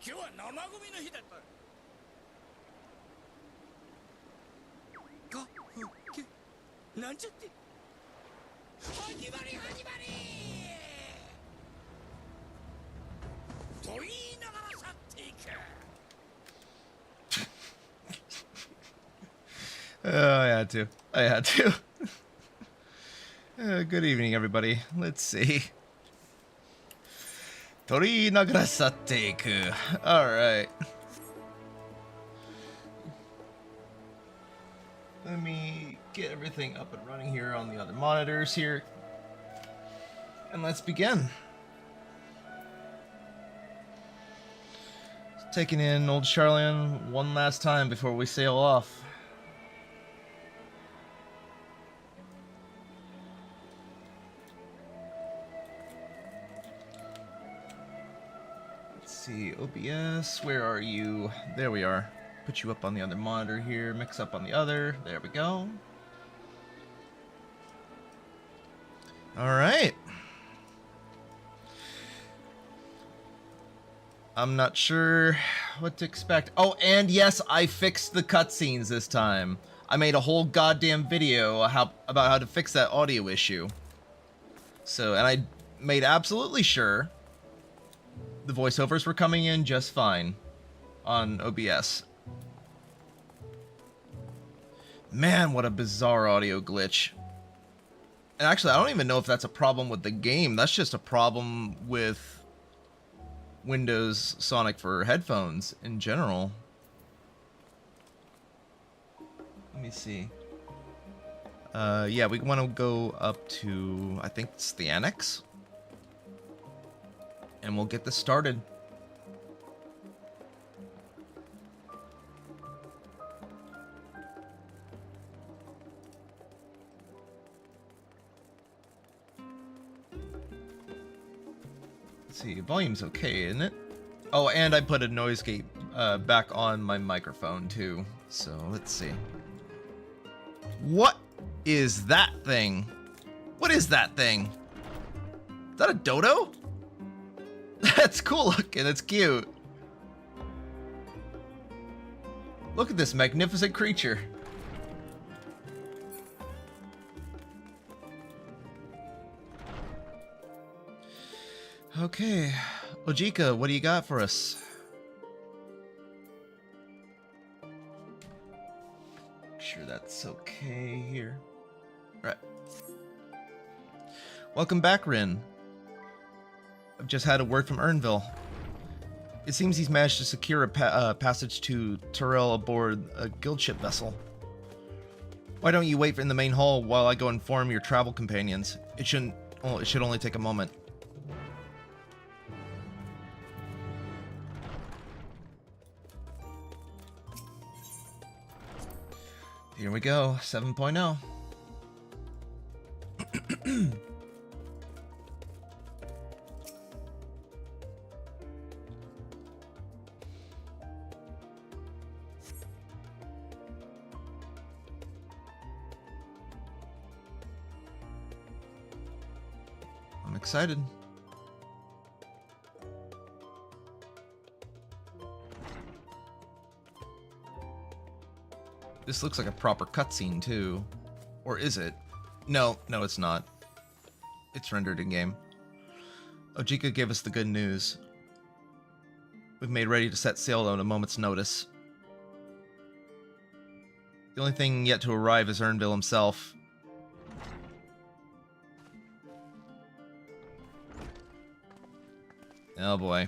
今日は生ゴミの日だった。か、け、なんちゃって。始まり始まり。と言いながら去っていく。I had to. Good evening, everybody. Let's see. Tori nagarasatteiku. Alright. Let me get everything up and running here on the other monitors here. And let's begin. Taking in old Charlian one last time before we sail off. See, OBS, where are you? There we are. Put you up on the other monitor here, mix up on the other. There we go. Alright. I'm not sure what to expect. Oh, and yes, I fixed the cutscenes this time. I made a whole goddamn video about how to fix that audio issue. So, and I made absolutely sure the voiceovers were coming in just fine on OBS. Man, what a bizarre audio glitch. And actually, I don't even know if that's a problem with the game. That's just a problem with Windows Sonic for headphones in general. Let me see. Yeah, we want to go up to, I think it's the annex. And we'll get this started. Let's see, volume's okay, isn't it? Oh, and I put a noise gate back on my microphone too. So let's see. What is that thing? What is that thing? Is that a dodo? That's cool looking, it's cute. Look at this magnificent creature. Okay, Ojika, what do you got for us? Make sure that's okay here. All right. Welcome back, Rin. I've just had a word from Ernville. It seems he's managed to secure a passage to Terrell aboard a guild ship vessel. Why don't you wait in the main hall while I go inform your travel companions? It should only take a moment. Here we go, 7.0. I'm excited. This looks like a proper cutscene too. Or is it? No, it's not. It's rendered in game. Ojika gave us the good news. We've made ready to set sail at a moment's notice. The only thing yet to arrive is Ernville himself. Oh boy.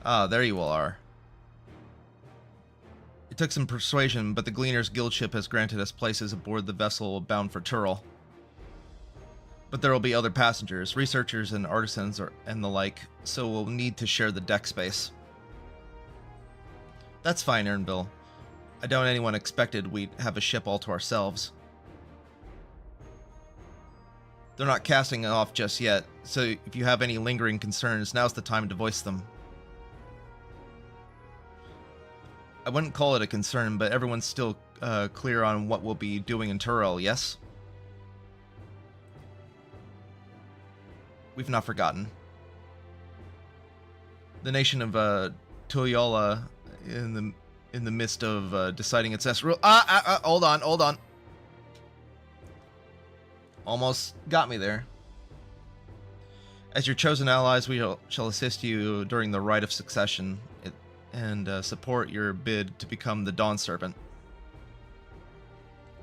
Ah, there you all are. It took some persuasion, but the Gleaner's guild ship has granted us places aboard the vessel bound for Turl. But there will be other passengers, researchers and artisans and the like, so we'll need to share the deck space. That's fine, Ernville. I doubt anyone expected we'd have a ship all to ourselves. They're not casting off just yet, so if you have any lingering concerns, now's the time to voice them. I wouldn't call it a concern, but everyone's still clear on what we'll be doing in Turel, yes? we've not forgotten. The nation of Toyola, in the midst of deciding its next rule. Hold on. Almost got me there. As your chosen allies, we shall assist you during the rite of succession and support your bid to become the Dawn Servant.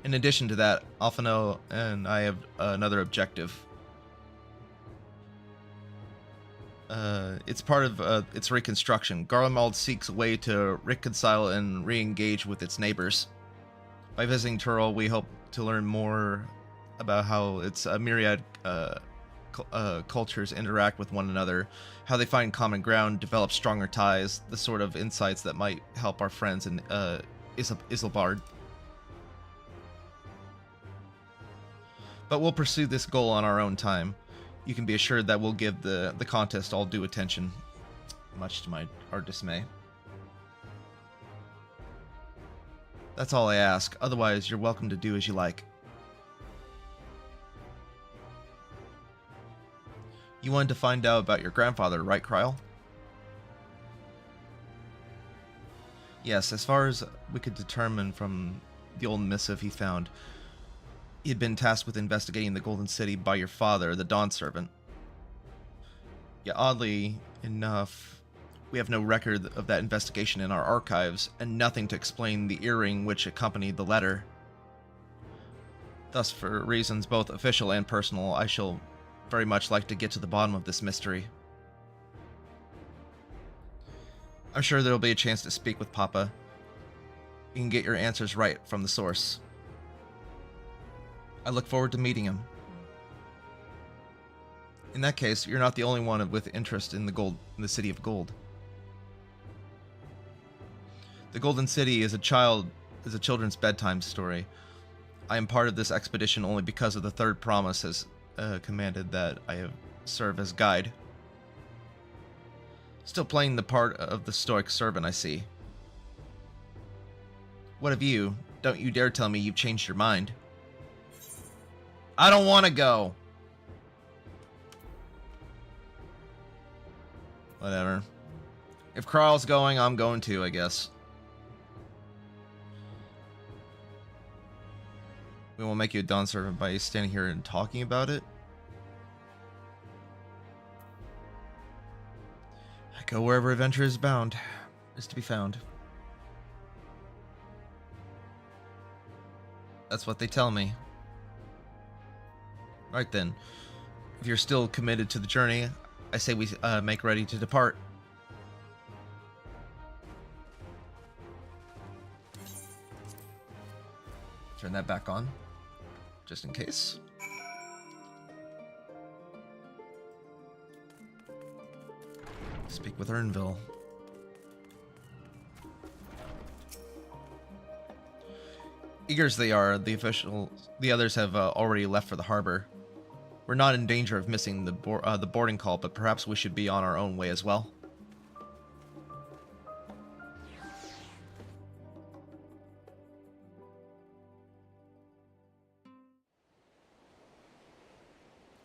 In addition to that, Alphino and I have another objective. It's part of its reconstruction. Garlemald seeks a way to reconcile and re-engage with its neighbors. By visiting Turl, we hope to learn more about how its myriad cultures interact with one another, how they find common ground, develop stronger ties, the sort of insights that might help our friends in Isilbard. But we'll pursue this goal on our own time. You can be assured that we'll give the contest all due attention, much to our dismay. That's all I ask. Otherwise, you're welcome to do as you like. You wanted to find out about your grandfather, right, Kryl? Yes, as far as we could determine from the old missive he found, he had been tasked with investigating the Golden City by your father, the Dawn Servant. Yet oddly enough, we have no record of that investigation in our archives, and nothing to explain the earring which accompanied the letter. Thus, for reasons both official and personal, I shall very much like to get to the bottom of this mystery. I'm sure there'll be a chance to speak with Papa. You can get your answers right from the source. I look forward to meeting him. In that case, you're not the only one with interest in the City of Gold. The Golden City is a children's bedtime story. I am part of this expedition only because of the third promise has commanded that I have serve as guide. Still playing the part of the stoic servant, I see. What of you? Don't you dare tell me you've changed your mind. I don't want to go. Whatever. If Kryl's going, I'm going too, I guess. We won't make you a Dawn Servant by standing here and talking about it. I go wherever adventure is to be found. That's what they tell me. Right then, if you're still committed to the journey, I say we make ready to depart. Turn that back on, just in case. Speak with Ernville. Eager as they are, the others have already left for the harbor. We're not in danger of missing the boarding call, but perhaps we should be on our own way as well.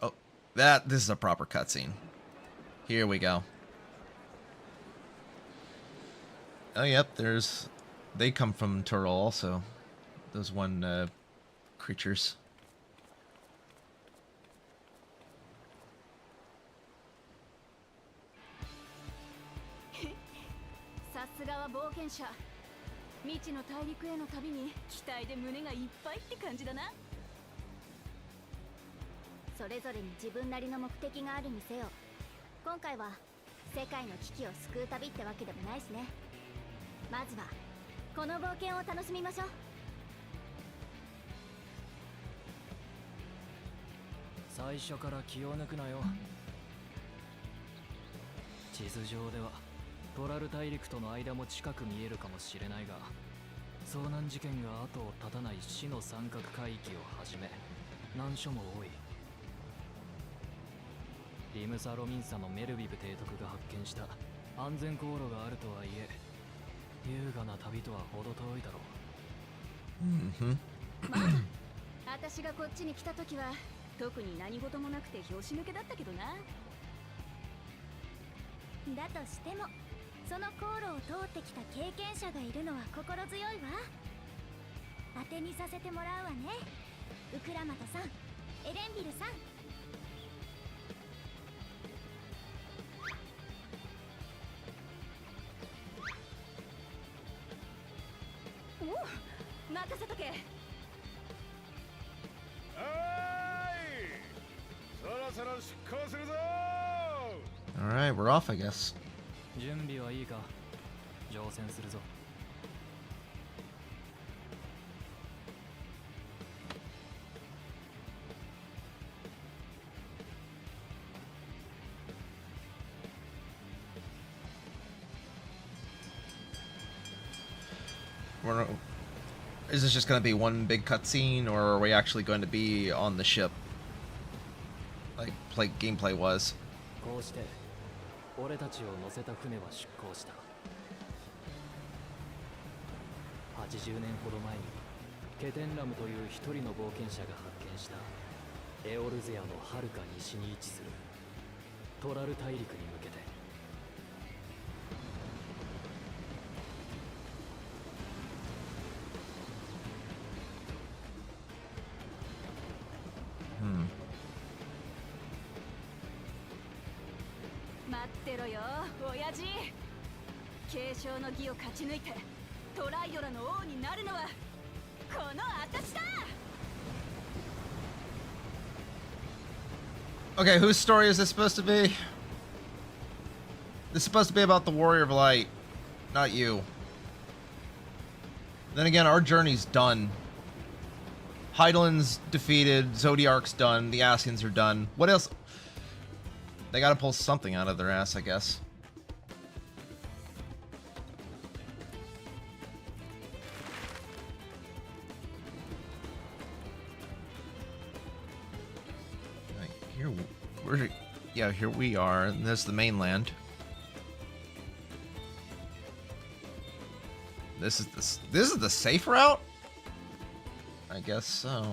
Oh, this is a proper cutscene. Here we go. Oh, yep, they come from Turl also. Those creatures. 特に何事もなくて拍子抜けだったけどな。だとしてもその航路を通ってきた経験者がいるのは心強いわ。当てにさせてもらうわね、ウクラマトさん、エレンビルさん。おう、任せとけ。Alright, we're off, I guess. 準備はいいか。乗船するぞ。Is this just going to be one big cutscene, or are we actually going to be on the ship? Like gameplay was. こうして俺たちを乗せた船は出港した。80年ほど前にケテンラムという一人の冒険者が発見したエオルゼアのはるか西に位置するトラル大陸に向けて。待ってろよ、親父。継承の儀を勝ち抜いてトライドラの王になるのはこの私だ。 Okay, whose story is this supposed to be? This is supposed to be about the Warrior of Light, not you. Then again, our journey's done. Heidelin's defeated, Zodiark's done, the Askians are done. What else? They gotta pull something out of their ass, I guess. Like here we are, and there's the mainland. This is the safe route? I guess so.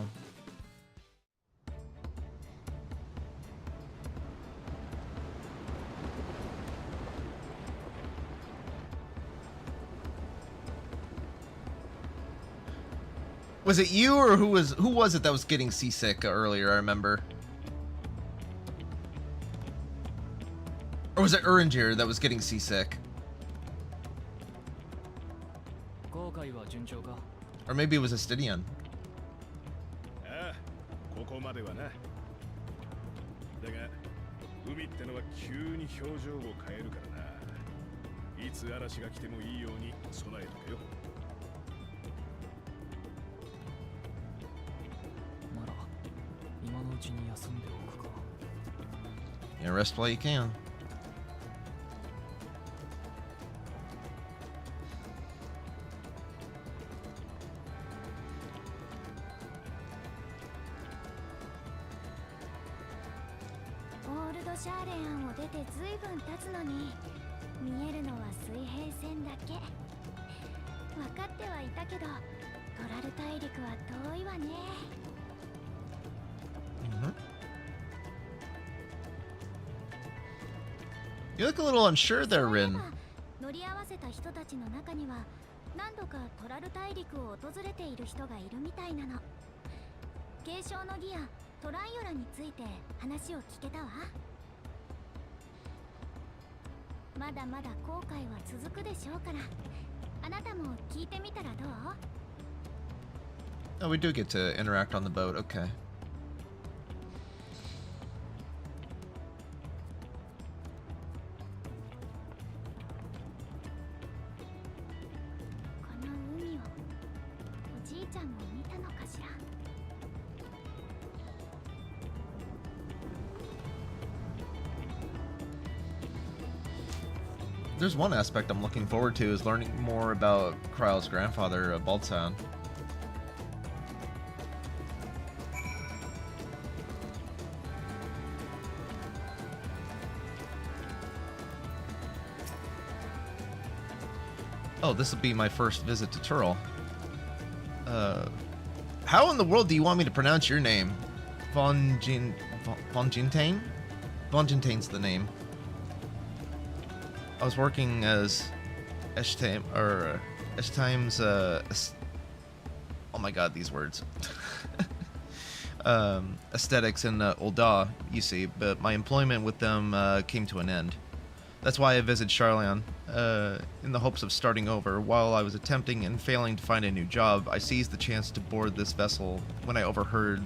Was it you, or who was it that was getting seasick earlier? I remember. Or was it Uringer that was getting seasick? Or maybe it was Astidion. ここまではな。だが海ってのは急に表情を変えるからな。いつ嵐が来てもいいように備えとけよ。なら今のうちに休んでおくか。Yeah, rest while you can. Old シャーレアンを出てずいぶん経つのに見えるのは水平線だけ。分かってはいたけどトラル大陸は遠いわね。You look a little unsure there, Rin. 乗り合わせた人たちの中には何度かトラル大陸を訪れている人がいるみたいなの。継承の儀やトライオラについて話を聞けたわ。まだまだ後悔は続くでしょうから、あなたも聞いてみたらどう？ Oh, we do get to interact on the boat. Okay. この海をおじいちゃんも見たのかしら。There's one aspect I'm looking forward to is learning more about Kryle's grandfather, Baltzan. Oh, this will be my first visit to Turl. How in the world do you want me to pronounce your name? Von Gintain? Von Gintain's the name. I was working as Eshtime's oh my god, these words. Aesthetics in Ul'dah, you see, but my employment with them came to an end. That's why I visited Charlion, in the hopes of starting over. While I was attempting and failing to find a new job, I seized the chance to board this vessel when I overheard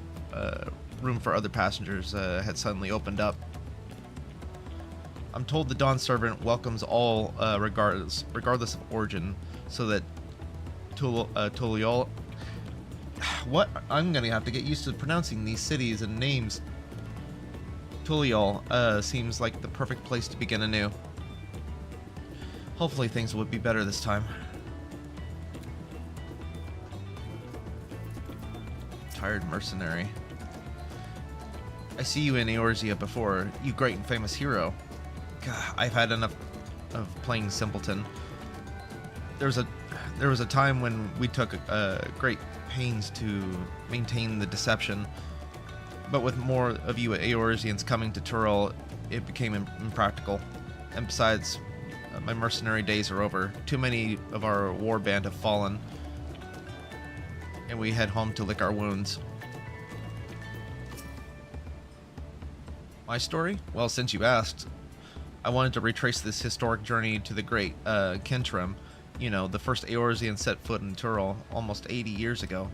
room for other passengers had suddenly opened up. I'm told the Dawn Servant welcomes all, regardless of origin, so that Tuliol... What? I'm gonna have to get used to pronouncing these cities and names. Tuliol seems like the perfect place to begin anew. Hopefully things will be better this time. Tired mercenary. I see you in Eorzea before, you great and famous hero. God, I've had enough of playing simpleton. There was a time when we took great pains to maintain the deception, but with more of you Eorzeans coming to Turil, it became impractical. And besides, my mercenary days are over. Too many of our war band have fallen, and we head home to lick our wounds. My story? Well, since you asked, I wanted to retrace this historic journey to the great Kentrim. You know, the first Eorzean set foot in Turil almost 80 years ago.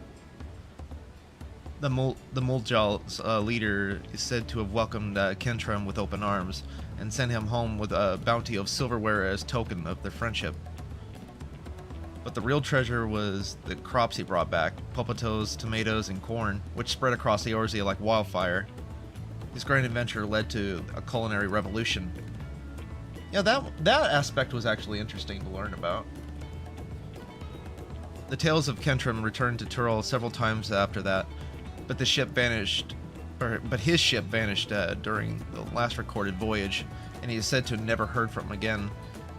The Muljal's leader is said to have welcomed Kentrim with open arms and sent him home with a bounty of silverware as token of their friendship. But the real treasure was the crops he brought back, popotos, tomatoes, and corn, which spread across Eorzea like wildfire. His grand adventure led to a culinary revolution. Yeah, that aspect was actually interesting to learn about. The tales of Kentrim returned to Turil several times after that, but his ship vanished during the last recorded voyage, and he is said to have never heard from him again.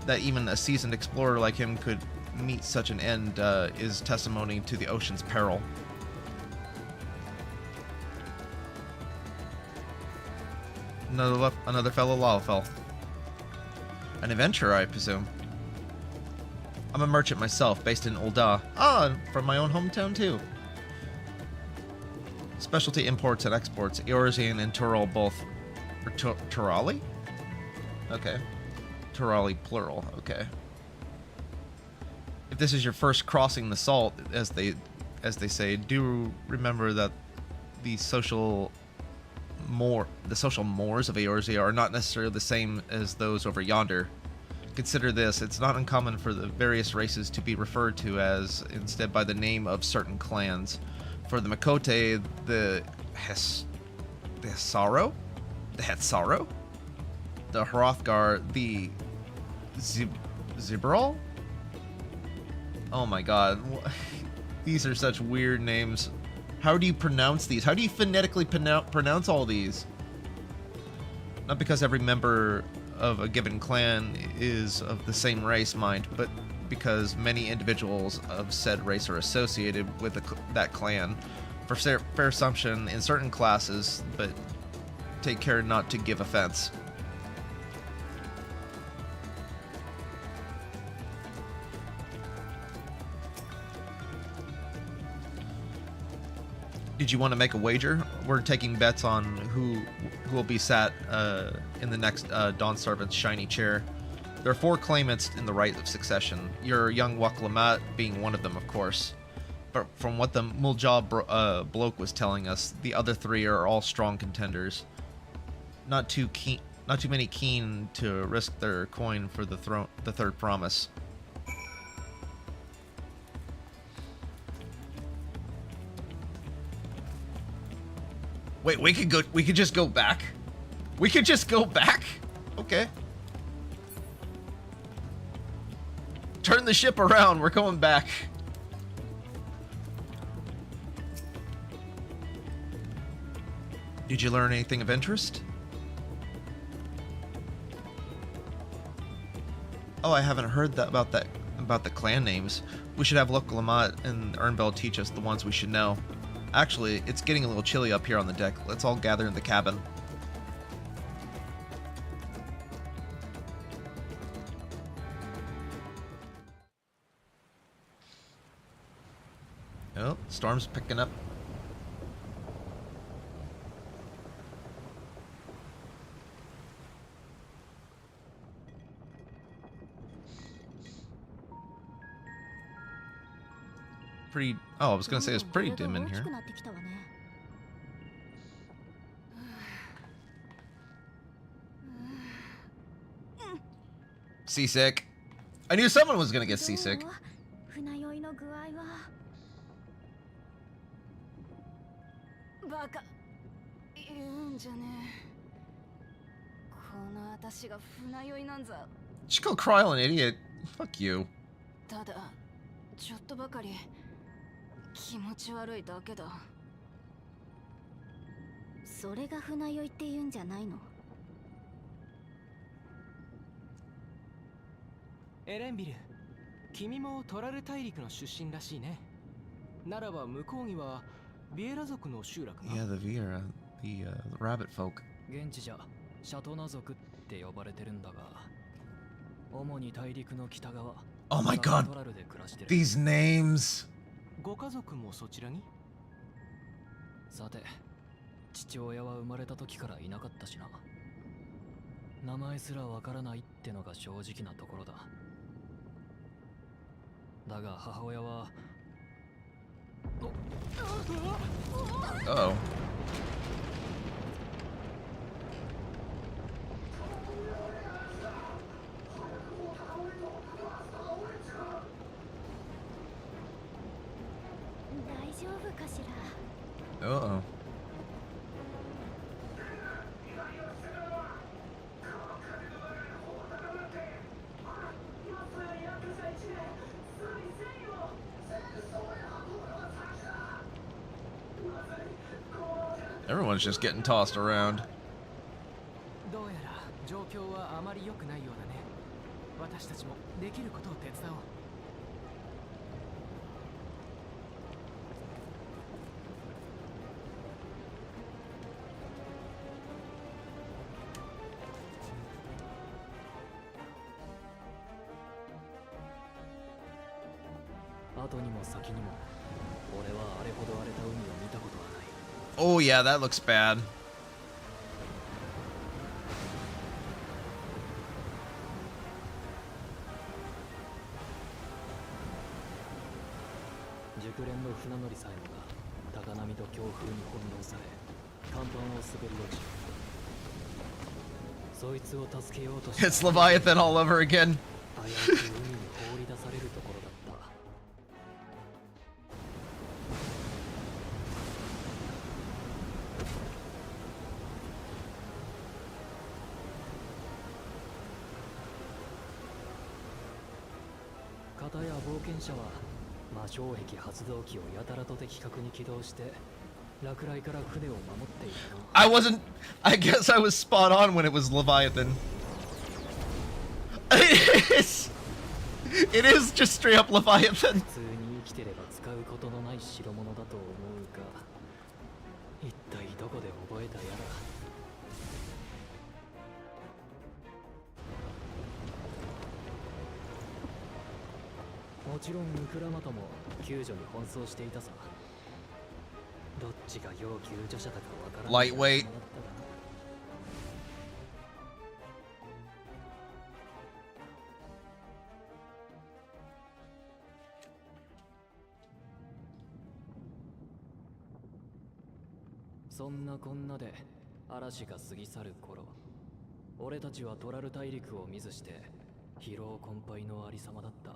That even a seasoned explorer like him could meet such an end is testimony to the ocean's peril. Another fellow Lalfell. An adventurer, I presume. I'm a merchant myself, based in Ul'dah. Ah, from my own hometown too. Specialty imports and exports, Eorzean and Turil both. Or Turali? Okay. Turali plural, okay. If this is your first crossing the salt, as they say, do remember that the social mores of Eorzea are not necessarily the same as those over yonder. Consider this, it's not uncommon for the various races to be referred to as instead by the name of certain clans. For the Makote, the Hetsaro, the Hrothgar, the Zibral? Oh my god, these are such weird names. How do you pronounce these? How do you phonetically pronounce all these? Not because every member of a given clan is of the same race, mind, but because many individuals of said race are associated with that clan. For fair assumption in certain classes, but take care not to give offense. Did you want to make a wager? We're taking bets on who will be sat in the next Dawn Servant's shiny chair. There are 4 claimants in the right of succession, your young Waklamat being one of them, of course. But from what the Muljal bloke was telling us, the other 3 are all strong contenders. Not too many keen to risk their coin for the third promise. Wait, we could just go back? We could just go back? Okay. Turn the ship around, we're going back. Did you learn anything of interest? Oh, I haven't heard about the clan names. We should have local Lamont and Ernbell teach us the ones we should know. Actually, it's getting a little chilly up here on the deck. Let's all gather in the cabin. Oh, storm's picking up. Pretty. Oh, I was gonna say it's pretty dim in here. Seasick. I knew someone was gonna get seasick. バカ言うんじゃねえ。この私が船酔いなんざ。 Just go cry on an idiot. Fuck you. ただちょっとばかり気持ち悪いだけだ。それが船酔いって言うんじゃないの？エレンビル、君もトラル大陸の出身らしいね。ならば向こうにはビエラ族の集落が。 Yeah, the Viera, the rabbit folk. 現地じゃシャトナ族って呼ばれてるんだが、主に大陸の北側。 Oh my god. These names. ご家族もそちらに？さて、父親は生まれた時からいなかったしな。名前すらわからないってのが正直なところだ。だが母親は。 Uh-oh. Uh-oh. Everyone's just getting tossed around. どうやら状況はあまり良くないようだね。私たちもできることを手伝おう。 後にも先にも俺はあれほど荒れた海を見たことはない。 Oh yeah, that looks bad. 熟練の船乗りさえもが高波と強風に翻弄され甲板を滑り落ち、そいつを助けようとして It's Leviathan all over again. 危うく海に放り出されるところだった。 片や冒険者は魔性壁発動機をやたらと的確に起動して落雷から船を守っている。 I wasn't. I guess I was spot on when it was Leviathan. It is just straight up Leviathan. 普通に生きてれば使うことのない代物だと思うが、一体どこで覚えたやら。 もちろんウクラマトも救助に奔走していたさ。どっちが要救助者だかわからない。 Lightweight. そんなこんなで嵐が過ぎ去る頃、俺たちはトラル大陸を見ずして疲労困憊のありさまだった。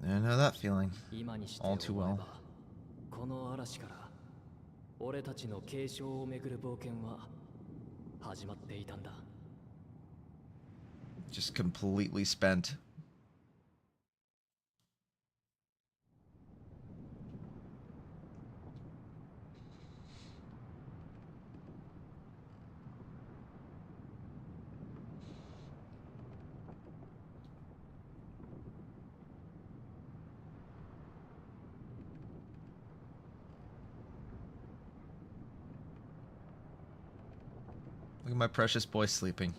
I know that feeling 今にして all too 思え well. ば、この嵐から俺たちの継承をめぐる冒険は始まっていたんだ。 Just completely spent. Look at my precious boy sleeping.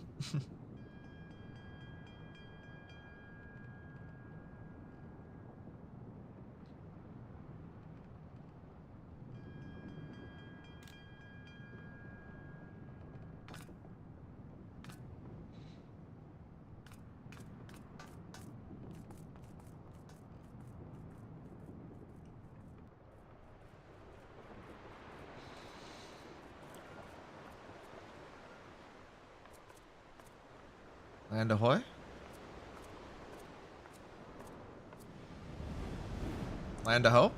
Land ahoy? Land aho?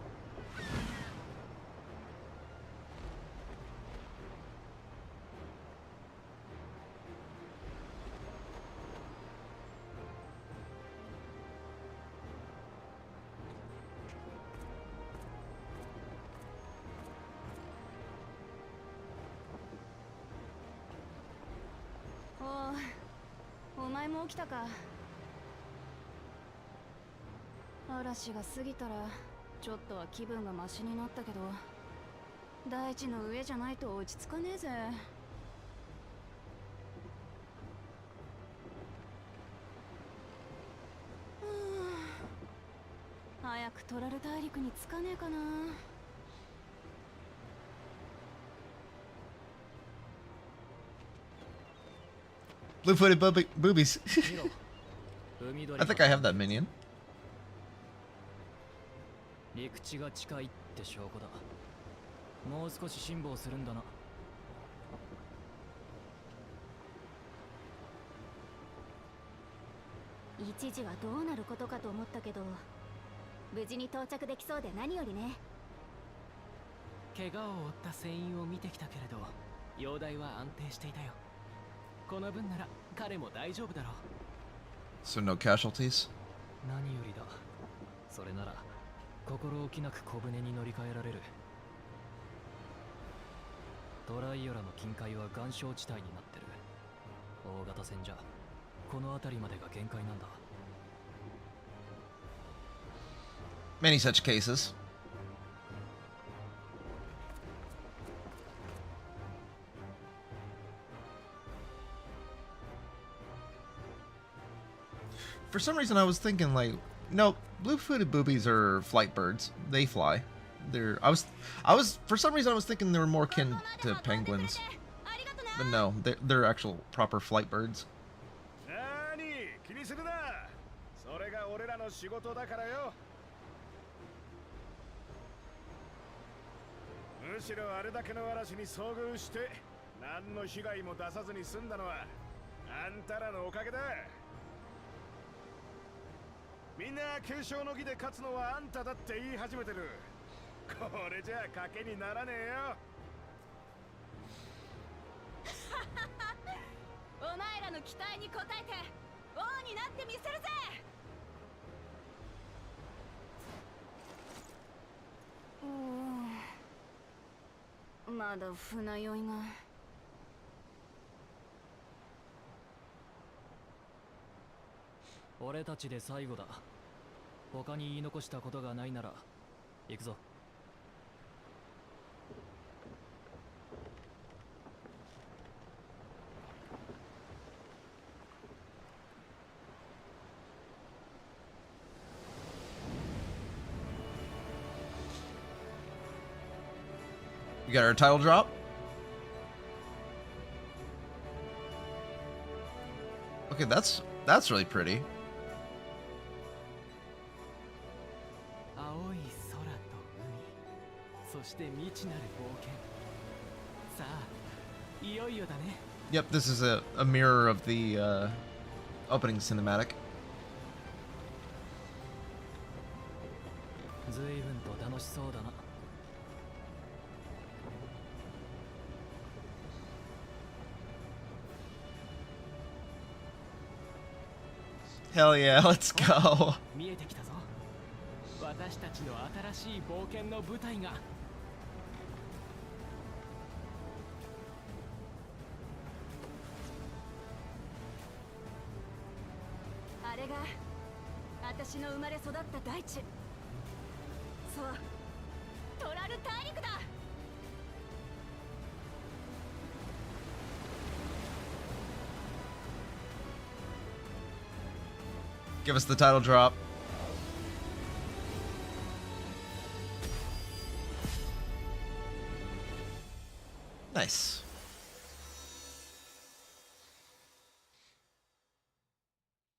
Oh. お前も起きたか。嵐が過ぎたらちょっとは気分がマシになったけど、大地の上じゃないと落ち着かねえぜ。早くトラル大陸に着かねえかな。Blue-footed boobies. I think I have that minion. 陸地が近いって証拠だ。もう少し辛抱するんだな。一時はどうなることかと思ったけど、無事に到着できそうで何よりね。怪我を負った船員を見てきたけれど、容体は安定していたよ。この分なら彼も大丈夫だろう。 So no casualties? 何よりだ。それなら心置きなく小舟に乗り換えられる。トライオラの近海は岩礁地帯になってる。大型船じゃこの辺りまでが限界なんだ。 Many such cases. For some reason, I was thinking like, no, blue-footed boobies are flight birds. They fly. For some reason, I was thinking they were more akin to penguins. But no, they're actual proper flight birds. 気にするな。それが俺らの仕事だからよ。むしろあれだけの嵐に遭遇して何の被害も出さずに済んだのはあんたらのおかげだ。みんな継承の儀で勝つのはあんただって言い始めてる。これじゃ賭けにならねえよ。お前らの期待に応えて王になってみせるぜ。まだ船酔いが。俺たちで最後だ。他に言い残したことがないなら行くぞ。We got our title drop. Okay, that's really pretty. 青い空と海、そして未知なる冒険。さあ、いよいよだね。 Yep, this is a mirror of the opening cinematic. 随分と楽しそうだな。Hell yeah, let's go. 見えてきたぞ。私たちの新しい冒険の舞台が。あれが私の生まれ育った大地。そう、トラル大陸だ。Give us the title drop. Nice.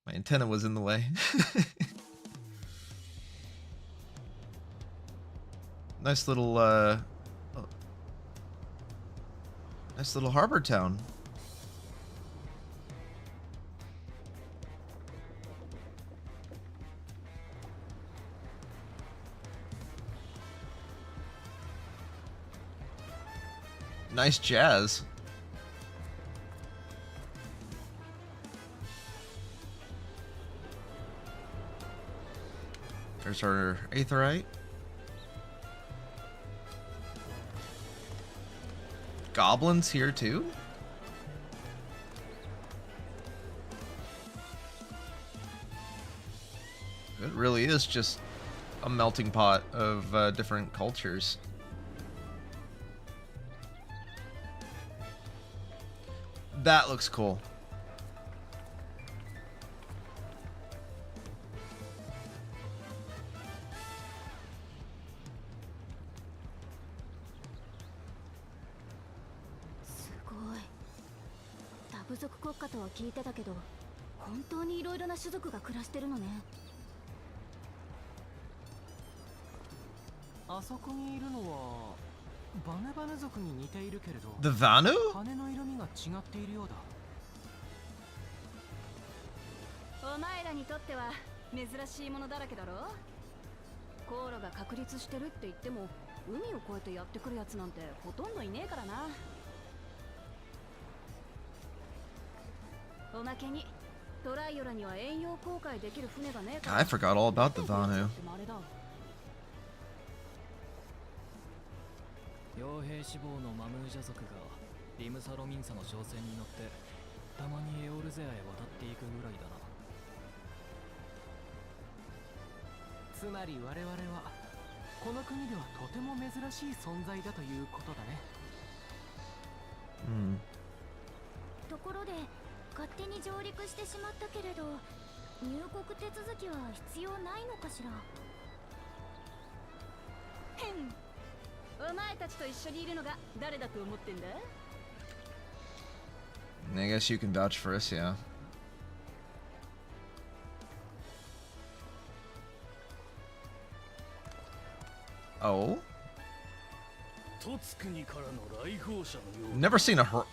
My antenna was in the way. Nice little harbor town. Nice jazz. There's our aetheryte. Goblins here too? It really is just a melting pot of different cultures. That looks cool.部族国家とは聞いてたけど、本当にいろいろな種族が暮らしてるのね。あそこにいるのはバネバネ族に似ているけれど、 The Vanu? 羽の色味が違っているようだ。お前らにとっては珍しいものだらけだろ。航路が確立してるって言っても、海を越えてやってくるやつなんてほとんどいねえからな。おまけにトライオラには遠洋航海できる船がねえから。 I forgot all about the Vanu. 傭兵志望のマムージャ族がリムサロミンサの商船に乗ってたまにエオルゼアへ渡っていくぐらいだな。つまり我々はこの国ではとても珍しい存在だということだね。ところで勝手に上陸してしまったけれど、入国手続きは必要ないのかしら。へん、お前たちと一緒にいるのが誰だと思ってんだ。 I guess you can vouch for us, yeah. Oh?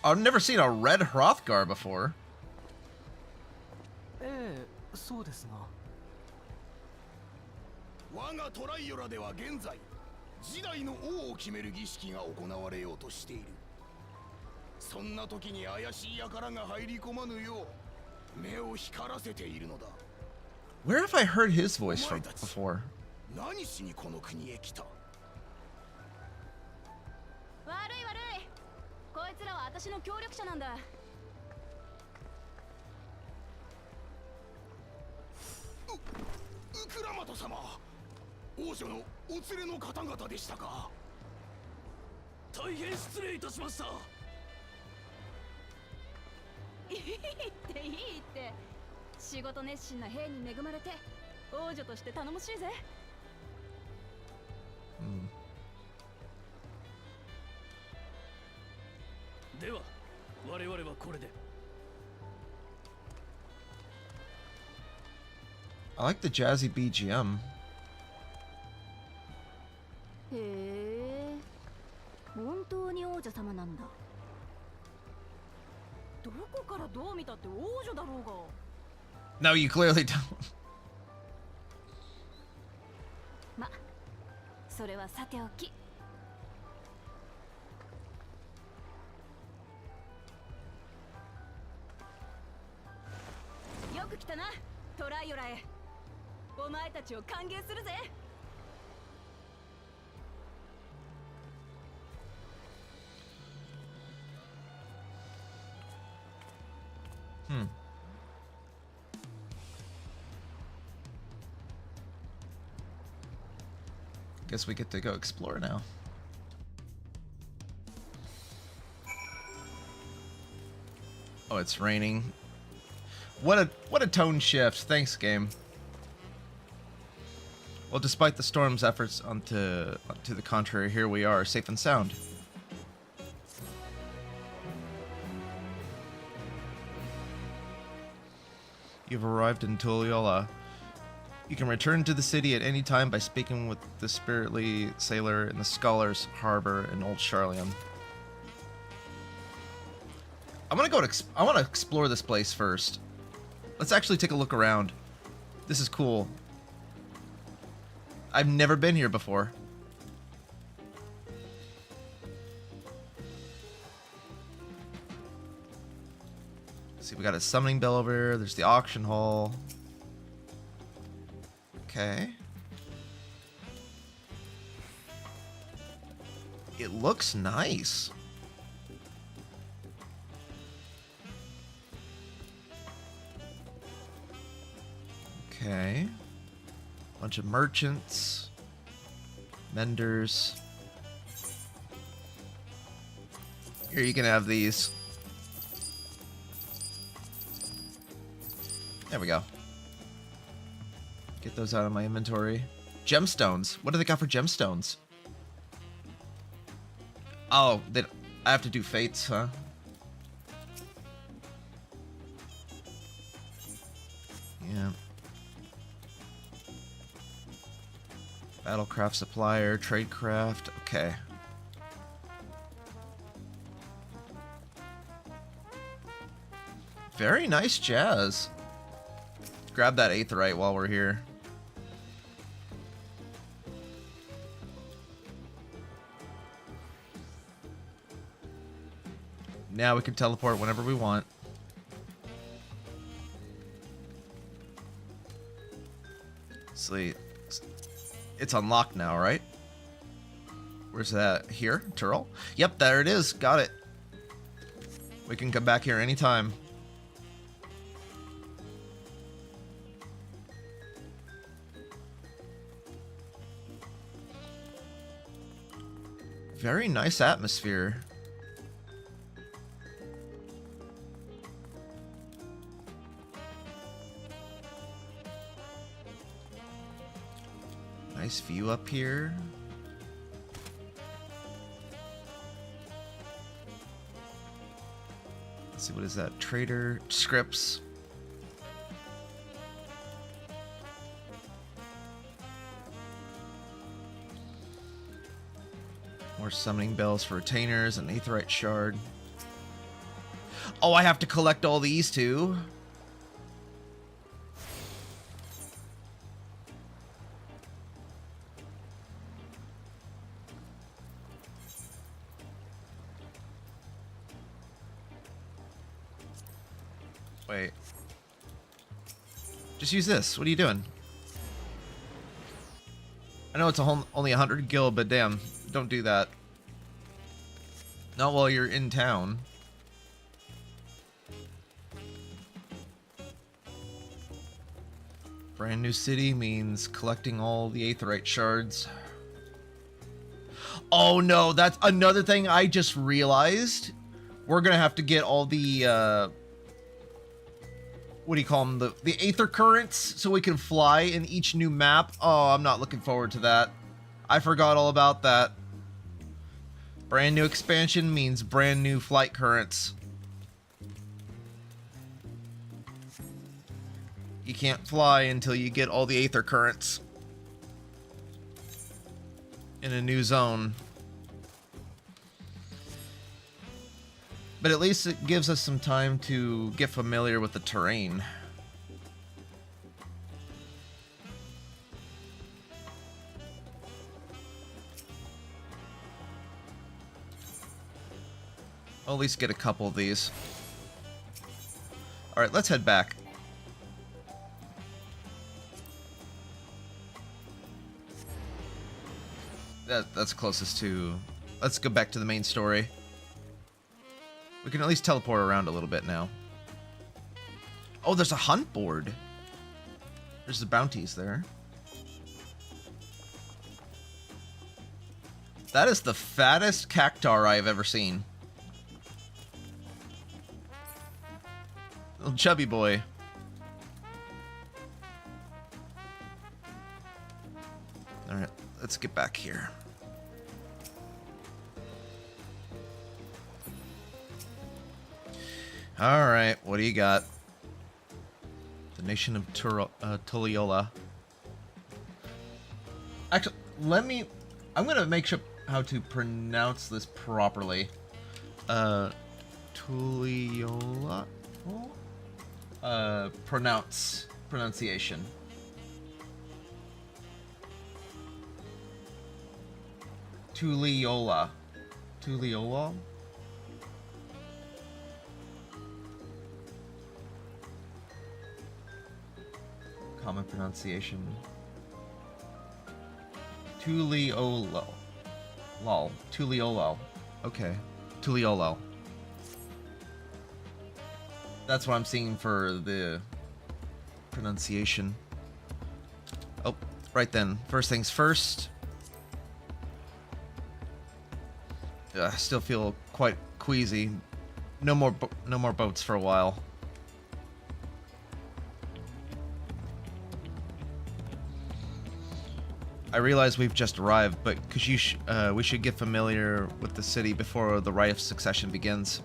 I've never seen a red Hrothgar before. ええ、そうですが。我がトライオラでは現在、次代の王を決める儀式が行われようとしている。そんな時に怪しい輩が入り込まぬよう目を光らせているのだ。 Where have I heard his voice from before? 何しにこの国へ来た？悪い悪い、こいつらは私の協力者なんだ。ウクラマト様、王女のお連れの方々でしたか。大変失礼いたしました。いいっていいって、仕事熱心な兵に恵まれて王女として頼もしいぜ。では我々はこれで。 I like the jazzy BGM. へえ、本当に王女様なんだ。どこからどう見たって王女だろうが。 No, you clearly don't. ま、それはさておき。よく来たな、トライオラへ。お前たちを歓迎するぜ。 Guess we get to go explore now. Oh, it's raining. What a tone shift. Thanks, game. Well, despite the storm's efforts to the contrary, here we are, safe and sound. You've arrived in Tuliola. You can return to the city at any time by speaking with the spiritly sailor in the Scholar's Harbor in Old Charlion. I want to explore this place first. Let's actually take a look around. This is cool. I've never been here before. See, we got a summoning bell over here. There's the auction hall. Okay. It looks nice. Okay. Bunch of merchants. Vendors. Here, you can have these. There we go. Get those out of my inventory. Gemstones. What do they got for gemstones? Oh, I have to do fates, huh? Yeah. Battlecraft supplier, tradecraft. Okay. Very nice jazz. Grab that aetheryte while we're here. Now we can teleport whenever we want. Sweet. It's unlocked now, right? Where's that? Here? Turl? Yep, there it is. Got it. We can come back here anytime. Very nice atmosphere. Nice view up here. Let's see, what is that? Trader scripts. More summoning bells for retainers, an aetheryte shard. Oh, I have to collect all these too. Wait. Just use this. What are you doing? I know it's only 100 gil, but damn, don't do that. Not while you're in town. Brand new city means collecting all the aetheryte shards. Oh no, that's another thing I just realized. We're gonna have to get all the what do you call them? The aether currents so we can fly in each new map. Oh, I'm not looking forward to that. I forgot all about that. Brand new expansion means brand new flight currents. You can't fly until you get all the aether currents in a new zone. But at least it gives us some time to get familiar with the terrain. I'll at least get a couple of these. Alright, let's head back. That's closest to... Let's go back to the main story. We can at least teleport around a little bit now. Oh, there's a hunt board. There's the bounties there. That is the fattest cactar I've ever seen. Little chubby boy. let's get back here. All right, what do you got? The nation of Tuliola. Actually, I'm gonna make sure how to pronounce this properly. Tuliola. Pronunciation. Tuliola. Tuliola. Common pronunciation. Tuliolo. Lol. Tuliolo. Okay. Tuliolo. That's what I'm seeing for the pronunciation. Oh, right then. First things first. I still feel quite queasy. No more boats for a while. I realize we've just arrived, but we should get familiar with the city before the Rite of Succession begins.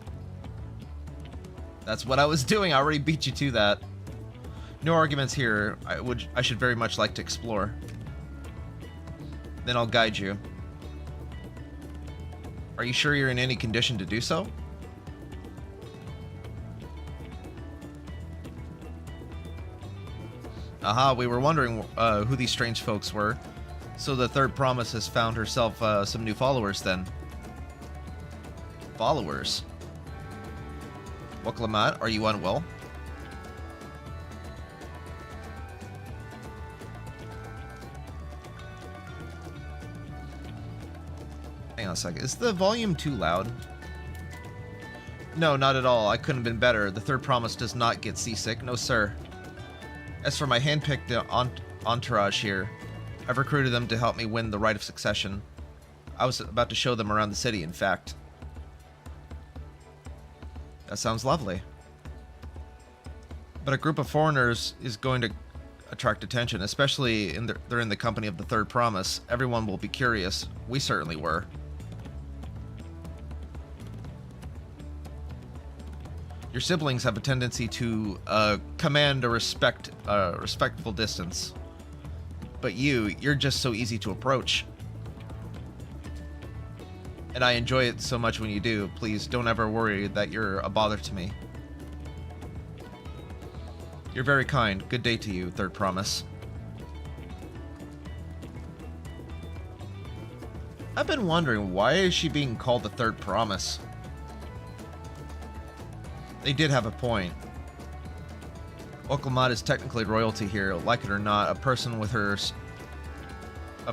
That's what I was doing. I already beat you to that. No arguments here. I should very much like to explore. Then I'll guide you. Are you sure you're in any condition to do so? Aha, we were wondering who these strange folks were. So the third promise has found herself some new followers then. Followers? Waklamat, are you unwell? Hang on a second. Is the volume too loud? No, not at all. I couldn't have been better. The third promise does not get seasick. No, sir. As for my hand-picked entourage here, I've recruited them to help me win the Rite of Succession. I was about to show them around the city, in fact. That sounds lovely. But a group of foreigners is going to attract attention, especially they're in the company of the third promise. Everyone will be curious. We certainly were. Your siblings have a tendency to command a respectful distance. But you're just so easy to approach. And I enjoy it so much when you do. Please don't ever worry that you're a bother to me. You're very kind. Good day to you, third promise. I've been wondering, why is she being called the third promise? They did have a point. Oklamat is technically royalty here. Like it or not, a person of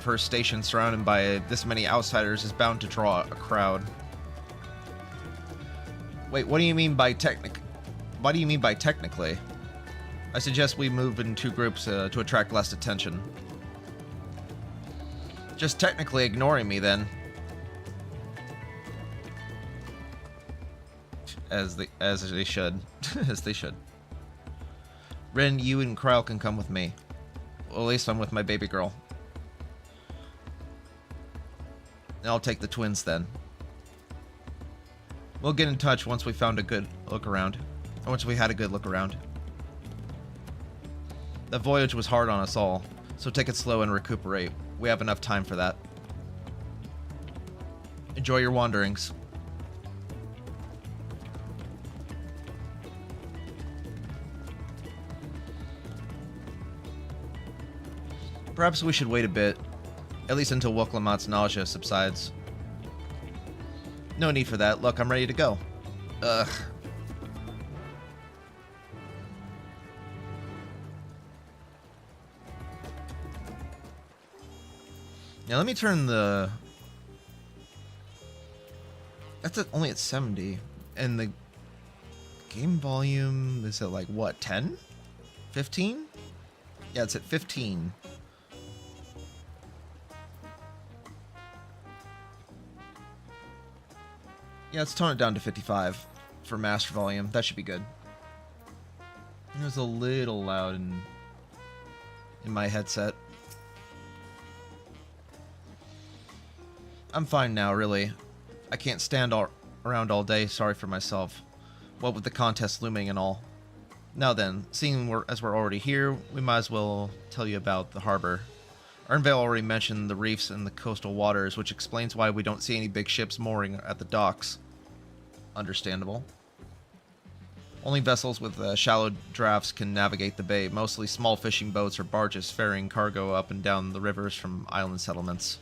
her station surrounded by this many outsiders is bound to draw a crowd. Wait, what do you mean by What do you mean by technically? I suggest we move in two groups to attract less attention. Just technically ignoring me then. As they should. As they should. Ren, you and Kryle can come with me. Well, at least I'm with my baby girl. And I'll take the twins then. We'll get in touch once we found a good look around. Or once we had a good look around. The voyage was hard on us all, so take it slow and recuperate. We have enough time for that. Enjoy your wanderings. Perhaps we should wait a bit, at least until Woklamat's nausea subsides. No need for that. Look, I'm ready to go. Ugh. Now let me turn the... That's only at 70. And the game volume is at like, what, 10? 15? Yeah, it's at 15. Yeah, let's tone it down to 55 for master volume. That should be good. It was a little loud in my headset. I'm fine now, really. I can't stand around all day, sorry for myself. What with the contest looming and all. Now then, seeing as we're already here, we might as well tell you about the harbor. Ernvale already mentioned the reefs and the coastal waters, which explains why we don't see any big ships mooring at the docks. Understandable. Only vessels with shallow drafts can navigate the bay, mostly small fishing boats or barges ferrying cargo up and down the rivers from island settlements.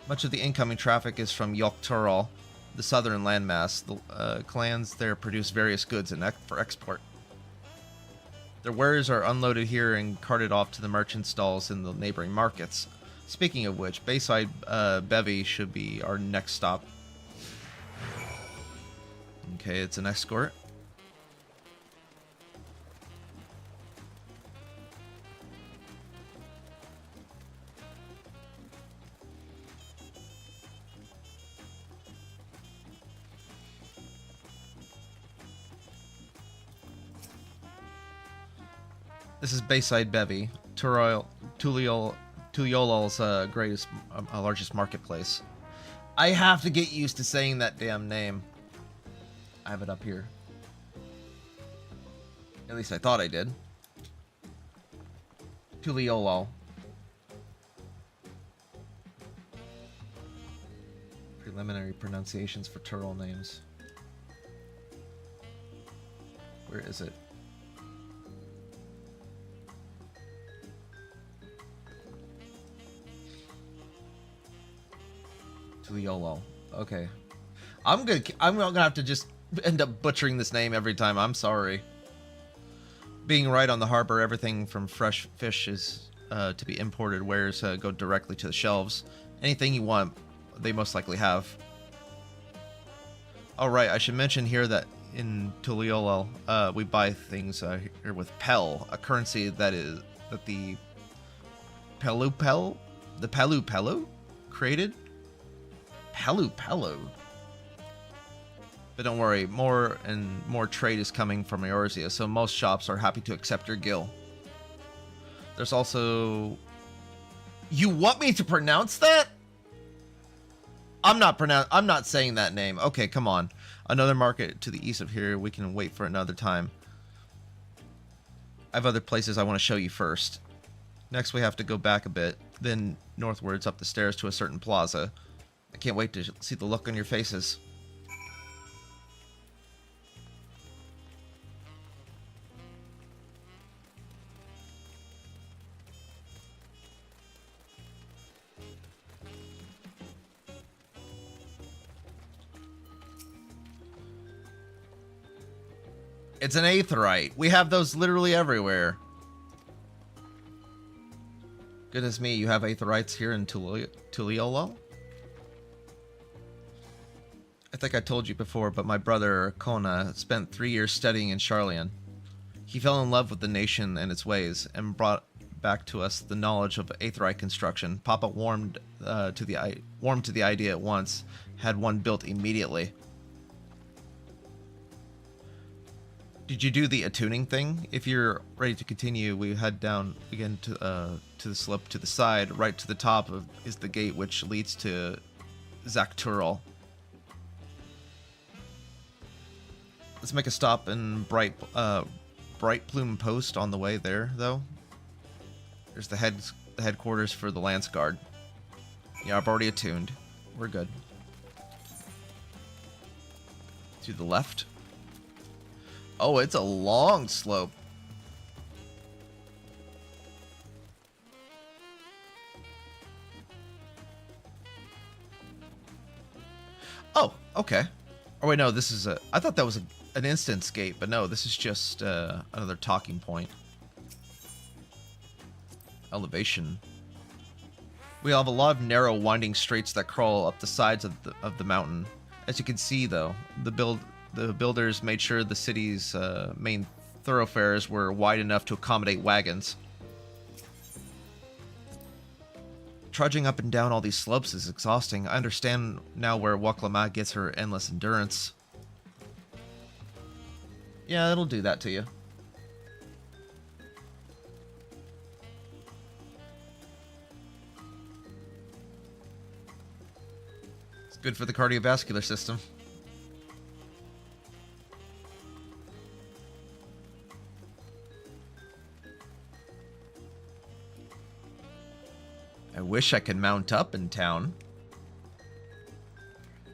Much of the incoming traffic is from Dawntrail, the southern landmass. The clans there produce various goods for export. Their wares are unloaded here and carted off to the merchant stalls in the neighboring markets. Speaking of which, Bayside Bevy should be our next stop. Okay, it's an escort. This is Bayside Bevy, Tuliol's largest marketplace. I have to get used to saying that damn name. I have it up here. At least I thought I did. Tuliolol. Preliminary pronunciations for turtle names. Where is it? Tuliolol. Okay. I'm gonna have to just end up butchering this name every time. I'm sorry. Being right on the harbor, everything from fresh fish is to be imported wares go directly to the shelves. Anything you want, they most likely have. All right, I should mention here that in Tuliolol, we buy things here with Pel, a currency that the Palu created. Palu. But don't worry, more and more trade is coming from Eorzea, so most shops are happy to accept your gil. There's also... You want me to pronounce that? I'm not saying that name. Okay, come on. Another market to the east of here. We can wait for another time. I have other places I want to show you first. Next, we have to go back a bit, then northwards up the stairs to a certain plaza. I can't wait to see the look on your faces. It's an aetheryte. We have those literally everywhere. Goodness me, you have aetherytes here in Tuliolol? I think I told you before, but my brother, Kona, spent 3 years studying in Charlian. He fell in love with the nation and its ways, and brought back to us the knowledge of aetheryte construction. Papa warmed to the idea at once, had one built immediately. Did you do the attuning thing? If you're ready to continue, we head down again to the slope to the side. Right to the top is the gate which leads to Zaktural. Let's make a stop in Bright Plume Post on the way there, though. There's the headquarters for the Lance Guard. Yeah, I've already attuned. We're good. To the left. Oh, it's a long slope. Oh, okay. Oh wait, no, this is a... I thought that was an instance gate, but no, this is just another talking point. Elevation. We have a lot of narrow, winding streets that crawl up the sides of the mountain. As you can see, though, the builders made sure the city's main thoroughfares were wide enough to accommodate wagons. Trudging up and down all these slopes is exhausting. I understand now where Waklama gets her endless endurance. Yeah, it'll do that to you. Good for the cardiovascular system. I wish I could mount up in town.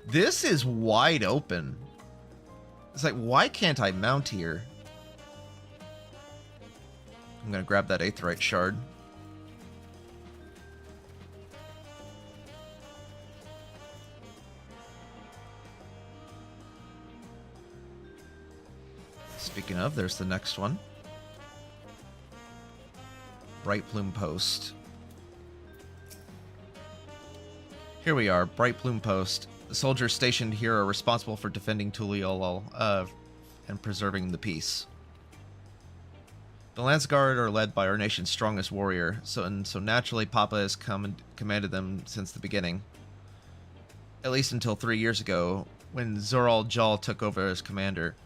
This is wide open. It's like, why can't I mount here? I'm gonna grab that aetheryte shard. Speaking of, there's the next one. Bright Plume Post. Here we are, Bright Plume Post. The soldiers stationed here are responsible for defending Tuliol and preserving the peace. The Lance Guard are led by our nation's strongest warrior, so naturally Papa has come and commanded them since the beginning. At least until 3 years ago, when Zoral Jal took over as commander.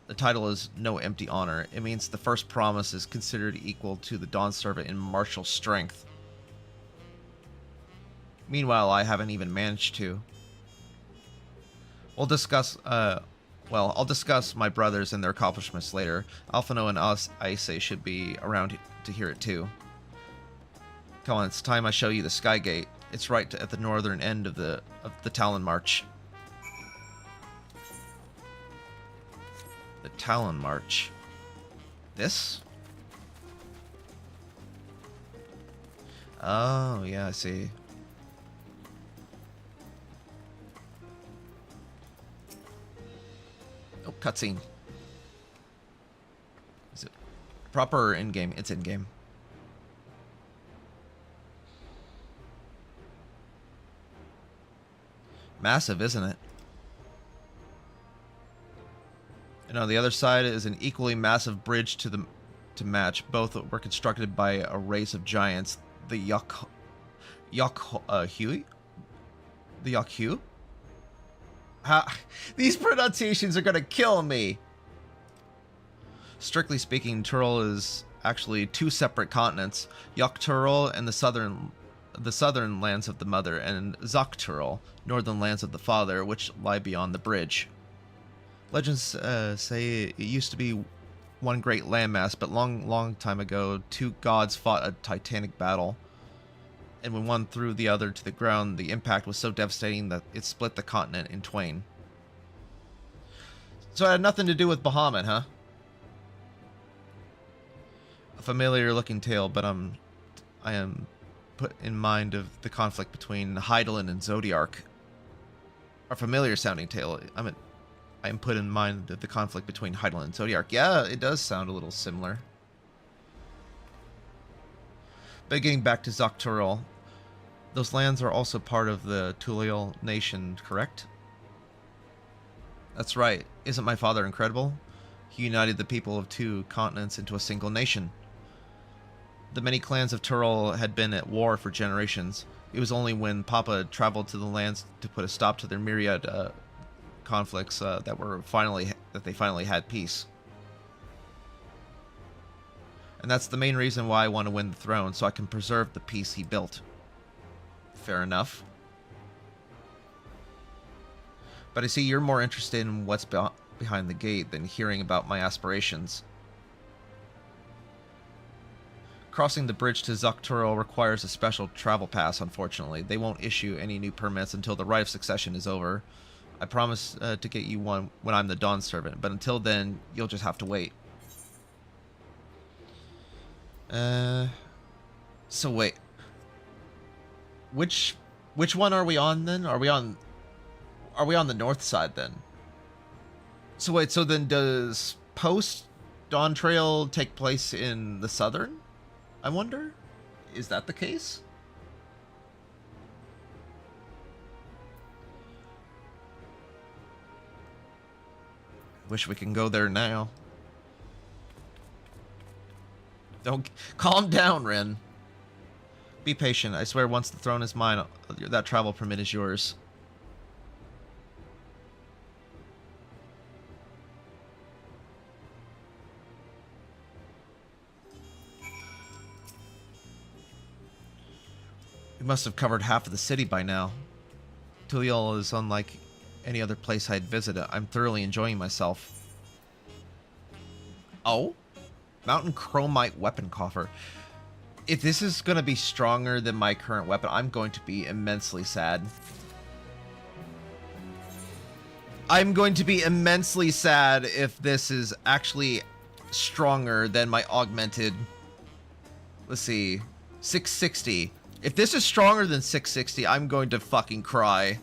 The title is no empty honor. It means the first promise is considered equal to the Dawn Servant in martial strength. Meanwhile, I haven't even managed to. I'll discuss my brothers and their accomplishments later. Alphano and Aise should be around to hear it too. Come on, it's time I show you the Sky Gate. It's right at the northern end of the Talon March. The Talon March. This? Oh, yeah, I see. Oh, cutscene. Is it proper or in-game? It's in-game. Massive, isn't it? And on the other side is an equally massive bridge to match. Both were constructed by a race of giants, the Yokhui? The Yokhui? These pronunciations are gonna kill me. Strictly speaking, Turul is actually two separate continents: Yokturul and the southern lands of the mother, and Zakturul, northern lands of the father, which lie beyond the bridge. Legends say it used to be one great landmass, but long time ago, two gods fought a titanic battle. And when one threw the other to the ground, the impact was so devastating that it split the continent in twain. So it had nothing to do with Bahamut, huh? A familiar looking tale, but I am put in mind of the conflict between Hydaelyn and Zodiark. A familiar sounding tale. I am put in mind of the conflict between Hydaelyn and Zodiark. Yeah, it does sound a little similar. But getting back to Zakturul, those lands are also part of the Tuliol nation, correct? That's right. Isn't my father incredible? He united the people of two continents into a single nation. The many clans of Turul had been at war for generations. It was only when Papa traveled to the lands to put a stop to their myriad conflicts that they finally had peace. And that's the main reason why I want to win the throne, so I can preserve the peace he built. Fair enough. But I see you're more interested in what's behind the gate than hearing about my aspirations. Crossing the bridge to Zakturul requires a special travel pass, unfortunately. They won't issue any new permits until the Rite of Succession is over. I promise to get you one when I'm the Dawn Servant, but until then, you'll just have to wait. So wait. Which one are we on then? Are we on the north side then? So wait, so then does post Dawntrail take place in the southern? I wonder? Is that the case? Wish we can go there now. Don't calm down, Ren. Be patient. I swear once the throne is mine, that travel permit is yours. We must have covered half of the city by now. Tuliol is unlike any other place I'd visited. I'm thoroughly enjoying myself. Oh? Mountain Chromite Weapon Coffer. If this is going to be stronger than my current weapon, I'm going to be immensely sad. I'm going to be immensely sad if this is actually stronger than my augmented... Let's see. 660. If this is stronger than 660, I'm going to fucking cry.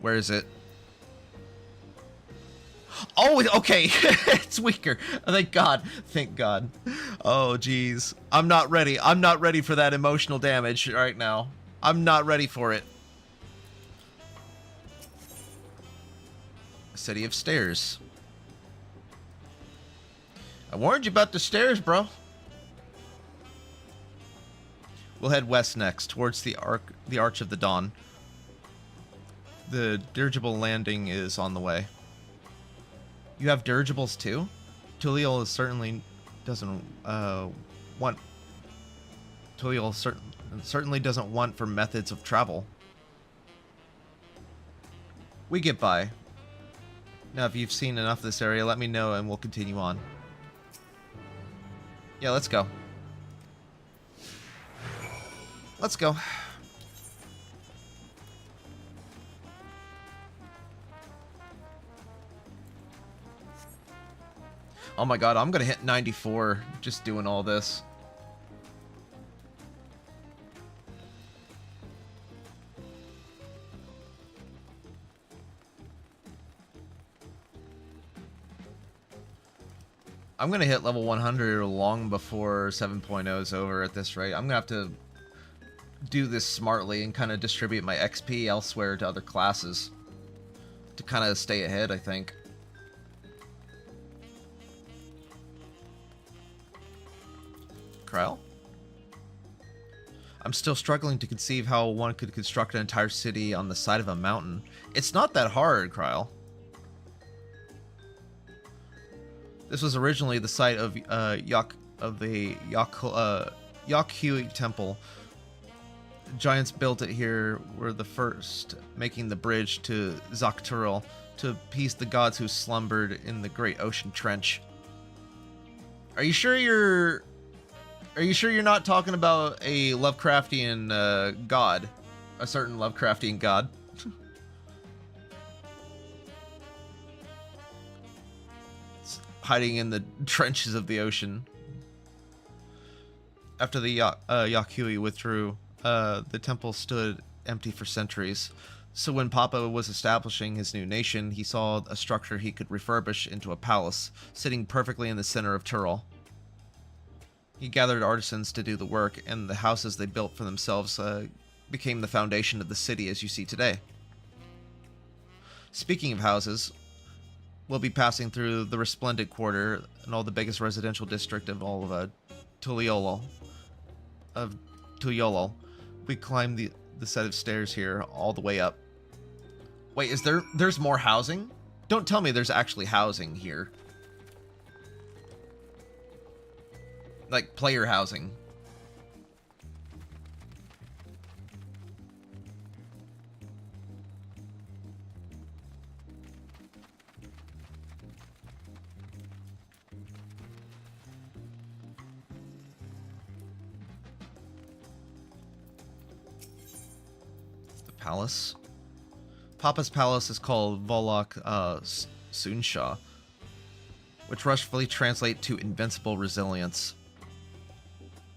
Where is it? Oh, okay. It's weaker. Thank God. Thank God. Oh, jeez. I'm not ready. I'm not ready for that emotional damage right now. I'm not ready for it. A city of stairs. I warned you about the stairs, bro. We'll head west next, towards the Arch of the Dawn. The dirigible landing is on the way. You have dirigibles too? Tuliol certainly doesn't want. Tuliol certainly doesn't want for methods of travel. We get by. Now, if you've seen enough of this area, let me know and we'll continue on. Yeah, let's go. Let's go. Oh my god, I'm gonna hit 94 just doing all this. I'm gonna hit level 100 long before 7.0 is over at this rate. I'm gonna have to do this smartly and kind of distribute my XP elsewhere to other classes to kind of stay ahead, I think. Kryl? I'm still struggling to conceive how one could construct an entire city on the side of a mountain. It's not that hard, Kryl. This was originally the site of the Yakhui Temple. Giants built it here, were the first, making the bridge to Dawntrail to appease the gods who slumbered in the great ocean trench. Are you sure you're not talking about a Lovecraftian god? A certain Lovecraftian god? It's hiding in the trenches of the ocean. After the Yakhui withdrew, the temple stood empty for centuries. So when Papa was establishing his new nation, he saw a structure he could refurbish into a palace, sitting perfectly in the center of Turl. He gathered artisans to do the work, and the houses they built for themselves became the foundation of the city as you see today. Speaking of houses, we'll be passing through the Resplendent Quarter and all the biggest residential district of all of Tuliol. We climb the set of stairs here all the way up. Wait, there's more housing? Don't tell me there's actually housing here. Like player housing. The palace. Papa's palace is called Volok Sunsha, which roughly translate to invincible resilience.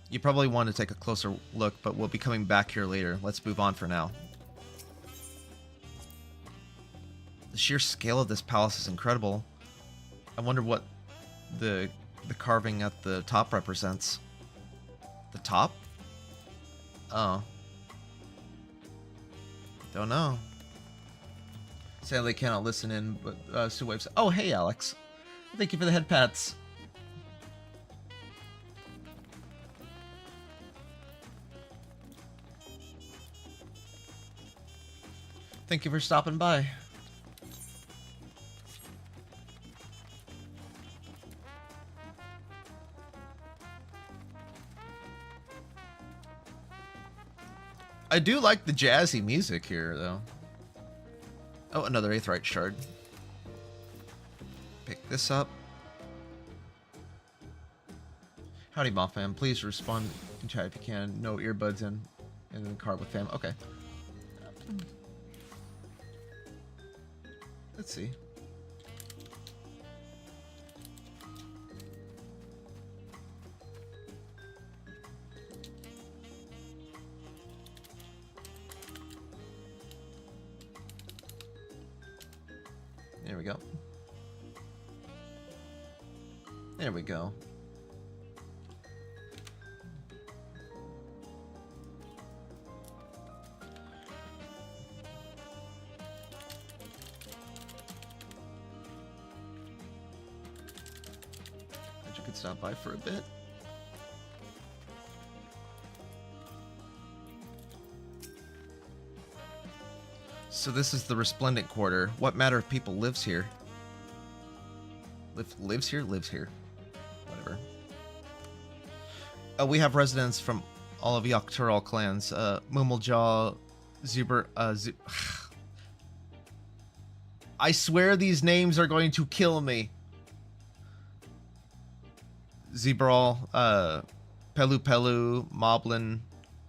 You probably want to take a closer look, but we'll be coming back here later. Let's move on for now. The sheer scale of this palace is incredible. I wonder what the carving at the top represents. The top? Oh. Don't know. Sadly, cannot listen in, but Sue waves. Oh, hey, Alex. Thank you for the head pats. Thank you for stopping by. I do like the jazzy music here, though. Oh, another Aetheryte shard. Pick this up. Howdy, Mothman. Please respond in chat if you can. No earbuds in the car with fam. Okay. Let's see. There we go. There we go. You could stop by for a bit. So this is the Resplendent Quarter. What matter if people lives here? Lives here? Lives here. Whatever. We have residents from all of Yoctural clans. Mumaljaw, Zuber, I swear these names are going to kill me. Zebral, Pelu Pelu, Moblin,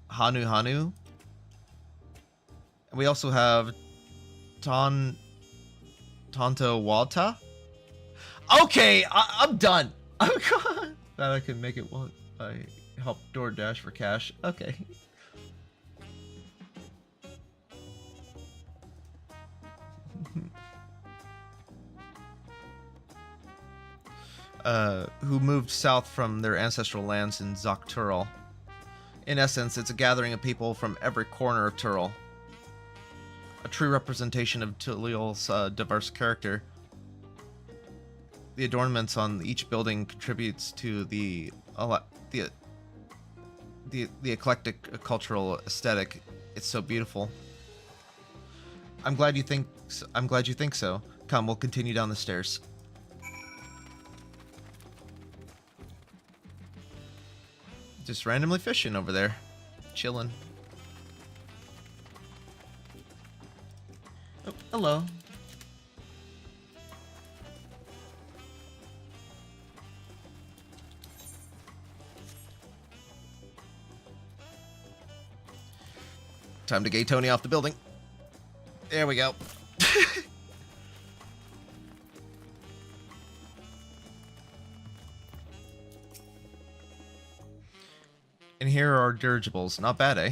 Hanu Hanu. And we also have Tonto Wata. Okay, I'm done. I'm gone. That I can make it while I help DoorDash for cash. Okay. Who moved south from their ancestral lands in Zoctural. In essence, it's a gathering of people from every corner of Turl. A true representation of Tuliel's diverse character. The adornments on each building contributes to the eclectic cultural aesthetic. It's so beautiful. I'm glad you think so. Come, we'll continue down the stairs. Just randomly fishing over there. Chilling. Oh, hello. Time to gate Tony off the building. There we go. And here are dirigibles. Not bad, eh?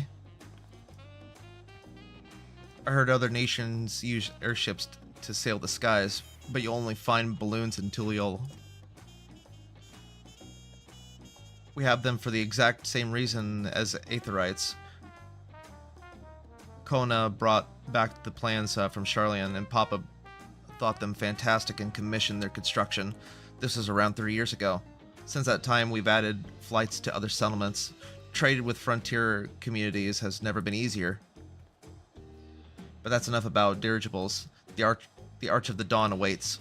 I heard other nations use airships to sail the skies, but you'll only find balloons in Tuliol. We have them for the exact same reason as Aetherites. Kona brought back the plans from Charlian, and Papa thought them fantastic and commissioned their construction. This was around 3 years ago. Since that time, we've added flights to other settlements. Trade with frontier communities has never been easier. But that's enough about dirigibles. The Arch of the Dawn awaits.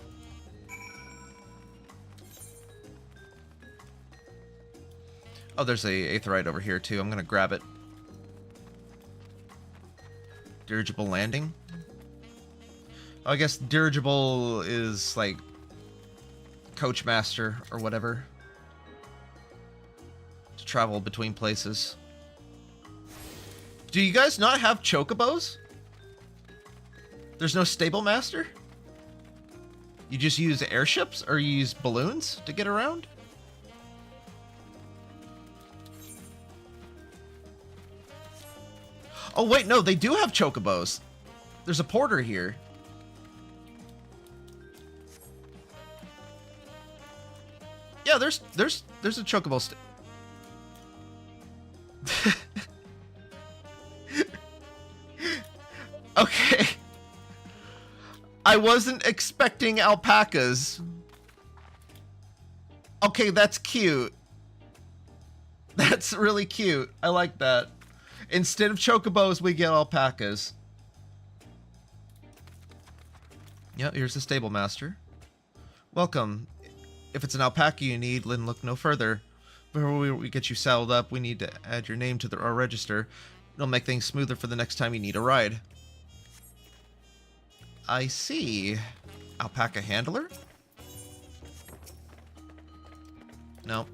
Oh, there's a Aetherite over here too. I'm gonna grab it. Dirigible landing? Oh, I guess dirigible is like Coachmaster or whatever. To travel between places. Do you guys not have chocobos? There's no stable master? You just use airships or you use balloons to get around? Oh wait, no, they do have chocobos. There's a porter here. Yeah, there's a chocobo. Okay. I wasn't expecting alpacas. Okay, that's cute. That's really cute. I like that. Instead of chocobos, we get alpacas. Yeah, here's the stable master. Welcome. If it's an alpaca you need, then look no further. Before we get you saddled up, we need to add your name to our register. It'll make things smoother for the next time you need a ride. I see. Alpaca handler? Nope.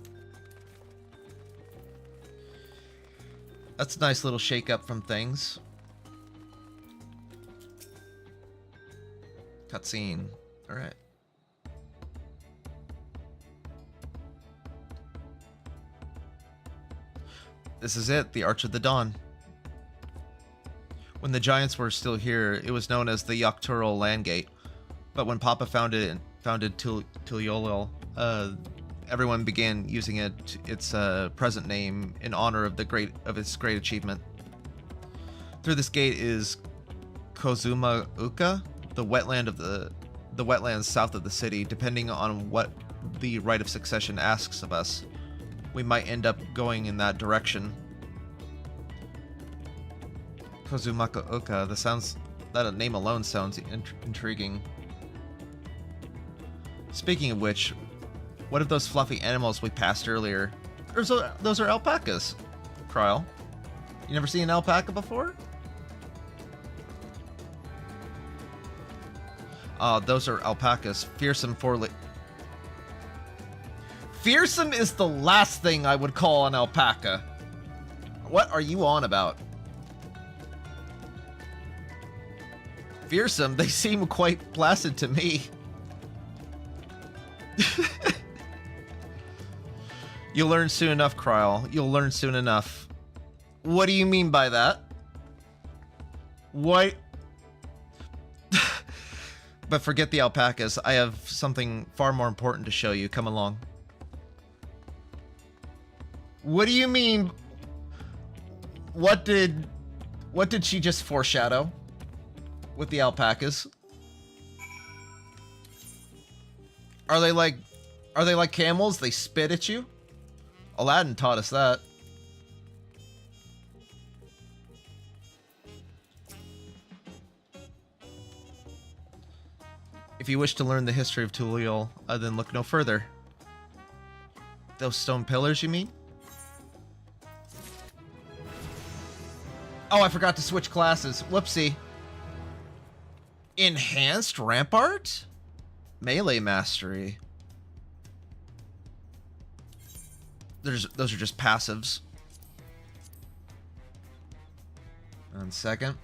That's a nice little shake-up from things. Cutscene. Alright. This is it, the Arch of the Dawn. When the Giants were still here, it was known as the Yoctural Landgate. But when Papa founded Tuliolil, everyone began using its present name in honor of its great achievement. Through this gate is Kozuma Uka, the wetlands south of the city. Depending on what the Rite of Succession asks of us, we might end up going in that direction. Kozumaka Uka, that name alone sounds intriguing. Speaking of which, what of those fluffy animals we passed earlier? Those are alpacas, Kryl. You never seen an alpaca before? Those are alpacas. Fearsome Fearsome is the last thing I would call an alpaca. What are you on about? Fearsome? They seem quite placid to me. You'll learn soon enough, Kryl. You'll learn soon enough. What do you mean by that? What? But forget the alpacas. I have something far more important to show you. Come along. What do you mean? What did she just foreshadow with the alpacas? Are they like camels? They spit at you? Aladdin taught us that. If you wish to learn the history of Tuliol, then look no further. Those stone pillars, you mean? Oh, I forgot to switch classes. Whoopsie. Enhanced Rampart? Melee Mastery. Those are just passives. 1 second.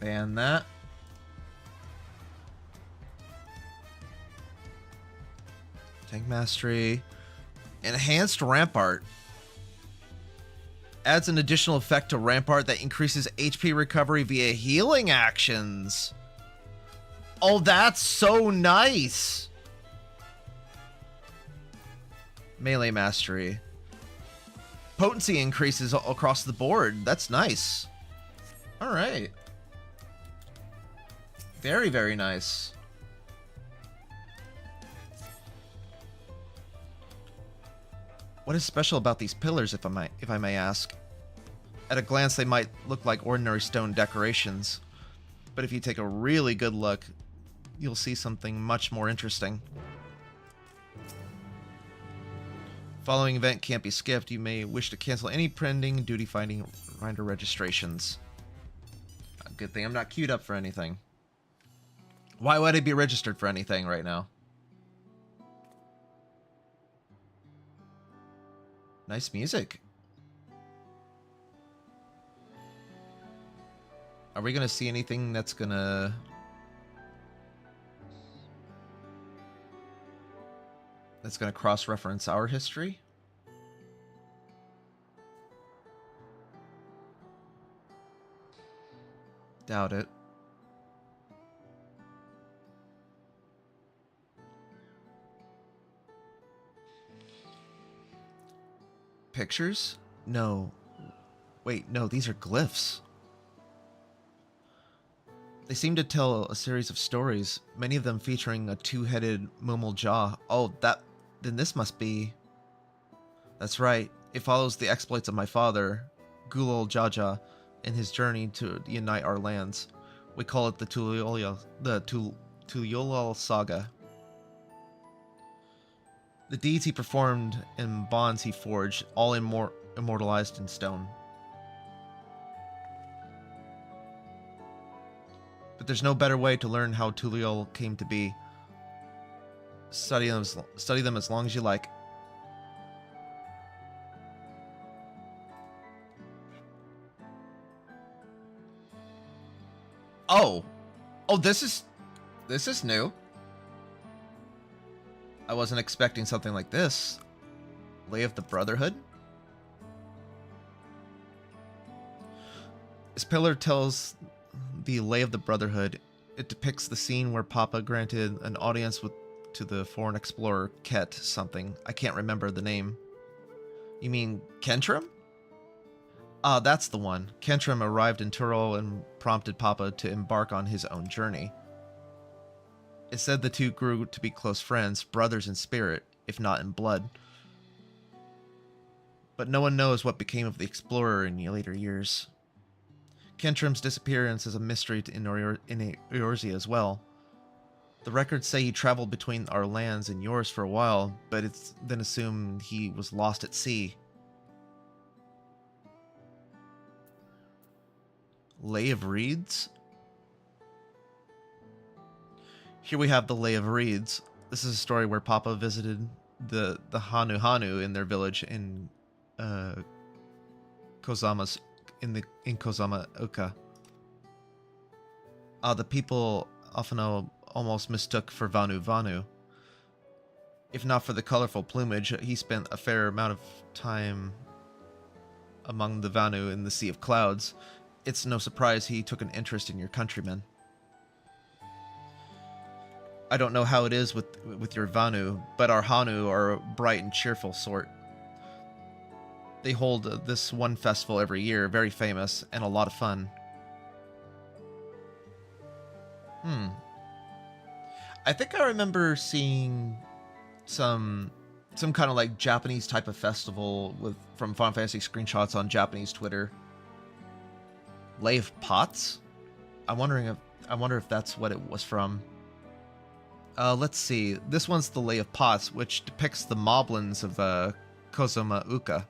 Ban that. Tank Mastery. Enhanced Rampart. Adds an additional effect to Rampart that increases HP recovery via healing actions. Oh, that's so nice. Melee Mastery. Potency increases across the board. That's nice. Alright. Very, very nice. What is special about these pillars, if I may ask? At a glance, they might look like ordinary stone decorations, but if you take a really good look, you'll see something much more interesting. Following event can't be skipped. You may wish to cancel any pending duty finder registrations. Good thing I'm not queued up for anything. Why would I be registered for anything right now? Nice music. Are we gonna see anything that's gonna... cross-reference our history? Doubt it. Pictures? No. Wait, no, these are glyphs. They seem to tell a series of stories, many of them featuring a two-headed Mummel jaw. Oh, then this must be... That's right. It follows the exploits of my father, Gulol Jaja, in his journey to unite our lands. We call it the Tuliolil Saga. The deeds he performed and bonds he forged, all immortalized in stone. But there's no better way to learn how Tuliol came to be. Study them as long as you like. Oh, this is new. I wasn't expecting something like this. Lay of the Brotherhood. This pillar tells the Lay of the Brotherhood. It depicts the scene where Papa granted an audience to the foreign explorer Ket something. I can't remember the name. You mean Kentrim? Ah, that's the one. Kentrim arrived in Tyrol and prompted Papa to embark on his own journey. It said the two grew to be close friends, brothers in spirit, if not in blood. But no one knows what became of the explorer in later years. Kentrim's disappearance is a mystery in Eorzea as well. The records say he traveled between our lands and yours for a while, but it's then assumed he was lost at sea. Lay of Reeds? Here we have the Lay of Reeds. This is a story where Papa visited the Hanu Hanu in their village in Kozama Uka. The people often almost mistook for Vanu Vanu. If not for the colorful plumage, he spent a fair amount of time among the Vanu in the Sea of Clouds. It's no surprise he took an interest in your countrymen. I don't know how it is with your Vanu, but our Hanu are a bright and cheerful sort. They hold this one festival every year, very famous, and a lot of fun. I think I remember seeing some kind of like Japanese type of festival from Final Fantasy screenshots on Japanese Twitter. Lay of Pots? I wonder if that's what it was from. Let's see. This one's the Lay of Pots, which depicts the moblins of Kozama Uka.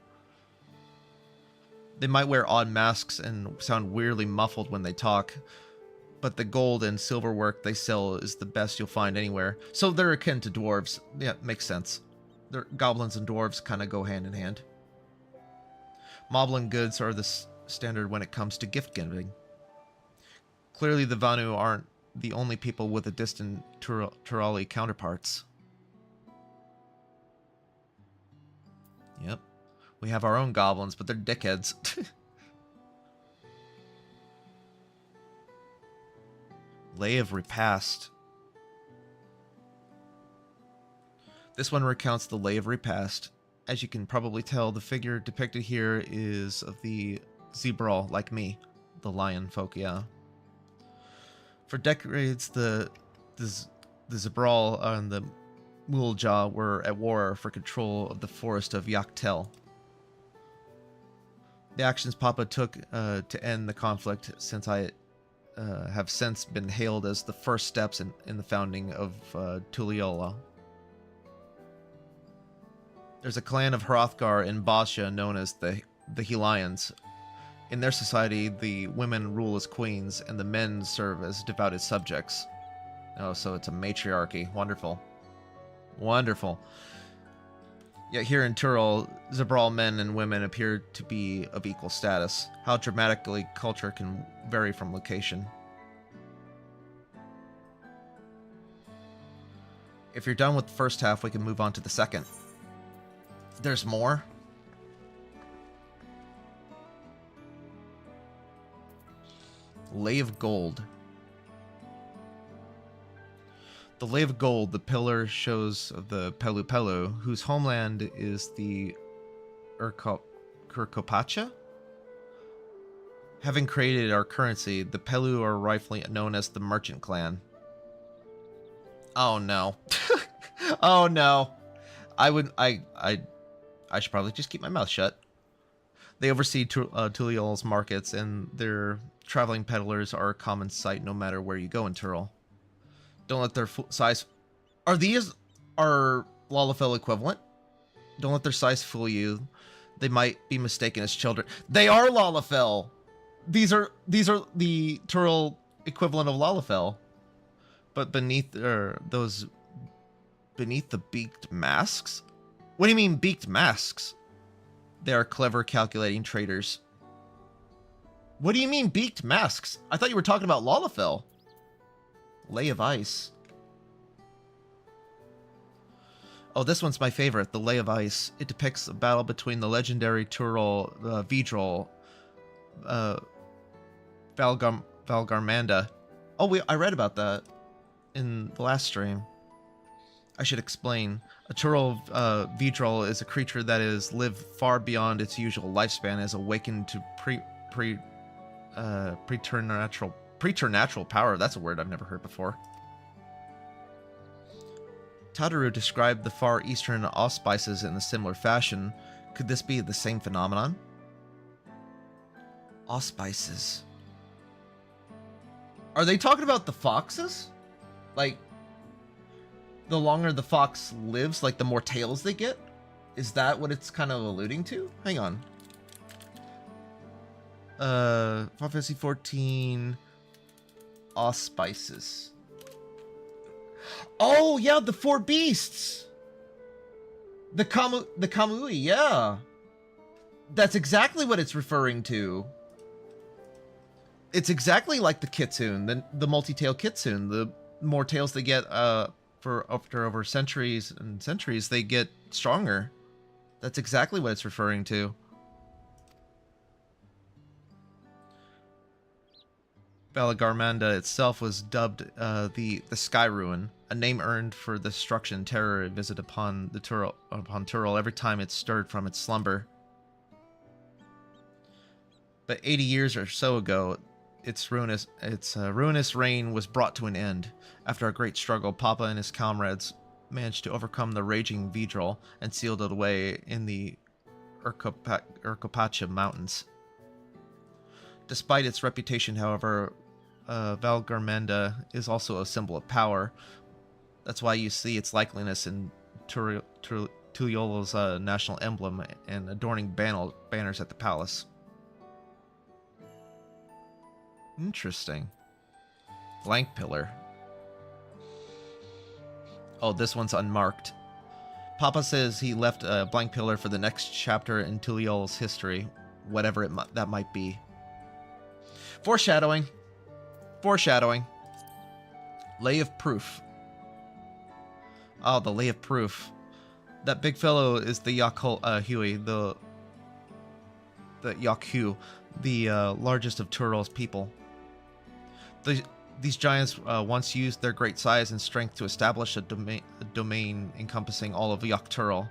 They might wear odd masks and sound weirdly muffled when they talk, but the gold and silver work they sell is the best you'll find anywhere. So they're akin to dwarves. Yeah, makes sense. Goblins and dwarves kind of go hand in hand. Moblin goods are the standard when it comes to gift giving. Clearly the Vanu aren't the only people with a distant Turali counterparts. Yep. We have our own goblins, but they're dickheads. Lay of Repast. This one recounts the Lay of Repast. As you can probably tell, the figure depicted here is of the Zebral, like me, the lion folk, yeah. For decades, the Zebral and the Mulja were at war for control of the forest of Yaktel. The actions Papa took to end the conflict since have since been hailed as the first steps in the founding of Tuliola. There's a clan of Hrothgar in Basha known as the Helions. In their society, the women rule as queens and the men serve as devoted subjects. Oh, so it's a matriarchy. Wonderful. Wonderful. Yet here in Tyrol, Zebral men and women appear to be of equal status. How dramatically culture can vary from location. If you're done with the first half, we can move on to the second. There's more. Lay of Gold. The Lay of Gold, the pillar shows of the Pelu Pelu, whose homeland is the Kurkopacha? Having created our currency, the Pelu are rightfully known as the Merchant Clan. Oh no. Oh no. I should probably just keep my mouth shut. They oversee Tuliol's markets, and their traveling peddlers are a common sight no matter where you go in Tyrol. Don't let their size... Are these our Lalafell equivalent? Don't let their size fool you. They might be mistaken as children. They are Lalafell. These are the Turl equivalent of Lalafell. But beneath those beneath the beaked masks? What do you mean beaked masks? They are clever calculating traders. What do you mean beaked masks? I thought you were talking about Lalafell. Lay of Ice. Oh, this one's my favorite, the Lay of Ice. It depicts a battle between the legendary Turl Vidrol, Valgarmanda. Oh, I read about that in the last stream. I should explain. A Turl Vidrol is a creature that has lived far beyond its usual lifespan, as awakened to preternatural power. That's a word I've never heard before. Tadaru described the Far Eastern auspices in a similar fashion. Could this be the same phenomenon? Auspices. Are they talking about the foxes? Like, the longer the fox lives, like the more tails they get? Is that what it's kind of alluding to? Hang on. FFXIV auspices. Oh, yeah, the four beasts. The Kamui, yeah. That's exactly what it's referring to. It's exactly like the Kitsune, the multi-tail Kitsune. The more tails they get for after over centuries and centuries, they get stronger. That's exactly what it's referring to. Valgarmanda itself was dubbed the Sky Ruin, a name earned for the destruction and terror it visited upon Turl every time it stirred from its slumber. But 80 years or so ago, its ruinous reign was brought to an end. After a great struggle, Papa and his comrades managed to overcome the raging Vidrol and sealed it away in the Urkopacha Mountains. Despite its reputation, however, Valgarmanda is also a symbol of power. That's why you see its likeliness in Tuliolo's national emblem and adorning banners at the palace. Interesting. Blank pillar. Oh, this one's unmarked. Papa says he left a blank pillar for the next chapter in Tuliolo's history, whatever that might be. Foreshadowing. Foreshadowing. Lay of Proof. Oh, the Lay of Proof. That big fellow is the Huey, the Yakhu, the largest of Turl's people. These giants once used their great size and strength to establish a domain encompassing all of Yak Turl.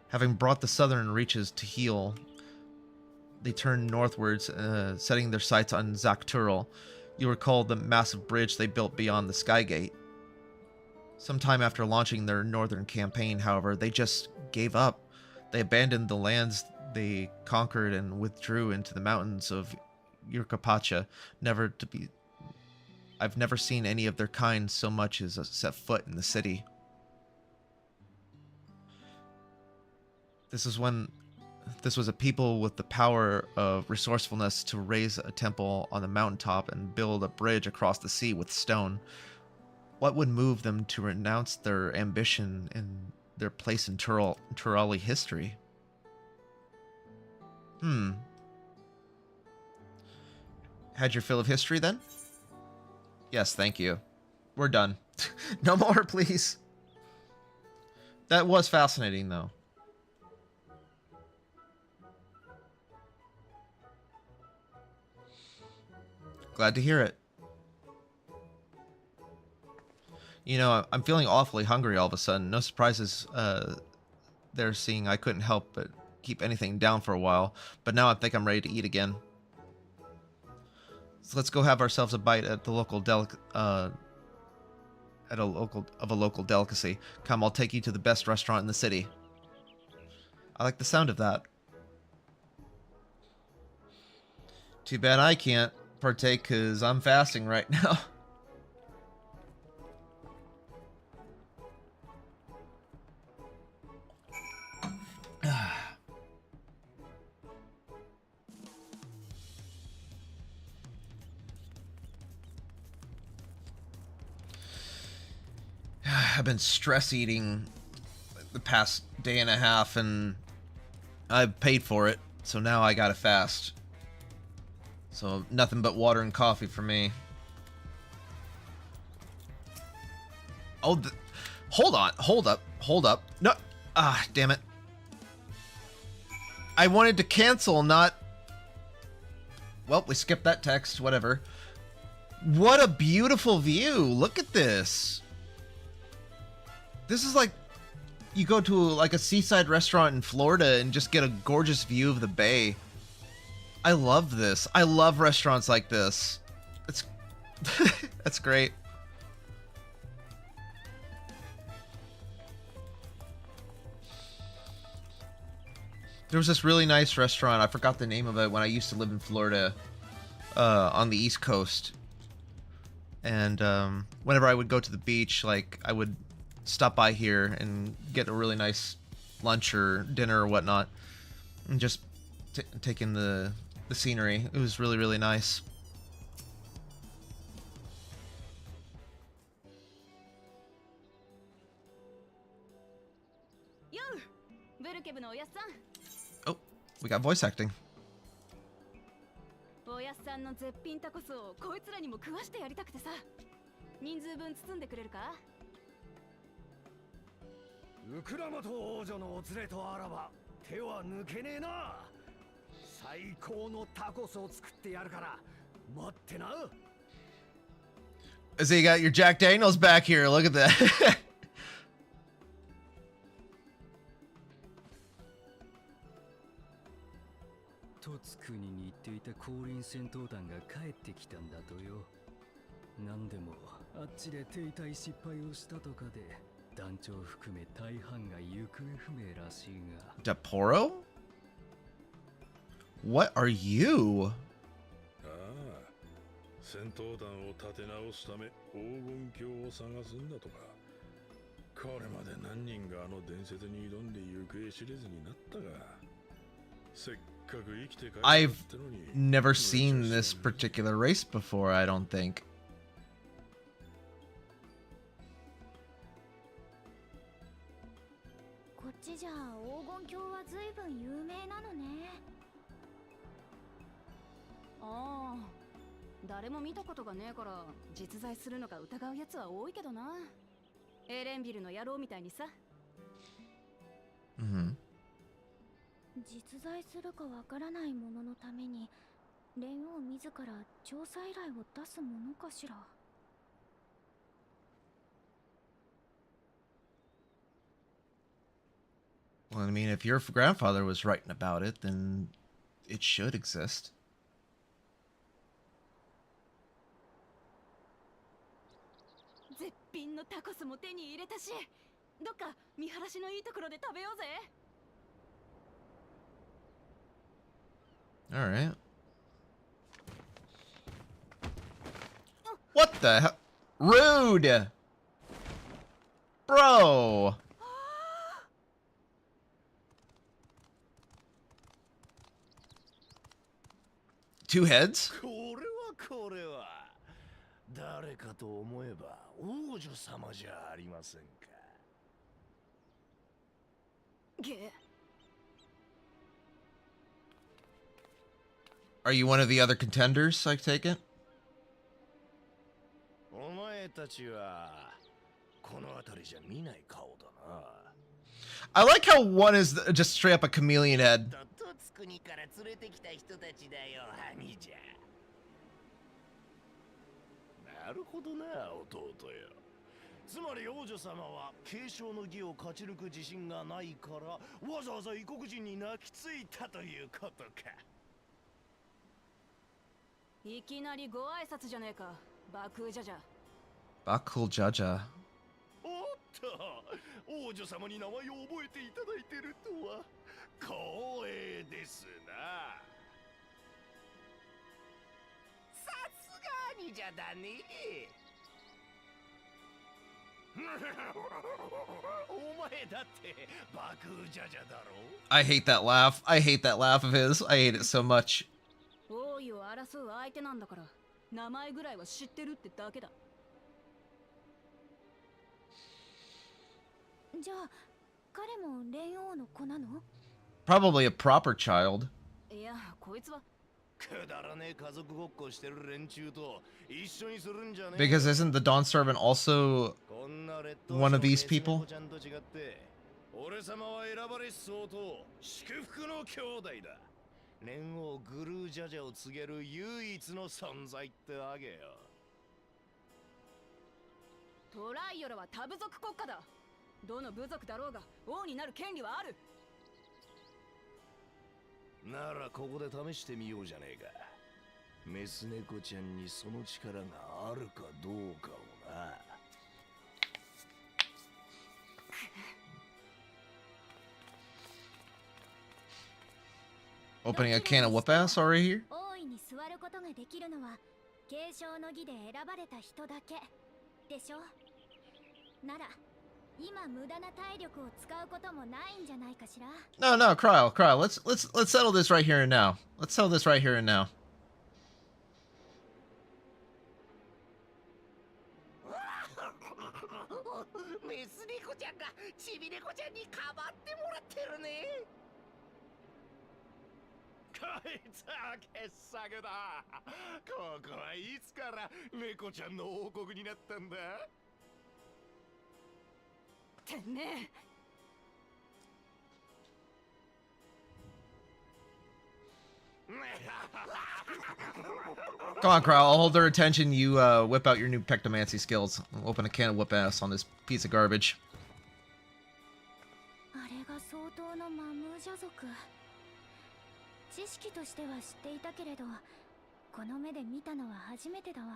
Having brought the southern reaches to heel, they turned northwards, setting their sights on Zak Turl. You recall the massive bridge they built beyond the Skygate. Sometime after launching their northern campaign, however, they just gave up. They abandoned the lands they conquered and withdrew into the mountains of Urkopacha, I've never seen any of their kind so much as set foot in the city. This was a people with the power of resourcefulness to raise a temple on the mountaintop and build a bridge across the sea with stone. What would move them to renounce their ambition and their place in Turali history? Had your fill of history then? Yes, thank you. We're done. No more, please. That was fascinating, though. Glad to hear it. You know, I'm feeling awfully hungry all of a sudden. No surprises there, seeing I couldn't help but keep anything down for a while. But now I think I'm ready to eat again. So let's go have ourselves a bite at the local local delicacy. Come, I'll take you to the best restaurant in the city. I like the sound of that. Too bad I can't partake because I'm fasting right now. I've been stress eating the past day and a half, and I've paid for it, so now I gotta fast. So nothing but water and coffee for me. Oh, hold on, hold up. No, damn it. I wanted to cancel, not... Well, we skipped that text, whatever. What a beautiful view. Look at this. This is like you go to like a seaside restaurant in Florida and just get a gorgeous view of the bay. I love this. I love restaurants like this. It's that's great. There was this really nice restaurant. I forgot the name of it when I used to live in Florida, on the East Coast. And whenever I would go to the beach, like I would stop by here and get a really nice lunch or dinner or whatnot, and just take in the scenery. It was really, really nice. Oh, we got voice acting. おやっさんの絶品タコスをこいつらにも食わしてやりたくてさ。人数分包んでくれるか？ウクラマと王女のお連れとあらば手は抜けねえな。最高のタコスを作ってやるから待ってな。 So you got your Jack Daniels back here. Look at that. トツクに似ていた降臨戦闘団が帰ってきたんだとよ。何でもあっちで停滞失敗をしたとかで団長含め大半が行方不明らしいが。Deporo? What are you? ああ、戦闘団を立て直すため黄金鏡を探すんだとか。これまで何人があの伝説に挑んで行方知れずになったが。せっかく生きて帰ったのに。I've never seen this particular race before, I don't think. こっちじゃ黄金鏡は随分有名なのね。ああ、誰も見たことがねえから実在するのか疑うやつは多いけどな。エレンビルの野郎みたいにさ。実在するかわからないもののために蓮王自ら調査依頼を出すものかしら。Well, I mean, if your grandfather was writing about it, then it should exist. 絶品のタコスも手に入れたし、どっか見晴らしのいいところで食べようぜ。All right. What the hell? Rude! Bro! Two heads? これは誰かと思えば王女様じゃありませんか。ゲ Are you one of the other contenders, I take it? お前たちはこの辺りじゃ見ない顔だな。 I like how one is just straight up a chameleon head. トツクニから連れてきた人たちだよ、ハニじゃ。なるほどな、弟よ。つまり王女様は継承の儀を勝ち抜く自信がないからわざわざ異国人に泣きついたということか。いきなりご挨拶じゃねえか、バクージャジャ。Bakul Jaja. おっと、王女様に名前を覚えていただいてるとは光栄ですな。さすがにじゃだね。お前だってバクージャジャだろ。 I hate that laugh. I hate that laugh of his. I hate it so much. 王位を争う相手なんだから名前ぐらいは知ってるってだけだ。じゃあ彼も蓮王の子なの？ Probably a proper child. いや、こいつはくだらねえ家族ごっこしてる連中と一緒にするんじゃねえ。 Because isn't the Dawn Servant also こんな劣等 one of 生 these の people? メス猫ちゃんと違って俺様は選ばれし相当祝福の兄弟だ。蓮王グルージャジャを告げる唯一の存在ってわけよ。トライオラは多部族国家だ。どの部族だろうが王になる権利はある。ならここで試してみようじゃねえか。メス猫ちゃんにその力があるかどうかをな。Opening a can of whoop ass already here? 王位に座ることができるのは継承の儀で選ばれた人だけでしょ。なら今無駄な体力を使うこともないんじゃないかしら。 No, no, Cryle. Let's settle this right here and now. Let's settle this right here and now. メス猫ちゃんがチビ猫ちゃんにかばってもらってるね。こいつは傑作だ。ここはいつから猫ちゃんの王国になったんだ。てめえ。Come on, Cryle. I'll hold their attention. You whip out your new pectomancy skills. I'll open a can of whoop ass on this piece of garbage. あれが相当のマムージャ族。知識としては知っていたけれど、この目で見たのは初めてだわ。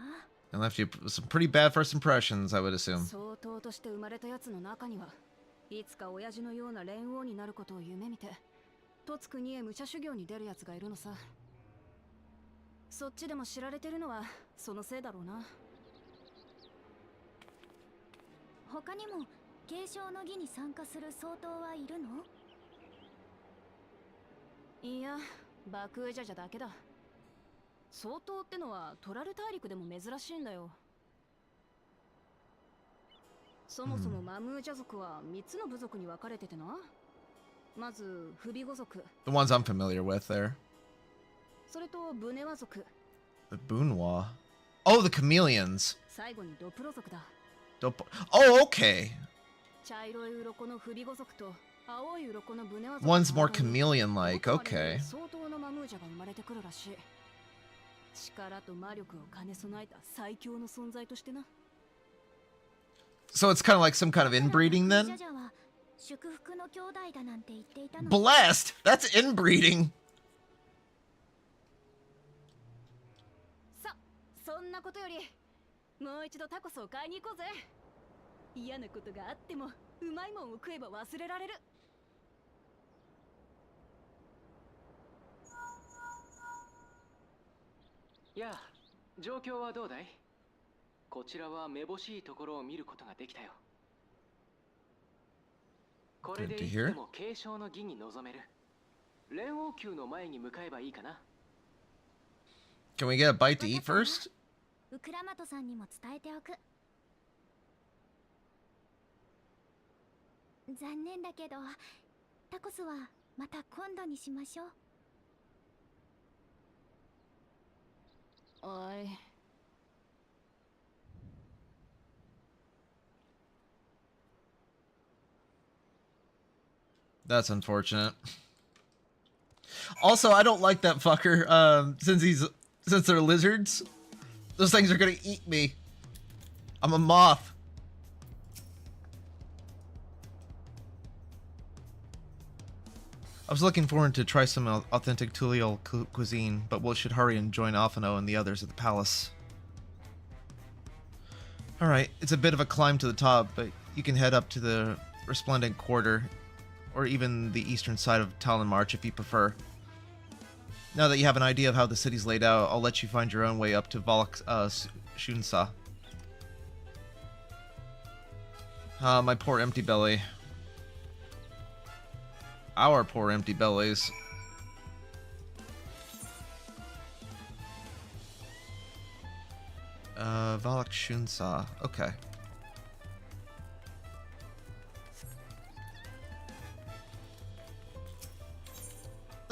And left you with some pretty bad first impressions, I would assume. 相当として生まれたやつの中にはいつか親父のような蓮王になることを夢見てとつ国へ武者修行に出るやつがいるのさ。そっちでも知られてるのはそのせいだろうな。他にも継承の儀に参加する相当はいるの？いや、バクージャジャだけだ。相当ってのはトラル大陸でも珍しいんだよ。そもそもマムージャ族は3つの部族に分かれててな。まずフビゴ族、 The ones I'm familiar with there. それとブネワ族、 The Boonwa. Oh, the chameleons. 最後にドプロ族だ。 Oh, okay. 茶色い鱗のフビゴ族と青い鱗のブネワ族。 One's more chameleon-like. Okay. 相当のマムージャが生まれてくるらしい。力と魔力を兼ね備えた最強の存在としてな。 So it's kind of like some kind of inbreeding ジャ then? ジャは祝福の兄弟だなんて言っていたの。 Blessed! That's inbreeding! そんなことよりもう一度タコスを買いに行こうぜ。嫌なことがあってもうまいもんを食えば忘れられる。やあ、状況はどうだい？こちらはめぼしいところを見ることができたよ。これでいつでも継承の儀に臨める。蓮王宮の前に向かえばいいかな。Can we get a bite to eat first? ウクラマトさんにも伝えておく。残念だけどタコスはまた今度にしましょう。おい。That's unfortunate. Also, I don't like that fucker. Since they're lizards, those things are gonna eat me. I'm a moth. I was looking forward to try some authentic Tulial cuisine, but we should hurry and join Alphino and the others at the palace. Alright, it's a bit of a climb to the top, but you can head up to the Resplendent Quarter, or even the eastern side of Talon March if you prefer. Now that you have an idea of how the city's laid out, I'll let you find your own way up to Valak Shunsa. My poor empty belly. Our poor empty bellies. Valak Shunsa. Okay.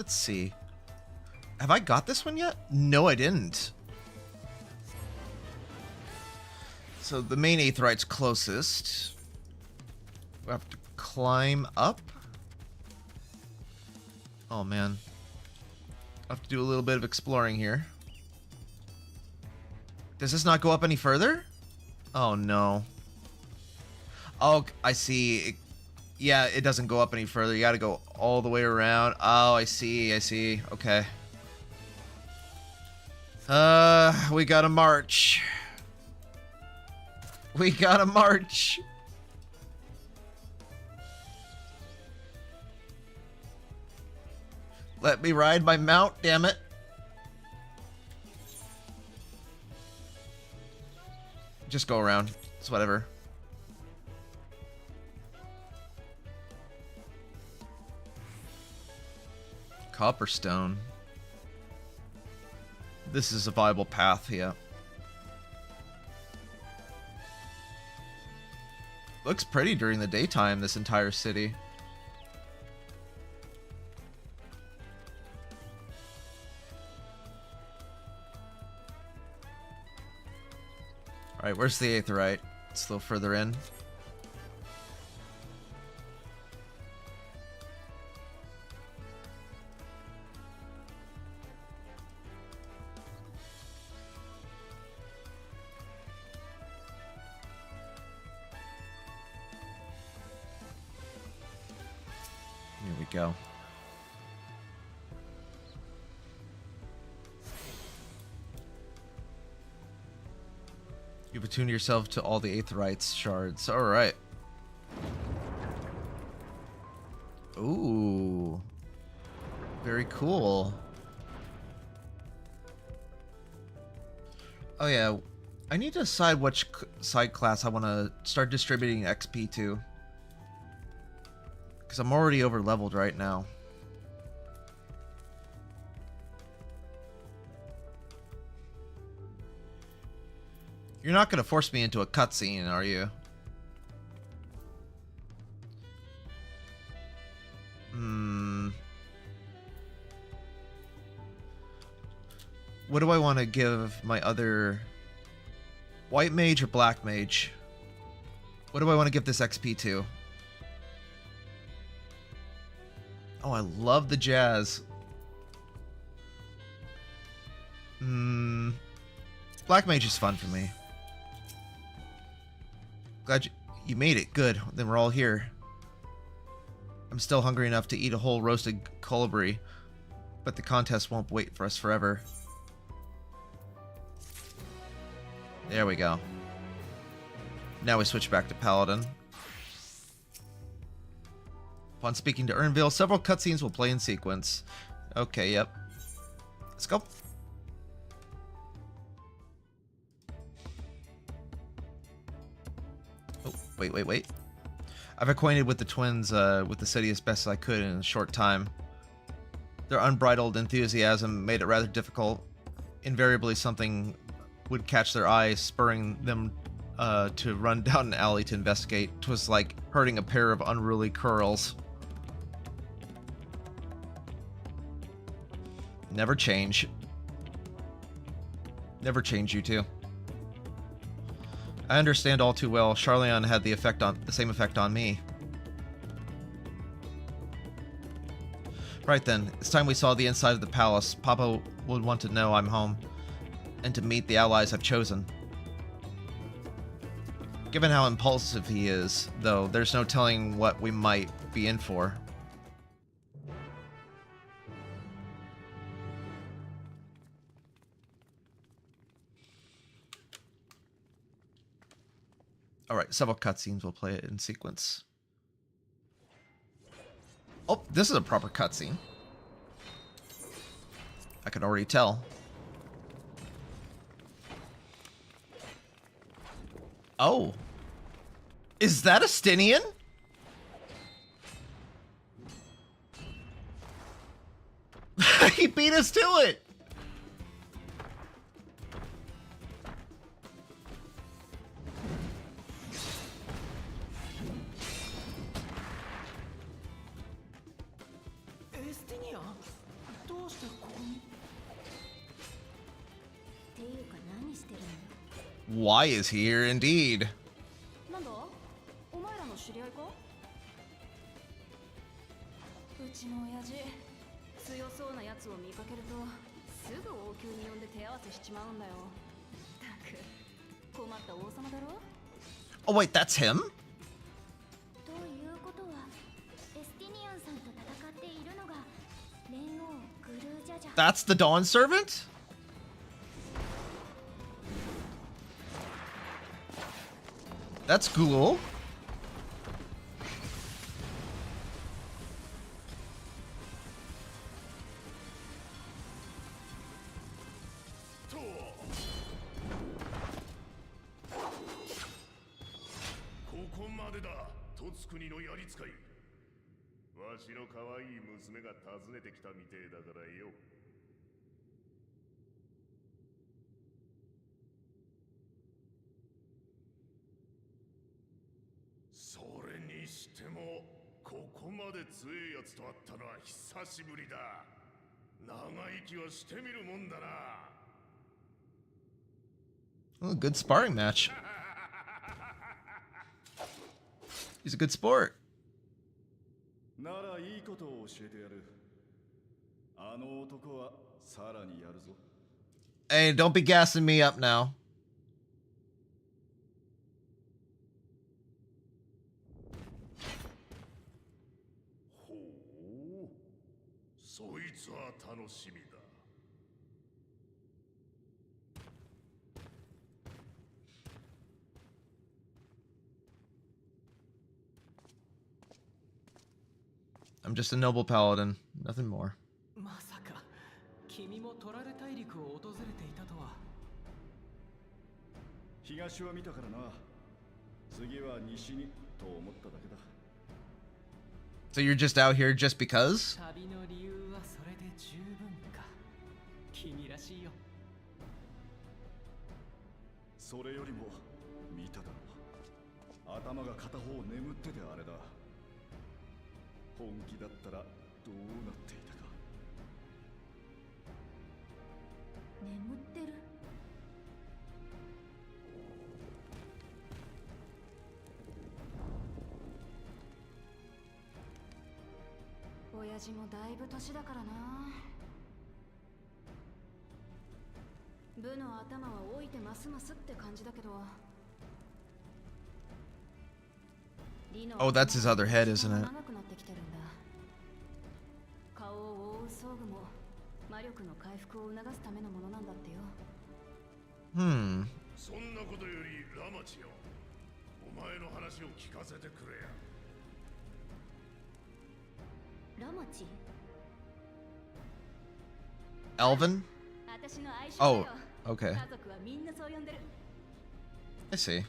let's see. Have I got this one yet? No, I didn't. So the main Aetheryte's closest. We have to climb up. Oh man. I have to do a little bit of exploring here. Does this not go up any further? Oh no. Oh, I see. Yeah, it doesn't go up any further. You gotta go all the way around. Oh, I see, I see. Okay. We gotta march. We gotta march. Let me ride my mount, damn it. Just go around. It's whatever. Copperstone. This is a viable path, yeah. Looks pretty during the daytime, this entire city. Alright, where's the Aetheryte? It's a little further in. Here we go. You've attuned yourself to all the Aetheryte's shards. Alright. Ooh. Very cool. Oh yeah. I need to decide which side class I want to start distributing XP to. Because I'm already over leveled right now. You're not going to force me into a cutscene, are you? What do I want to give my other... White mage or black mage? What do I want to give this XP to? Oh, I love the jazz. Black mage is fun for me. Glad you made it. Good. Then we're all here. I'm still hungry enough to eat a whole roasted colibri, but the contest won't wait for us forever. There we go. Now we switch back to Paladin. Upon speaking to Urnville, several cutscenes will play in sequence. Okay, yep. Let's go. Oh, wait. I've acquainted with the twins with the city as best as I could in a short time. Their unbridled enthusiasm made it rather difficult. Invariably something would catch their eye, spurring them to run down an alley to investigate. 'Twas like herding a pair of unruly curls. Never change. Never change, you two. I understand all too well. Charleon had the same effect on me. Right then, it's time we saw the inside of the palace. Papa would want to know I'm home, and to meet the allies I've chosen. Given how impulsive he is, though, there's no telling what we might be in for. Alright, several cutscenes will play it in sequence. Oh, this is a proper cutscene. I can already tell. Oh. Is that a Stinian? He beat us to it! Why is he here indeed? なんだお前らの知り合いか？うちの親父強そうなやつを見かけるとすぐ王宮に呼んで手合わせしちまうんだよ。たく困った王様だろ。 Oh wait, that's him? ということはエスティニアンさんと戦っているのが蓮王グルージャジャ。 That's the Dawn servant? That's cool. とここまでだとつ国のやり使い。わしの可愛い娘が訪ねてきたみてえだからよ。それにしてもここまで強いやつと会ったのは久しぶりだ。長生きはしてみるもんだな。 Oh, good sparring match. He's a good sport. ならいいことを教えてやる。あの男はさらにやるぞ。 Hey, don't be gassing me up now. ほう、そいつは楽しみだ。 I'm just a noble paladin, nothing more. まさか君もトラル大陸を訪れていたとは。東は見たからな。次は西にと思っただけだ。 So you're just out here just because? 旅の理由はそれで十分か。君らしいよ。それよりも見ただろう。頭が片方眠っててあれだ。本気だったらどうなっていたか。眠ってる。親父もだいぶ年だからな。部の頭は老いてますますって感じだけど。 Oh, that's his other head, isn't it? 長くなってきてるんだ。顔を覆う装具も魔力の回復を促すためのものなんだってよ。そんなことよりラマチよ、お前の話を聞かせてくれや。ラマチ Elvin? 私の愛称だ Oh, よ。 okay. 家族はみんなそう呼んでる。 I see.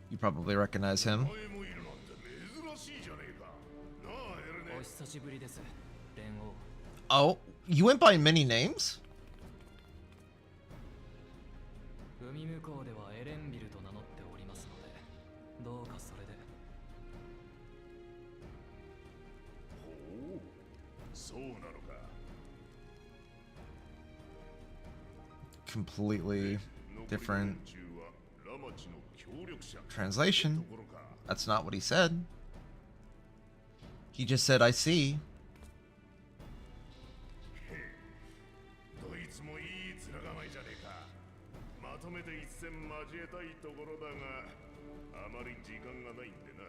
You probably recognize him. お前もいるなんて珍しいじゃねえか。なあ、エレネ。お久しぶりです、蓮王。 Oh, you went by many names? 海向こうではエレンビルと名乗っておりますので、どうかそれで。ほう、そうなのか。 Completely different 残りの連中はラマチの協力者。 translation. ところか。 That's not what he said. He just said, I see. どいつもいい面構えじゃねえか。まとめて一戦交えたいところだが、あまり時間がないんでな。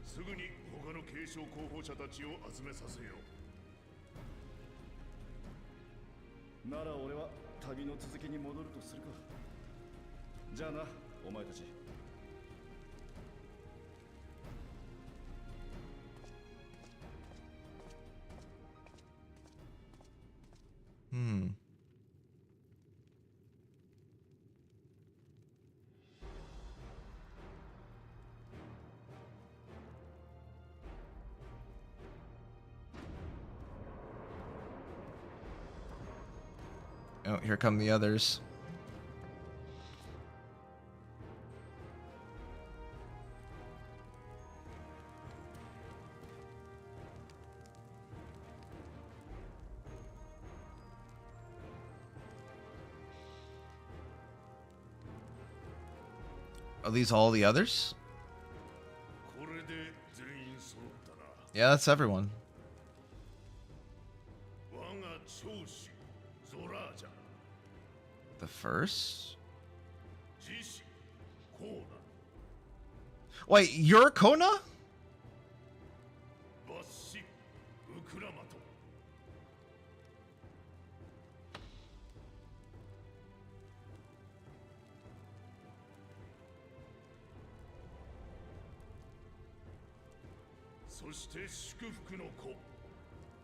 すぐに他の継承候補者たちを集めさせよう。なら俺は旅の続きに戻るとするか。じゃあな、お前たち。Oh, here come the others. Are these all the others? これで全員揃ったな。 Yeah, that's everyone. 我が長子ゾラージャ The first? 自死コーナ Wait, you're Kona? 抜死ウクラマト そして祝福の子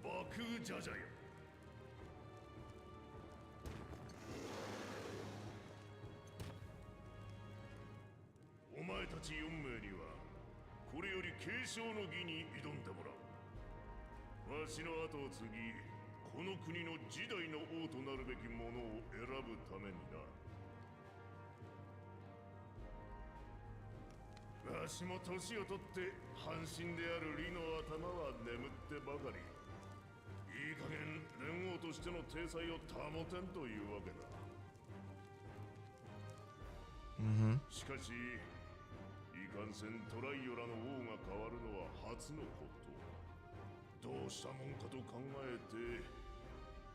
バクージャジャよ。お前たち4名にはこれより継承の儀に挑んでもらう。わしの後を継ぎこの国の次代の王となるべき者を選ぶためにな。わしも年を取って半身である李の頭は眠ってばかり。いい加減連王としての体裁を保てんというわけだ。しかしいかんせんトライオラの王が変わるのは初のこと。どうしたもんかと考えて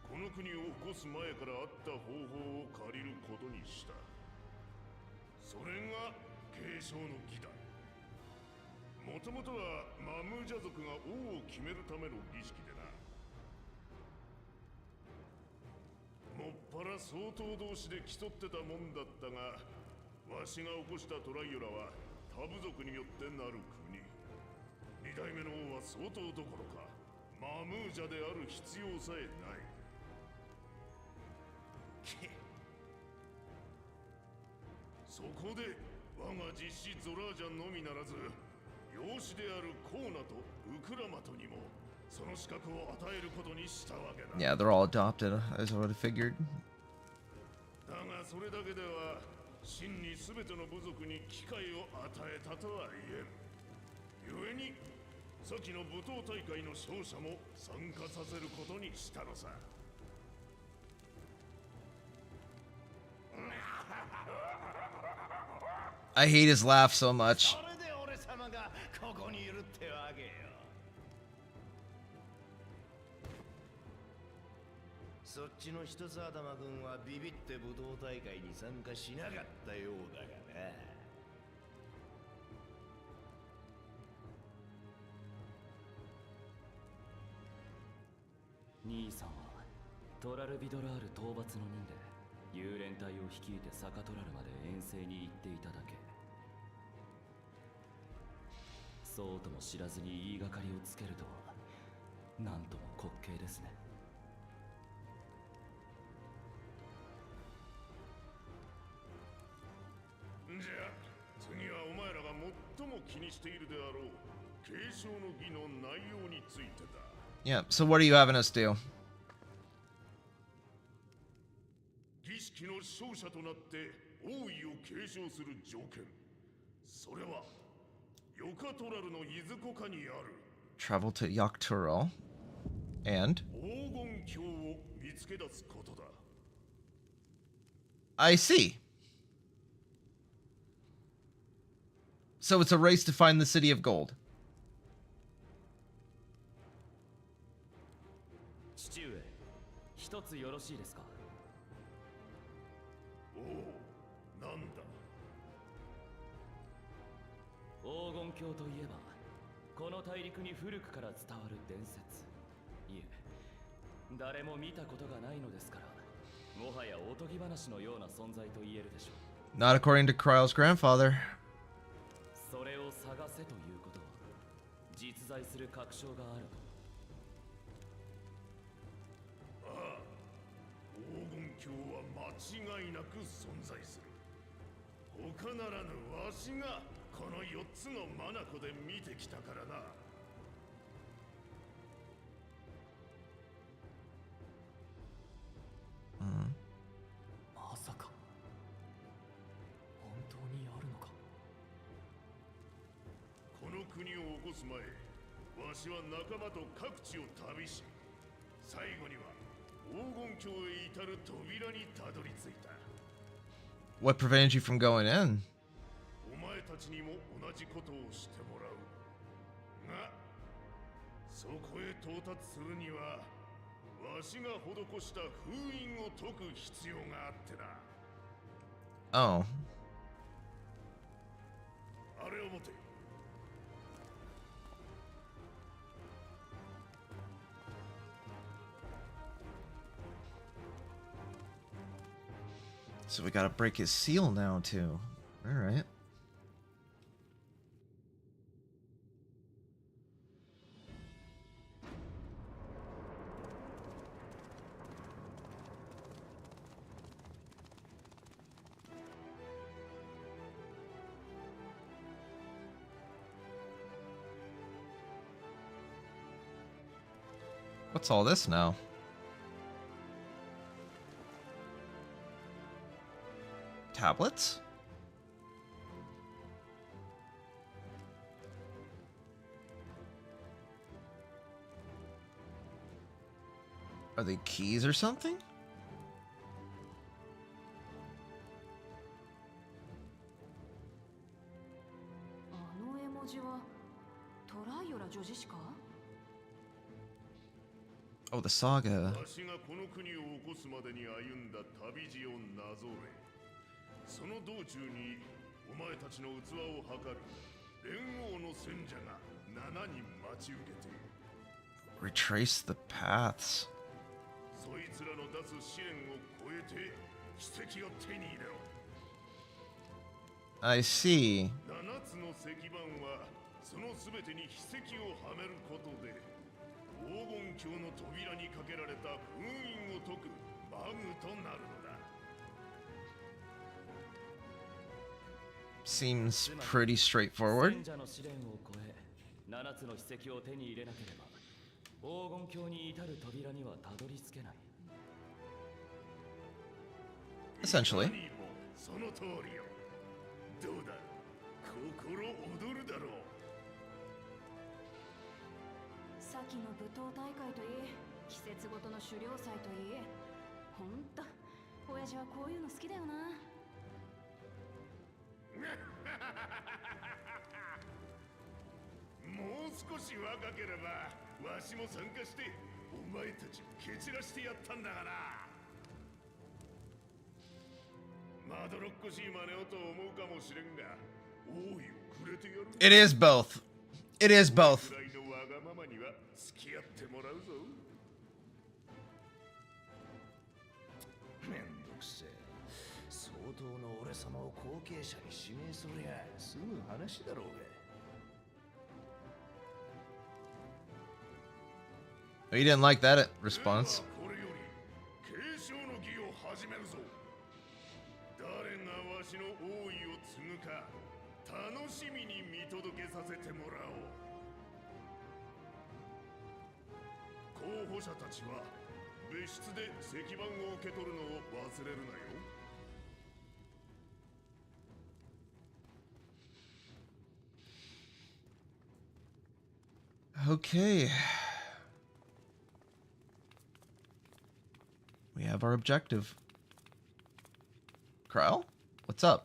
この国を起こす前からあった方法を借りることにした。それが継承の儀だ。もともとはマムージャ族が王を決めるための儀式でな。もっぱら相当同士で競ってたもんだったが、わしが起こしたトライオラは他部族によってなる国。二代目の王は相当どころかマムージャである必要さえない。そこで我が実子ゾラージャンのみならず養子であるコーナとウクラマトにもその資格を与えることにしたわけだ。 Yeah, they're all adopted, as I would have figured. だがそれだけでは真に全ての部族に機会を与えたとは言えん。故に先の武闘大会の勝者も参加させることにしたのさ。I hate his laugh so much. それで俺様がここにいるってわけよ。そっちの一つ頭君はビビって武闘大会に参加しなかったようだがな。兄さんはトラルビドラール討伐の任で幽連隊を率いてサカトラルまで遠征に行っていただけ。そうとも知らずに言いがかりをつけるとはなんとも滑稽ですね。じゃあ次はお前らが最も気にしているであろう継承の儀の内容についてだ。 Yeah, so what are you having us do? 儀式の勝者となって王位を継承する条件、それはヨカトラルのいずこかにある Travel to Yaktural. And? 黄金鏡を見つけ出すことだ。 I see. So it's a race to find the city of gold. 父上、一つよろしいですか。おお、なんだ。黄金鏡といえばこの大陸に古くから伝わる伝説。いえ、誰も見たことがないのですから、もはやおとぎ話のような存在と言えるでしょう。 Not according to Kryle's grandfather. それを探せということは実在する確証があると。ああ、黄金鏡は間違いなく存在する。他ならぬわしがこの4つの眼で見てきたからな。こす前、わしは仲間と各地を旅し、最後には黄金鏡へ至る扉にたどり着いた。 What prevented you from going in? お前たちにも同じことをしてもらうが、そこへ到達するにはわしが施した封印を解く必要があってな。 Oh. あれを持て。 So we gotta break his seal now, too. Alright. What's all this now? Tablets? Are they keys or something? あの絵文字はトライオラ女子か？ Oh, the saga. わしがこの国を起こすまでに歩んだ旅路をなぞれ、その道中にお前たちの器を測る連王の戦者が7人待ち受けている。 Retrace the paths. そいつらの出す試練を超えて奇跡を手に入れろ。 I see. 7つの石板はその全てに筆跡をはめることで黄金鏡の扉にかけられた封印を解くマグとなるのだ。 Seems pretty straightforward. 戦者の試練を超え7つの筆跡を手に入れなければ黄金鏡に至る扉にはたどり着けない。 Essentially. 何もその通りよ。どうだ、心躍るだろう。先の舞踏大会といい、季節ごとの狩猟祭といい、ほんと親父はこういうの好きだよな。もう少し若ければわしも参加してお前たちを蹴散らしてやったんだがな。まどろっこしい真似をと思うかもしれんが、王位をくれてやる。 It is both. It is both. くらいのわがままには付き合ってもらうぞ。めんどくせえ。相当の俺様を後継者に指名すりゃすぐ話だろうが。 He didn't like that response. これより継承の儀を始めるぞ。誰がわしの王位を継ぐか楽しみに見届けさせてもらおう。候補者たちは別室で石板を受け取るのを忘れるなよ。 Okay. We have our objective. Krell? What's up?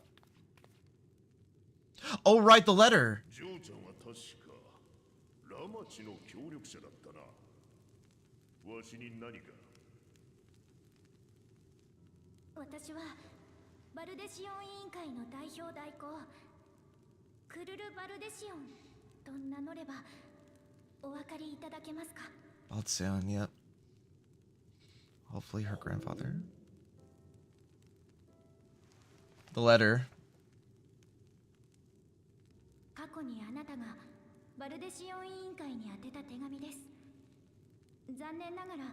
Oh, right, the letter. ジョーちゃんは確かラマチの協力者だったな。わしに何か。私はバルデシオン委員会の代表代行クルル・バルデシオンと名乗ればお分かりいただけますか？ Baltzeon, yep. Hopefully her grandfather. The letter. 過去にあなたがバルデシオン委員会に宛てた手紙です。残念ながら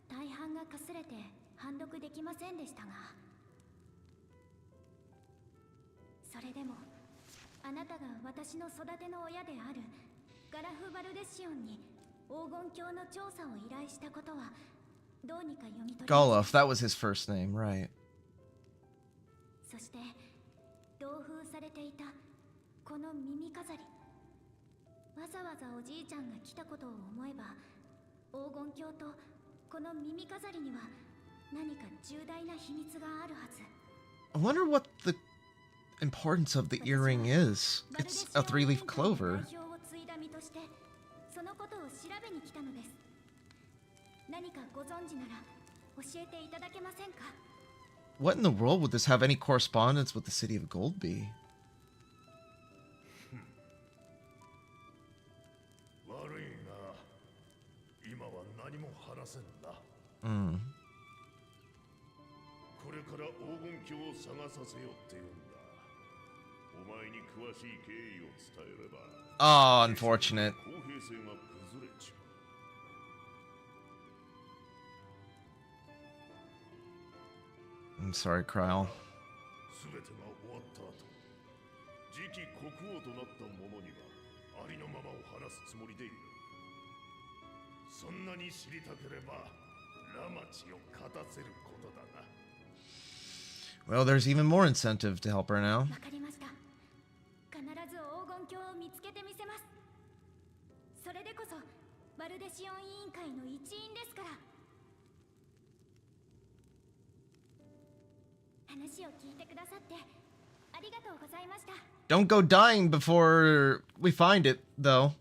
大半がかすれて判読できませんでしたが、それでもあなたが私の育ての親であるガラフ・バルデシオンに黄金鏡の調査を依頼したことはどうにか読み取り Goluf, that was his first name, right. そして同封されていたこの耳飾り、わざわざおじいちゃんが来たことを思えば、黄金鏡とこの耳飾りには何か重大な秘密があるはず。 I wonder what the importance of the earring is. It's a 3-leaf clover. 代表を継いだ身としてそのことを調べに来たのです。何かご存知なら教えていただけませんか？ What in the world would this have any correspondence with the city of Gold be? 悪いが、今は何も話せんな。これから黄金鏡を探させようって言うんだ。お前に詳しい経緯を伝えれば。Oh, unfortunate. 公平性が崩れちまう。 I'm sorry, Kryle. すべてが終わった後、次期国王となった者にはありのままを話すつもりでいる。そんなに知りたければラマチを勝たせることだな。 Well, there's even more incentive to help her now. わかりました。必ず黄金鏡を見つけてみせます。それでこそバルデシオン委員会の一員ですから。話を聞いてくださってありがとうございました。 Don't go dying before we find it, though.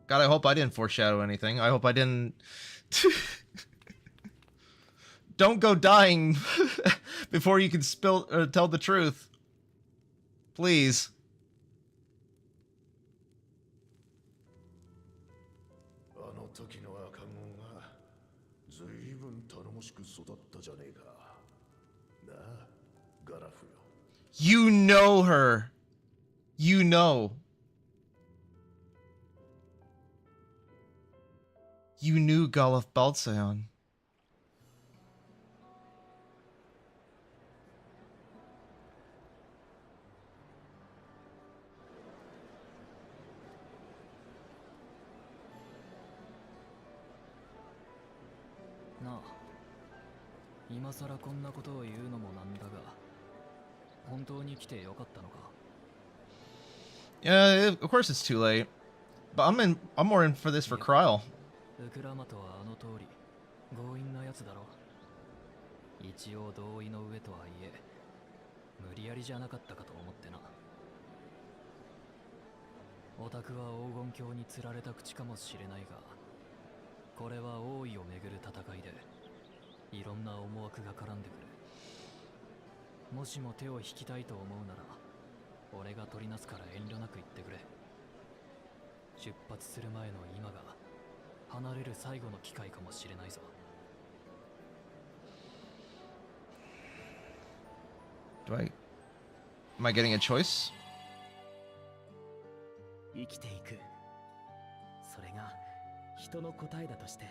God, I hope I didn't foreshadow anything. I hope I didn't... Don't go dying before you can tell the truth. Please. あの時の赤子がずいぶん頼もしく育ったじゃねえか。なあ、ガラフよ。 You know her. You know. You knew Galuf Baltzeon. Na, 今さらこんなことを言うのもなんだが、本当に来てよかったのか? Yeah, of course it's too late. But I'm more in for this for Kryle. ウクラマとはあの通り強引なやつだろ。一応同意の上とはいえ無理やりじゃなかったかと思ってな。オタクは黄金鏡に釣られた口かもしれないが、これは王位をめぐる戦いでいろんな思惑が絡んでくる。もしも手を引きたいと思うなら俺が取りなすから遠慮なく言ってくれ。出発する前の今が離れる最後の機会かもしれないぞ。Am I getting a choice? 生きていく。それが人の答えだとして、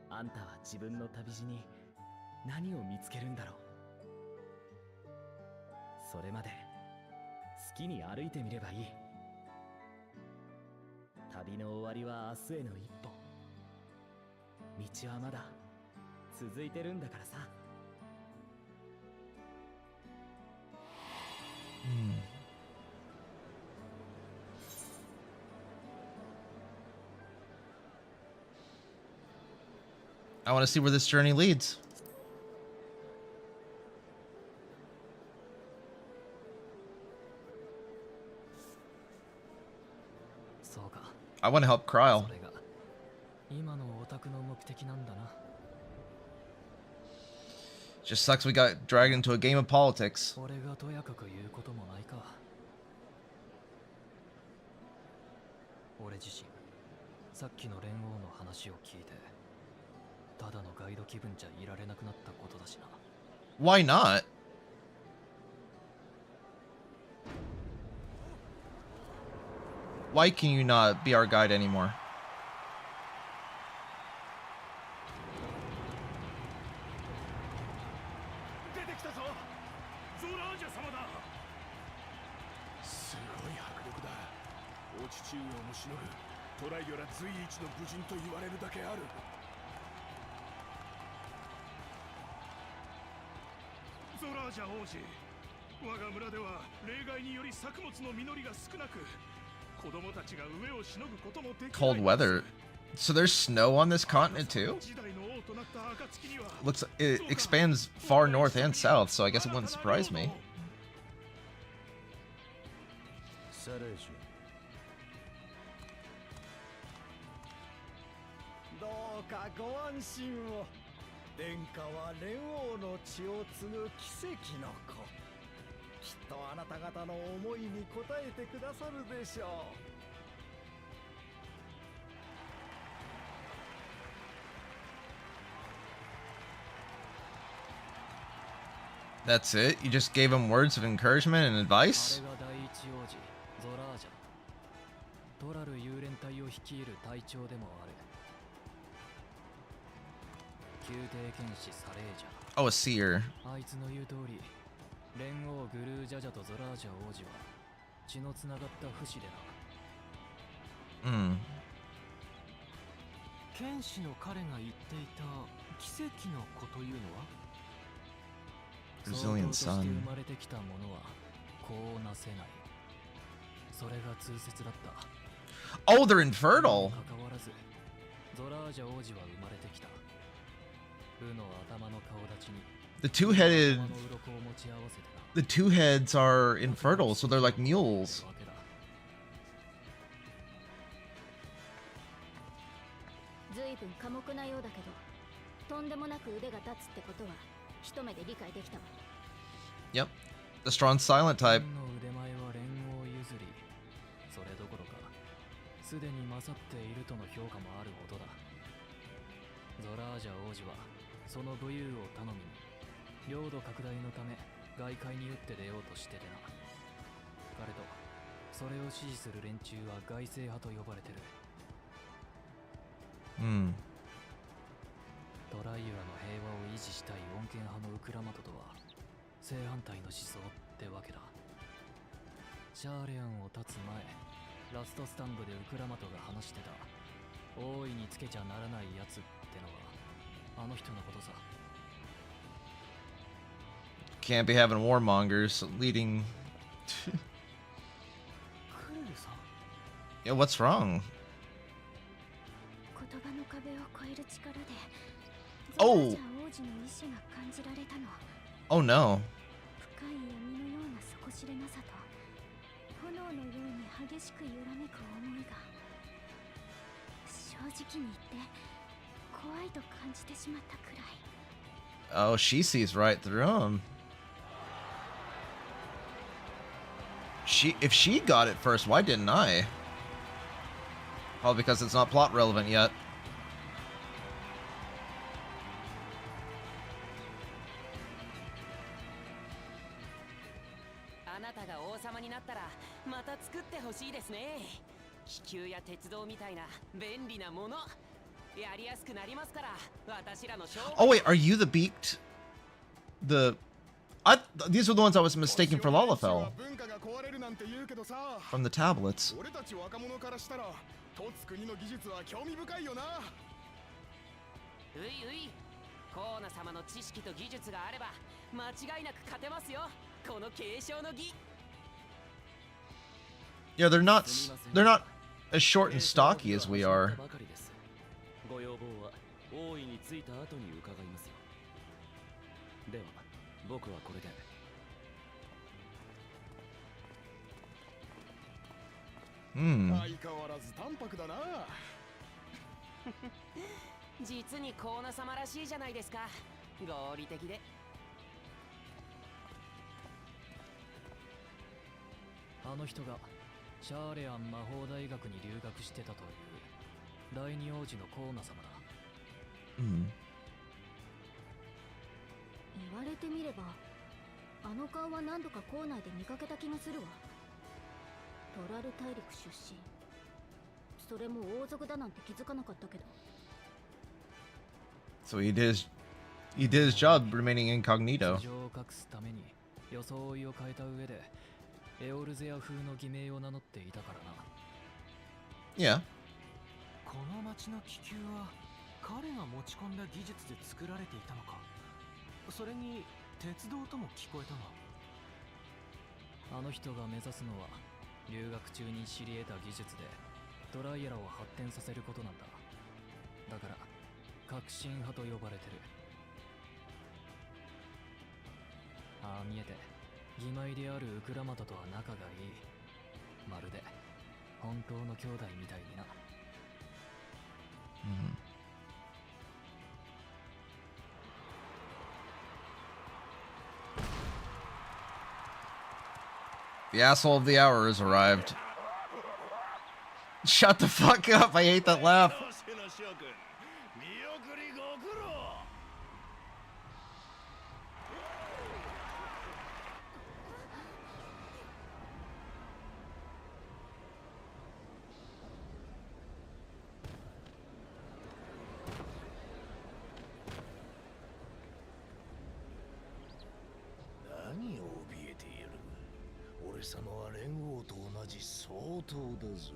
あんたは自分の旅路に何を見つけるんだろう。それまで好きに歩いてみればいい。旅の終わりは明日への一歩。道はまだ続いてるんだからさ。I want to see where this journey leads. そうか。 I want to help Kryle. それが今のオタクの目的なんだな。 Just sucks we got dragged into a game of politics. 俺がとやかく言うこともないか。俺自身さっきの連王の話を聞いて、ただのガイド気分じゃいられなくなったことだしな。 Why not? Why can you not be our guide anymore? 出てきたぞ。ゾーラージャ様だ。すごい迫力だ。お父上をもしのぐトライオラ随一の武人と言われるだけある。ゾラージャ王子、我が村では例外により作物の実りが少なく、Cold weather. So there's snow on this continent too? Looks it expands far north and south, so I guess it wouldn't surprise me. どうかご安心を。殿下は蓮王の血を継ぐ奇跡の子。きっとあなた方の思いに応えてくださるでしょう。 That's it? You just gave him words of encouragement and advice? トラル幽連隊を率いる隊長でもある。宮廷剣士サレージャ。 Oh, a seer. あいつの言う通り、連王グルージャジャとゾラージャ王子は血のつながった不死でな。剣士の彼が言っていた奇跡の子というのは Brazilian sun. 生まれてきたものはこうなせない。それが通説だった。 Oh, they're infertile. 関わらず、ゾラージャ王子は生まれてきた。ウの頭の顔立ちに The two heads are infertile, so they're like mules. ずいぶん寡黙なようだけど、とんでもなく腕が立つってことは一目で理解できたわ。 Yep. The strong silent type. の腕前は連合譲り。それどころか、すでに勝っているとの評価もあるほどだ。ゾラージャ王子はその武勇を頼みに、領土拡大のため外界に打って出ようとしててな。彼とそれを支持する連中は外政派と呼ばれてる。トライユラの平和を維持したい穏健派のウクラマトとは正反対の思想ってわけだ。シャーレアンを立つ前、ラストスタンドでウクラマトが話してた大いにつけちゃならないやつってのはあの人のことさ。 Can't be having warmongers leading. Yeah, what's wrong? 言葉の壁を越える力で Oh. ゾラージャ王子の意志が感じられたの。 Oh no. 深い闇のような底知れなさと炎のように激しく揺らめく思いが正直に言って怖いと感じてしまったくらい。 Oh, she sees right through him. If she got it first, why didn't I? Probably because it's not plot relevant yet. あなたが王様になったらまた作ってほしいですね。気球や鉄道みたいな便利なものやりやすくなりますから。私らの商売。 Oh wait, are you the beaked? These were the ones I was mistaking for Lalafell. From the tablets. 俺たち若者からしたらトツ国の技術は興味深いよな。ういうい、コーナ様の知識と技術があれば間違いなく勝てますよ。この継承の儀。 Yeah, they're not as short and stocky as we are. ご要望は大いについた後に伺いますよ。では僕はこれで。相変わらず淡白だな。実にコーナ様らしいじゃないですか。合理的で。あの人がシャーレアン魔法大学に留学してたという第二王子のコーナ様だ。言われてみれば、あの顔は何度か校内で見かけた気がするわ。トラル大陸出身。それも王族だなんて気づかなかったけど。 So he did his job remaining incognito. 事情を隠すために装いを変えた上でエオルゼア風の偽名を名乗っていたからな。Yeah. この町の気球は彼が持ち込んだ技術で作られていたのか。それに鉄道とも聞こえたが。あの人が目指すのは留学中に知り得た技術でトライアラを発展させることなんだ。だから革新派と呼ばれてる。ああ見えて義妹であるウクラマタとは仲がいい。まるで本当の兄弟みたいにな。The asshole of the hour has arrived. Shut the fuck up, I hate that laugh. 何を怯えている。俺様は連合と同じ相当だぞ。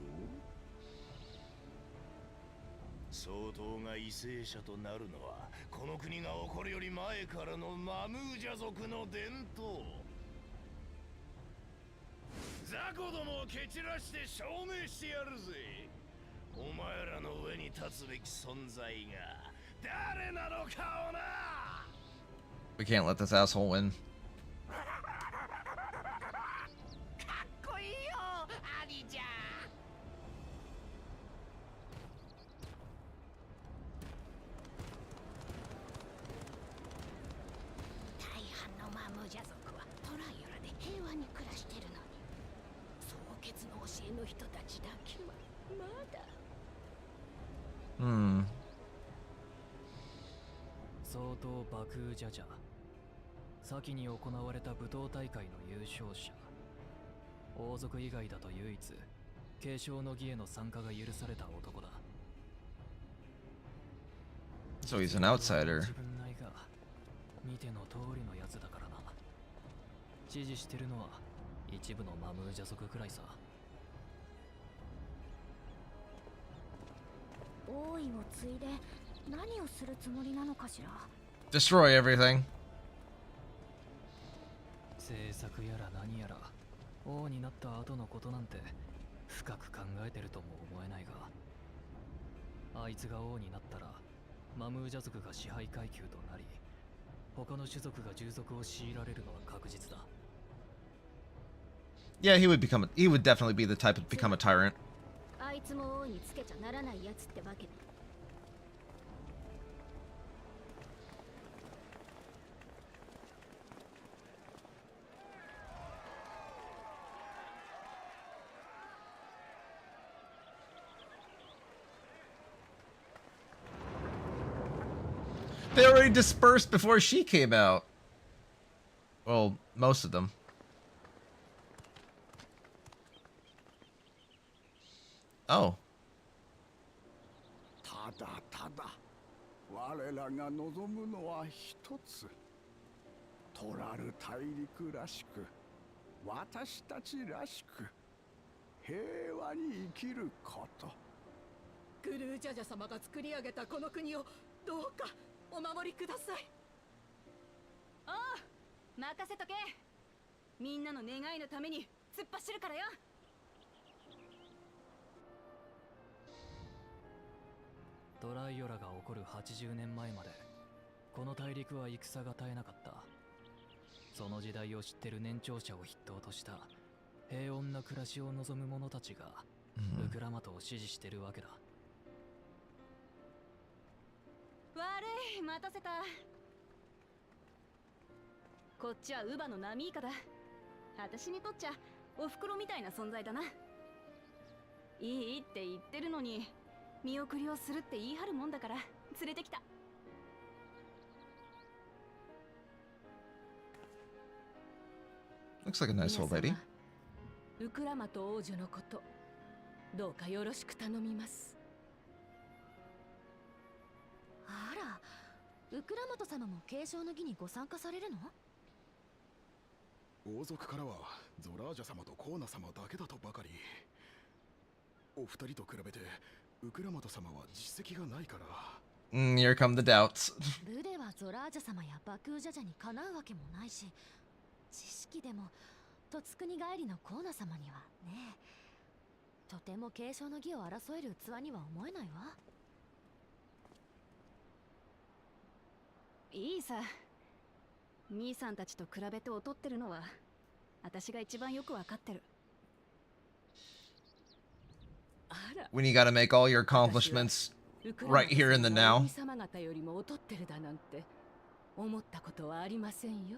相当が為政者となるのはこの国が起こるより前からのマムージャ族の伝統。雑魚どもを蹴散らして証明してやるぜ。お前らの上に立つべき存在が誰なのかをな。 We can't let this asshole win. かっこいいよ兄ちゃん。大半のマムージャ族はトライアラで平和に暮らしてるのに、双血の教えの人たちだけはまだ。相当バクージャジャ。先に行われた武闘大会の優勝者。王族以外だと唯一継承の儀への参加が許された男だ。 So he's an outsider. 自分ないが見ての通りのやつだからな。支持してるのは一部のマムージャ族くらいさ。王位を継いで何をするつもりなのかしら。 Destroy everything. 政策やら何やら王になった後のことなんて深く考えてるとも思えないが、あいつが王になったらマムージャ族が支配階級となり、他の種族が従属を強いられるのは確実だ。 Yeah, he would definitely be the type to become a tyrant. あいつも王につけちゃならないやつってわけね。They already dispersed before she came out. Well, most of them. Oh. ただただ我らが望むのは一つ。トラル大陸らしく、私たちらしく、平和に生きること。グルージャジャ様が作り上げたこの国をどうかお守りください。ああ、任せとけ。みんなの願いのために突っ走るからよ。トライオラが起こる80年前までこの大陸は戦が絶えなかった。その時代を知ってる年長者を筆頭とした平穏な暮らしを望む者たちがウクラマトを支持してるわけだ。悪い、待たせた。こっちはウバのナミイカだ。私にとっちゃおふくろみたいな存在だな。いいって言ってるのに見送りをするって言い張るもんだから連れてきた。Looks like a nice old lady. ウクラマト王女のことどうかよろしく頼みます。あら、ウクラマト様も継承の儀にご参加されるの？王族からはゾラージャ様とコーナ様だけだとばかり。お二人と比べてウクラマト様は実績がないから。Here come the doubts. 部ではゾラージャ様やバクージャジャにかなうわけもないし、知識でも戸津国帰りの河野様にはね、とても継承の儀を争える器には思えないわ。いいさ、兄さんたちと比べて劣ってるのは私が一番よくわかってる。 When you gotta make all your accomplishments right here in the now. 様方よりも劣ってるだなんて思ったことはありませんよ。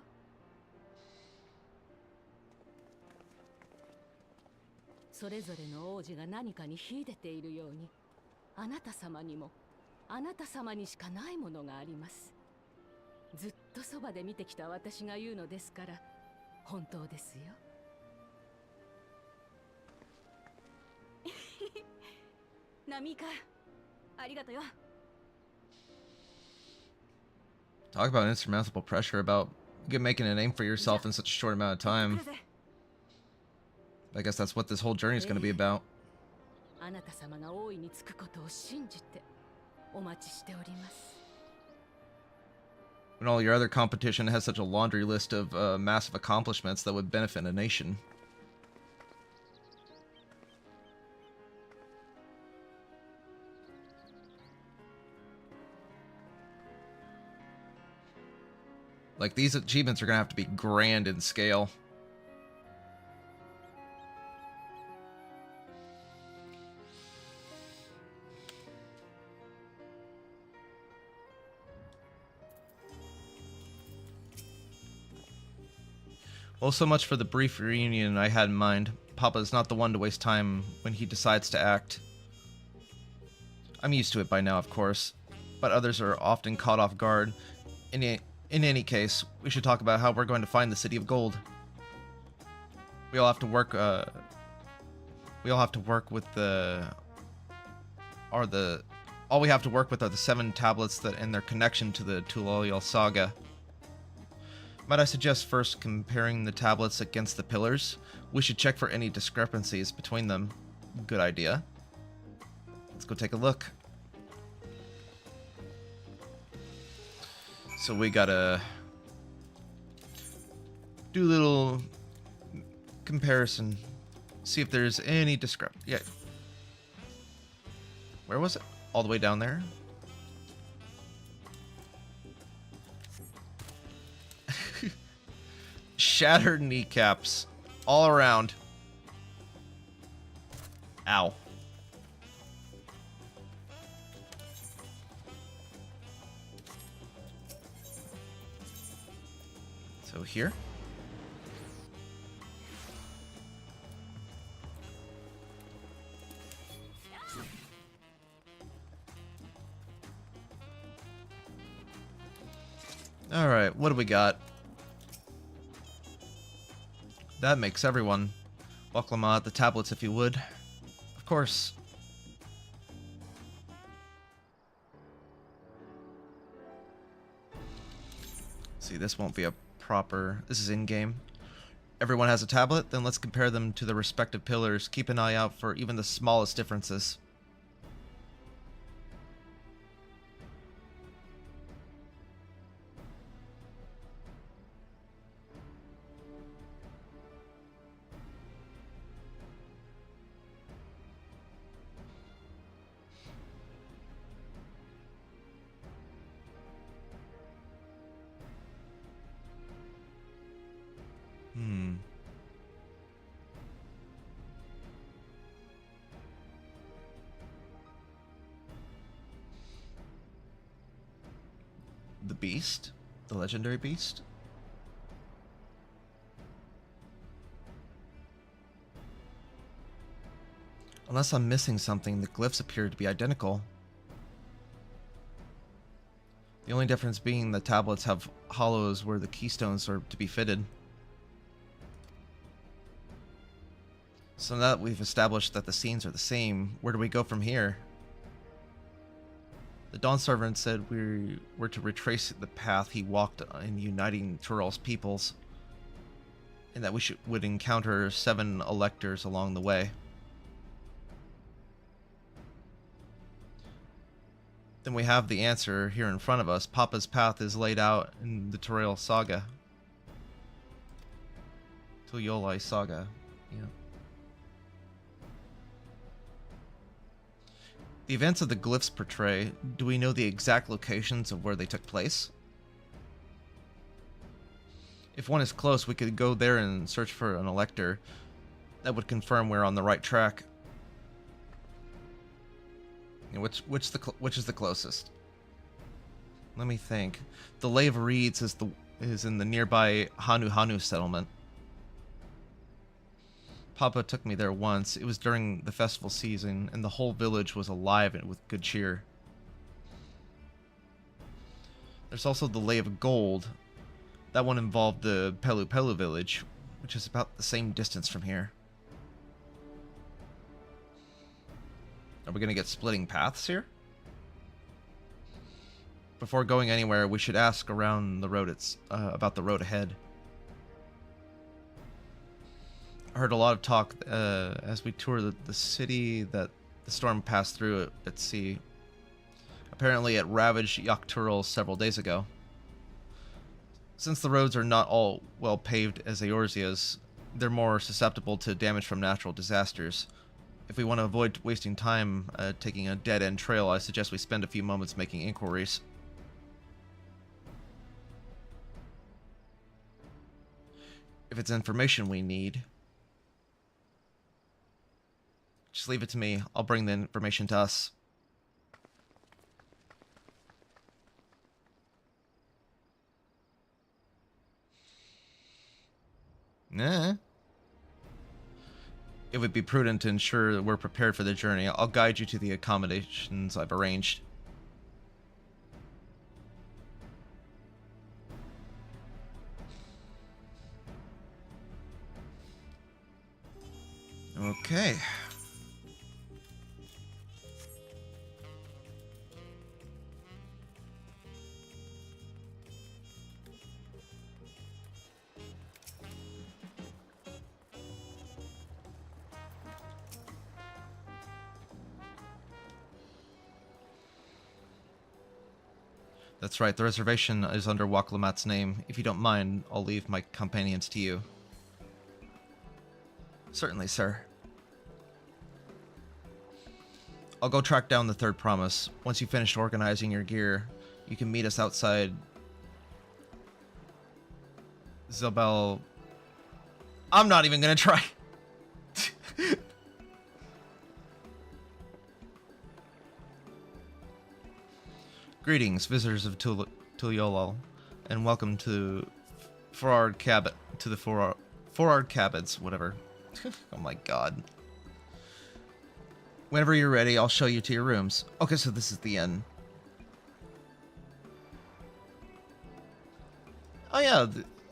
それぞれの王子が何かに秀でているように、あなた様にもあなた様にしかないものがあります。ずっとそばで見てきた私が言うのですから本当ですよ。ナミカ、ありがとよ。 Talk about insurmountable pressure about making a name for yourself in such a short amount of time. I guess that's what this whole journey is going to be about. あなた様が大いにつくことを信じてお待ちしております。 When all your other competition has such a laundry list of massive accomplishments that would benefit a nation. Like, these achievements are going to have to be grand in scale. Well, so much for the brief reunion I had in mind. Papa is not the one to waste time when he decides to act. I'm used to it by now, of course, but others are often caught off guard. In any case, we should talk about how we're going to find the City of Gold. We all have to work. All we have to work with are the 7 tablets that and their connection to the Tulalial Saga. Might I suggest first comparing the tablets against the pillars? We should check for any discrepancies between them. Good idea. Let's go take a look. So we gotta do a little comparison. See if there's any discrepancy. Yeah. Where was it? All the way down there? Shattered kneecaps all around. Ow. So here. All right, what do we got? That makes everyone. Welcome the tablets if you would. Of course. See, this won't be a proper... This is in-game. Everyone has a tablet? Then let's compare them to the respective pillars. Keep an eye out for even the smallest differences. The beast? The legendary beast? Unless I'm missing something, the glyphs appear to be identical. The only difference being the tablets have hollows where the keystones are to be fitted. So now that we've established that the scenes are the same, where do we go from here? The Dawn Servant said we were to retrace the path he walked in uniting Tural's peoples, and that we would encounter 7 electors along the way. Then we have the answer here in front of us. Papa's path is laid out in the Tulalial Saga. Tulyolai Saga. Yeah. The events of the glyphs portray. Do we know the exact locations of where they took place? If one is close, we could go there and search for an elector. That would confirm we're on the right track. You know, which is the closest? Let me think. The Lay of Reeds is in the nearby Hanu settlement. Papa took me there once. It was during the festival season, and the whole village was alive and with good cheer. There's also the Lay of Gold. That one involved the Pelu Pelu village, which is about the same distance from here. Are we going to get splitting paths here? Before going anywhere, we should ask around the road about the road ahead. I heard a lot of talk as we toured the city that the storm passed through it at sea. Apparently it ravaged Yakturul several days ago. Since the roads are not all well paved as Eorzea's, they're more susceptible to damage from natural disasters. If we want to avoid wasting time taking a dead-end trail, I suggest we spend a few moments making inquiries. If it's information we need, just leave it to me. I'll bring the information to us. Nah. It would be prudent to ensure that we're prepared for the journey. I'll guide you to the accommodations I've arranged. Okay. That's right, the reservation is under Waklamat's name. If you don't mind, I'll leave my companions to you. Certainly, sir. I'll go track down the third promise. Once you've finished organizing your gear, you can meet us outside Zabel. I'm not even gonna try. Greetings, visitors of Tulyolal, and welcome to Forard Cabot, to the Forard Cabots, whatever. Oh my god. Whenever you're ready, I'll show you to your rooms. Okay, so this is the inn. Oh yeah,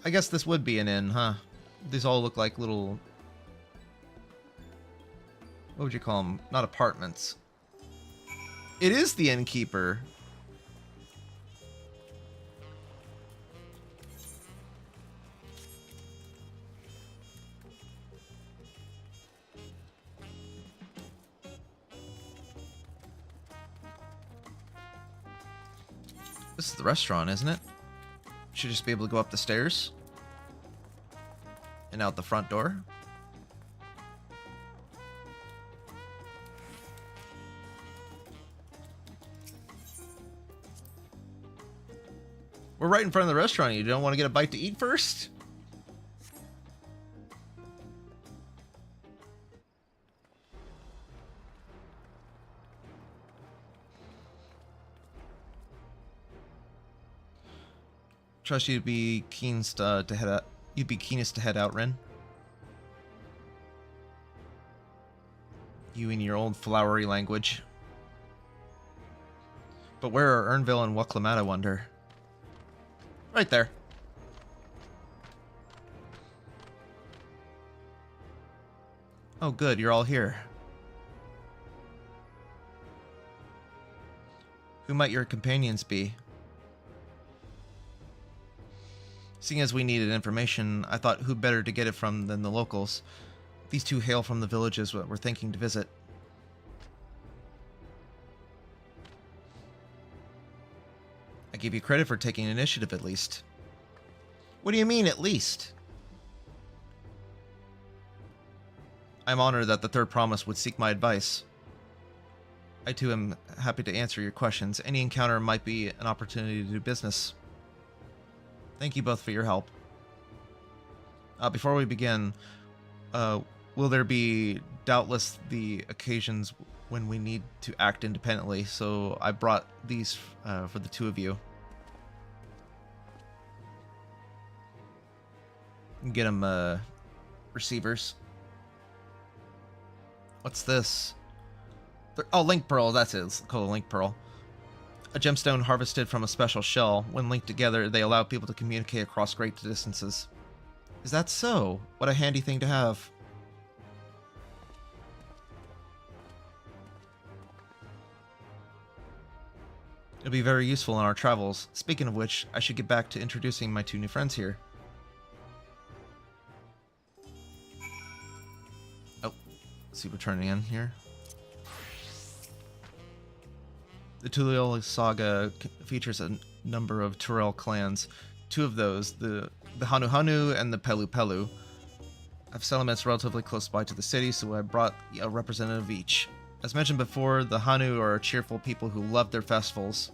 I guess this would be an inn, huh? These all look like little... What would you call them? Not apartments. It is the innkeeper. This is the restaurant, isn't it? Should just be able to go up the stairs. And out the front door. We're right in front of the restaurant. You don't want to get a bite to eat first? Trust you'd be keenest to head out. You'd be keenest to head out, Ren. You and your old flowery language. But where are Ernville and Waklamat, I wonder? Right there. Oh, good. You're all here. Who might your companions be? Seeing as we needed information, I thought who better to get it from than the locals. These two hail from the villages that we're thinking to visit. I give you credit for taking initiative at least. What do you mean, at least? I'm honored that the third promise would seek my advice. I too am happy to answer your questions. Any encounter might be an opportunity to do business. Thank you both for your help. Before we begin, will there be doubtless the occasions when we need to act independently, so I brought these for the two of you. Get them receivers. What's this? Oh, Link Pearl, that's it. It's called a Link Pearl. A gemstone harvested from a special shell. When linked together, they allow people to communicate across great distances. Is that so? What a handy thing to have. It'll be very useful in our travels. Speaking of which, I should get back to introducing my two new friends here. Oh, let's see, we're turning in here. The Tuliol saga features a number of Tyrell clans. Two of those, the Hanu Hanu and the Pelu Pelu, have settlements relatively close by to the city, so I brought a representative of each. As mentioned before, the Hanu are cheerful people who love their festivals,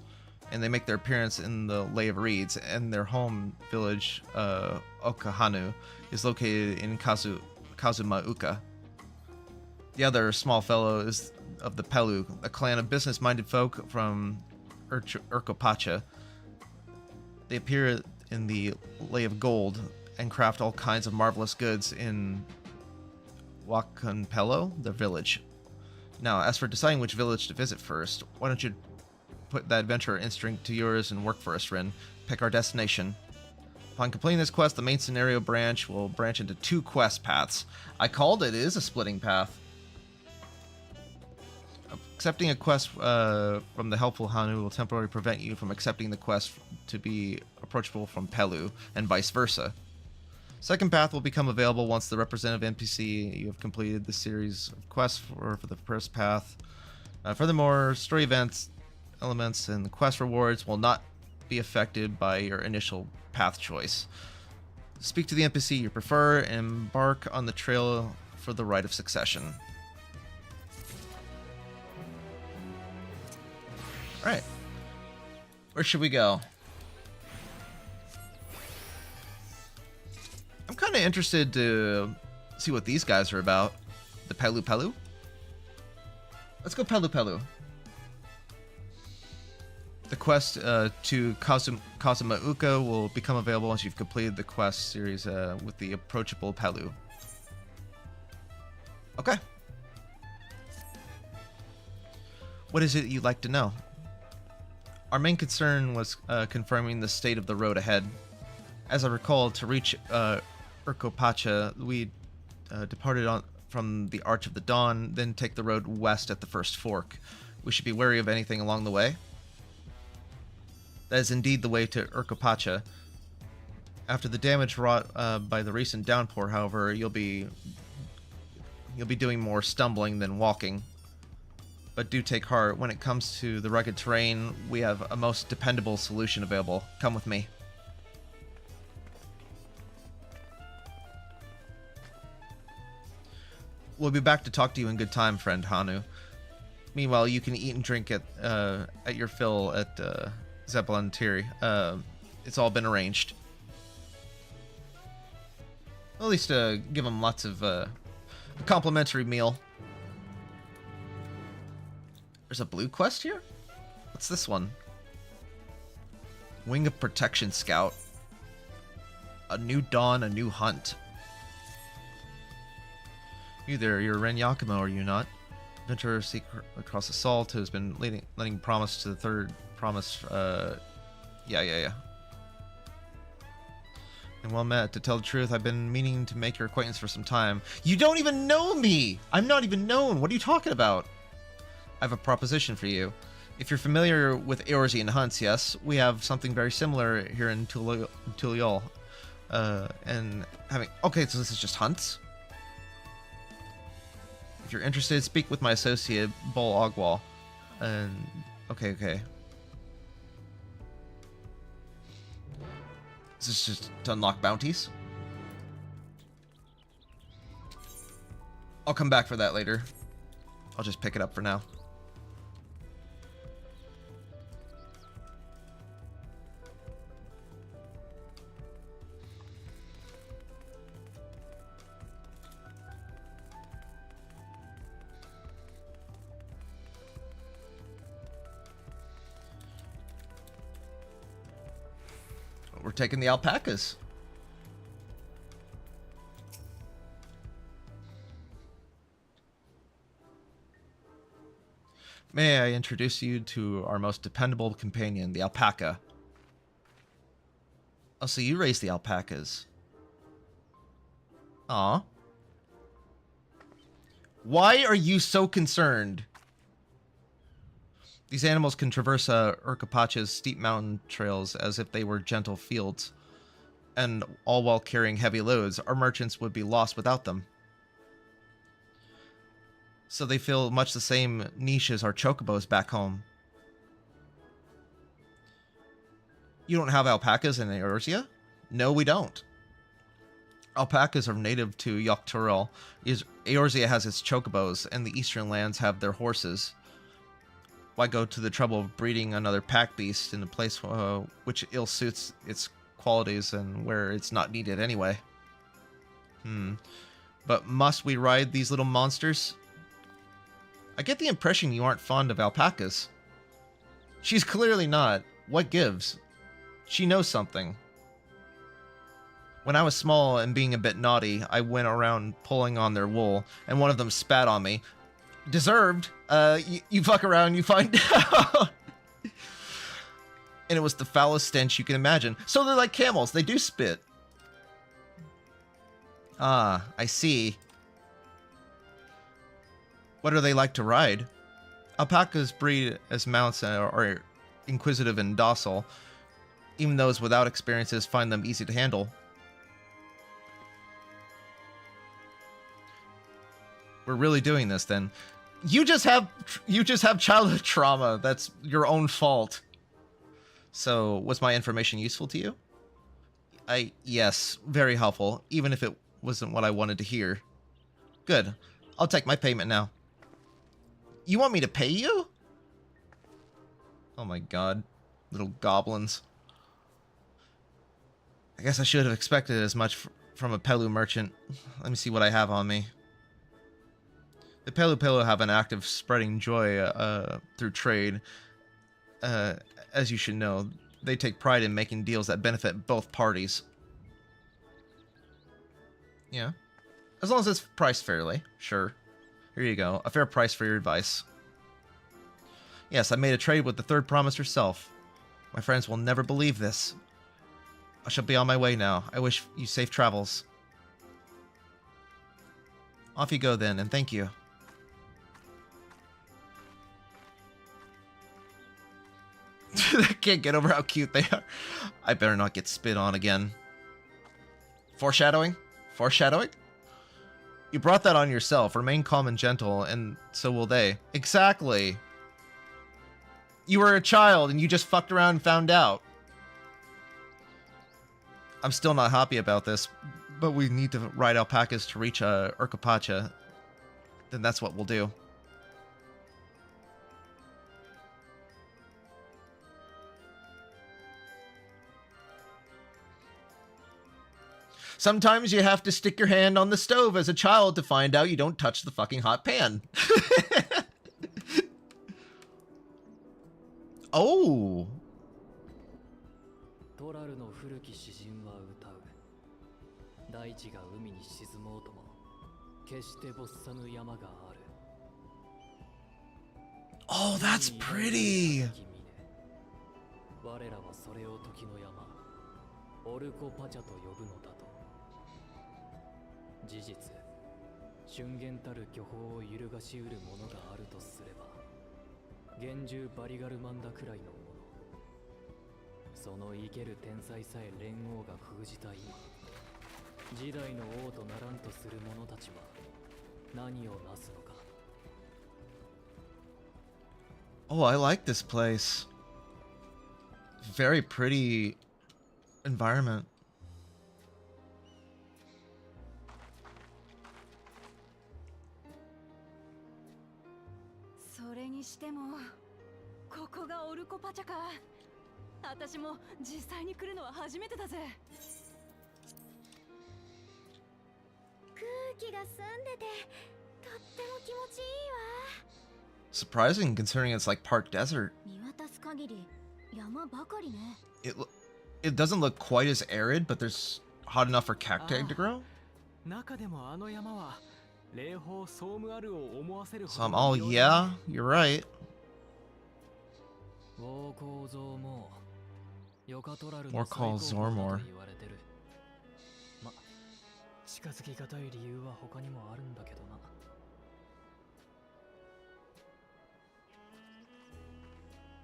and they make their appearance in the Lay of Reeds, and their home village, Okahanu, is located in Kazumauka. The other small fellow is of the Pelu, a clan of business-minded folk from Urkopacha. They appear in the Lay of Gold and craft all kinds of marvelous goods in Wakanpelo, the village. Now, as for deciding which village to visit first, why don't you put that adventurer instinct to yours and work for us, Rin. Pick our destination. Upon completing this quest, the main scenario branch will branch into 2 quest paths. I called it. It is a splitting path. Accepting a quest from the helpful Hanu will temporarily prevent you from accepting the quest to be approachable from Pelu, and vice versa. Second path will become available once the representative NPC you have completed the series of quests for the first path. Furthermore, story events, elements, and quest rewards will not be affected by your initial path choice. Speak to the NPC you prefer and embark on the trail for the rite of succession. Alright. Where should we go? I'm kind of interested to see what these guys are about. The Pelu Pelu? Let's go Pelu Pelu. The quest to Kazumauka will become available once you've completed the quest series with the approachable Pelu. Okay. What is it you'd like to know? Our main concern was confirming the state of the road ahead. As I recall, to reach Urkopacha, we departed from the Arch of the Dawn, then take the road west at the first fork. We should be wary of anything along the way. That is indeed the way to Urkopacha. After the damage wrought by the recent downpour, however, you'll be doing more stumbling than walking. But do take heart, when it comes to the rugged terrain, we have a most dependable solution available. Come with me. We'll be back to talk to you in good time, friend Hanu. Meanwhile, you can eat and drink at your fill at Zebulon Tiri. It's all been arranged. At least give them lots of a complimentary meal. There's a blue quest here? What's this one? Wing of Protection Scout. A new dawn, a new hunt. Either you're Ren Yakumo or you not. Adventurer seek across the salt who's been letting promise to the third promise. Yeah. And well met. To tell the truth, I've been meaning to make your acquaintance for some time. You don't even know me! I'm not even known! What are you talking about? I have a proposition for you. If you're familiar with Eorzean hunts, yes, we have something very similar here in Tuliol. Okay, so this is just hunts? If you're interested, speak with my associate, Bol Ogwal. And okay. Is this just to unlock bounties? I'll come back for that later. I'll just pick it up for now. We're taking the alpacas. May I introduce you to our most dependable companion, the alpaca. Oh, so you raise the alpacas. Aw. Why are you so concerned? These animals can traverse Urkapacha's steep mountain trails as if they were gentle fields, and all while carrying heavy loads. Our merchants would be lost without them. So they fill much the same niche as our chocobos back home. You don't have alpacas in Eorzea? No, we don't. Alpacas are native to Dawntrail. Eorzea has its chocobos, and the eastern lands have their horses. Why go to the trouble of breeding another pack beast in a place which ill suits its qualities and where it's not needed anyway? But must we ride these little monsters? I get the impression you aren't fond of alpacas. She's clearly not. What gives? She knows something. When I was small and being a bit naughty, I went around pulling on their wool, and one of them spat on me. Deserved. You fuck around, you find out. And it was the foulest stench you can imagine. So they're like camels. They do spit. Ah, I see. What are they like to ride? Alpacas breed as mounts are inquisitive and docile. Even those without experiences find them easy to handle. We're really doing this then. You just have childhood trauma. That's your own fault. So, was my information useful to you? Yes, very helpful, even if it wasn't what I wanted to hear. Good. I'll take my payment now. You want me to pay you? Oh my god. Little goblins. I guess I should have expected as much from a Pelu merchant. Let me see what I have on me. The Pelu have an active spreading joy through trade. As you should know, they take pride in making deals that benefit both parties. Yeah. As long as it's priced fairly. Sure. Here you go. A fair price for your advice. Yes, I made a trade with the third promise herself. My friends will never believe this. I shall be on my way now. I wish you safe travels. Off you go then, and thank you. I can't get over how cute they are. I better not get spit on again. Foreshadowing? Foreshadowing? You brought that on yourself. Remain calm and gentle, and so will they. Exactly. You were a child, and you just fucked around and found out. I'm still not happy about this, but we need to ride alpacas to reach Urkapacha. Then that's what we'll do. Sometimes you have to stick your hand on the stove as a child to find out you don't touch the fucking hot pan. Oh. トラルの古き詩人は歌う。大地が海に沈もうとも、決して没さぬ山がある。Oh, that's pretty. 我らはそれを時の山、オルコパチャと呼ぶのだと。事実、瞬間たる巨峰を揺るがしうるものがあるとすれば、幻獣バリガルマンダくらいのもの。その生ける天才さえ連王が封じた今、時代の王とならんとする者たちは何をなすのか。Oh, I like this place. Very pretty environment. にしてもここがオルコパチャか。私も実際に来るのは初めてだぜ。空気が澄んでてとっても気持ちいいわ。 Surprising considering it's like park desert. 見渡す限り山ばかりね。 It doesn't look quite as arid, but there's hot enough for cacti to grow. 中でもあの山は霊峰ソームアルを思わせるほ So ど I'm の all 色々 yeah, you're right. ウォーコーゾーもヨカトラル More の calls 最高峰 Zormor. と言われてる。ま、近づきがたい理由は他にもあるんだけどな。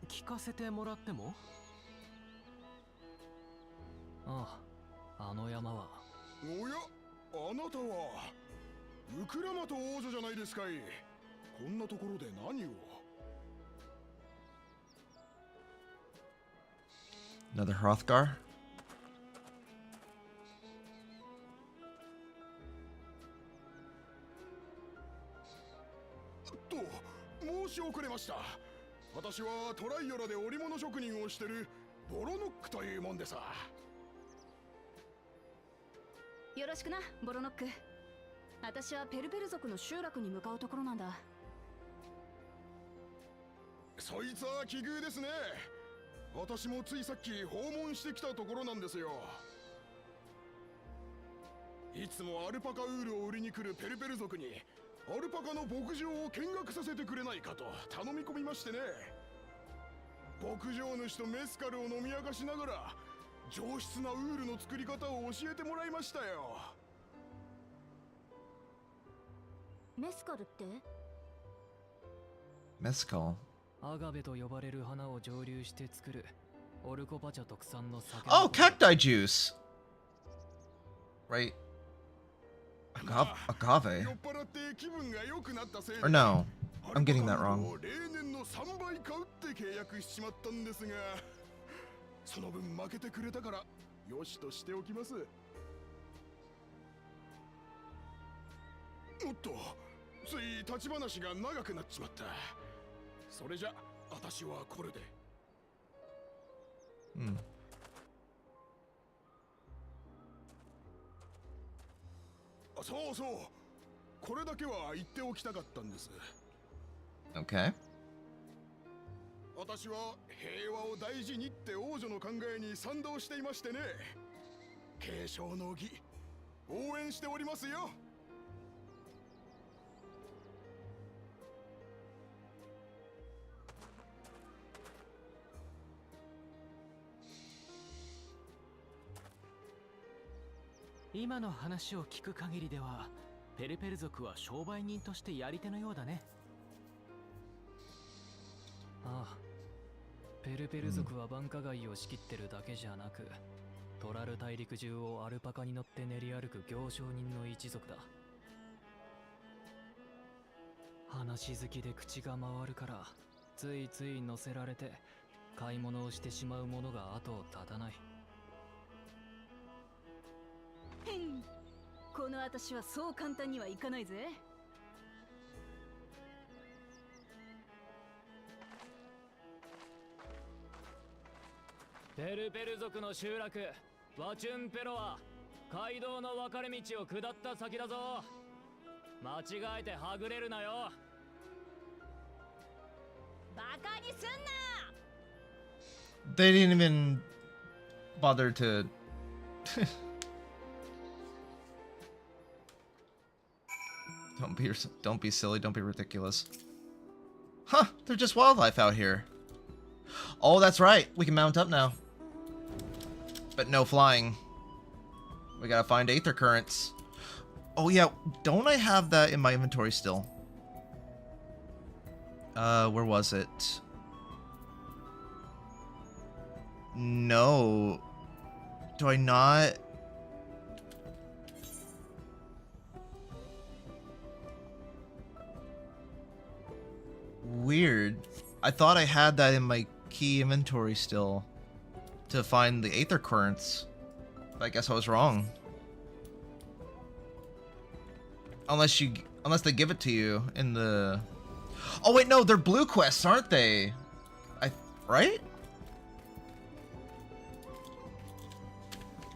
聞かせてもらっても？ああ、あの山は。おや、あなたはウクラマト王女じゃないですかい。こんなところで何を。 Another Hrothgar. 申し遅れました。私はトライオラで織物職人をしてるボロノックというもんでさ。よろしくな、ボロノック。私はペルペル族の集落に向かうところなんだ。そいつは奇遇ですね。私もついさっき訪問してきたところなんですよ。いつもアルパカウールを売りに来るペルペル族にアルパカの牧場を見学させてくれないかと頼み込みましてね。牧場主とメスカルを飲み明かしながら上質なウールの作り方を教えてもらいましたよ。メスカルって？ Mescal. アガベと呼ばれる花を蒸留して作るオルコパチャ特産の酒。 Oh, cacti juice. Right. Agave. 酔っ払って気分が良くなったせいで Or no, I'm getting that wrong. 例年の3倍買うって契約しちまったんですが、その分負けてくれたからよしとしておきます。おっと、つい立ち話が長くなっちまった。それじゃ私はこれで。そうそう、これだけは言っておきたかったんです。 Okay. 私は平和を大事にって王女の考えに賛同していましてね。継承の儀、応援しておりますよ。今の話を聞く限りではペルペル族は商売人としてやり手のようだね。ああ、ペルペル族は繁華街を仕切ってるだけじゃなく、トラル大陸中をアルパカに乗って練り歩く行商人の一族だ。話好きで口が回るからついつい乗せられて買い物をしてしまうものが後を絶たない。この私はそう簡単にはいかないぜ。ペルペル族の集落ワチュンペロは街道の分かれ道を下った先だぞ。間違えてはぐれるなよ。バカにすんな。 They didn't even bother to. Don't be silly. Don't be ridiculous. Huh? They're just wildlife out here. Oh, that's right. We can mount up now, but no flying. We gotta find aether currents. Oh yeah, don't I have that in my inventory still? Where was it? No. Do I not? Weird. I thought I had that in my key inventory still to find the aether currents. But I guess I was wrong. Unless they give it to you in the Oh wait, no, they're blue quests, aren't they? Right?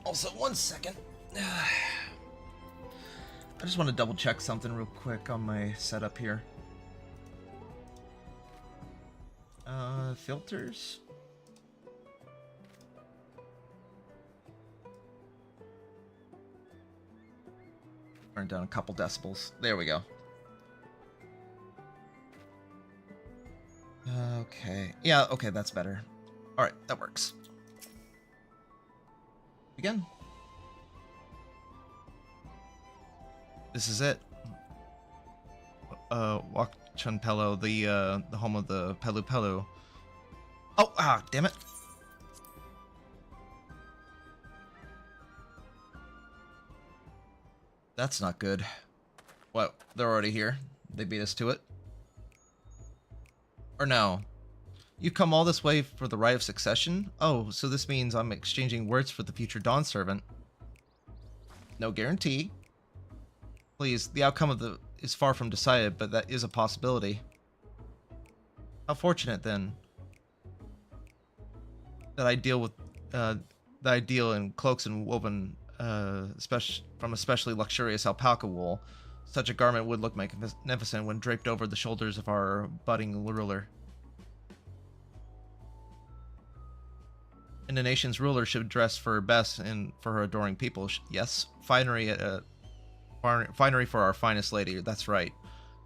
Also, one second. I just want to double check something real quick on my setup here. Filters. Turn down a couple decibels. There we go. Okay. Yeah, okay, that's better. Alright, that works. Again. This is it. Wakchanpelo, the home of the Pelu Pelu. Oh, damn it. That's not good. What? They're already here? They beat us to it? Or no? You come all this way for the right of succession? Oh, so this means I'm exchanging words for the future Dawn servant. No guarantee. Please, the outcome is far from decided, but that is a possibility. How fortunate then that I deal in cloaks and woven from especially luxurious alpaca wool. Such a garment would look magnificent when draped over the shoulders of our budding ruler. And the nation's ruler should dress for her best and for her adoring people. Yes, finery for our finest lady. That's right.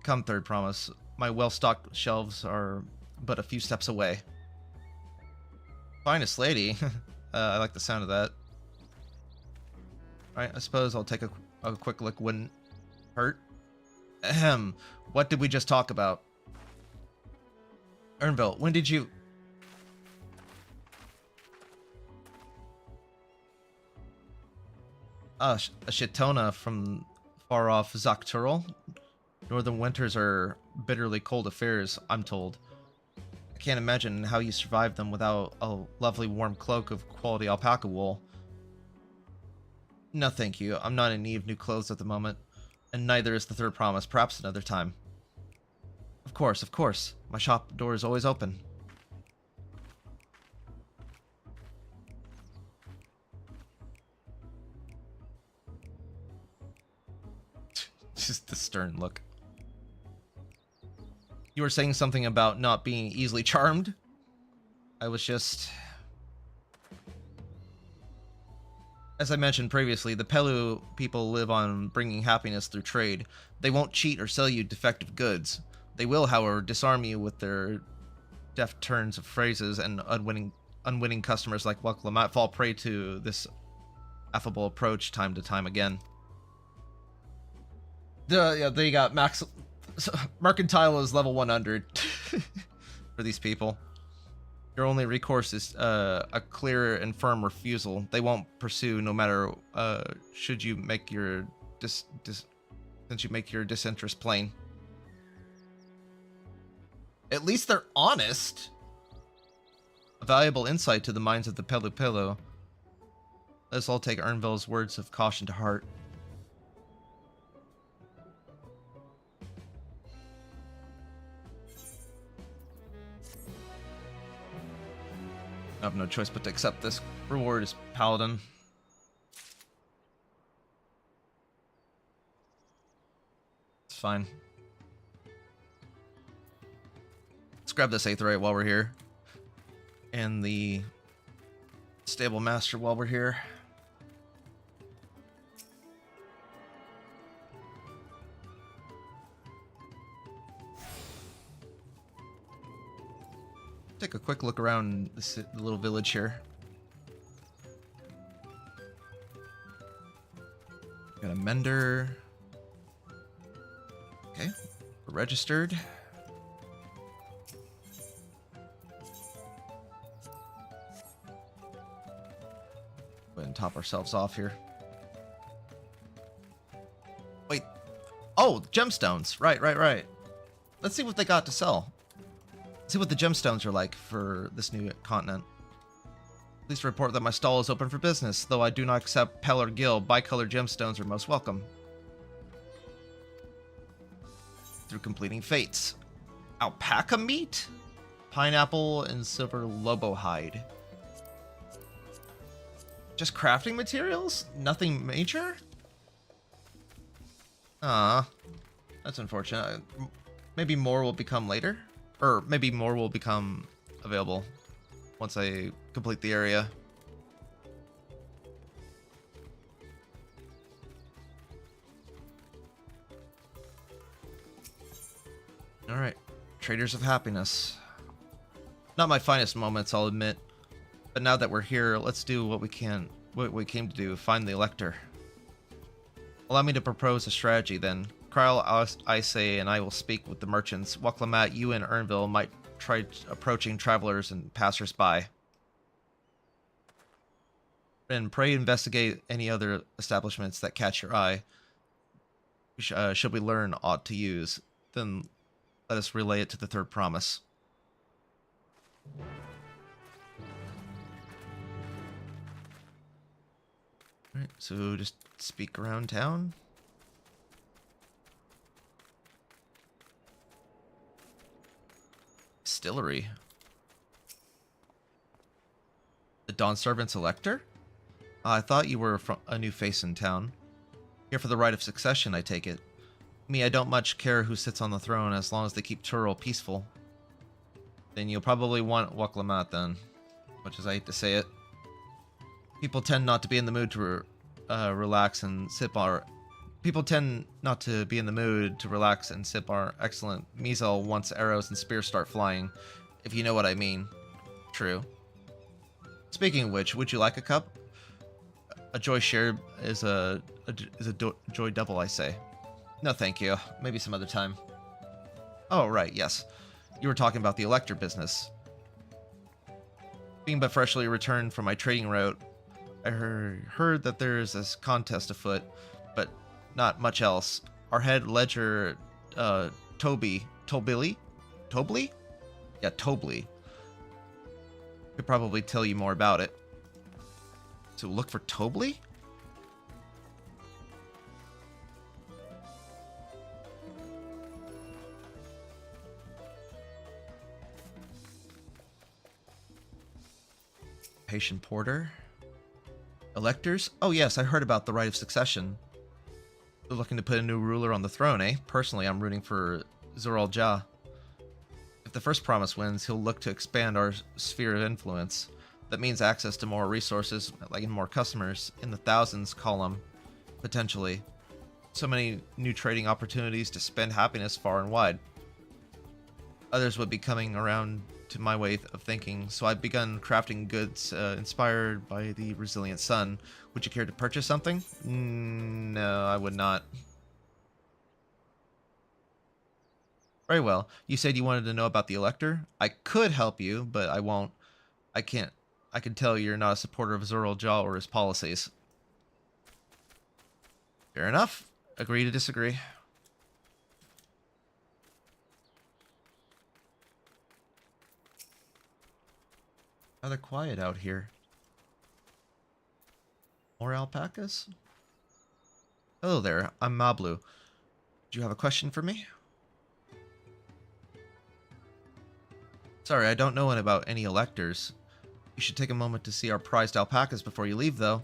Come, third promise. My well-stocked shelves are but a few steps away. Finest lady? I like the sound of that. Alright, I suppose I'll take a quick look. Wouldn't hurt. Ahem. What did we just talk about? Ernville, when did you... a Shitona from far off Zakturl. Northern winters are bitterly cold affairs, I'm told. I can't imagine how you survive them without a lovely warm cloak of quality alpaca wool. No thank you, I'm not in need of new clothes at the moment. And neither is the third promise, perhaps another time. Of course, of course. My shop door is always open. Just the stern look. You were saying something about not being easily charmed? I was just... As I mentioned previously, the Pelu people live on bringing happiness through trade. They won't cheat or sell you defective goods. They will, however, disarm you with their deft turns of phrases, and unwitting customers like Wakla might fall prey to this affable approach time to time again. They got max... Mercantile is level 100 for these people. Your only recourse is a clear and firm refusal. They won't pursue no matter should you make your since you make your disinterest plain. At least they're honest. A valuable insight to the minds of the Pelu Pelu. Let's all take Ernville's words of caution to heart. I have no choice but to accept this reward as Paladin. It's fine. Let's grab this Aetherite while we're here. And the Stable Master while we're here. Take a quick look around the little village here. Got a mender. Okay, we're registered. Go ahead and top ourselves off here. Wait. Oh, gemstones. Right. Let's see what they got to sell. See what the gemstones are like for this new continent. Please report that my stall is open for business. Though I do not accept Pell or Gil, bicolored gemstones are most welcome. Through completing fates. Alpaca meat? Pineapple and silver lobo hide. Just crafting materials? Nothing major? Ah, that's unfortunate. Maybe more will become later? Or maybe more will become available once I complete the area. Alright, Traders of Happiness. Not my finest moments, I'll admit. But now that we're here, let's do what we came to do, find the Elector. Allow me to propose a strategy then. Kryle, I say, and I will speak with the merchants. Waklamat, you and Ernville might try approaching travelers and passers-by. And pray investigate any other establishments that catch your eye. Should we learn aught to use, then let us relay it to the third promise. Alright, so just speak around town. Distillery. The Dawn Servant's Elector? I thought you were a new face in town. Here for the right of succession, I take it. Me, I don't much care who sits on the throne as long as they keep Turl peaceful. Then you'll probably want Waklamat then, much as I hate to say it. People tend not to be in the mood to relax and sip our... People tend not to be in the mood to relax and sip our excellent Mizel once arrows and spears start flying, if you know what I mean. True. Speaking of which, would you like a cup? A joy shared is a joy double, I say. No, thank you. Maybe some other time. Oh, right, yes. You were talking about the Elector business. Being but freshly returned from my trading route, I heard that there's this contest afoot, but not much else. Our head ledger, Tobley? Yeah, Tobley. Could probably tell you more about it. So look for Tobley? Patient Porter. Electors? Oh yes, I heard about the right of succession. They're looking to put a new ruler on the throne, eh? Personally, I'm rooting for Zoral Ja. If the first promise wins, he'll look to expand our sphere of influence. That means access to more resources, like more customers, in the thousands column, potentially. So many new trading opportunities to spend happiness far and wide. Others would be coming around to my way of thinking, so I've begun crafting goods inspired by the resilient sun. Would you care to purchase something? No, I would not. Very well. You said you wanted to know about the Elector? I could help you, but I won't. I can't. I can tell you're not a supporter of Zoral Ja or his policies. Fair enough. Agree to disagree. Rather quiet out here. More alpacas? Hello there, I'm Mablu. Do you have a question for me? Sorry, I don't know about any electors. You should take a moment to see our prized alpacas before you leave, though.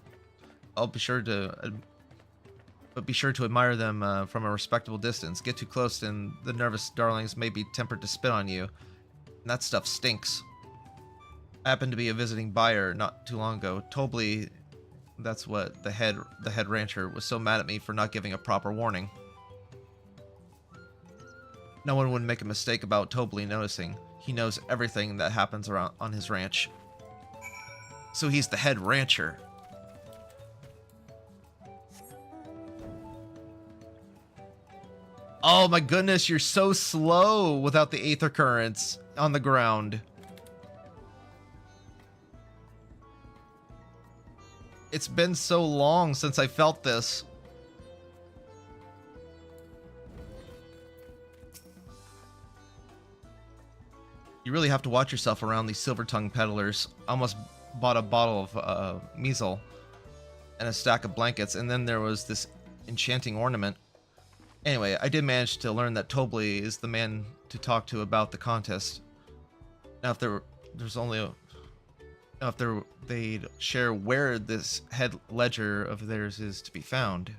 But be sure to admire them from a respectable distance. Get too close and the nervous darlings may be tempted to spit on you. And that stuff stinks. I happened to be a visiting buyer not too long ago. Tobley, that's what the head rancher, was so mad at me for not giving a proper warning. No one would make a mistake about Tobley noticing. He knows everything that happens around on his ranch. So he's the head rancher. Oh my goodness, you're so slow without the aether currents on the ground. It's been so long since I felt this. You really have to watch yourself around these silver-tongued peddlers. I almost bought a bottle of measle and a stack of blankets, and then there was this enchanting ornament. Anyway, I did manage to learn that Tobli is the man to talk to about the contest. Now, if they'd share where this head ledger of theirs is to be found.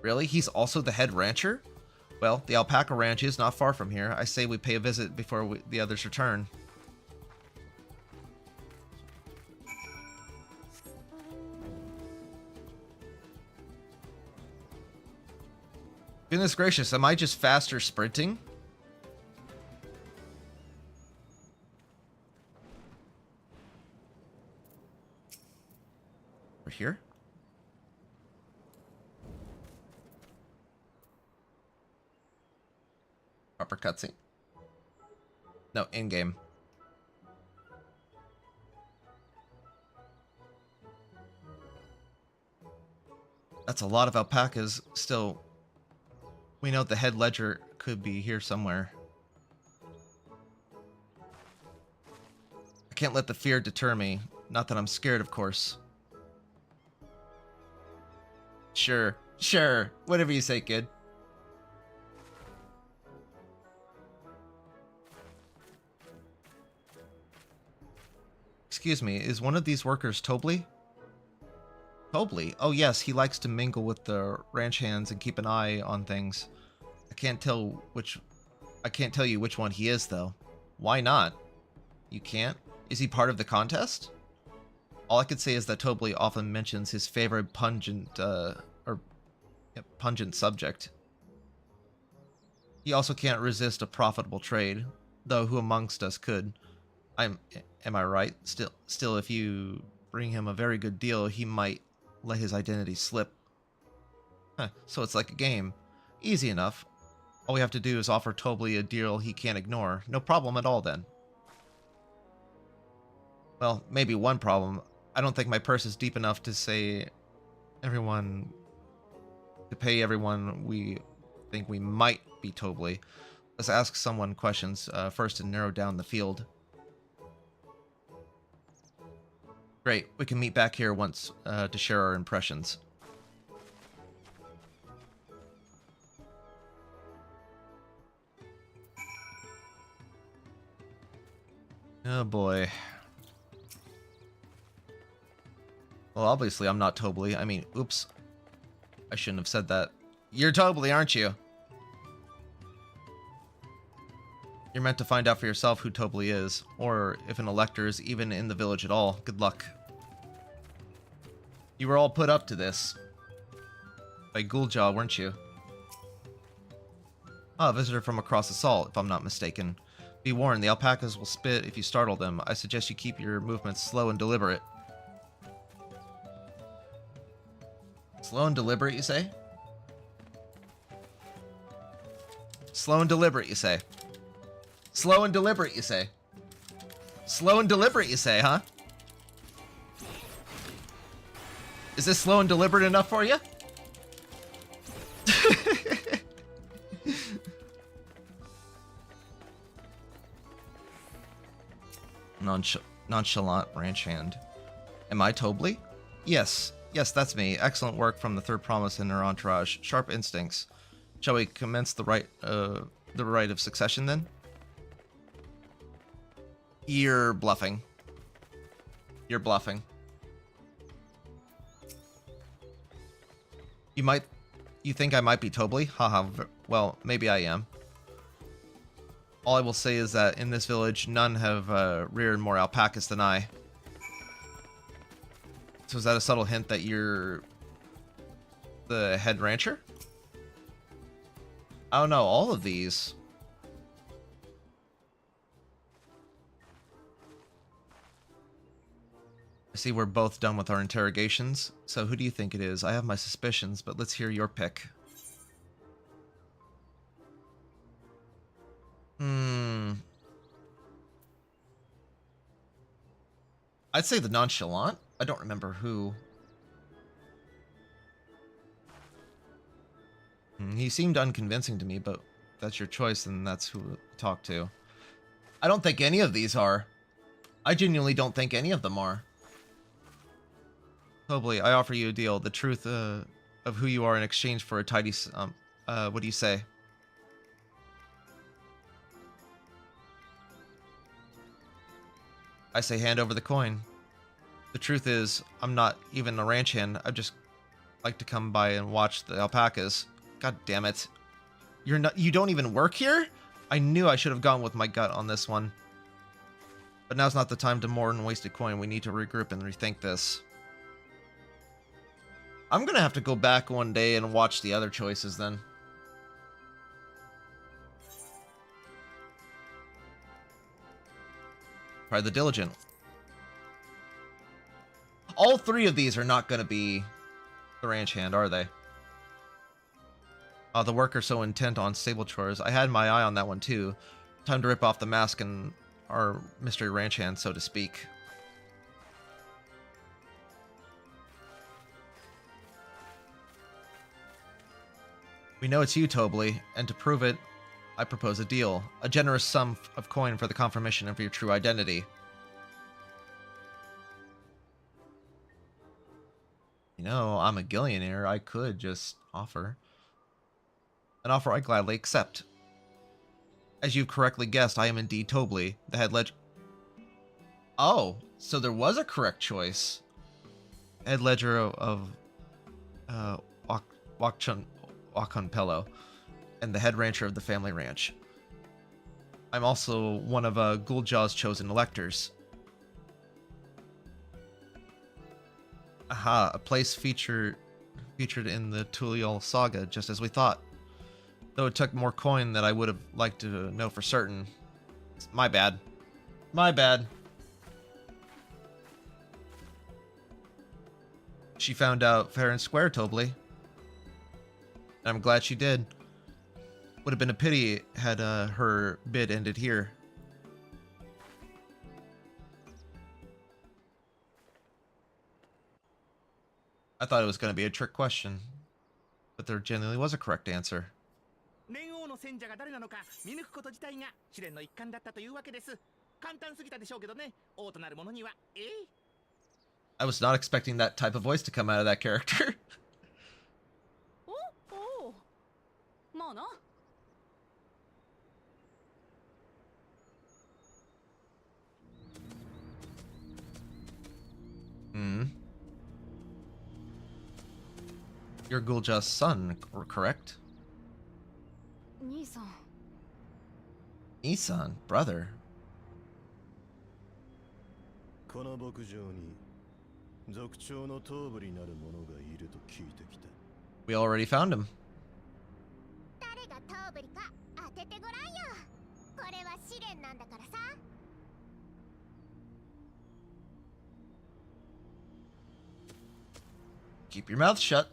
Really? He's also the head rancher? Well, the alpaca ranch is not far from here. I say we pay a visit before the others return. Goodness gracious, am I just faster sprinting? We're here? Proper cutscene. No, in-game. That's a lot of alpacas. Still, we know the head ledger could be here somewhere. I can't let the fear deter me. Not that I'm scared, of course. Sure. Whatever you say, kid. Excuse me, is one of these workers Tobli? Tobli? Oh yes, he likes to mingle with the ranch hands and keep an eye on things. I can't tell you which one he is though. Why not? You can't? Is he part of the contest? All I could say is that Tobli often mentions his favorite pungent subject. He also can't resist a profitable trade, though who amongst us could? Am I right? Still, if you bring him a very good deal, he might let his identity slip. Huh, so it's like a game. Easy enough. All we have to do is offer Tobli a deal he can't ignore. No problem at all, then. Well, maybe one problem. I don't think my purse is deep enough to pay everyone we think we might be Tobli. Let's ask someone questions first to narrow down the field. Great, we can meet back here once to share our impressions. Oh boy. Well, obviously I'm not Tobli. I mean, oops. I shouldn't have said that. You're Tobli, aren't you? You're meant to find out for yourself who Tobli is, or if an elector is even in the village at all. Good luck. You were all put up to this. By Ghouljaw, weren't you? Ah, a visitor from across the salt, if I'm not mistaken. Be warned, the alpacas will spit if you startle them. I suggest you keep your movements slow and deliberate. Slow and deliberate, you say? Slow and deliberate, you say? Slow and deliberate, you say? Slow and deliberate, you say, huh? Is this slow and deliberate enough for you? Nonchalant ranch hand. Am I Tobli? Yes, that's me. Excellent work from the third promise and her entourage. Sharp instincts. Shall we commence the rite of succession then? You're bluffing. You're bluffing. You think I might be Tobli? Haha, well, maybe I am. All I will say is that in this village, none have reared more alpacas than I. So is that a subtle hint that you're the head rancher? I don't know, all of these. I see we're both done with our interrogations, so who do you think it is? I have my suspicions, but let's hear your pick. I'd say the nonchalant. I don't remember who. He seemed unconvincing to me, but that's your choice, and that's who to talk to. I don't think any of these are. I genuinely don't think any of them are. Tobli, I offer you a deal. The truth of who you are in exchange for a tidy what do you say? I say hand over the coin. The truth is, I'm not even a ranch hand. I just like to come by and watch the alpacas. God damn it. You don't even work here? I knew I should have gone with my gut on this one. But now's not the time to mourn wasted coin. We need to regroup and rethink this. I'm gonna have to go back one day and watch the other choices then. Try the diligent. All three of these are not gonna be the ranch hand, are they? The worker so intent on stable chores. I had my eye on that one too. Time to rip off the mask and our mystery ranch hand, so to speak. We know it's you, Tobley, and to prove it, I propose a deal. A generous sum of coin for the confirmation of your true identity. You know, I'm a gillionaire. I could just offer. An offer I gladly accept. As you've correctly guessed, I am indeed Tobley, the head ledger. Oh, so there was a correct choice. Head ledger of Wakunpelo, and the head rancher of the family ranch. I'm also one of Guljaw's chosen electors. Aha, a place featured in the Tulial saga, just as we thought. Though it took more coin than I would have liked to know for certain. My bad. My bad. She found out fair and square, Tobley. And I'm glad she did. Would have been a pity had her bid ended here. I thought it was going to be a trick question, but there genuinely was a correct answer. I was not expecting that type of voice to come out of that character. You're Gulja's son, correct? Isan, brother. We already found him. Keep your mouth shut.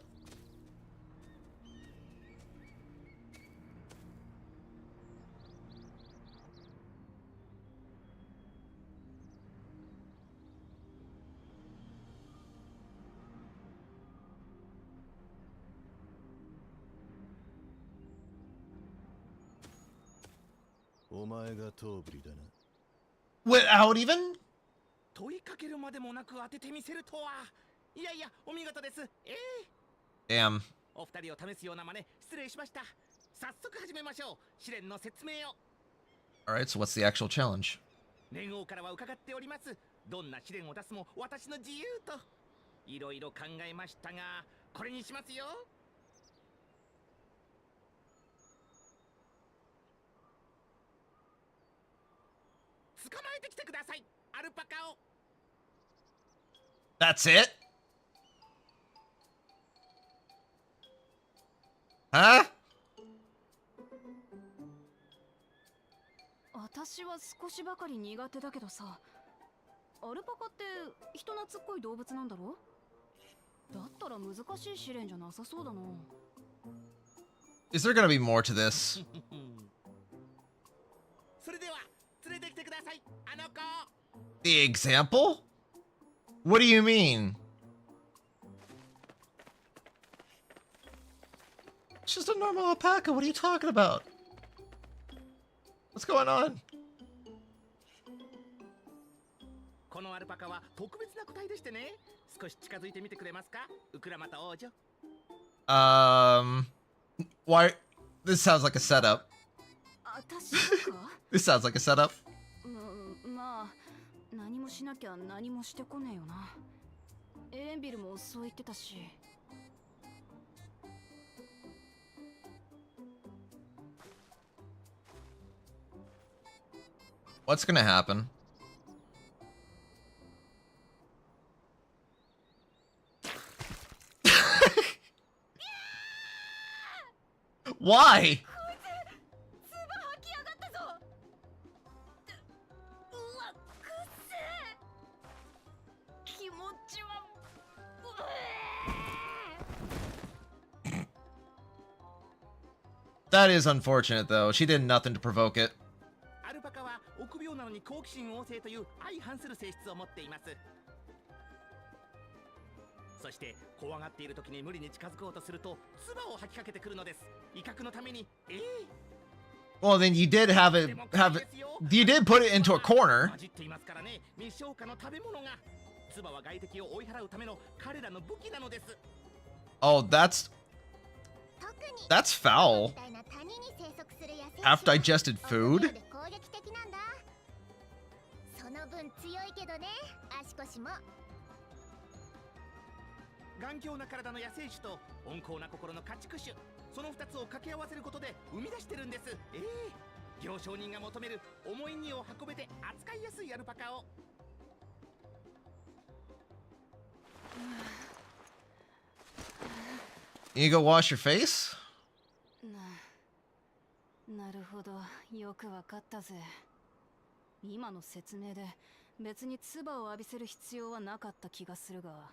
Without even? Damn. Alright, so what's the actual challenge? That's it? Huh? 私は少しばかり苦手だけどさ、アルパカって人懐っこい動物なんだろ？だったら難しい試練じゃなさそうだな。Is there gonna be more to this? それでは連れてきてください、あの子。 The example? What do you mean? It's just a normal alpaca. What are you talking about? What's going on? このアルパカは特別な個体でしてね。少し近づいてみてくれますか、ウクラマタ王女。Why? This sounds like a setup. 私か This sounds like a setup. まあ何もしなきゃ何もしてこねえよな。エレンビルもそう言ってたし。What's gonna happen? Why? 気持ちは That is unfortunate, though. She did nothing to provoke it. アルパカは臆病なのに好奇心旺盛という相反する性質を持っています。そして怖がっている時に無理に近づこうとすると唾を吐きかけてくるのです。威嚇のために。Well, then you did have it. You did put it into a corner. 混じっていますからね。未消化の食べ物が。唾は外敵を追い払うための彼らの武器なのです。Oh, that's foul. Half digested food? その分強いけどね、足腰も。頑強な体の野生種と温厚な心の家畜種、その2つを掛け合わせることで生み出してるんです。行商人が求める重い荷を運べて扱いやすいアルパカを。You go wash your face? なるほど、よくわかったぜ。今の説明で別に唾を浴びせる必要はなかった気がするが。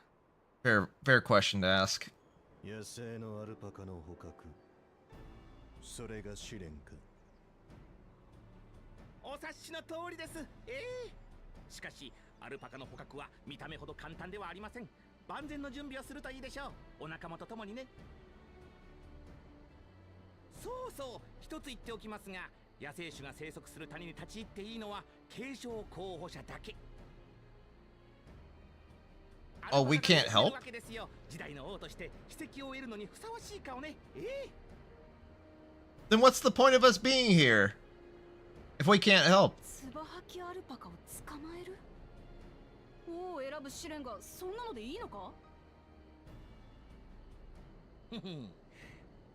Fair question to ask. 野生のアルパカの捕獲、それが試練か。お察しの通りです。しかしアルパカの捕獲は見た目ほど簡単ではありません。万全の準備をするといいでしょう。お仲間と共にね。そうそう、一つ言っておきますが、野生種が生息する谷に立ち入っていいのは継承候補者だけ。Oh, we can't help? 時代の王として奇跡を得るのにふさわしい顔ね。Then what's the point of us being here? If we can't help? ツバハキアルパカを捕まえる？王を選ぶ試練がそんなのでいいのか？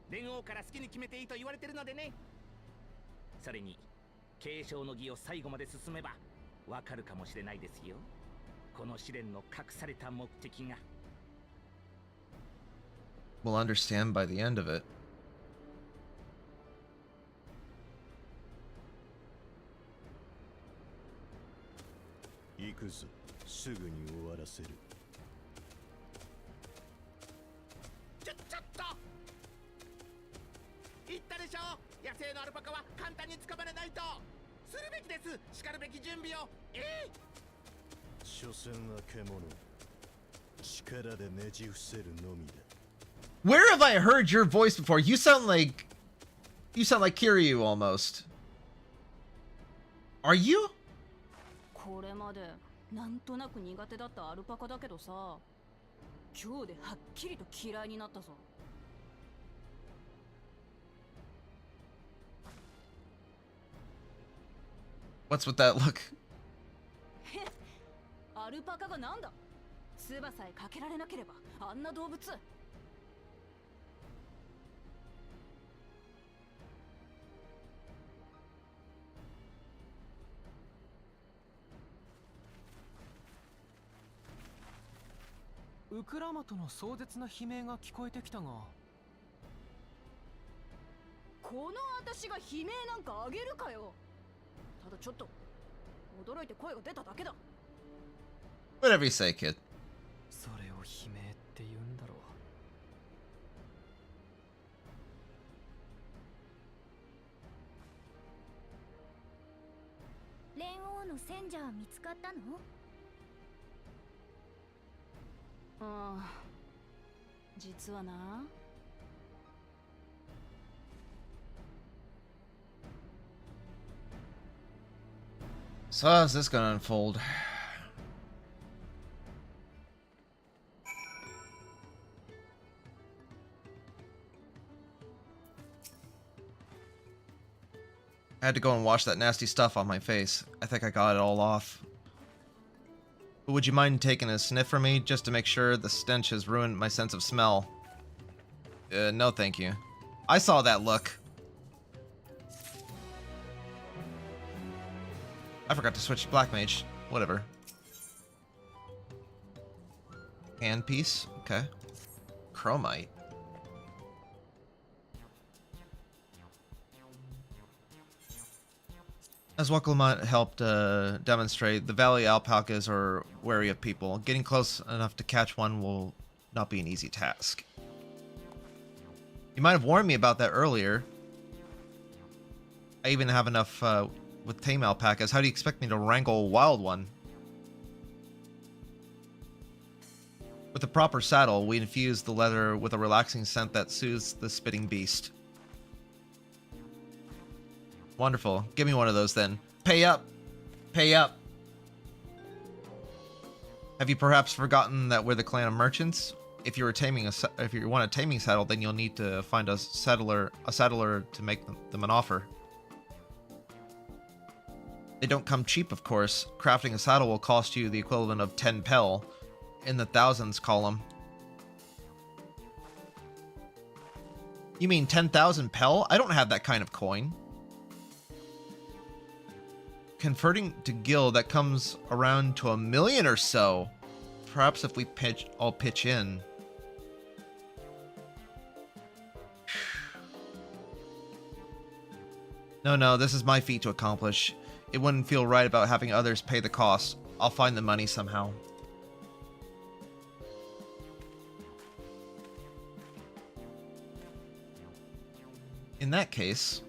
連王から好きに決めていいと言われてるのでね。それに継承の儀を最後まで進めばわかるかもしれないですよ。この試練の隠された目的が。We'll understand by the end of it. 行くぞ、すぐに終わらせる。ちょっと言ったでしょ。野生のアルパカは簡単に捕まれないと。するべきです。しかるべき準備を。所詮は獣、力でねじ伏せるのみだ。 Where have I heard your voice before? You sound like Kiryu almost. Are you? これまでなんとなく苦手だったアルパカだけどさ、今日ではっきりと嫌いになったぞ。What's with that look? アルパカがなんだ？唾さえかけられなければあんな動物。ウクラマとの壮絶な悲鳴が聞こえてきたが、この私が悲鳴なんかあげるかよ。ただちょっと驚いて声が出ただけだ。Whatever you say, kid. それを悲鳴って言うんだろう。連王の戦者は見つかったの？ああ、実はな。So how's this gonna unfold? I had to go and wash that nasty stuff on my face. I think I got it all off. But would you mind taking a sniff from me just to make sure the stench has ruined my sense of smell? No thank you. I saw that look. I forgot to switch to Black Mage. Whatever. Handpiece? Okay. Chromite. As Wakalamont helped demonstrate, the valley alpacas are wary of people. Getting close enough to catch one will not be an easy task. You might have warned me about that earlier. I even have enough with tame alpacas. How do you expect me to wrangle a wild one? With a proper saddle, we infuse the leather with a relaxing scent that soothes the spitting beast. Wonderful. Give me one of those then. Pay up! Pay up! Have you perhaps forgotten that we're the clan of merchants? If you want a taming saddle, then you'll need to find a saddler to make them an offer. They don't come cheap, of course. Crafting a saddle will cost you the equivalent of 10 pel, in the thousands column. You mean 10,000 pel? I don't have that kind of coin. Converting to gil, that comes around to 1 million or so. Perhaps if we all pitch in. No, this is my feat to accomplish. It wouldn't feel right about having others pay the cost. I'll find the money somehow. In that case...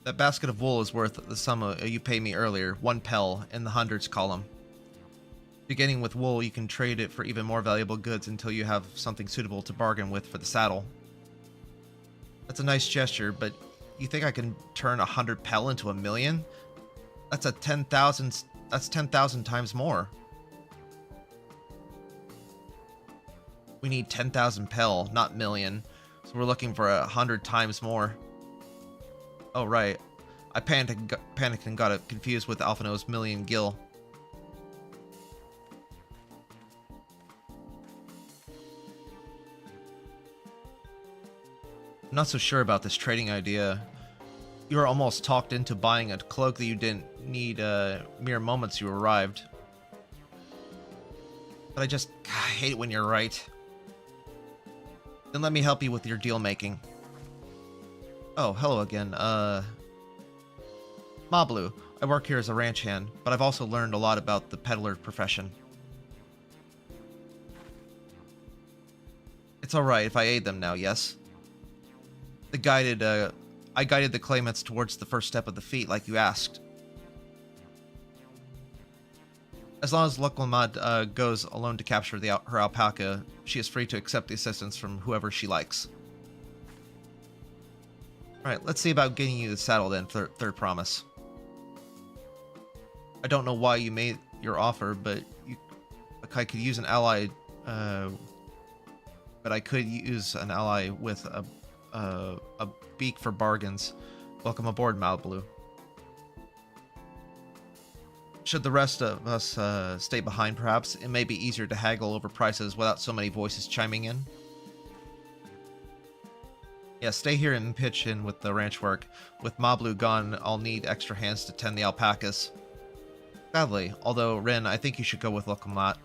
that basket of wool is worth the sum you paid me earlier, 1 pel, in the hundreds column. Beginning with wool, you can trade it for even more valuable goods until you have something suitable to bargain with for the saddle. That's a nice gesture, but you think I can turn 100 pel into 1 million? That's 10,000 times more. We need 10,000 pel, not million. So we're looking for 100 times more. Oh, right. I panicked and got it confused with Alphino's million gil. I'm not so sure about this trading idea. You were almost talked into buying a cloak that you didn't need mere moments you arrived. But I just hate it when you're right. Then let me help you with your deal making. Oh, hello again. Mablu. I work here as a ranch hand, but I've also learned a lot about the peddler profession. It's alright if I aid them now, yes? I guided the claimants towards the first step of the feat, like you asked. As long as Lucklamad goes alone to capture her alpaca, she is free to accept the assistance from whoever she likes. Alright, let's see about getting you the saddle then, third promise. I don't know why you made your offer, but I could use an ally, but I could use an ally with a beak for bargains. Welcome aboard, Mablu. Should the rest of us stay behind, perhaps, it may be easier to haggle over prices without so many voices chiming in. Yeah, stay here and pitch in with the ranch work. With Mablu gone, I'll need extra hands to tend the alpacas. Sadly, although, Rin, I think you should go with Lucklamot.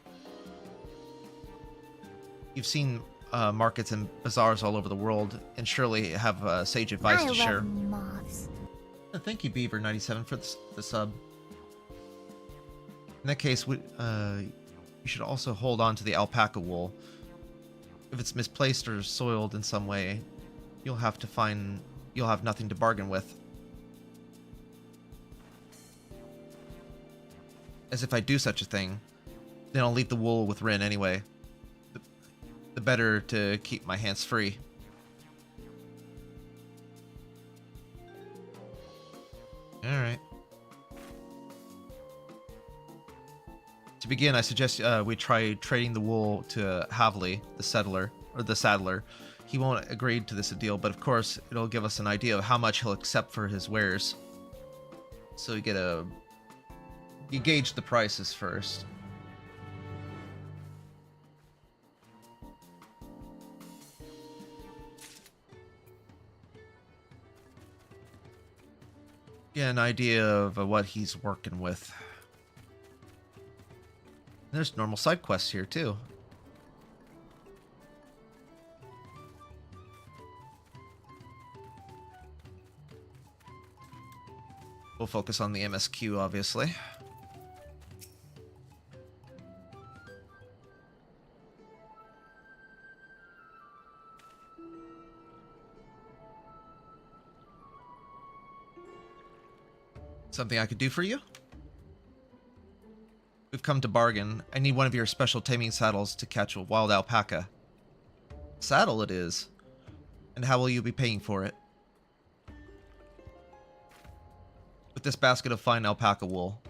You've seen markets and bazaars all over the world, and surely have sage advice to share. Moths. Thank you, Beaver97, for the sub. In that case, you should also hold on to the alpaca wool. If it's misplaced or soiled in some way, you'll have nothing to bargain with. As if I do such a thing, then I'll leave the wool with Rin anyway. The better to keep my hands free. Alright. To begin, I suggest we try trading the wool to Havli, the settler, or the saddler. He won't agree to this deal, but of course, it'll give us an idea of how much he'll accept for his wares. So you gauge the prices first. Get an idea of what he's working with. There's normal side quests here too. We'll focus on the MSQ, obviously. Something I could do for you? We've come to bargain. I need one of your special taming saddles to catch a wild alpaca. Saddle it is. And how will you be paying for it? With this basket of fine alpaca wool.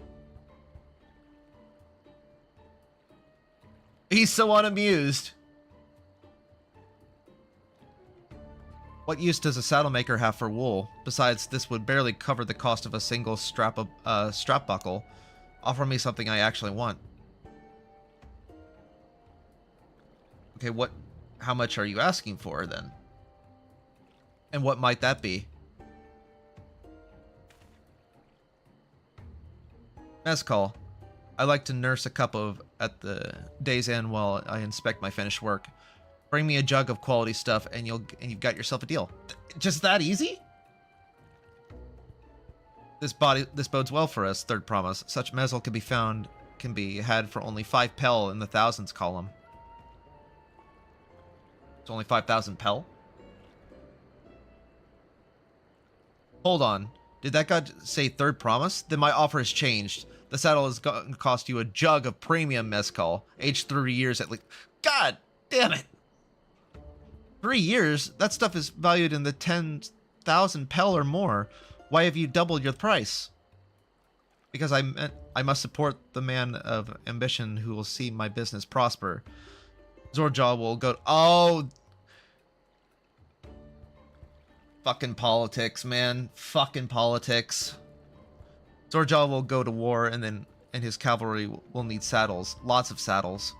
He's so unamused. What use does a saddle maker have for wool? Besides, this would barely cover the cost of a single strap buckle. Offer me something I actually want. Okay, how much are you asking for then? And what might that be? Mezcal. I like to nurse a cup of at the day's end while I inspect my finished work. Bring me a jug of quality stuff and you've got yourself a deal. Just that easy? This bodes well for us, third promise. Such mezcal can be had for only 5 pel in the thousands column. It's only 5,000 pel? Hold on. Did that guy say third promise? Then my offer has changed. The saddle is going to cost you a jug of premium mezcal, aged 3 years at least. God damn it! 3 years? That stuff is valued in the 10,000 pel or more. Why have you doubled your price? Because I must support the man of ambition who will see my business prosper. Zorjaw will go... Oh! Fucking politics, man. Fucking politics. Zorjaw will go to war and his cavalry will need saddles. Lots of saddles.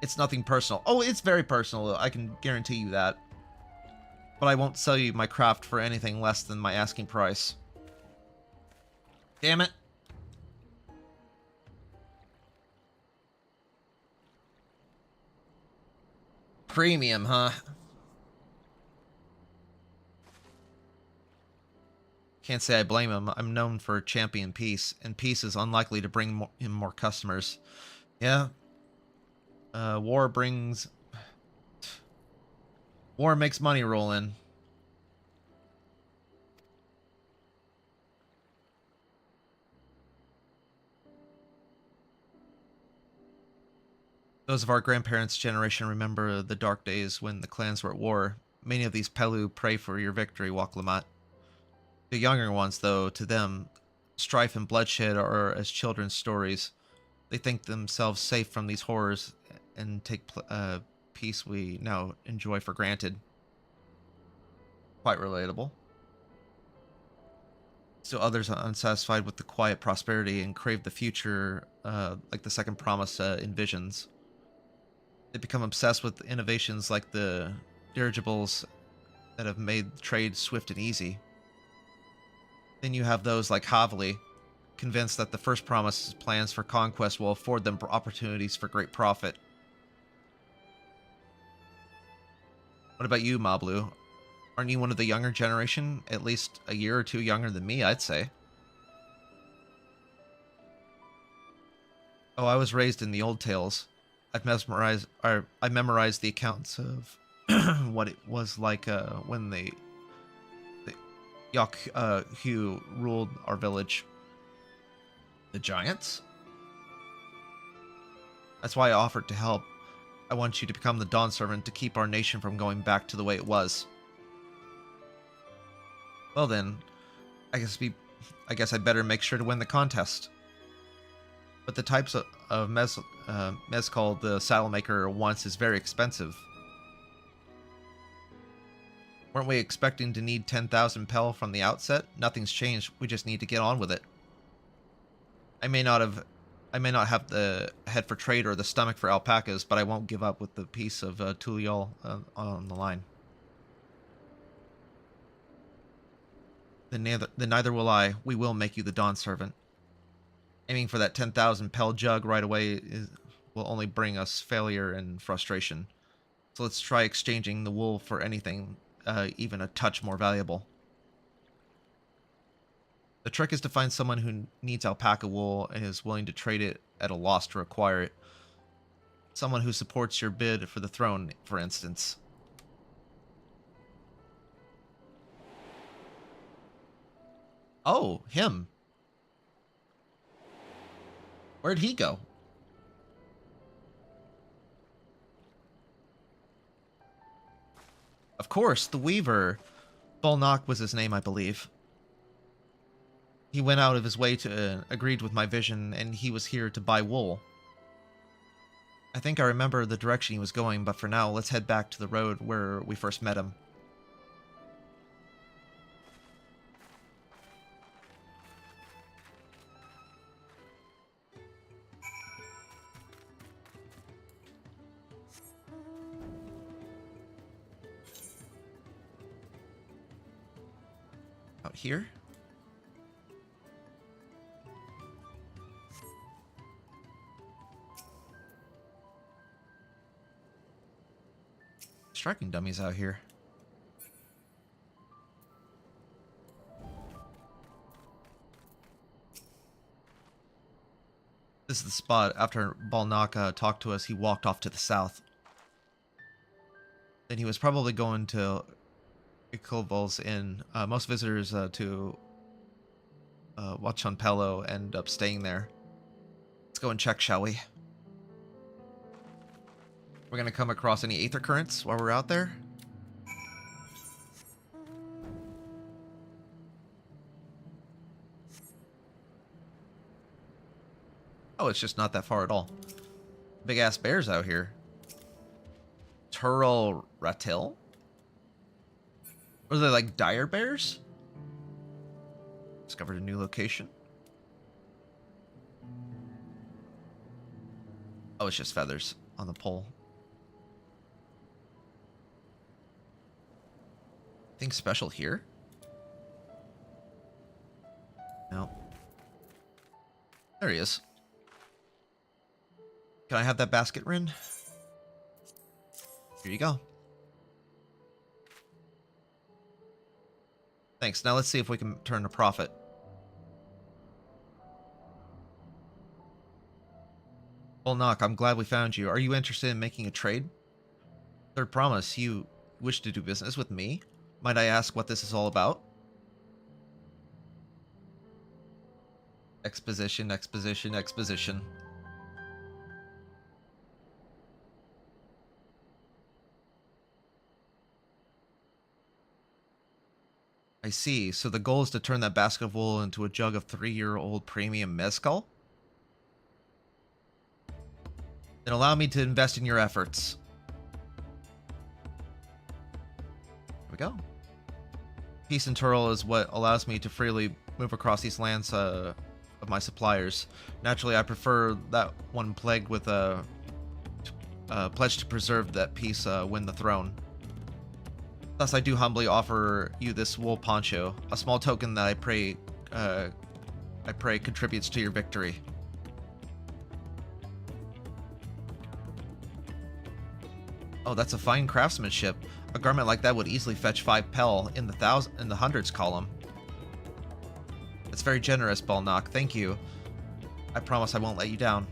It's nothing personal. Oh, it's very personal, I can guarantee you that. But I won't sell you my craft for anything less than my asking price. Damn it. Premium, huh? Can't say I blame him. I'm known for champion peace, and peace is unlikely to bring him more customers. Yeah. War makes money roll in. Those of our grandparents' generation remember the dark days when the clans were at war. Many of these Pelu pray for your victory, Waklamat. The younger ones, though, to them, strife and bloodshed are as children's stories. They think themselves safe from these horrors and take peace we now enjoy for granted. Quite relatable. Still others are unsatisfied with the quiet prosperity and crave the future like the second promise envisions. They become obsessed with innovations like the dirigibles that have made trade swift and easy. Then you have those like Havli, convinced that the first promise's plans for conquest will afford them opportunities for great profit. What about you, Mablu? Aren't you one of the younger generation? At least a year or two younger than me, I'd say. Oh, I was raised in the old tales. I memorized the accounts of what it was like when the Yak-Hu ruled our village. The giants? That's why I offered to help. I want you to become the Dawn Servant to keep our nation from going back to the way it was. Well then, I guess I better make sure to win the contest. But the types of mezcal the saddle maker wants is very expensive. Weren't we expecting to need 10,000 pel from the outset? Nothing's changed. We just need to get on with it. I may not have the head for trade or the stomach for alpacas, but I won't give up with the piece of Tuliol on the line. Then neither will I. We will make you the Dawn Servant. Aiming for that 10,000 pel jug right away will only bring us failure and frustration. So let's try exchanging the wool for anything, even a touch more valuable. The trick is to find someone who needs alpaca wool and is willing to trade it at a loss to acquire it. Someone who supports your bid for the throne, for instance. Oh, him. Where'd he go? Of course, the Weaver. Bolnock was his name, I believe. He went out of his way to agreed with my vision, and he was here to buy wool. I think I remember the direction he was going, but for now, let's head back to the road where we first met him. Out here? Striking dummies out here. This is the spot. After Balnaka talked to us, he walked off to the south. Then he was probably going to Iqbal's Inn. Most visitors to Wachonpelo end up staying there. Let's go and check, shall we? We're gonna come across any aether currents while we're out there. Oh, it's just not that far at all. Big ass bears out here. Turl Ratil? Or are they like dire bears? Discovered a new location. Oh, it's just feathers on the pole. Anything special here? No. There he is. Can I have that basket, Rin? Here you go. Thanks. Now let's see if we can turn a profit. Well, Nock, I'm glad we found you. Are you interested in making a trade? Third promise, you wish to do business with me? Might I ask what this is all about? Exposition, exposition, exposition. I see. So the goal is to turn that basket of wool into a jug of 3-year-old premium mezcal? Then allow me to invest in your efforts. There we go. Peace and Turl is what allows me to freely move across these lands of my suppliers. Naturally, I prefer that one plagued with a pledge to preserve that peace win the throne. Thus, I do humbly offer you this wool poncho, a small token that I pray contributes to your victory. Oh, that's a fine craftsmanship. A garment like that would easily fetch 5 pel in the hundreds column. That's very generous, Balnock. Thank you. I promise I won't let you down.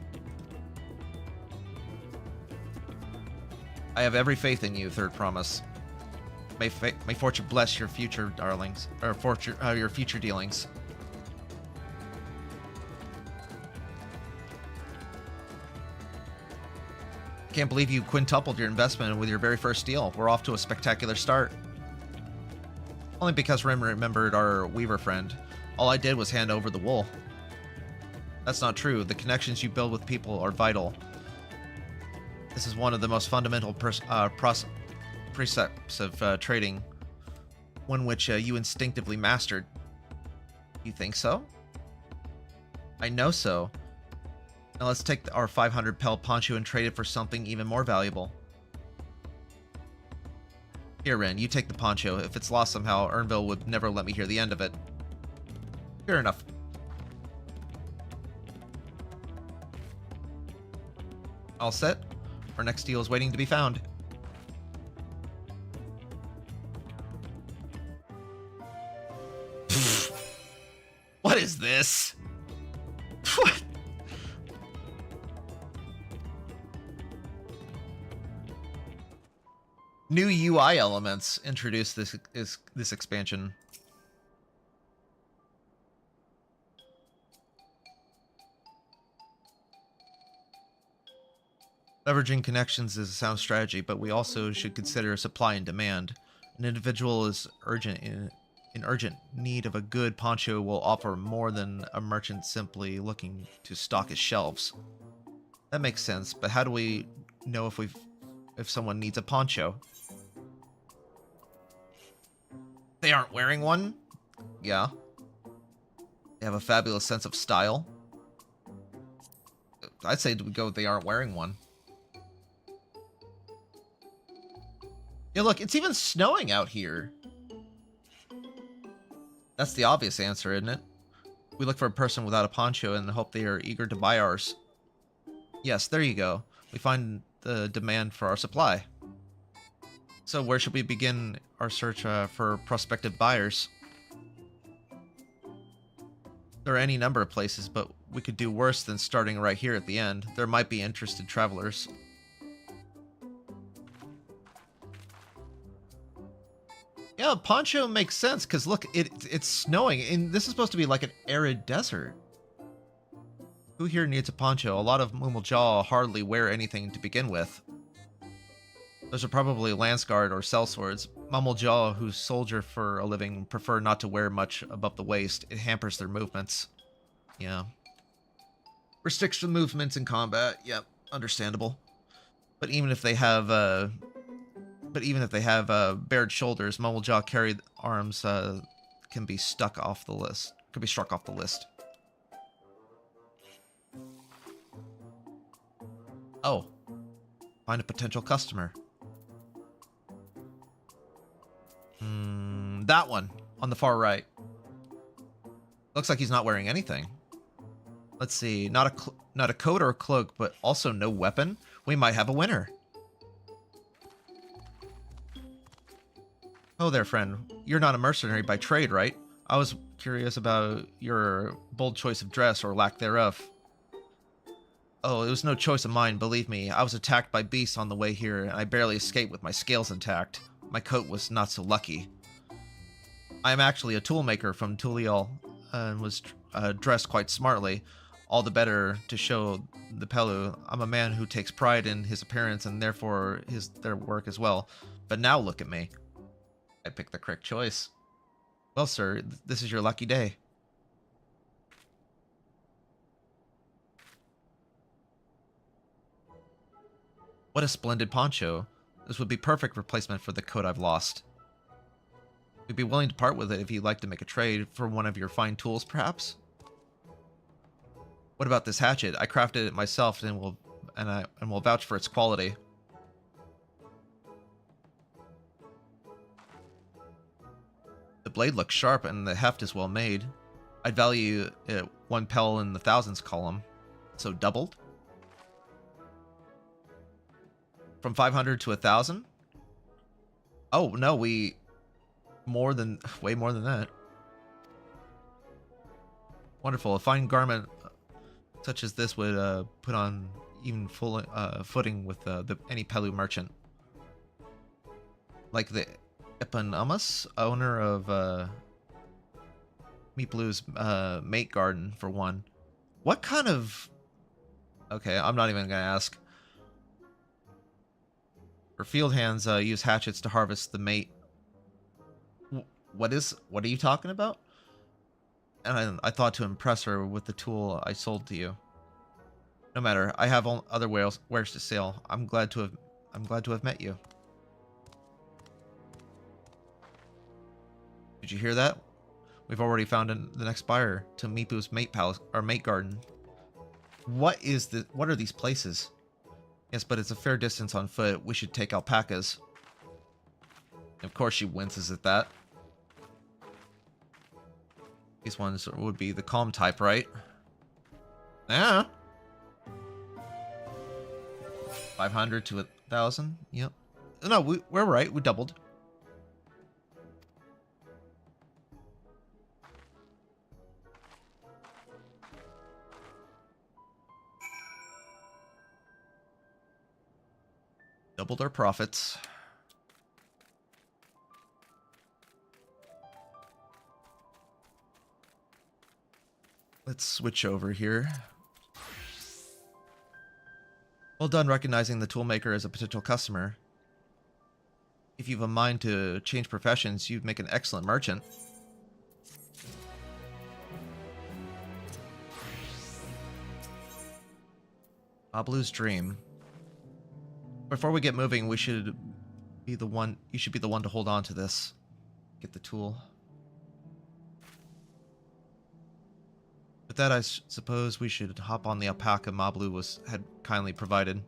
I have every faith in you, third promise. May fortune bless your future darlings, or your future dealings. Can't believe you quintupled your investment with your very first deal. We're off to a spectacular start. Only because Rim remembered our weaver friend. All I did was hand over the wool. That's not true. The connections you build with people are vital. This is one of the most fundamental precepts of trading, one which you instinctively mastered. You think so? I know so. Now let's take our 500 pel poncho and trade it for something even more valuable. Here, Ren, you take the poncho. If it's lost somehow, Ernville would never let me hear the end of it. Fair enough. All set? Our next deal is waiting to be found. What is this? What? New UI elements introduced this expansion. Leveraging connections is a sound strategy, but we also should consider supply and demand. An individual is in urgent need of a good poncho will offer more than a merchant simply looking to stock his shelves. That makes sense, but how do we know if someone needs a poncho? They aren't wearing one? Yeah. They have a fabulous sense of style. I'd say we go with they aren't wearing one. Yeah, look, it's even snowing out here. That's the obvious answer, isn't it? We look for a person without a poncho and hope they are eager to buy ours. Yes, there you go. We find the demand for our supply. So where should we begin our search for prospective buyers? There are any number of places, but we could do worse than starting right here at the end. There might be interested travelers. Yeah, poncho makes sense, because look, it's snowing, and this is supposed to be like an arid desert. Who here needs a poncho? A lot of Mumuljaw hardly wear anything to begin with. Those are probably Lanceguard or sellswords. Mumuljaw, who soldier for a living, prefer not to wear much above the waist. It hampers their movements. Yeah. Restricts the movements in combat. Yep, understandable. But even if they have bared shoulders, Mumuljaw carried arms can be struck off the list. Oh. Find a potential customer. That one on the far right. Looks like he's not wearing anything. Let's see. Not a coat or a cloak, but also no weapon. We might have a winner. Oh there, friend. You're not a mercenary by trade, right? I was curious about your bold choice of dress or lack thereof. Oh, it was no choice of mine, believe me. I was attacked by beasts on the way here, and I barely escaped with my scales intact. My coat was not so lucky. I am actually a toolmaker from Tulial, and was dressed quite smartly. All the better to show the Pelu. I'm a man who takes pride in his appearance, and therefore their work as well. But now look at me. I picked the correct choice. Well, sir, this is your lucky day. What a splendid poncho. This would be perfect replacement for the coat I've lost. We'd be willing to part with it if you'd like to make a trade for one of your fine tools, perhaps? What about this hatchet? I crafted it myself and will vouch for its quality. The blade looks sharp and the heft is well made. I'd value it 1 pel in the thousands column. So doubled? From 500 to 1,000? Oh, no, way more than that. Wonderful. A fine garment such as this would put on even footing with any Pelu merchant. Like the Eponymous, owner of Meat Blue's mate garden, for one. What kind of... Okay, I'm not even gonna ask. Her field hands use hatchets to harvest the mate. What are you talking about? and I thought to impress her with the tool I sold to you. No matter, I have other wares to sell. I'm glad to have met you. Did you hear that? We've already found the next buyer to Mipu's mate palace or mate garden. What are these places? Yes, but it's a fair distance on foot. We should take alpacas. Of course she winces at that. These ones would be the calm type, right? Yeah. 500 to 1,000. Yep. No, we're right. We doubled. Doubled our profits. Let's switch over here. Well done recognizing the toolmaker as a potential customer. If you've a mind to change professions, you'd make an excellent merchant. Ablu's dream. Before we get moving, you should be the one to hold on to this. Get the tool. With that, I suppose we should hop on the alpaca Mablu had kindly provided.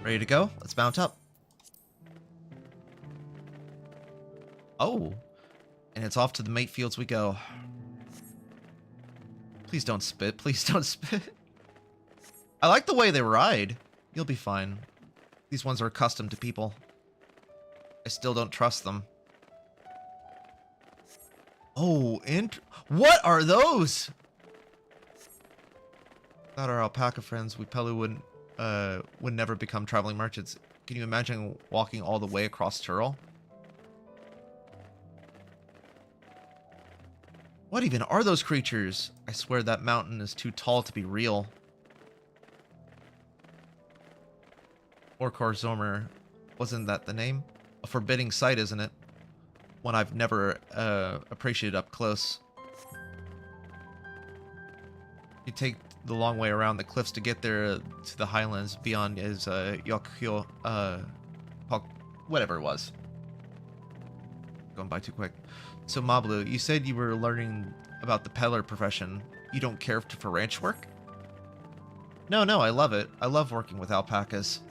Ready to go? Let's mount up. Oh, and it's off to the mate fields we go. Please don't spit. Please don't spit. I like the way they ride. You'll be fine. These ones are accustomed to people. I still don't trust them. Oh, what are those? Without our alpaca friends, we probably would never become traveling merchants. Can you imagine walking all the way across Turl? What even are those creatures? I swear that mountain is too tall to be real. Orkor Zomer, wasn't that the name? A forbidding sight, isn't it? One I've never appreciated up close. You take the long way around the cliffs to get there to the highlands beyond is Yokkyo, whatever it was. Going by too quick. So Mablu, you said you were learning about the peddler profession. You don't care for ranch work? No, I love it. I love working with alpacas.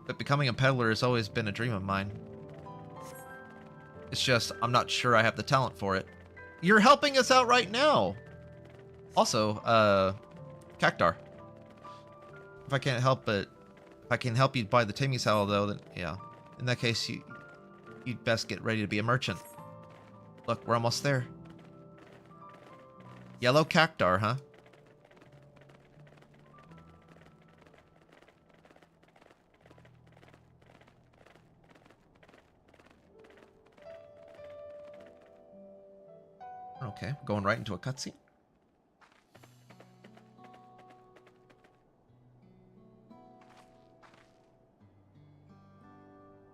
But becoming a peddler has always been a dream of mine. It's just, I'm not sure I have the talent for it. You're helping us out right now! Also, Cactar. If I can help you buy the taming saddle though, then yeah. In that case, you'd best get ready to be a merchant. Look, we're almost there. Yellow Cactar, huh? Okay, going right into a cutscene.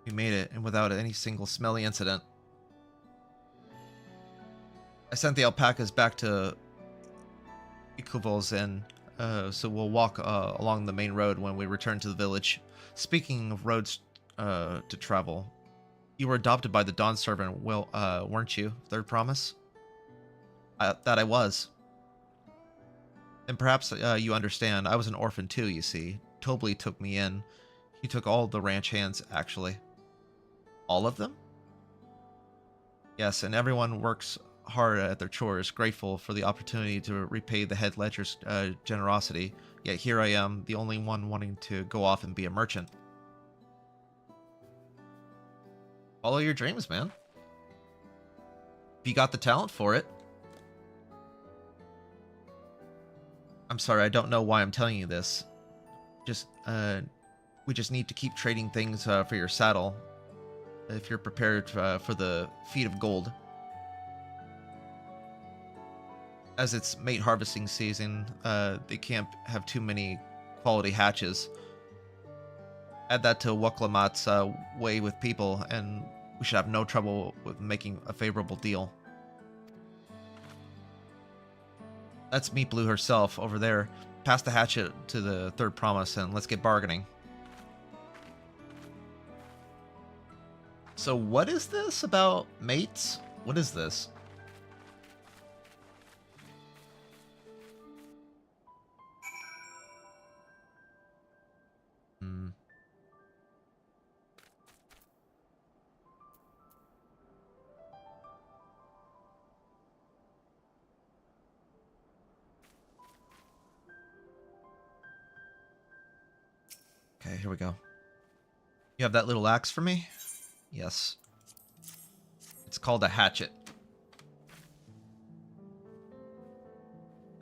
We made it, and without any single smelly incident. I sent the alpacas back to Ikuvol's Inn, so we'll walk along the main road when we return to the village. Speaking of roads to travel, you were adopted by the Dawn servant, weren't you? Third promise? That I was. And perhaps you understand, I was an orphan too, you see. Tobli took me in. He took all the ranch hands, actually. All of them? Yes, and everyone works hard at their chores, grateful for the opportunity to repay the head ledger's generosity. Yet here I am, the only one wanting to go off and be a merchant. Follow your dreams, man. If you got the talent for it. I'm sorry, I don't know why I'm telling you this. We just need to keep trading things for your saddle. If you're prepared for the feat of gold. As it's mate harvesting season, they can't have too many quality hatches. Add that to Waklamat's way with people, and We should have no trouble with making a favorable deal. That's Meat Blue herself over there. Pass the hatchet to the third promise and let's get bargaining. So what is this about mates? What is this? Okay, here we go. You have that little axe for me? Yes. It's called a hatchet.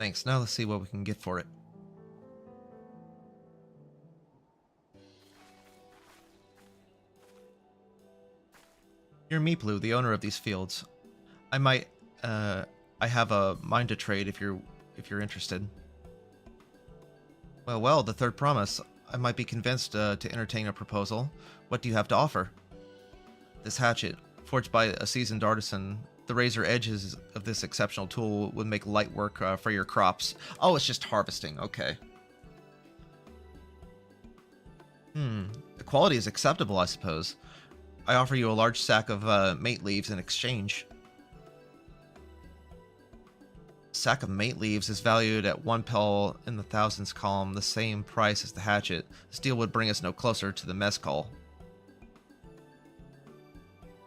Thanks. Now let's see what we can get for it. You're Meeplu, the owner of these fields. I have a mine to trade if you're interested. Well, the third promise. I might be convinced to entertain a proposal. What do you have to offer? This hatchet, forged by a seasoned artisan, the razor edges of this exceptional tool would make light work for your crops. Oh, it's just harvesting. Okay. The quality is acceptable, I suppose. I offer you a large sack of mate leaves in exchange. Sack of mate leaves is valued at 1 pel in the thousands column, the same price as the hatchet. This deal would bring us no closer to the mezcal.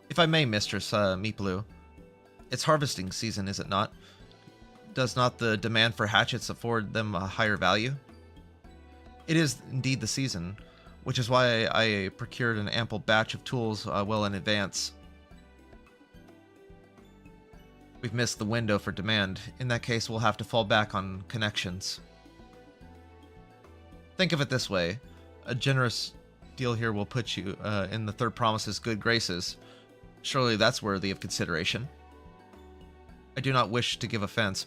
If I may, Mistress Meeplu, it's harvesting season, is it not? Does not the demand for hatchets afford them a higher value? It is indeed the season, which is why I procured an ample batch of tools well in advance. We've missed the window for demand. In that case, we'll have to fall back on connections. Think of it this way. A generous deal here will put you in the third promise's good graces. Surely that's worthy of consideration. I do not wish to give offense,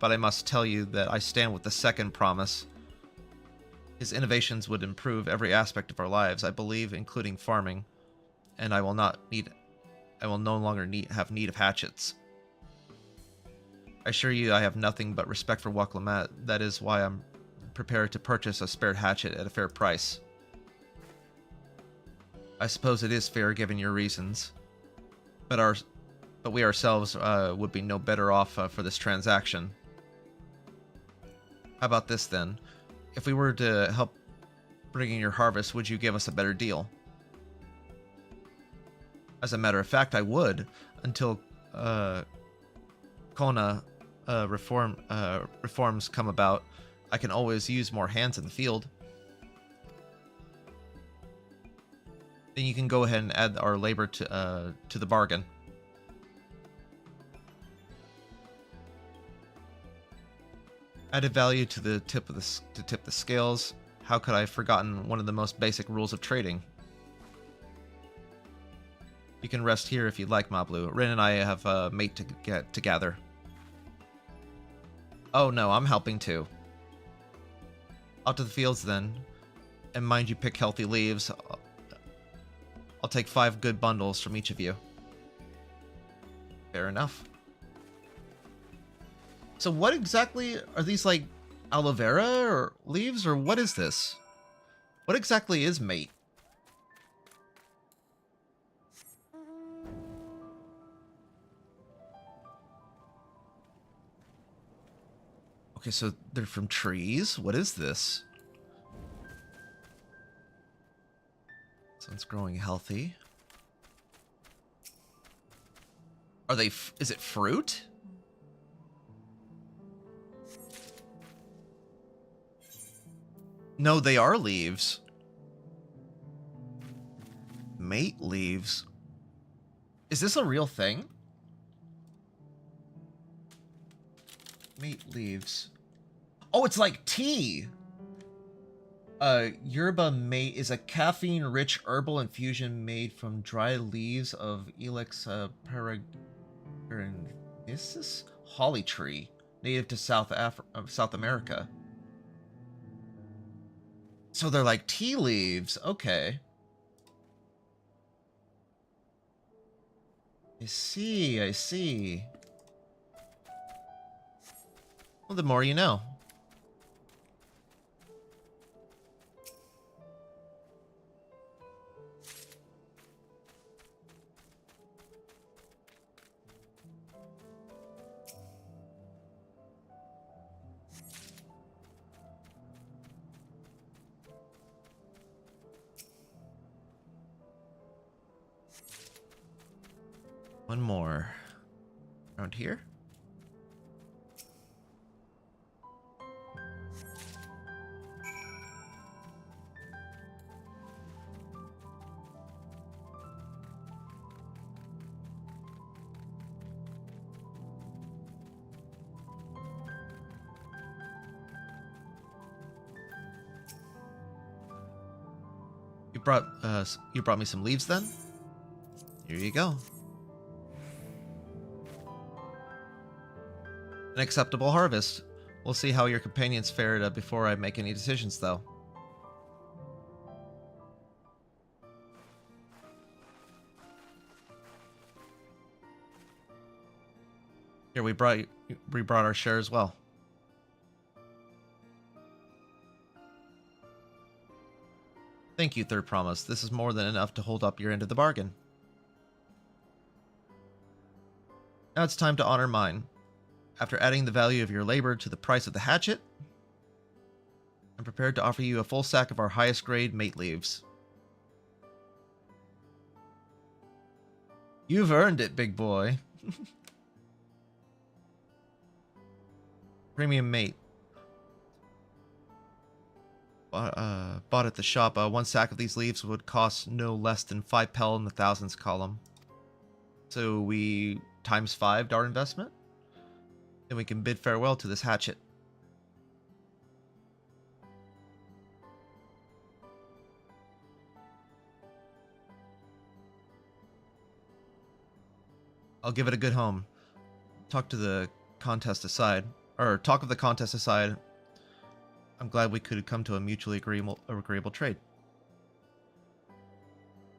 but I must tell you that I stand with the second promise. His innovations would improve every aspect of our lives, I believe, including farming, and I will no longer have need of hatchets. I assure you I have nothing but respect for Waklamat. That is why I'm prepared to purchase a spare hatchet at a fair price. I suppose it is fair given your reasons, but we ourselves would be no better off for this transaction. How about this then? If we were to help bring in your harvest, would you give us a better deal? As a matter of fact, I would, until Kona reforms come about. I can always use more hands in the field. Then you can go ahead and add our labor to the bargain. Added value to the tip the scales. How could I have forgotten one of the most basic rules of trading? You can rest here if you'd like, Mablu. Rin and I have a mate to gather. Oh no, I'm helping too. Out to the fields then. And mind you pick healthy leaves. I'll take 5 good bundles from each of you. Fair enough. So what exactly are these, like aloe vera or leaves, or what is this? What exactly is mate? Okay, so they're from trees. What is this? So it's growing healthy. Are they? Is it fruit? No, they are leaves. Mate leaves. Is this a real thing? Mate leaves. Oh, it's like tea. Yerba mate is a caffeine-rich herbal infusion made from dry leaves of Ilex peregrinensis holly tree, native to South America. So they're like tea leaves. Okay. I see, I see. Well, the more you know. One more. Around here? You brought me some leaves then? Here you go. An acceptable harvest. We'll see how your companions fared before I make any decisions, though. Here, we brought our share as well. Thank you, Third Promise. This is more than enough to hold up your end of the bargain. Now it's time to honor mine. After adding the value of your labor to the price of the hatchet, I'm prepared to offer you a full sack of our highest grade mate leaves. You've earned it, big boy. Premium mate. Bought at the shop. One sack of these leaves would cost no less than 5 pel in the thousands column. So we times 5 our investment? Then we can bid farewell to this hatchet. I'll give it a good home. Talk of the contest aside, I'm glad we could come to a mutually agreeable trade.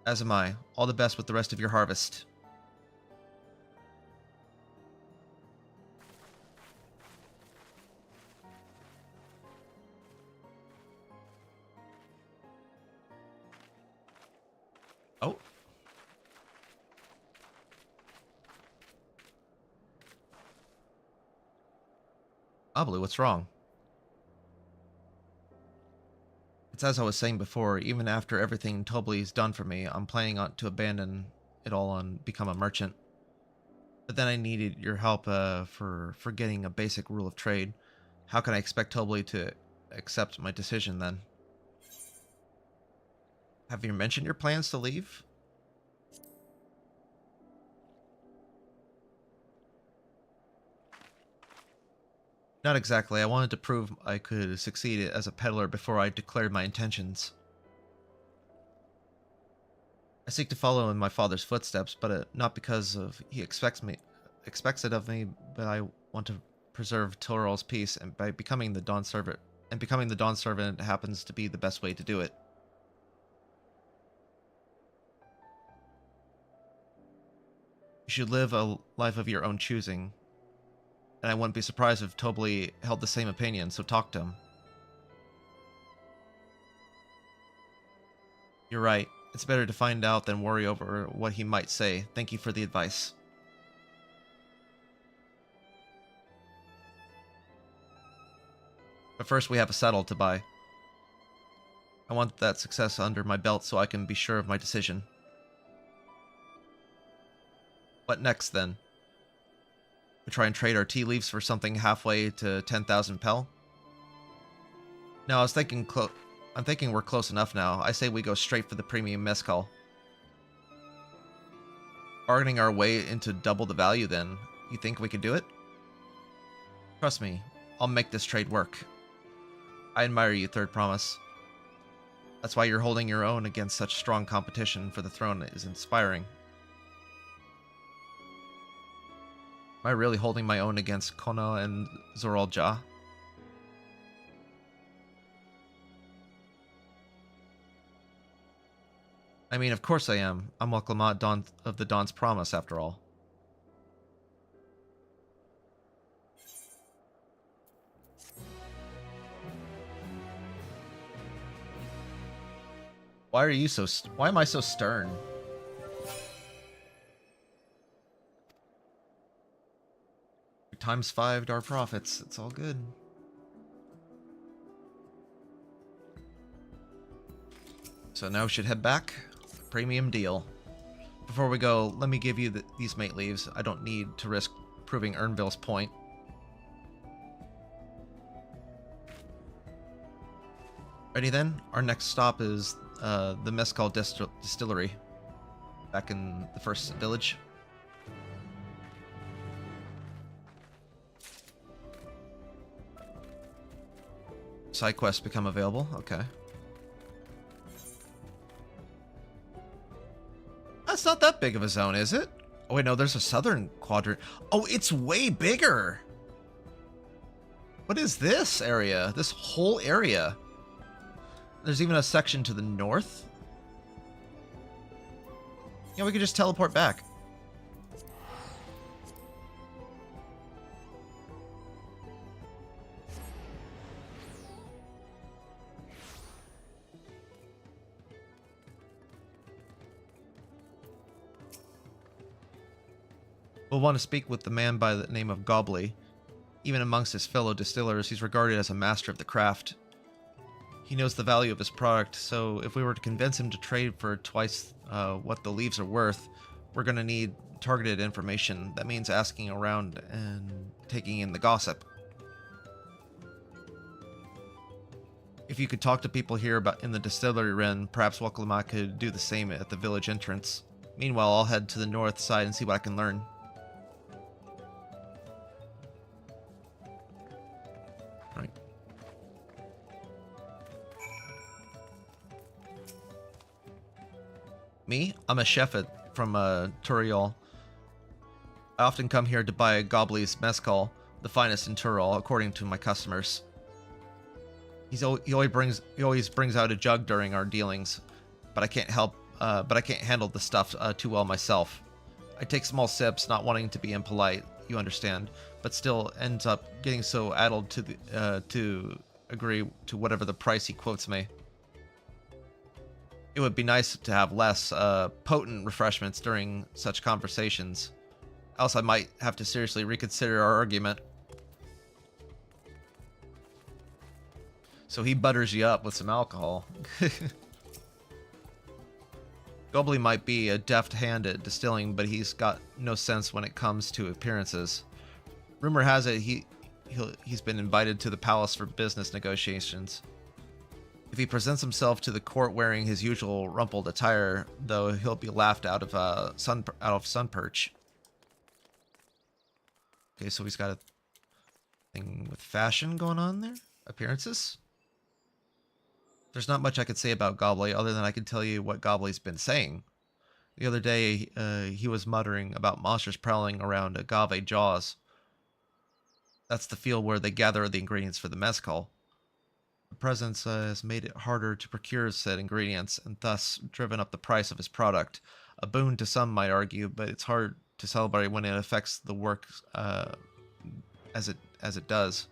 As am I. All the best with the rest of your harvest. Oh. Ablu, what's wrong? It's as I was saying before, even after everything Tobly's done for me, I'm planning to abandon it all and become a merchant. But then I needed your help for getting a basic rule of trade. How can I expect Tobly to accept my decision then? Have you mentioned your plans to leave? Not exactly. I wanted to prove I could succeed as a peddler before I declared my intentions. I seek to follow in my father's footsteps, but not because he expects it of me, but I want to preserve Toral's peace, and by becoming the Dawn Servant happens to be the best way to do it. You should live a life of your own choosing. And I wouldn't be surprised if Tobly held the same opinion, so talk to him. You're right. It's better to find out than worry over what he might say. Thank you for the advice. But first we have a saddle to buy. I want that success under my belt so I can be sure of my decision. What next, then? We try and trade our tea leaves for something halfway to 10,000 pel? No, I'm thinking we're close enough now. I say we go straight for the premium mezcal. Bargaining our way into double the value then. You think we can do it? Trust me, I'll make this trade work. I admire you, Third Promise. That's why you're holding your own against such strong competition for the throne is inspiring. Am I really holding my own against Kono and Zoralja? I mean, of course I am. I'm Waklamat of the Dawn's Promise, after all. Why are you so... Why am I so stern? Times 5 to our profits. It's all good. So now we should head back. Premium deal. Before we go, let me give you these mate leaves. I don't need to risk proving Ernville's point. Ready then? Our next stop is the Mescal Distillery. Back in the first village. Side quests become available. Okay. That's not that big of a zone, is it? Oh wait, no, there's a southern quadrant. Oh, it's way bigger. What is this area? This whole area? There's even a section to the north. Yeah, we could just teleport back. We'll want to speak with the man by the name of Gobley. Even amongst his fellow distillers, he's regarded as a master of the craft. He knows the value of his product, so if we were to convince him to trade for twice what the leaves are worth, we're going to need targeted information. That means asking around and taking in the gossip. If you could talk to people here in the distillery Ren, perhaps Waklama could do the same at the village entrance. Meanwhile, I'll head to the north side and see what I can learn. Right. Me? I'm a chef from Turiel. I often come here to buy Gobley's mezcal, the finest in Turiel, according to my customers. He always brings out a jug during our dealings, but I can't handle the stuff too well myself. I take small sips, not wanting to be impolite, you understand, but still ends up getting so addled to agree to whatever the price he quotes me. It would be nice to have less potent refreshments during such conversations, else I might have to seriously reconsider our argument. So he butters you up with some alcohol. Gobley might be a deft hand at distilling, but he's got no sense when it comes to appearances. Rumor has it he's been invited to the palace for business negotiations. If he presents himself to the court wearing his usual rumpled attire, though, he'll be laughed out of sun perch. Okay, so he's got a thing with fashion going on there. Appearances. There's not much I could say about Gobley other than I can tell you what Gobley's been saying. The other day, he was muttering about monsters prowling around Agave Jaws. That's the field where they gather the ingredients for the mezcal. The presence has made it harder to procure said ingredients and thus driven up the price of his product. A boon to some might argue, but it's hard to celebrate when it affects the work as it does.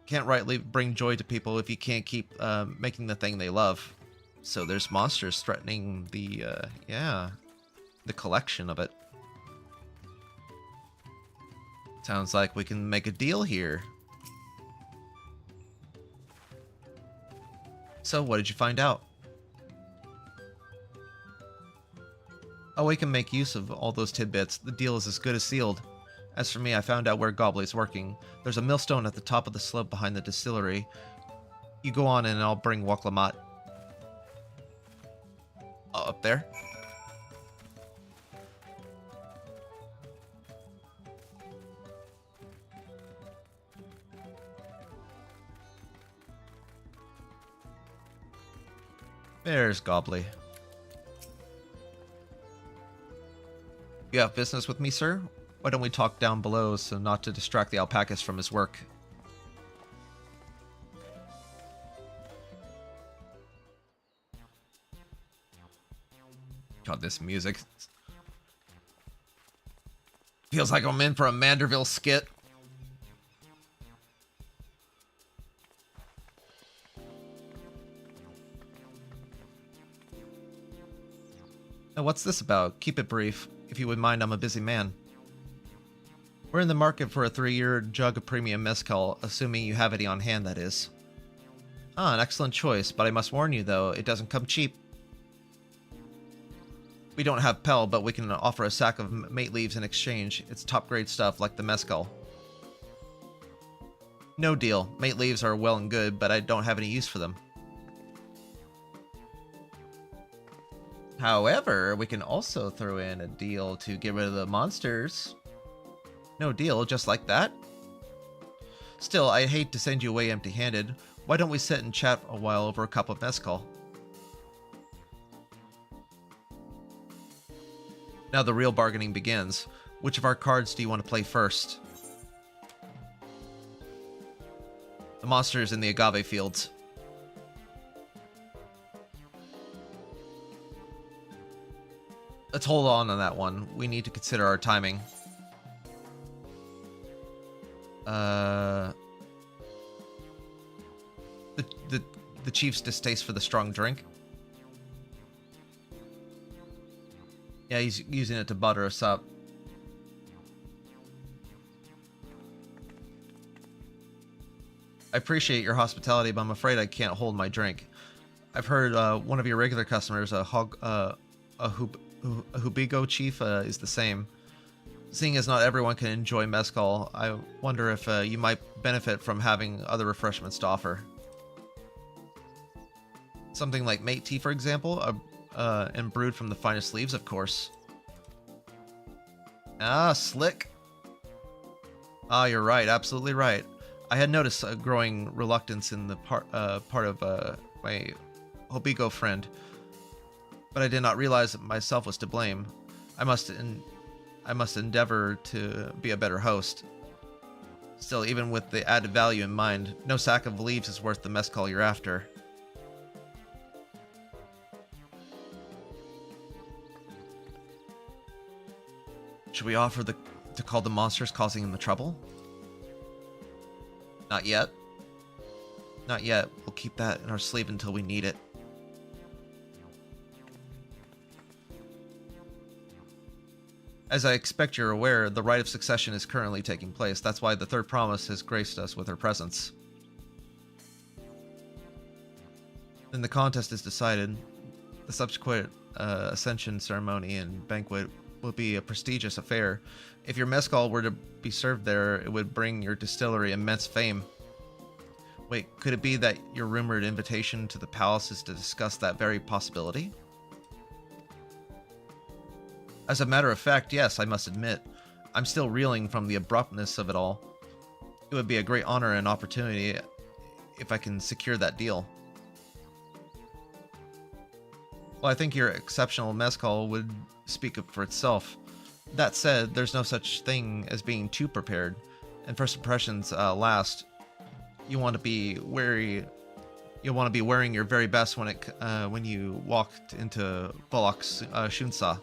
Can't rightly bring joy to people if you can't keep making the thing they love. So there's monsters threatening the collection of it. Sounds like we can make a deal here. So what did you find out? Oh, we can make use of all those tidbits. The deal is as good as sealed. As for me, I found out where Gobley's working. There's a millstone at the top of the slope behind the distillery. You go on and I'll bring Waklamat. Up there? There's Gobley. You have business with me, sir? Why don't we talk down below so not to distract the alpacas from his work? God, this music. Feels like I'm in for a Manderville skit. Now, what's this about? Keep it brief. If you would mind, I'm a busy man. We're in the market for a 3-year jug of premium mezcal, assuming you have any on hand, that is. Ah, an excellent choice, but I must warn you, though, it doesn't come cheap. We don't have Pel, but we can offer a sack of mate leaves in exchange. It's top-grade stuff, like the mezcal. No deal. Mate leaves are well and good, but I don't have any use for them. However, we can also throw in a deal to get rid of the monsters. No deal, just like that? Still, I hate to send you away empty-handed. Why don't we sit and chat a while over a cup of mezcal? Now the real bargaining begins. Which of our cards do you want to play first? The monsters in the agave fields. Let's hold on that one. We need to consider our timing. The chief's distaste for the strong drink. Yeah, he's using it to butter us up. I appreciate your hospitality, but I'm afraid I can't hold my drink. I've heard one of your regular customers, a Hubigo chief, is the same. Seeing as not everyone can enjoy mezcal, I wonder if you might benefit from having other refreshments to offer. Something like mate tea, for example, and brewed from the finest leaves, of course. Ah, slick. Ah, you're right, absolutely right. I had noticed a growing reluctance in the part of my Hobigo friend, but I did not realize that myself was to blame. I must endeavor to be a better host. Still, even with the added value in mind, no sack of leaves is worth the mezcal you're after. Should we offer to call the monsters causing them the trouble? Not yet. Not yet. We'll keep that in our sleeve until we need it. As I expect you're aware, the rite of succession is currently taking place. That's why the third promise has graced us with her presence. Then the contest is decided. The subsequent ascension ceremony and banquet will be a prestigious affair. If your mezcal were to be served there, it would bring your distillery immense fame. Wait, could it be that your rumored invitation to the palace is to discuss that very possibility? As a matter of fact, yes, I must admit. I'm still reeling from the abruptness of it all. It would be a great honor and opportunity if I can secure that deal. Well, I think your exceptional mezcal would speak up for itself. That said, there's no such thing as being too prepared, and first impressions last. You want to be wary. You'll want to be wearing your very best when you walked into Bullock's Shunsa.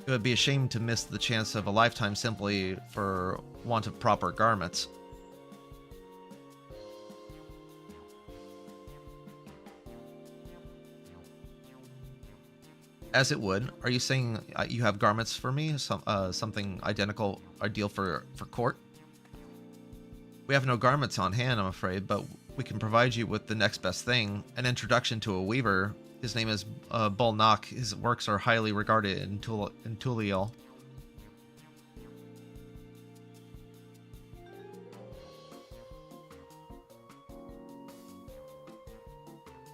It would be a shame to miss the chance of a lifetime simply for want of proper garments. As it would. Are you saying you have garments for me? Something ideal for court? We have no garments on hand, I'm afraid, but we can provide you with the next best thing, an introduction to a weaver. His name is Bulnak. His works are highly regarded in Tuliel.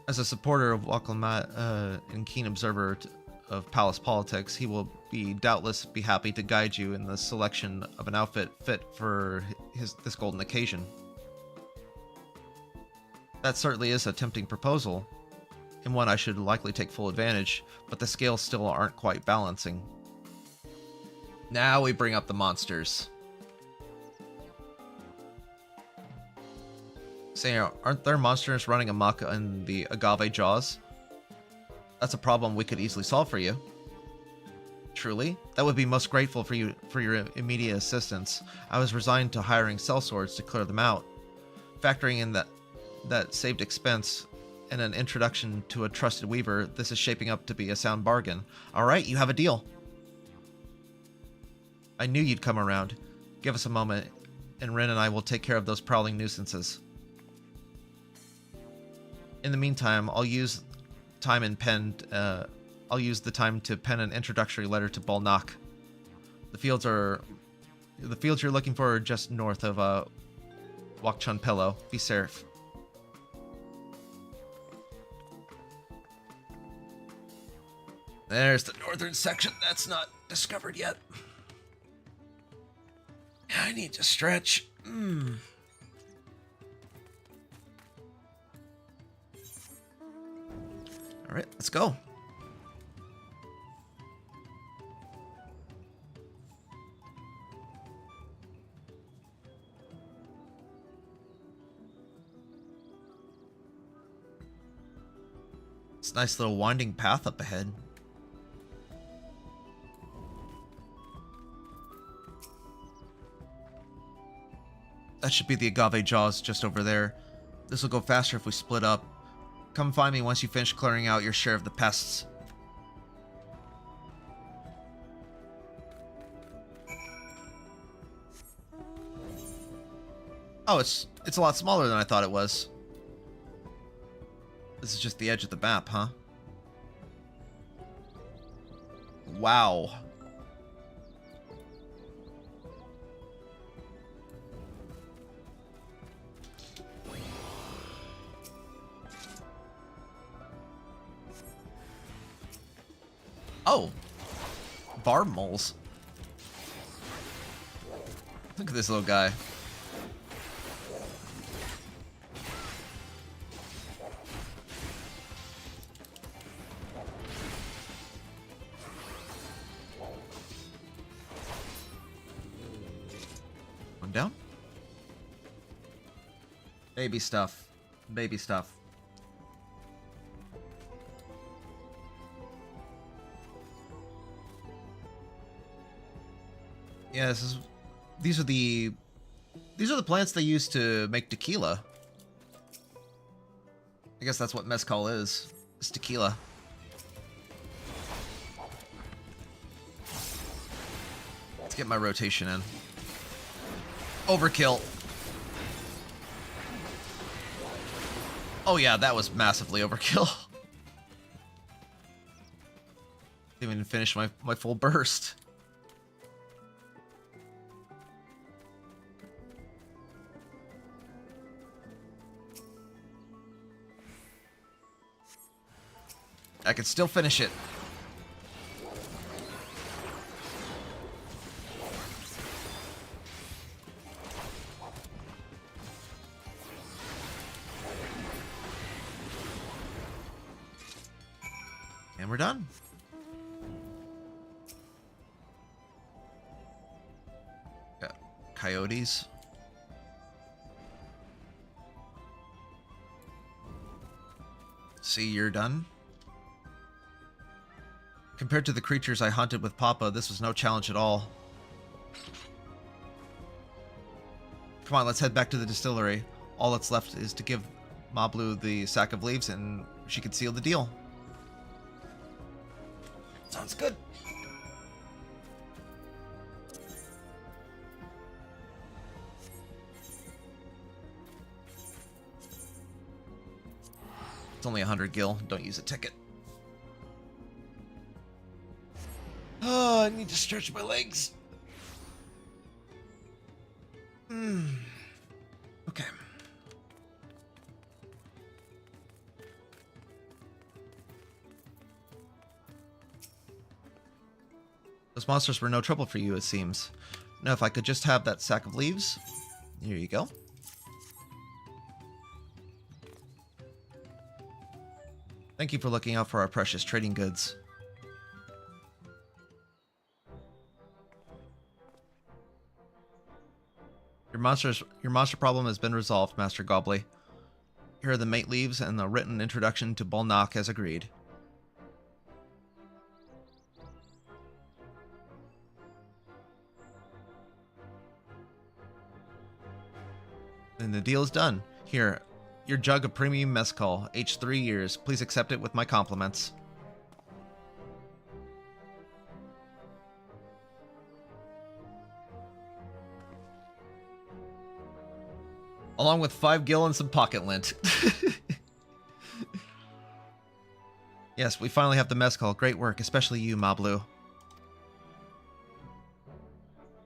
As a supporter of Waklamat and keen observer of palace politics, he will doubtless be happy to guide you in the selection of an outfit fit for this golden occasion. That certainly is a tempting proposal, and one I should likely take full advantage, but the scales still aren't quite balancing. Now we bring up the monsters. Say, aren't there monsters running amok in the agave jaws? That's a problem we could easily solve for you. Truly? That would be most grateful for your immediate assistance. I was resigned to hiring sellswords to clear them out. Factoring in that saved expense and an introduction to a trusted weaver, this is shaping up to be a sound bargain. Alright, you have a deal. I knew you'd come around. Give us a moment, and Rin and I will take care of those prowling nuisances. In the meantime, I'll use the time to pen an introductory letter to Balnak. The fields you're looking for are just north of Wakchunpelo. Be safe. There's the northern section that's not discovered yet. I need to stretch. Alright, let's go. It's a nice little winding path up ahead. That should be the agave jaws just over there. This will go faster if we split up. Come find me once you finish clearing out your share of the pests. Oh, it's a lot smaller than I thought it was. This is just the edge of the map, huh? Wow. Oh, barb moles. Look at this little guy. One down. Baby stuff. Baby stuff. Yeah, these are the plants they use to make tequila. I guess that's what mezcal is. It's tequila. Let's get my rotation in. Overkill. Oh yeah, that was massively overkill. Didn't even finish my full burst. I can still finish it. And we're done. Got coyotes. See, you're done. Compared to the creatures I hunted with Papa, this was no challenge at all. Come on, let's head back to the distillery. All that's left is to give Mablu the sack of leaves and she can seal the deal. Sounds good. It's only 100 gil. Don't use a ticket. Oh, I need to stretch my legs. Okay. Those monsters were no trouble for you, it seems. Now, if I could just have that sack of leaves. Here you go. Thank you for looking out for our precious trading goods. Your monster problem has been resolved, Master Gobley. Here are the mate leaves and the written introduction to Balnak as agreed. Then the deal is done. Here, your jug of premium mezcal, aged 3 years. Please accept it with my compliments. Along with 5 gil and some pocket lint. Yes, we finally have the mezcal. Great work, especially you, Mablu.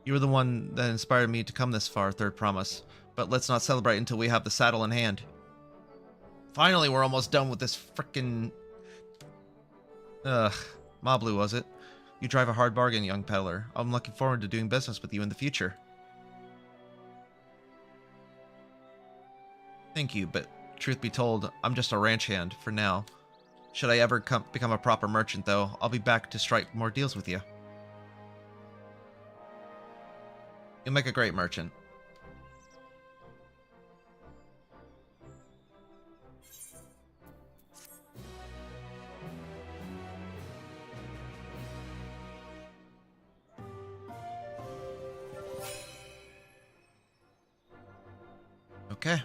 You were the one that inspired me to come this far, Third Promise. But let's not celebrate until we have the saddle in hand. Finally, we're almost done with this frickin'... Ugh, Mablu, was it? You drive a hard bargain, young peddler. I'm looking forward to doing business with you in the future. Thank you, but truth be told, I'm just a ranch hand for now. Should I ever become a proper merchant, though, I'll be back to strike more deals with you. You'll make a great merchant. Okay.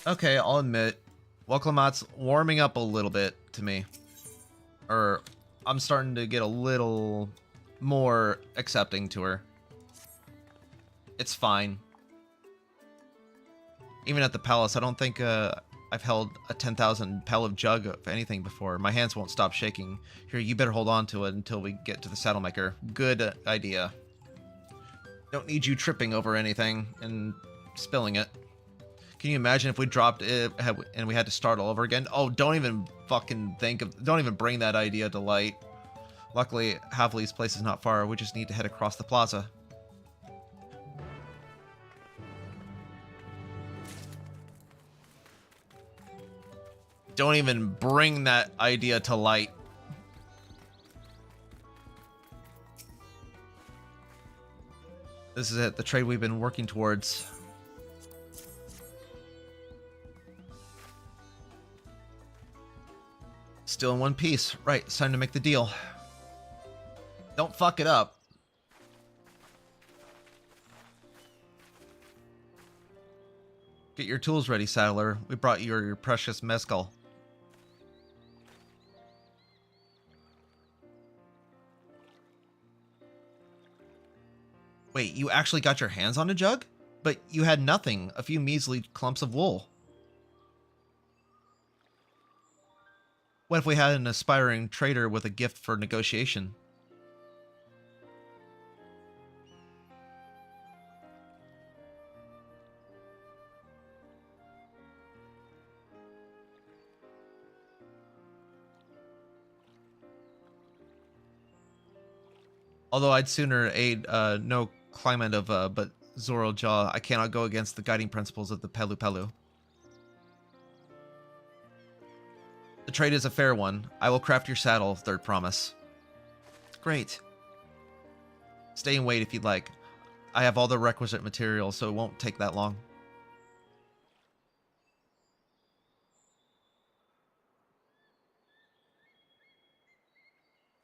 Okay, I'll admit, Welclamat's warming up a little bit to me. Or, I'm starting to get a little more accepting to her. It's fine. Even at the palace, I don't think I've held a 10,000 pellet jug of anything before. My hands won't stop shaking. Here, you better hold on to it until we get to the saddlemaker. Good idea. Don't need you tripping over anything and spilling it. Can you imagine if we dropped it and we had to start all over again? Oh, don't even fucking don't even bring that idea to light. Luckily, Havli's place is not far. We just need to head across the plaza. Don't even bring that idea to light. This is it, the trade we've been working towards. Still in one piece. Right, it's time to make the deal. Don't fuck it up. Get your tools ready, saddler. We brought you your precious mezcal. Wait, you actually got your hands on a jug? But you had nothing, a few measly clumps of wool. What if we had an aspiring trader with a gift for negotiation? Although I'd sooner aid no climate of but Zoro Jaw, I cannot go against the guiding principles of the Pelu Pelu. The trade is a fair one. I will craft your saddle, Third Promise. Great. Stay and wait if you'd like. I have all the requisite materials, so it won't take that long.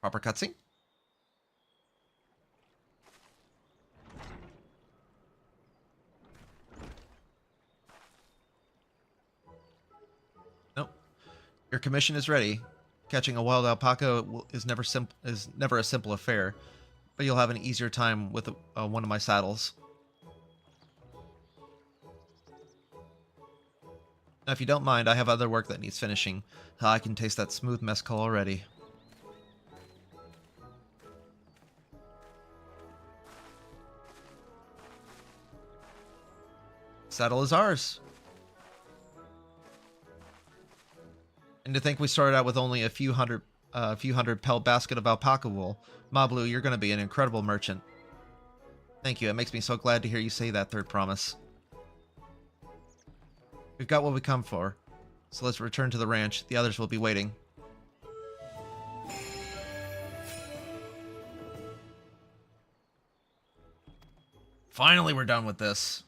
Proper cutscene? Your commission is ready. Catching a wild alpaca is never a simple affair, but you'll have an easier time with one of my saddles. Now, if you don't mind, I have other work that needs finishing. I can taste that smooth mezcal already. Saddle is ours. And to think we started out with only a few hundred pelt basket of alpaca wool. Mablu, you're going to be an incredible merchant. Thank you. It makes me so glad to hear you say that, Third Promise. We've got what we come for. So let's return to the ranch. The others will be waiting. Finally, we're done with this.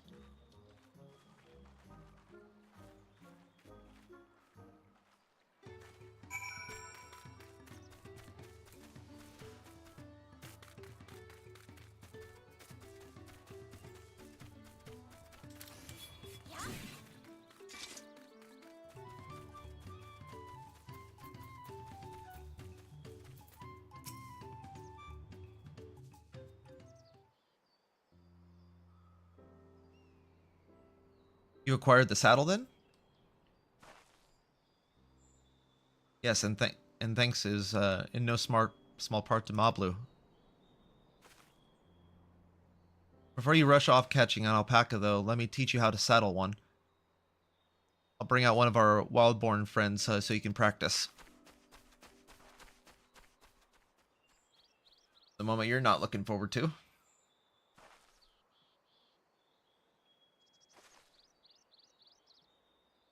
You acquired the saddle then? Yes, and thanks is in no small part to Mablu. Before you rush off catching an alpaca, though, let me teach you how to saddle one. I'll bring out one of our wild-born friends so you can practice. The moment you're not looking forward to.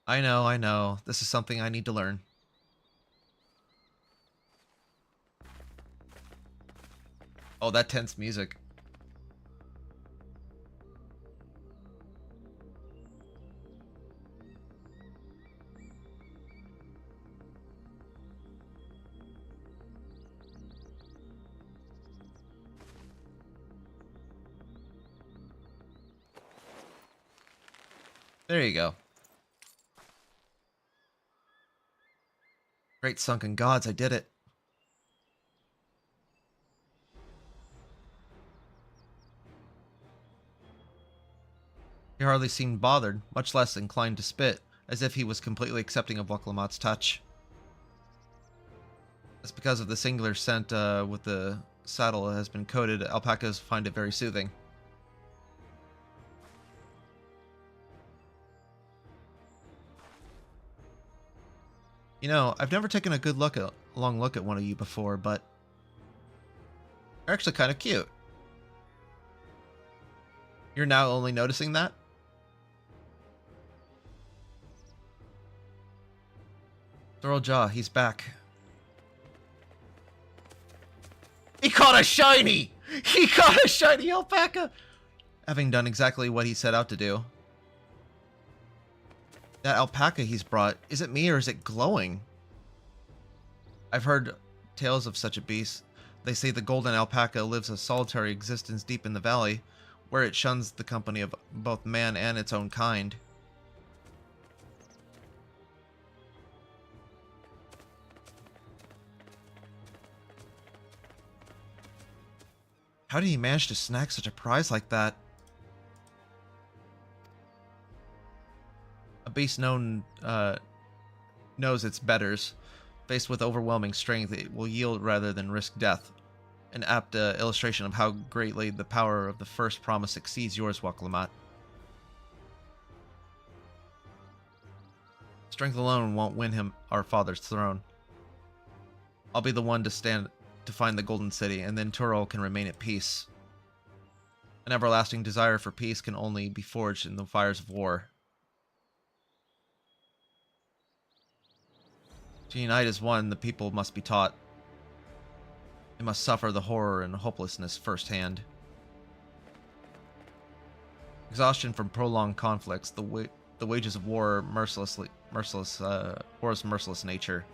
I know. This is something I need to learn. Oh, that tense music. There you go. Great sunken gods, I did it. He hardly seemed bothered, much less inclined to spit, as if he was completely accepting of Waklamat's touch. That's because of the singular scent with the saddle has been coated. Alpacas find it very soothing. You know, I've never taken a long look at one of you before, but you're actually kind of cute. You're now only noticing that? Thorough Jaw, he's back. He caught a shiny! He caught a shiny alpaca! Having done exactly what he set out to do. That alpaca he's brought, is it me or is it glowing? I've heard tales of such a beast. They say the golden alpaca lives a solitary existence deep in the valley, where it shuns the company of both man and its own kind. How did he manage to snag such a prize like that? A beast knows its betters. Faced with overwhelming strength, it will yield rather than risk death. An apt illustration of how greatly the power of the first promise exceeds yours, Waklamat. Strength alone won't win him our father's throne. I'll be the one to find the Golden City, and then Turo can remain at peace. An everlasting desire for peace can only be forged in the fires of war. To unite as one, the people must be taught. They must suffer the horror and hopelessness firsthand. Exhaustion from prolonged conflicts, the wages of war, war's merciless nature.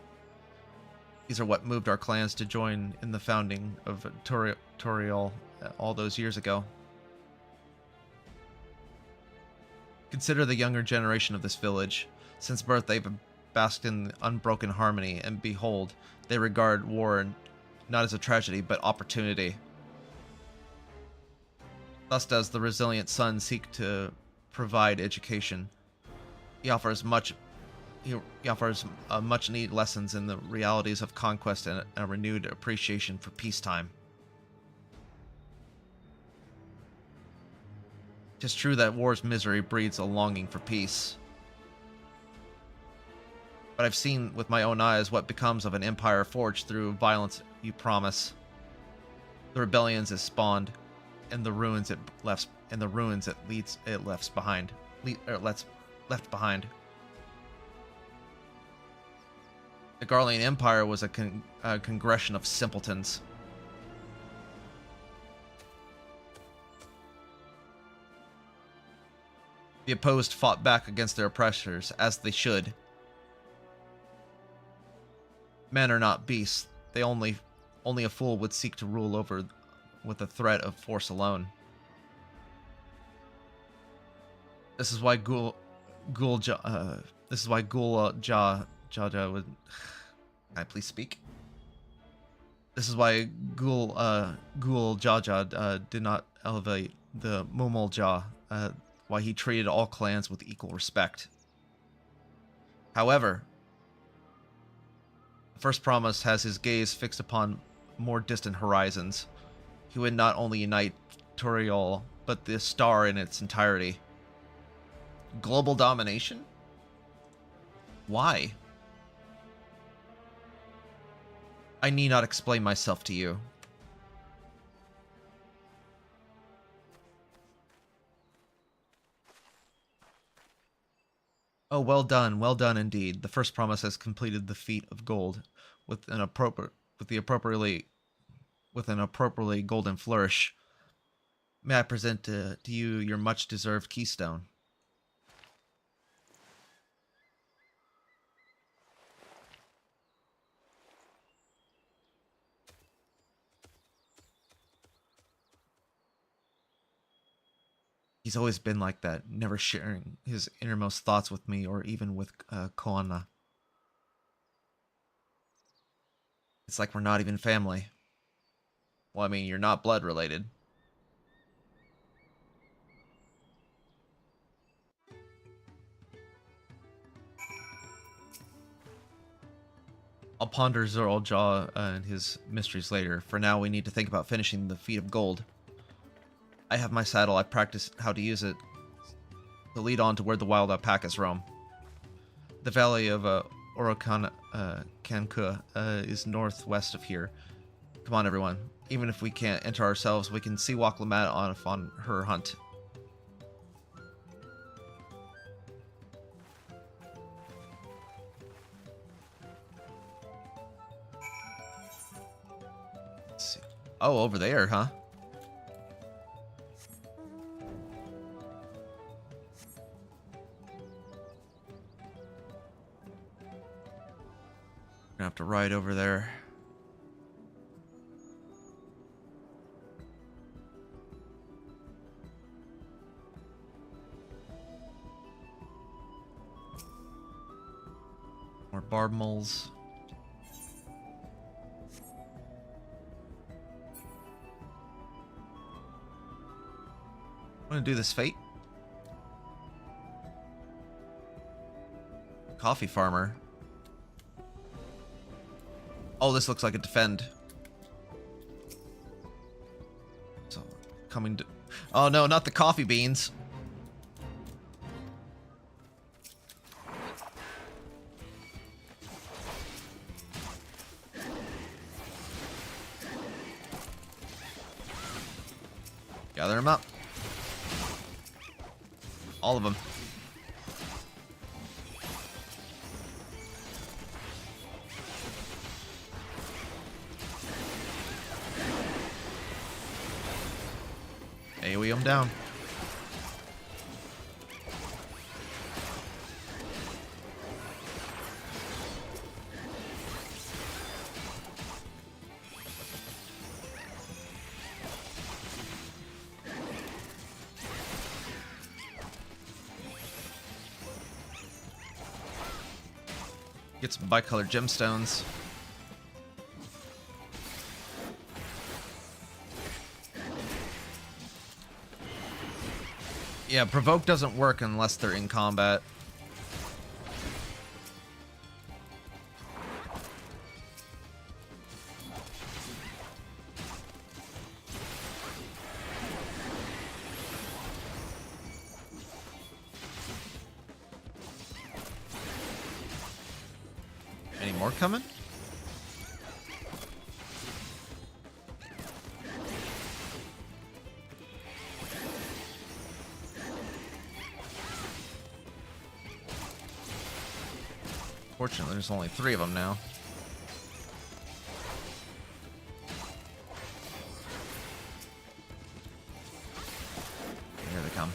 These are what moved our clans to join in the founding of Dawntrail all those years ago. Consider the younger generation of this village. Since birth, they've basked in unbroken harmony, and behold, they regard war not as a tragedy, but opportunity. Thus does the resilient son seek to provide education. He offers much needed lessons in the realities of conquest and a renewed appreciation for peacetime. 'Tis true that war's misery breeds a longing for peace. But I've seen with my own eyes what becomes of an empire forged through violence you promise. The rebellions it spawned, and the ruins it left behind. The Garlean Empire was a congregation of simpletons. The opposed fought back against their oppressors, as they should. Men are not beasts. Only a fool would seek to rule over with the threat of force alone. This is why Gul Jaja would. Can I please speak? This is why Gul Jaja did not elevate the Mumul Jah, why he treated all clans with equal respect. However, the first promise has his gaze fixed upon more distant horizons. He would not only unite Dawntrail, but the star in its entirety. Global domination? Why? I need not explain myself to you. Oh, well done indeed. The first promise has completed the feat of gold with an appropriately golden flourish. May I present to you your much-deserved keystone? He's always been like that, never sharing his innermost thoughts with me or even with Koana. It's like we're not even family. Well, I mean, you're not blood related. I'll ponder Zoraljaw and his mysteries later. For now, we need to think about finishing the feat of gold. I have my saddle. I practiced how to use it to lead on to where the wild alpacas roam. The valley of Kankua is northwest of here. Come on, everyone. Even if we can't enter ourselves, we can see Waklamat on her hunt. Let's see. Oh, over there, huh? Gonna have to ride over there. More barb moles. I'm gonna do this fate. Coffee farmer. Oh, this looks like a defend. So, coming to... Oh no, not the coffee beans. Gather them up. All of them. AoE them down. Get some bicolored gemstones. Yeah, provoke doesn't work unless they're in combat. Any more coming? Fortunately, there's only 3 of them now. Here they come.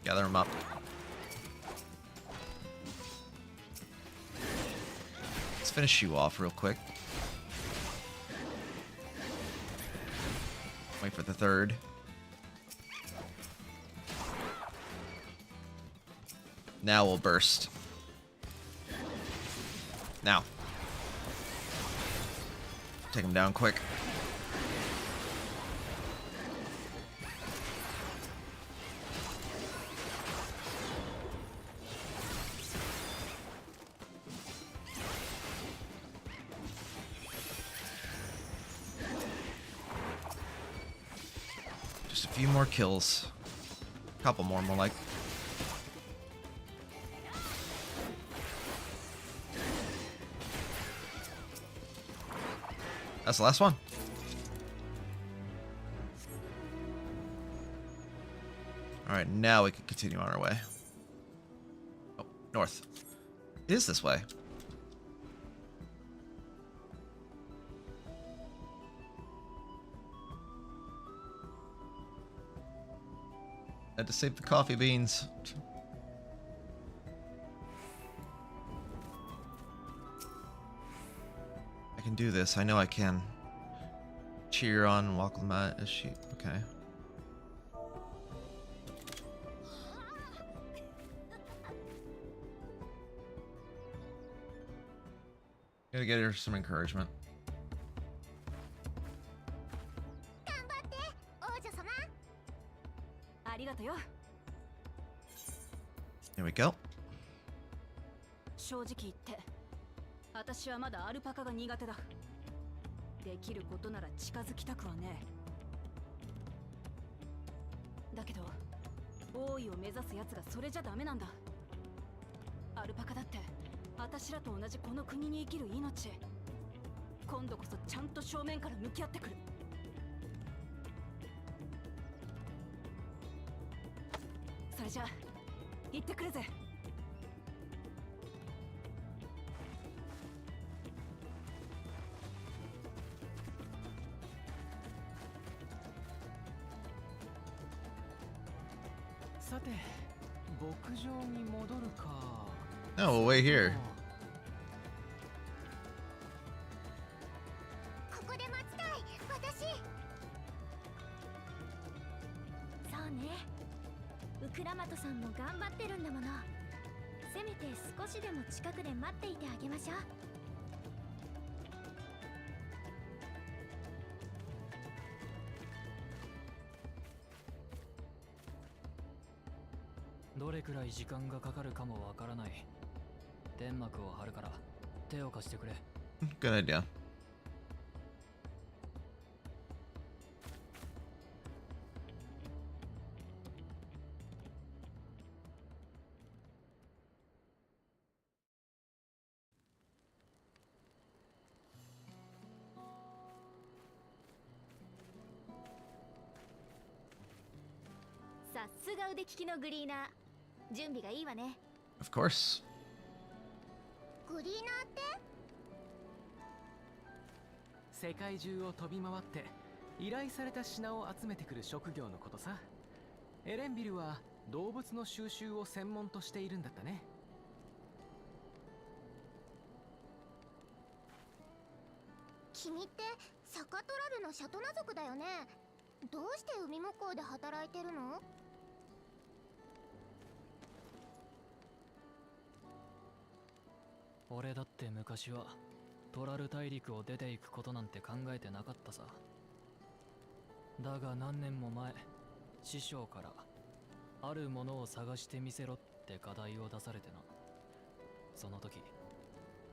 Gather them up. Let's finish you off real quick. Wait for the 3rd. Now we'll burst. Now. Take him down quick. Just a few more kills. Couple more like. That's the last one. Alright, now we can continue on our way. Oh, north. It is this way. Had to save the coffee beans. I can do this. I know I can. Cheer on, walk with my sheep. Okay. Gotta get her some encouragement. Here we go. 正直言って私はまだアルパカが苦手だ。できることなら近づきたくはねえ。だけど王位を目指す奴がそれじゃダメなんだ。アルパカだって私らと同じこの国に生きる命。今度こそちゃんと正面から向き合ってくる。それじゃ行ってくるぜ。さて、牧場に戻るか。No, we'll wait here. ここで待ちたい、私。そうね。ウクラマトさんも頑張ってるんだもの。せめて少しでも近くで待っていてあげましょう。どれくらい時間がかかるかもわからない。天幕を張るから手を貸してくれ。Good idea. Saすが腕利きのグリーナー。準備がいいわね。Of course. グリーナーって世界中を飛び回って依頼された品を集めてくる職業のことさ。エレンビルは動物の収集を専門としているんだったね。君ってサカトラルのシャトナ族だよね。どうして海向こうで働いてるの？俺だって昔はトラル大陸を出ていくことなんて考えてなかったさ。だが何年も前、師匠からあるものを探してみせろって課題を出されてな。その時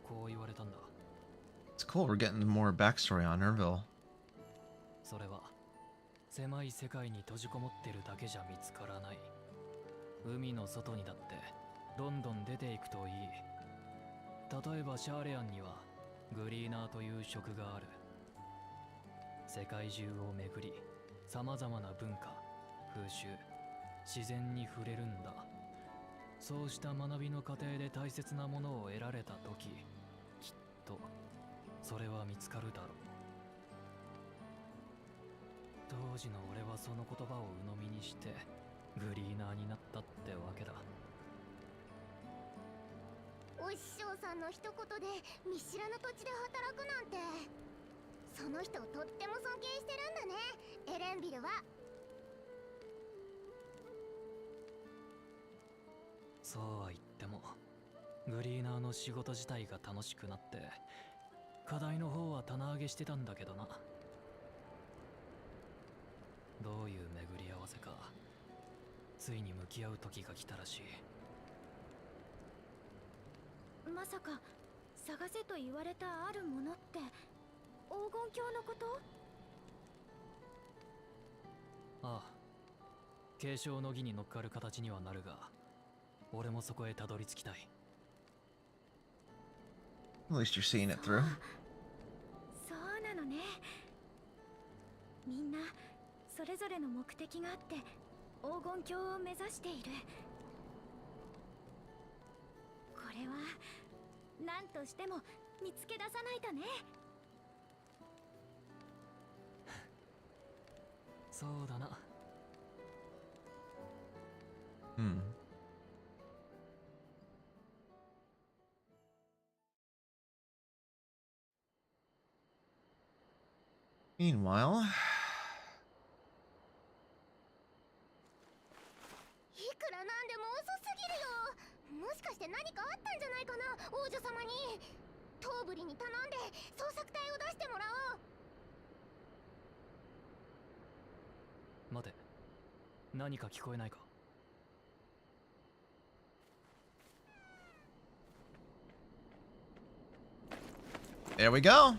こう言われたんだ。 It's cool, we're getting more backstory on Nerville. それは狭い世界に閉じこもってるだけじゃ見つからない。海の外にだってどんどん出ていくといい。例えばシャーレアンにはグリーナーという職がある。世界中を巡り、様々な文化、風習、自然に触れるんだ。そうした学びの過程で大切なものを得られた時、きっとそれは見つかるだろう。当時の俺はその言葉を鵜呑みにしてグリーナーになったってわけだ。お師匠さんの一言で見知らぬ土地で働くなんて。その人をとっても尊敬してるんだね、エレンビルは。そうは言ってもグリーナーの仕事自体が楽しくなって課題の方は棚上げしてたんだけどな。どういう巡り合わせか、ついに向き合う時が来たらしい。まさか探せと言われたあるものって黄金鏡のこと？ああ、継承の儀に乗っかる形にはなるが、俺もそこへたどり着きたい。At least you're seeing it through. そうなのね。みんなそれぞれの目的があって黄金鏡を目指している。これは何としても見つけ出さないとね。そうだな。Meanwhile, いくらなんでも遅すぎるよ。もしかして何かあったんじゃないかな、王女様に。トーブリに頼んで捜索隊を出してもらおう。待て、何か聞こえないか。there we go.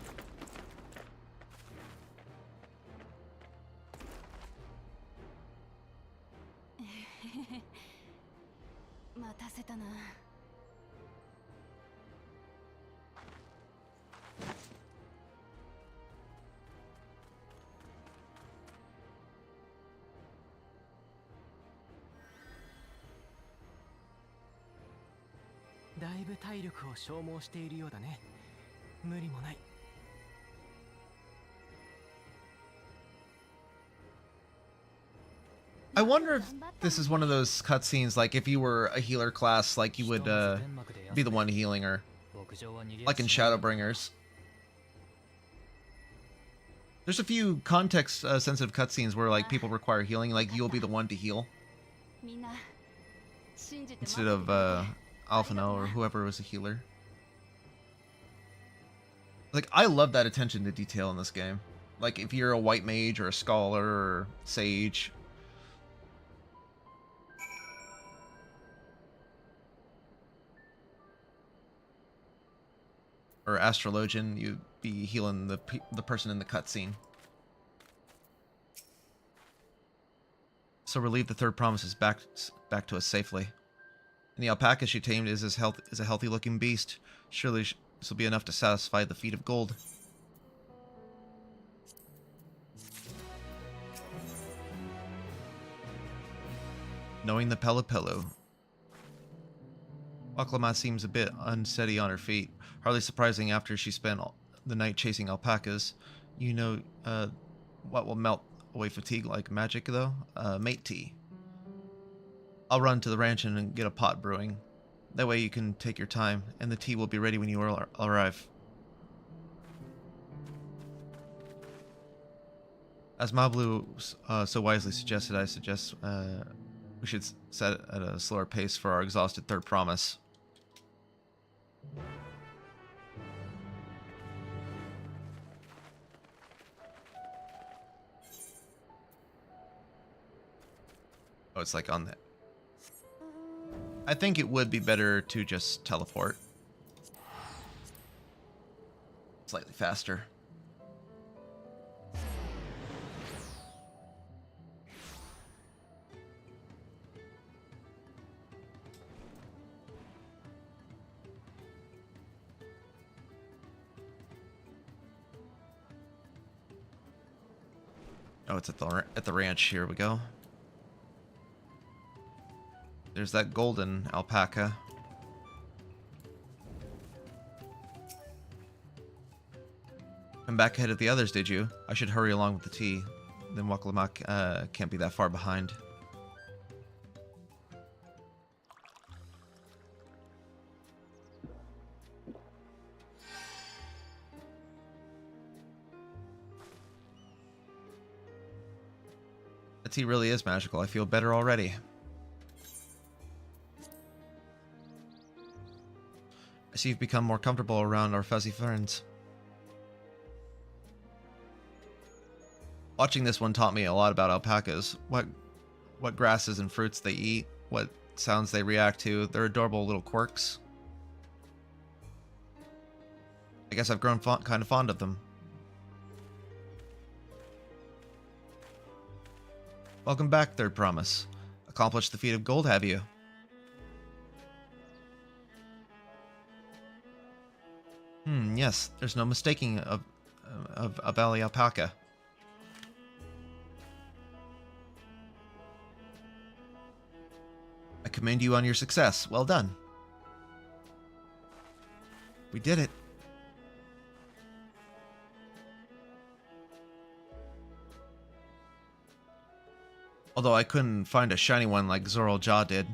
待たせたな。だいぶ体力を消耗しているようだね。無理もない。I wonder if this is one of those cutscenes, like if you were a healer class, like you would be the one healing her, like in Shadowbringers. There's a few context-sensitive cutscenes where like people require healing, like you'll be the one to heal instead of Alphino or whoever was a healer. Like I love that attention to detail in this game. Like if you're a white mage or a scholar or sage. Or astrologian, you'd be healing the person in the cutscene. So relieve the third promise is back to us safely. And the alpaca she tamed is a healthy looking beast. Surely this will be enough to satisfy the feet of gold. Knowing the Pelopello. Waklama seems a bit unsteady on her feet. Hardly surprising after she spent the night chasing alpacas. You know what will melt away fatigue like magic, though? Mate tea. I'll run to the ranch and get a pot brewing. That way you can take your time, and the tea will be ready when you arrive. As Mablu so wisely suggested, I suggest we should set at a slower pace for our exhausted third promise. Oh, it's like on that. I think it would be better to just teleport. Slightly faster. Oh, it's at the ranch. Here we go. There's that golden alpaca. Come back ahead of the others, did you? I should hurry along with the tea. Then Waklamak can't be that far behind. The tea really is magical. I feel better already. I see you've become more comfortable around our fuzzy friends. Watching this one taught me a lot about alpacas. What grasses and fruits they eat, what sounds they react to, their adorable little quirks. I guess I've grown kind of fond of them. Welcome back, Third Promise. accomplished the feat of gold, have you? Yes, there's no mistaking of Valley Alpaca. I commend you on your success. Well done. We did it. Although I couldn't find a shiny one like Zoral Jaw did.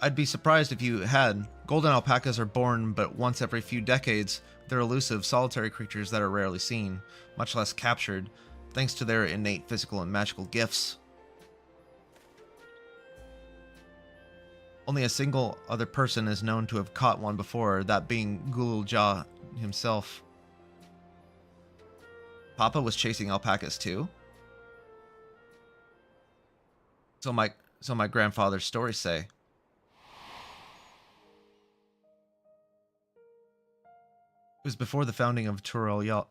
I'd be surprised if you had. Golden alpacas are born but once every few decades. They're elusive, solitary creatures that are rarely seen, much less captured, thanks to their innate physical and magical gifts. Only a single other person is known to have caught one before, that being Gulul Jah himself. Papa was chasing alpacas too? So my grandfather's stories say. It was before the founding of Tulliola,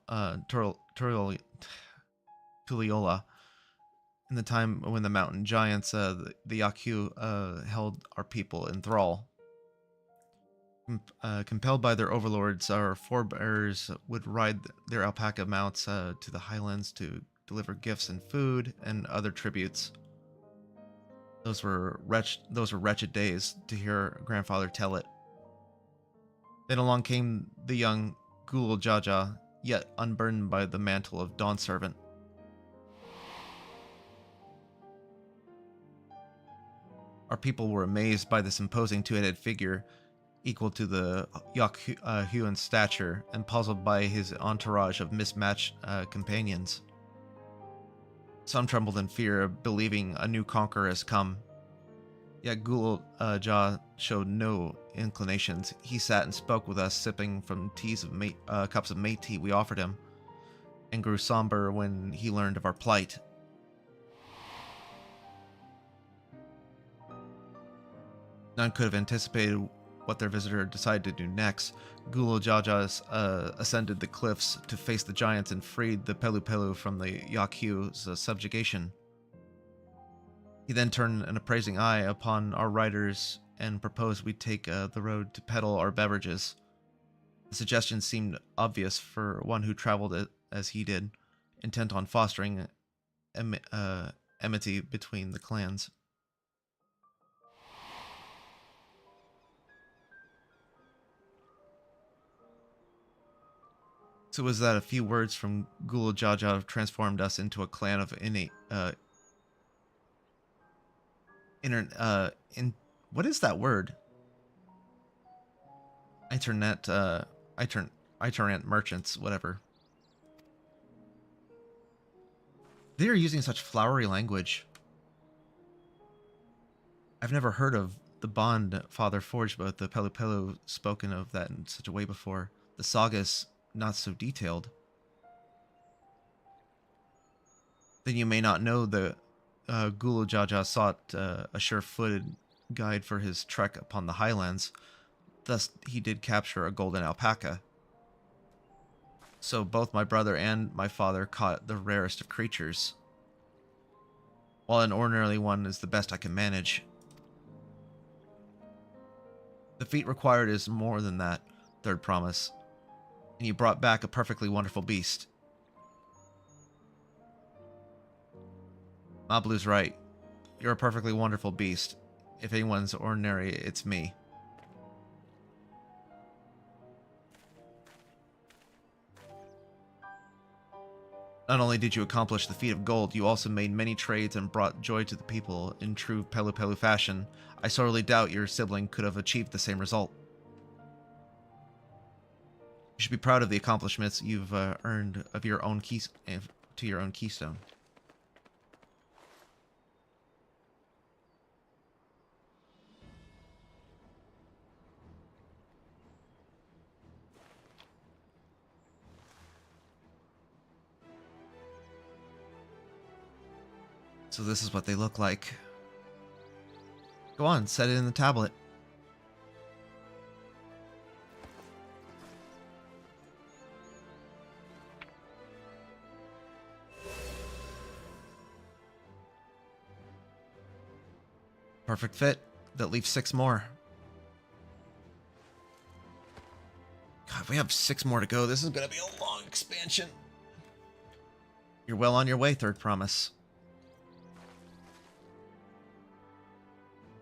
in the time when the mountain giants, the Yaku, held our people in thrall. Compelled by their overlords, our forebears would ride their alpaca mounts to the highlands to deliver gifts and food and other tributes. Those were wretched days, to hear grandfather tell it. Then along came the young Gulul Jaja, yet unburdened by the mantle of Dawn Servant. Our people were amazed by this imposing two-headed figure, equal to the Yaku in stature, and puzzled by his entourage of mismatched companions. Some trembled in fear, believing a new conqueror has come. Yet Gulul Jah showed no inclinations. He sat and spoke with us, sipping from cups of mate tea we offered him, and grew somber when he learned of our plight. None could have anticipated what their visitor decided to do next. Gulul Jaja ascended the cliffs to face the giants and freed the Pelu Pelu from the Yaku's subjugation. He then turned an appraising eye upon our riders and proposed we take the road to peddle our beverages. The suggestion seemed obvious for one who traveled as he did, intent on fostering enmity between the clans. So it was that a few words from Gulul Jaja transformed us into a clan of what is that word? Internet merchants, whatever. They are using such flowery language. I've never heard of the bond father forged, but the Pelu Pelu spoken of that in such a way before. The saga's not so detailed. Then you may not know the Gulul Jaja sought a sure-footed guide for his trek upon the highlands. Thus, he did capture a golden alpaca. So both my brother and my father caught the rarest of creatures, while an ordinary one is the best I can manage. The feat required is more than that, third promise, and you brought back a perfectly wonderful beast. Mablu's right. You're a perfectly wonderful beast. If anyone's ordinary, it's me. Not only did you accomplish the feat of gold, you also made many trades and brought joy to the people in true Pelu Pelu fashion. I sorely doubt your sibling could have achieved the same result. You should be proud of the accomplishments you've earned of your own to your own keystone. So this is what they look like. Go on, set it in the tablet. Perfect fit. That leaves 6 more. God, we have 6 more to go. This is going to be a long expansion. You're well on your way, Third Promise.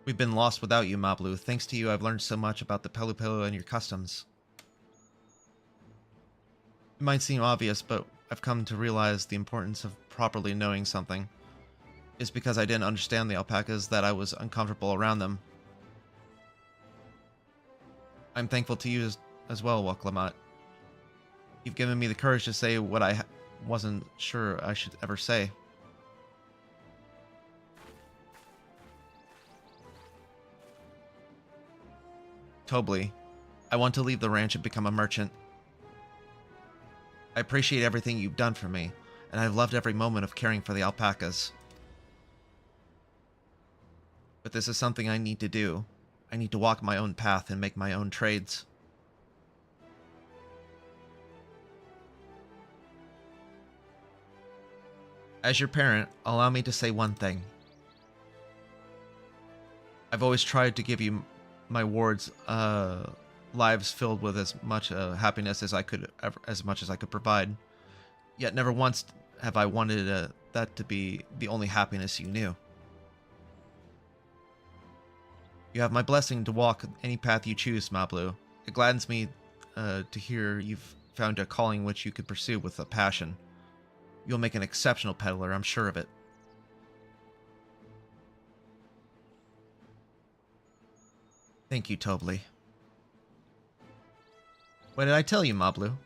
We've been lost without you, Mablu. Thanks to you, I've learned so much about the Pelu Pelu and your customs. It might seem obvious, but I've come to realize the importance of properly knowing something. It's because I didn't understand the alpacas that I was uncomfortable around them. I'm thankful to you as well, Waklamat. You've given me the courage to say what I wasn't sure I should ever say. Tobli, I want to leave the ranch and become a merchant. I appreciate everything you've done for me, and I've loved every moment of caring for the alpacas. But this is something I need to do. I need to walk my own path and make my own trades. As your parent, allow me to say one thing. I've always tried to give you my wards lives filled with as much happiness as I could provide. Yet never once have I wanted that to be the only happiness you knew. You have my blessing to walk any path you choose, Mablu. It gladdens me to hear you've found a calling which you could pursue with a passion. You'll make an exceptional peddler, I'm sure of it. Thank you, Tobli. What did I tell you, Mablu?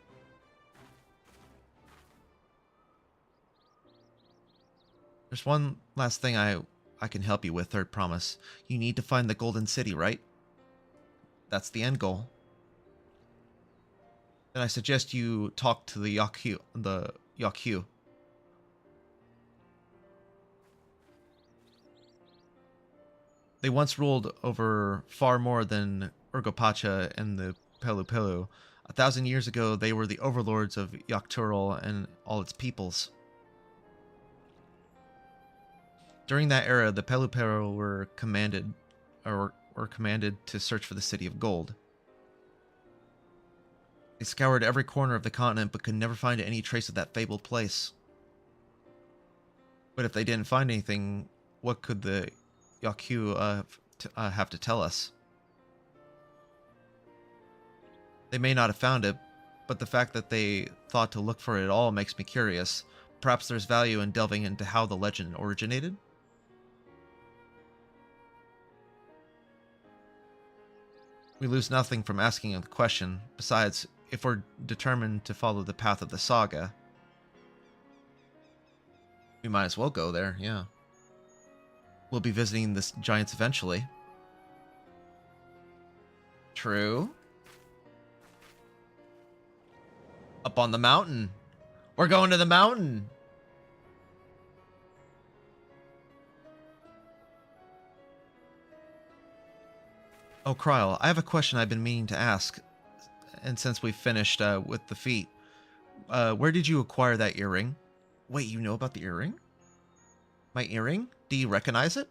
There's one last thing I can help you with, Third Promise. You need to find the Golden City, right? That's the end goal. Then I suggest you talk to the Yakyu. They once ruled over far more than Urgopacha and the Pelu Pelu. 1,000 years ago, they were the overlords of Yakturil and all its peoples. During that era, the Pelu Pelu were commanded to search for the City of Gold. They scoured every corner of the continent but could never find any trace of that fabled place. But if they didn't find anything, what could the Yakyu have to tell us? They may not have found it, but the fact that they thought to look for it at all makes me curious. Perhaps there's value in delving into how the legend originated? We lose nothing from asking the question. Besides, if we're determined to follow the path of the saga, we might as well go there, yeah. We'll be visiting the giants eventually. True. Up on the mountain. We're going to the mountain. Oh, Kryl, I have a question I've been meaning to ask. And since we finished with the feat, where did you acquire that earring? Wait, you know about the earring? My earring? Do you recognize it?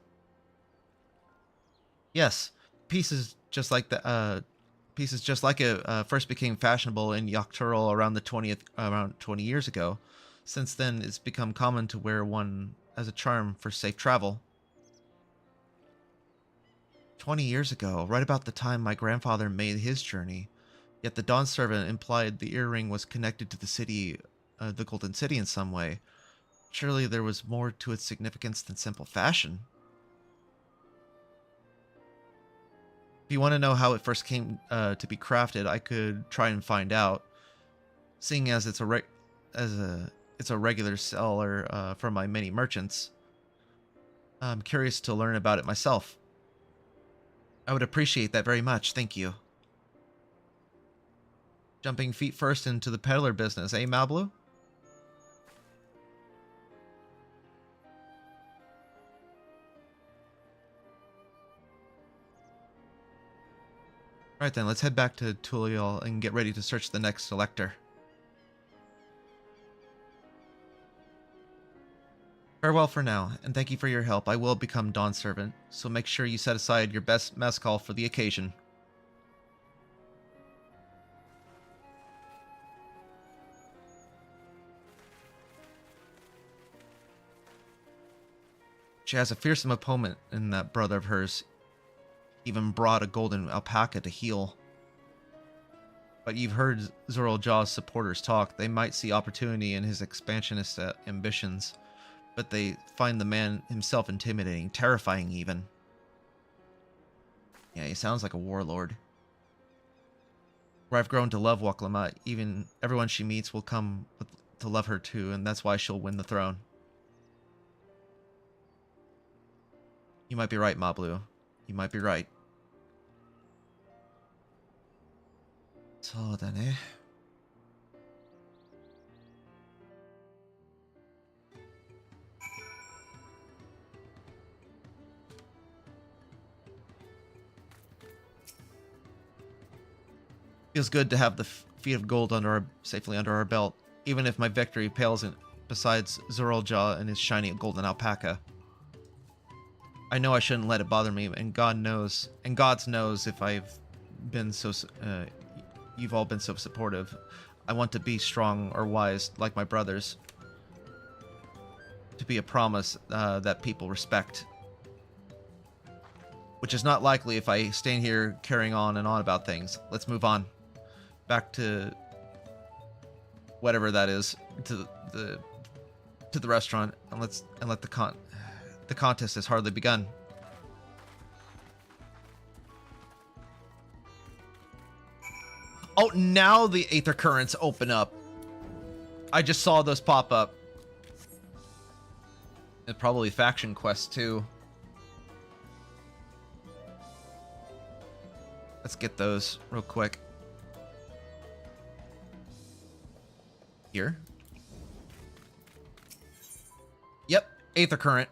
Yes, pieces just like it first became fashionable in Yakturil around 20 years ago. Since then, it's become common to wear one as a charm for safe travel. 20 years ago, right about the time my grandfather made his journey. Yet the Dawn Servant implied the earring was connected to the city, the Golden City in some way. Surely there was more to its significance than simple fashion. If you want to know how it first came to be crafted, I could try and find out. Seeing as it's a regular seller for my many merchants, I'm curious to learn about it myself. I would appreciate that very much, thank you. Jumping feet first into the peddler business, eh, Mablu? Alright then, let's head back to Tulial and get ready to search the next selector. Farewell for now, and thank you for your help. I will become Dawn's servant, so make sure you set aside your best mezcal for the occasion. She has a fearsome opponent in that brother of hers. Even brought a golden alpaca to heal. But you've heard Zoral Jaw's supporters talk. They might see opportunity in his expansionist ambitions, but they find the man himself intimidating, terrifying even. Yeah, he sounds like a warlord. Where I've grown to love Waklamat, even everyone she meets will come to love her too, and that's why she'll win the throne. You might be right, Mablu. You might be right. そうだね。Feels good to have the feet of gold safely under our belt, even if my victory pales besides Zoral Jaw and his shiny golden alpaca. I know I shouldn't let it bother me, and God knows if I've been so. You've all been so supportive. I want to be strong or wise like my brothers. To be a promise that people respect. Which is not likely if I stand here carrying on and on about things. Let's move on. Back to whatever that is, to the restaurant, and let the contest has hardly begun. Oh, now the Aether Currents open up. I just saw those pop up. And probably faction quests too. Let's get those real quick. Here. Yep, Aether Current.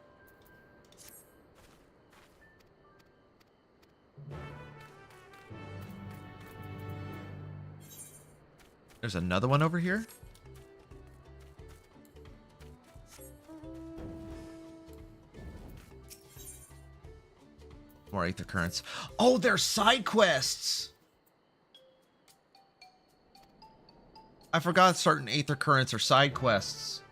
There's another one over here. More Aether Currents. Oh, they're side quests! I forgot certain Aether Currents are side quests.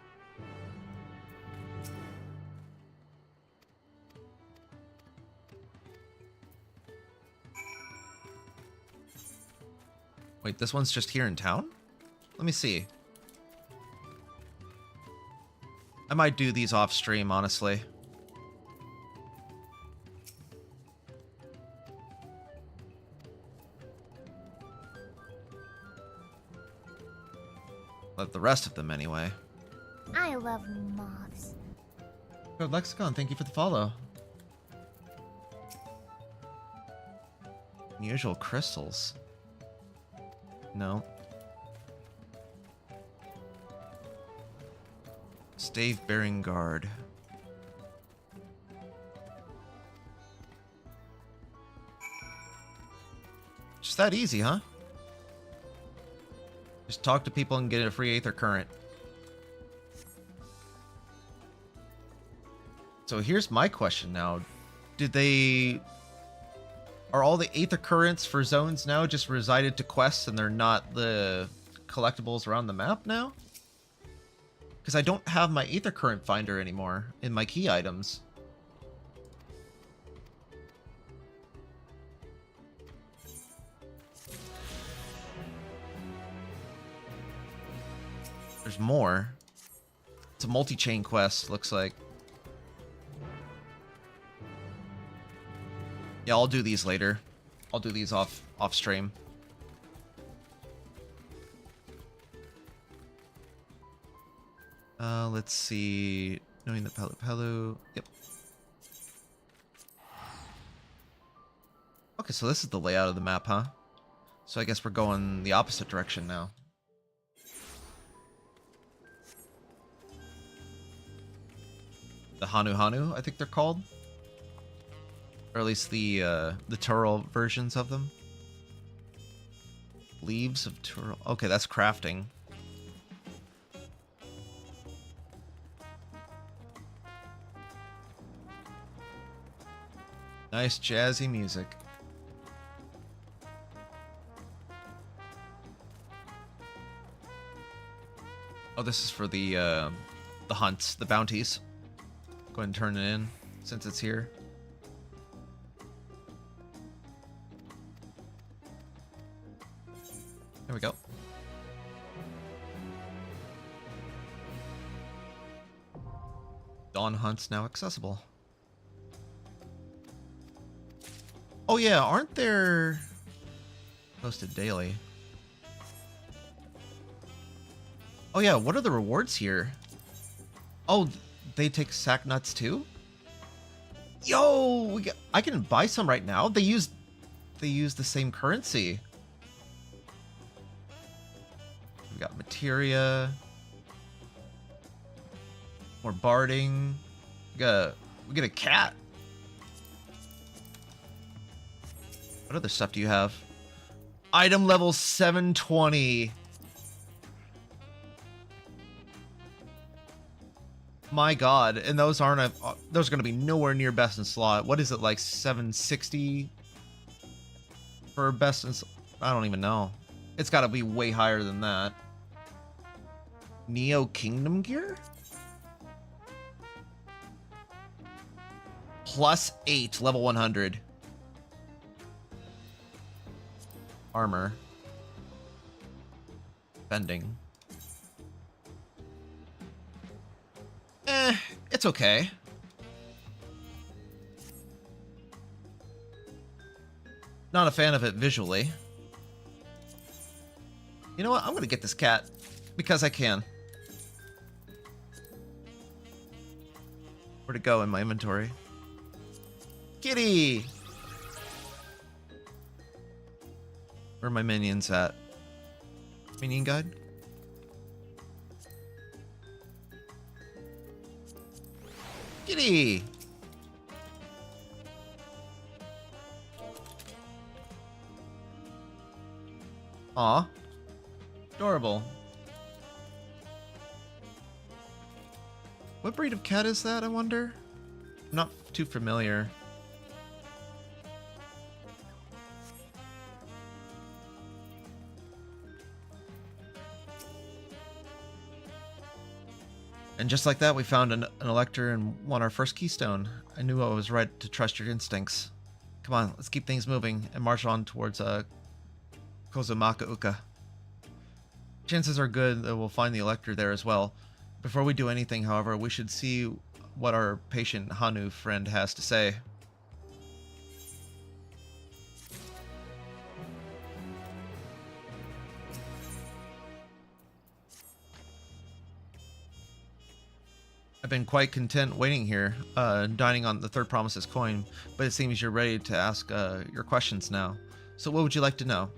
Wait, this one's just here in town? Let me see. I might do these off stream, honestly. But the rest of them anyway. I love moths. Good Lexicon, thank you for the follow. Unusual crystals. No. Stave bearing guard. Just that easy, huh? Just talk to people and get a free Aether Current. So here's my question now. Are all the Aether Currents for zones now just resided to quests and they're not the collectibles around the map now? Because I don't have my Aether Current finder anymore in my key items. There's more. It's a multi-chain quest, looks like. Yeah, I'll do these later. I'll do these off stream. Let's see. Knowing the Pelu Pelu. Yep. Okay, so this is the layout of the map, huh? So I guess we're going the opposite direction now. The Hanu Hanu, I think they're called. Or at least the Tural versions of them. Leaves of Tural. Okay, that's crafting. Nice jazzy music. Oh, this is for the hunts, the bounties. Go ahead and turn it in since it's here. There we go. Dawn hunts now accessible. Oh yeah, aren't there posted daily? Oh yeah, what are the rewards here? Oh, they take sack nuts too? Yo, I can buy some right now. They use the same currency. We got materia. More barding. We get a cat. What other stuff do you have? Item level 720. My god, and those aren't those are going to be nowhere near best in slot. What is it, like 760 for best in I don't even know. It's got to be way higher than that. Neo Kingdom gear? Plus 8, level 100. Armor. Bending. It's okay. Not a fan of it visually. You know what? I'm gonna get this cat because I can. Where'd it go in my inventory? Kitty! Where are my minions at? Minion guide? Kitty! Aw. Adorable. What breed of cat is that, I wonder? I'm not too familiar. And just like that, we found an elector and won our first keystone. I knew I was right to trust your instincts. Come on, let's keep things moving and march on towards Kozumaka Uka. Chances are good that we'll find the elector there as well. Before we do anything, however, we should see what our patient Hanu friend has to say. I've been quite content waiting here, dining on the third promise's coin, but it seems you're ready to ask your questions now. So what would you like to know?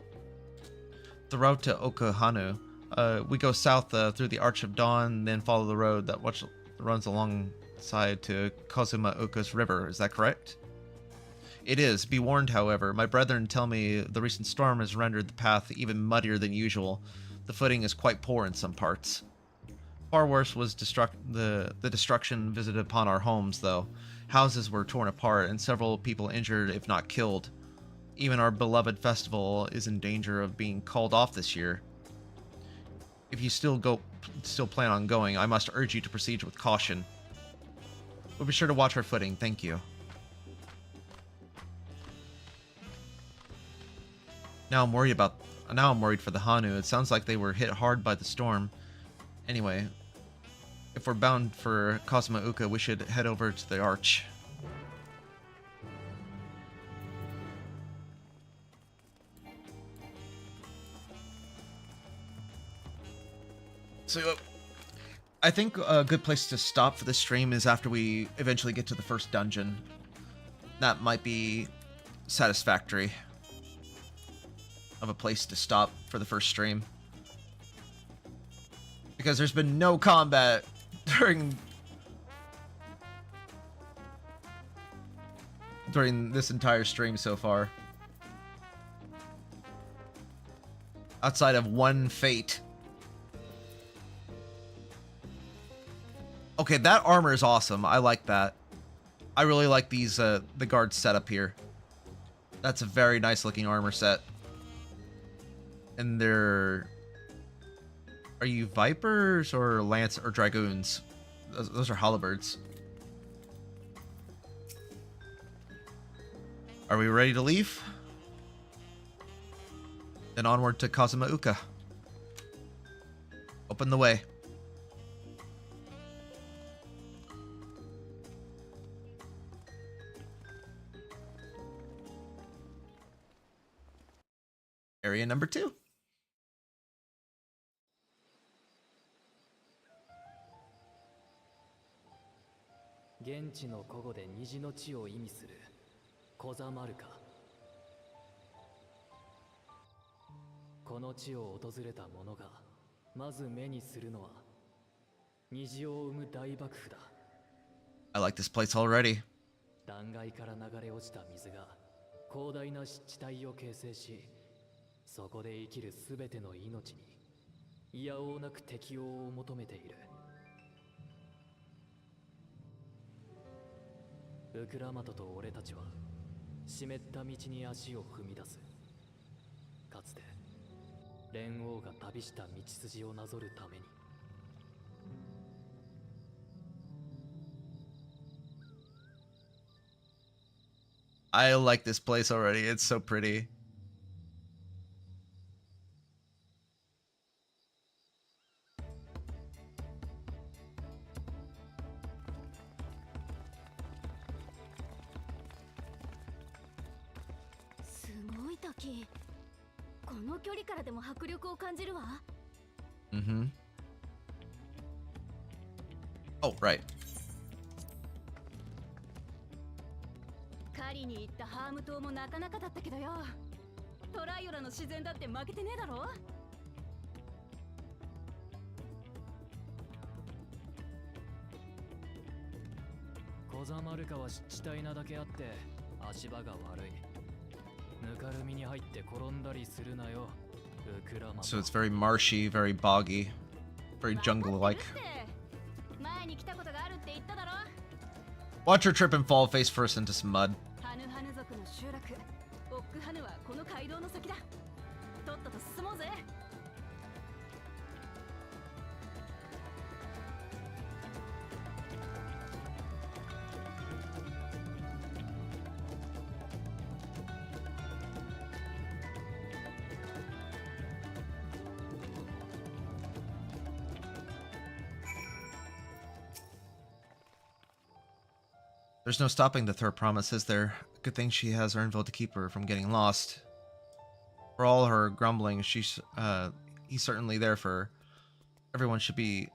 The route to Okahanu. We go south through the Arch of Dawn, then follow the road that runs alongside to Kozuma Uka's river. Is that correct? It is. Be warned, however. My brethren tell me the recent storm has rendered the path even muddier than usual. The footing is quite poor in some parts. Far worse was the destruction visited upon our homes, though. Houses were torn apart and several people injured, if not killed. Even our beloved festival is in danger of being called off this year. If you still plan on going, I must urge you to proceed with caution. But be sure to watch our footing. Thank you. Now I'm worried for the Hanu. It sounds like they were hit hard by the storm. Anyway, if we're bound for Kozuma Uka, we should head over to the Arch. So, I think a good place to stop for this stream is after we eventually get to the first dungeon. That might be satisfactory of a place to stop for the first stream. Because there's been no combat during this entire stream so far. Outside of one fate. Okay, that armor is awesome. I like that. I really like these, the guard setup here. That's a very nice looking armor set. And they're... Are you Vipers or Lance or Dragoons? Those are Halberds. Are we ready to leave? Then onward to Kazuma Uka. Open the way. Area number 2.現地の古語で虹の地を意味するコザマルカ。この地を訪れた者がまず目にするのは虹を生む大爆風だ。 I like this place already. 断崖から流れ落ちた水が広大な湿地帯を形成し、そこで生きるすべての命にいやおうなく適応を求めている。ウクラマトと俺たちは湿った道に足を踏み出す。かつて蓮王が旅した道筋をなぞるために。I like this place already. It's so pretty. Mm-hmm. Oh, right. 狩りに行ったハーム島もなかなかだったけどよ。トライオラの自然だって負けてねえだろ。コザマルカは湿地帯なだけあって足場が悪い。ぬかるみに入って転んだりするなよ。ウクラマト。 So it's very marshy, very boggy, very jungle-like. 前に来たことがあるって言っただろ。 Watch her trip and fall face first into some mud. ハヌハヌ族の集落、オックハヌはこの街道の先だ。とっとと進もうぜ。There's no stopping the third promise, is there? Good thing she has Ernville to keep her from getting lost. For all her grumbling, he's certainly there for her. Everyone should be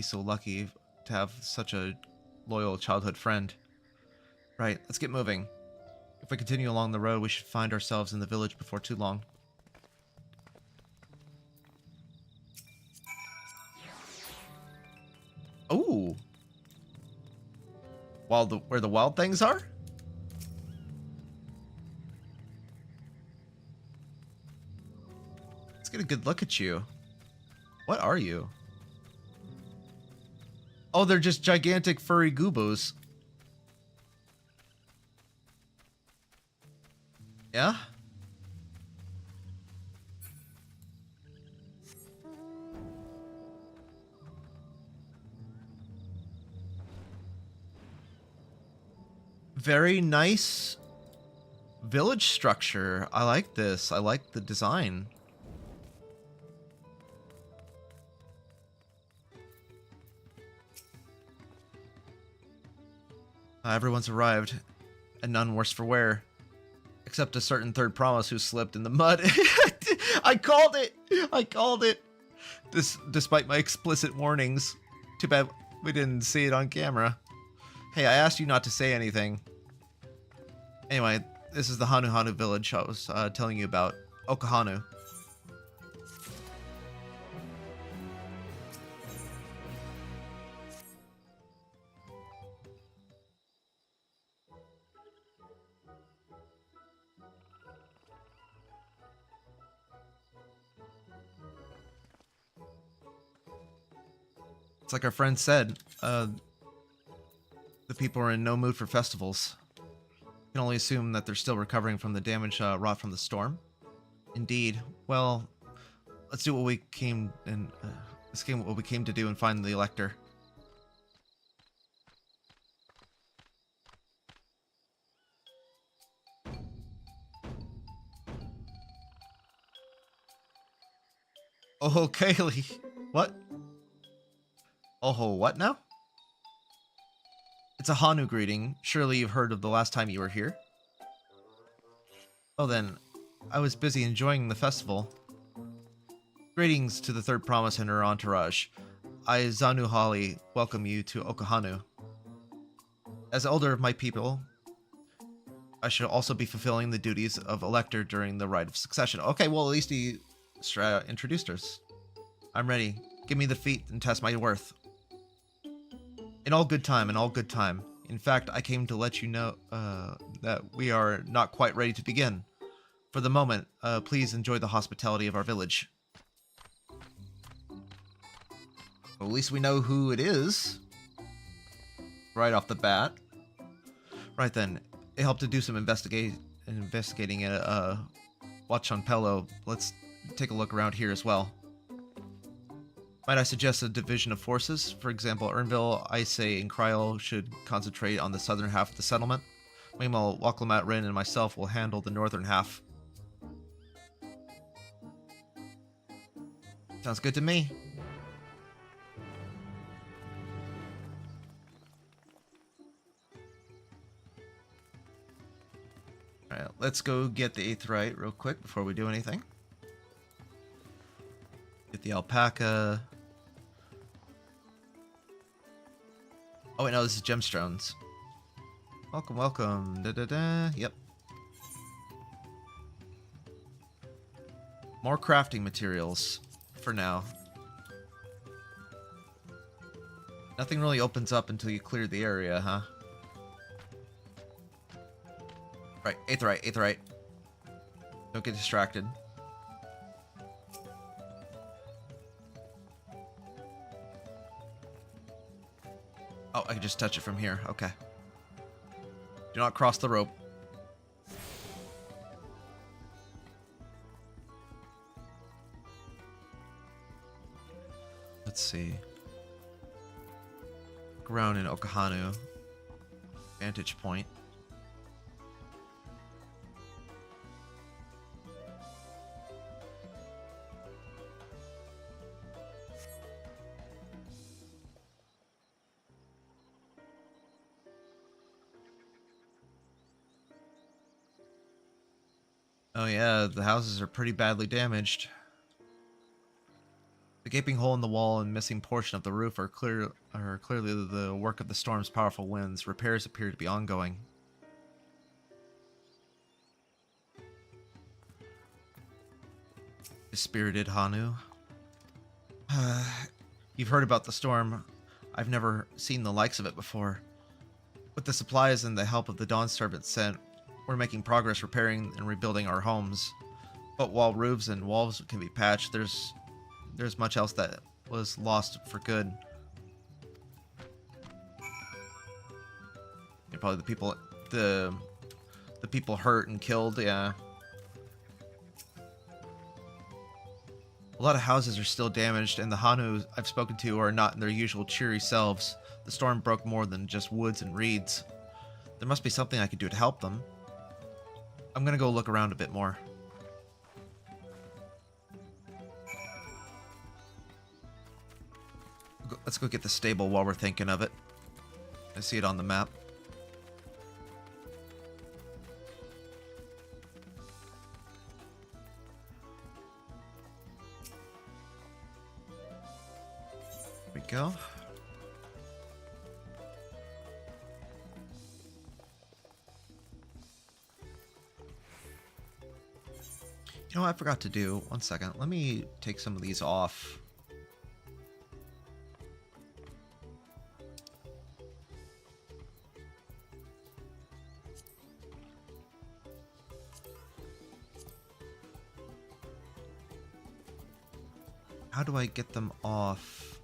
so lucky to have such a loyal childhood friend. Right, let's get moving. If we continue along the road, we should find ourselves in the village before too long. Ooh. Where the wild things are? Let's get a good look at you. What are you? Oh, they're just gigantic furry goobos. Yeah? Very nice village structure. I like this. I like the design. Everyone's arrived, and none worse for wear. Except a certain third promise who slipped in the mud. I called it! I called it! Despite my explicit warnings. Too bad we didn't see it on camera. Hey, I asked you not to say anything. Anyway, this is the Hanu Hanu village I was telling you about. Okahanu. It's like our friend said, people are in no mood for festivals. I can only assume that they're still recovering from the damage wrought from the storm. Indeed. Well, let's do what we came to do and find the Elector. Oh, Kaylee. What? Oh, what now? It's a Hanu greeting. Surely you've heard of the last time you were here? Oh then, I was busy enjoying the festival. Greetings to the Third Promise and her entourage. I, Zanu Holly, welcome you to Okahanu. As elder of my people, I should also be fulfilling the duties of Elector during the rite of succession. Okay, well at least he introduced us. I'm ready. Give me the feat and test my worth. In all good time, in all good time. In fact, I came to let you know that we are not quite ready to begin. For the moment, please enjoy the hospitality of our village. Well, at least we know who it is. Right off the bat. Right then, it helped to do some investigating at Wachanpelo. Let's take a look around here as well. Might I suggest a division of forces? For example, Urnville, Ice, and Kryl should concentrate on the southern half of the settlement. Meanwhile, Waklamat, Rin, and myself will handle the northern half. Sounds good to me. Alright, let's go get the 8th right real quick before we do anything. Get the alpaca. Oh wait, no, this is gemstones. Welcome, welcome. Da-da-da. Yep. More crafting materials for now. Nothing really opens up until you clear the area, huh? Right, 8th right, 8th right. Don't get distracted. Oh, I can just touch it from here. Okay. Do not cross the rope. Let's see. Look around in Okahanu. Vantage point. Oh yeah, the houses are pretty badly damaged. The gaping hole in the wall and missing portion of the roof are clearly the work of the storm's powerful winds. Repairs appear to be ongoing. Dispirited Hanu. You've heard about the storm. I've never seen the likes of it before. With the supplies and the help of the Dawn servants sent, we're making progress repairing and rebuilding our homes. But while roofs and walls can be patched, there's much else that was lost for good. Yeah, probably the people hurt and killed, yeah. A lot of houses are still damaged, and the Hanu I've spoken to are not in their usual cheery selves. The storm broke more than just woods and reeds. There must be something I could do to help them. I'm gonna go look around a bit more. Let's go get the stable while we're thinking of it. I see it on the map. There we go. You know what I forgot to do? One second. Let me take some of these off. How do I get them off?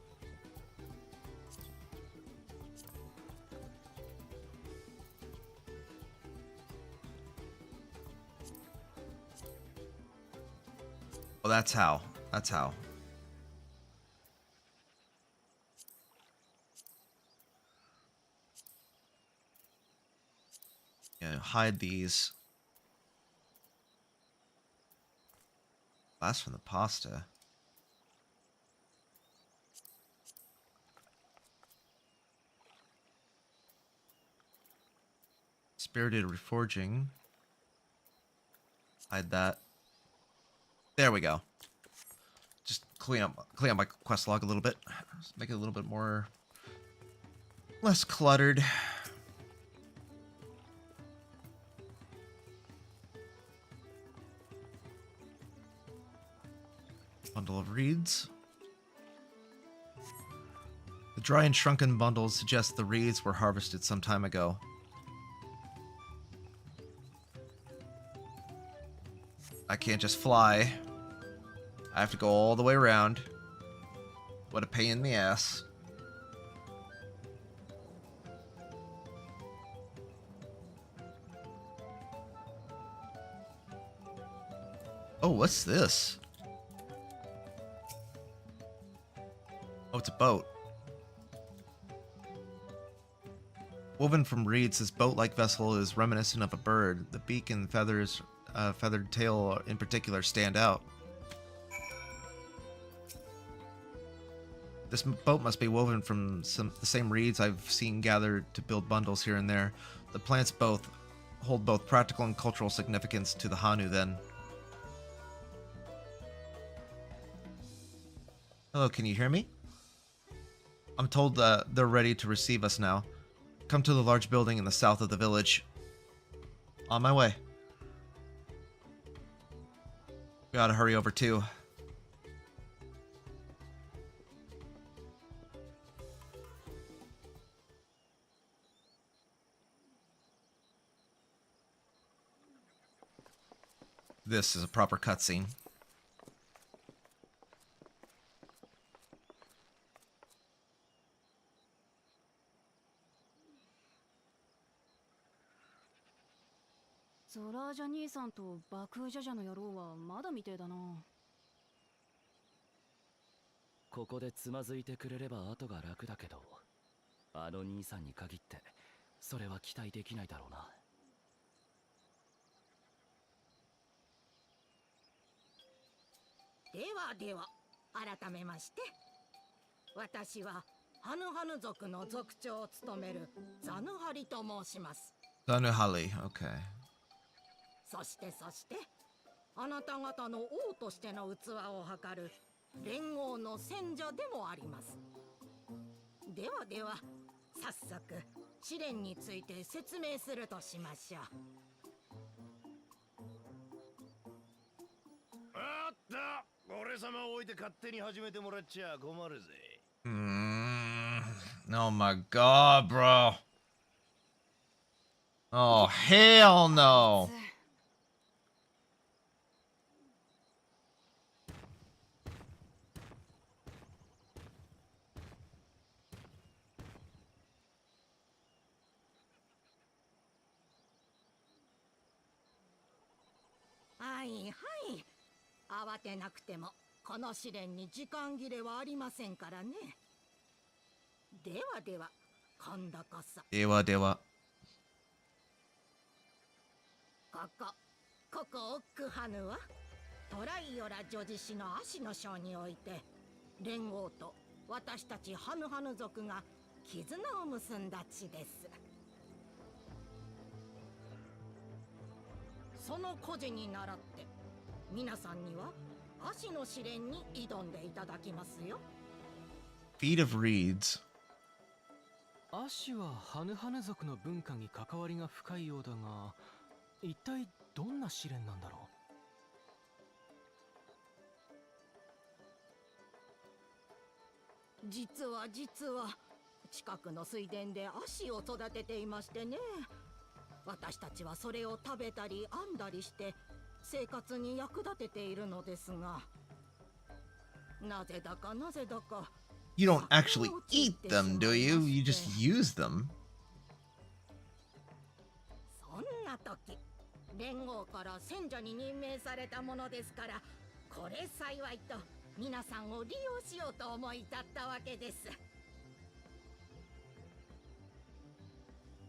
that's how. That's how. Yeah, hide these. Blast from the pasta. Spirited reforging. Hide that. There we go. Just clean up my quest log a little bit. Just make it a little bit more less cluttered. Bundle of reeds. The dry and shrunken bundles suggest the reeds were harvested some time ago. I can't just fly. I have to go all the way around. What a pain in the ass. Oh, what's this? Oh, it's a boat. Woven from reeds, this boat-like vessel is reminiscent of a bird. The beak and feathers, feathered tail in particular, stand out. This boat must be woven from the same reeds I've seen gathered to build bundles here and there. The plants hold both practical and cultural significance to the Hanu then. Hello, can you hear me? I'm told they're ready to receive us now. Come to the large building in the south of the village. On my way. Gotta hurry over too. This is a proper cutscene.ゾラージャ兄さんとバクージャジャの野郎はまだみてえだな。ここでつまずいてくれれば後が楽だけど、あの兄さんに限ってそれは期待できないだろうな。ではでは、改めまして、私はハヌハヌ族の族長を務めるザヌハリと申します。ザヌハリ、OK。そしてあなた方の王としての器を測る連合の選者でもあります。では早速試練について説明するとしましょう。あった、俺様を置いて勝手に始めてもらっちゃ困るぜ。Oh my god, bro. Oh, hell no.はいはい、慌てなくてもこの試練に時間切れはありませんからね。では今度こそ。では。ここオックハヌはトライオラ女子氏の足の章において連合と私たちハヌハヌ族が絆を結んだ地です。その故事に倣って皆さんには足の試練に挑んでいただきますよ。Feet of Reeds。足はハヌハヌ族の文化に関わりが深いようだが、一体どんな試練なんだろう。実は近くの水田で足を育てていましてね。私たちはそれを食べたり編んだりして生活に役立てているのですが、なぜだか You don't actually eat them, do you? You just use them. そんな時連合から選者に任命されたものですから、これ幸いと皆さんを利用しようと思い立ったわけです。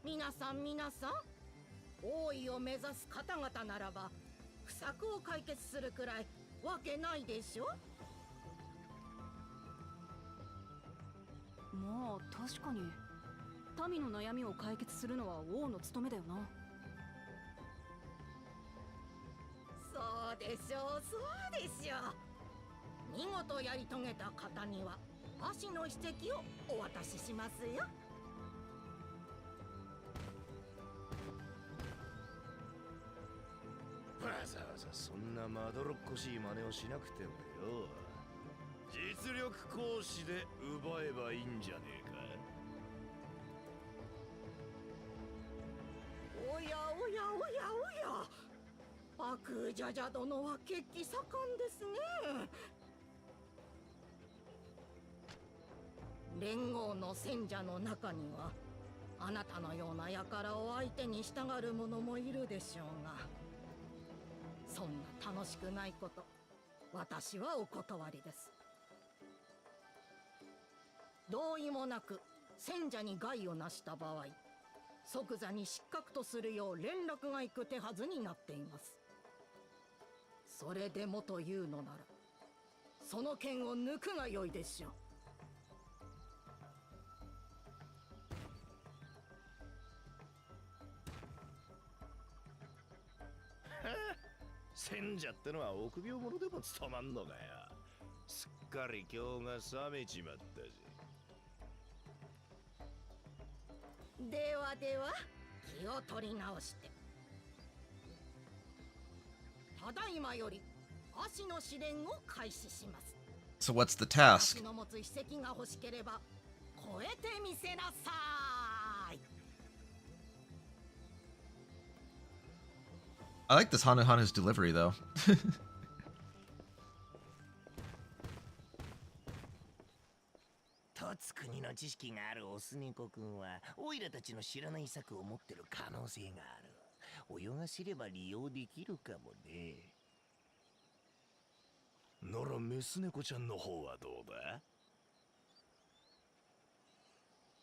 皆さん王位を目指す方々ならば不作を解決するくらいわけないでしょ。まあ確かに民の悩みを解決するのは王の務めだよな。そうでしょう、そうでしょう。見事やり遂げた方には足の史跡をお渡ししますよ。わざわざそんなまどろっこしい真似をしなくてもよ、実力行使で奪えばいいんじゃねえか。おやおやおやおや、パクジャジャ殿は血気盛んですね。連合の戦者の中にはあなたのような輩を相手に従う者もいるでしょうが、そんな楽しくないこと、私はお断りです。同意もなく戦者に害をなした場合、即座に失格とするよう連絡が行く手はずになっています。それでもというのなら、その剣を抜くがよいでしょう。戦者ってのは臆病者でも務まんのかよ。すっかり今日が冷めちまったぜ。ではでは気を取り直して、ただいまより足の試練を開始します。 So what's the task? 足の持つ筆跡が欲しければ超えてみせなさい。 I like this Hanu's delivery though. とつ国の知識があるオスネコ君はオイラたちの知らない策を持ってる可能性がある。泳がせれば利用できるかもね。ならメス猫ちゃんの方はどうだ？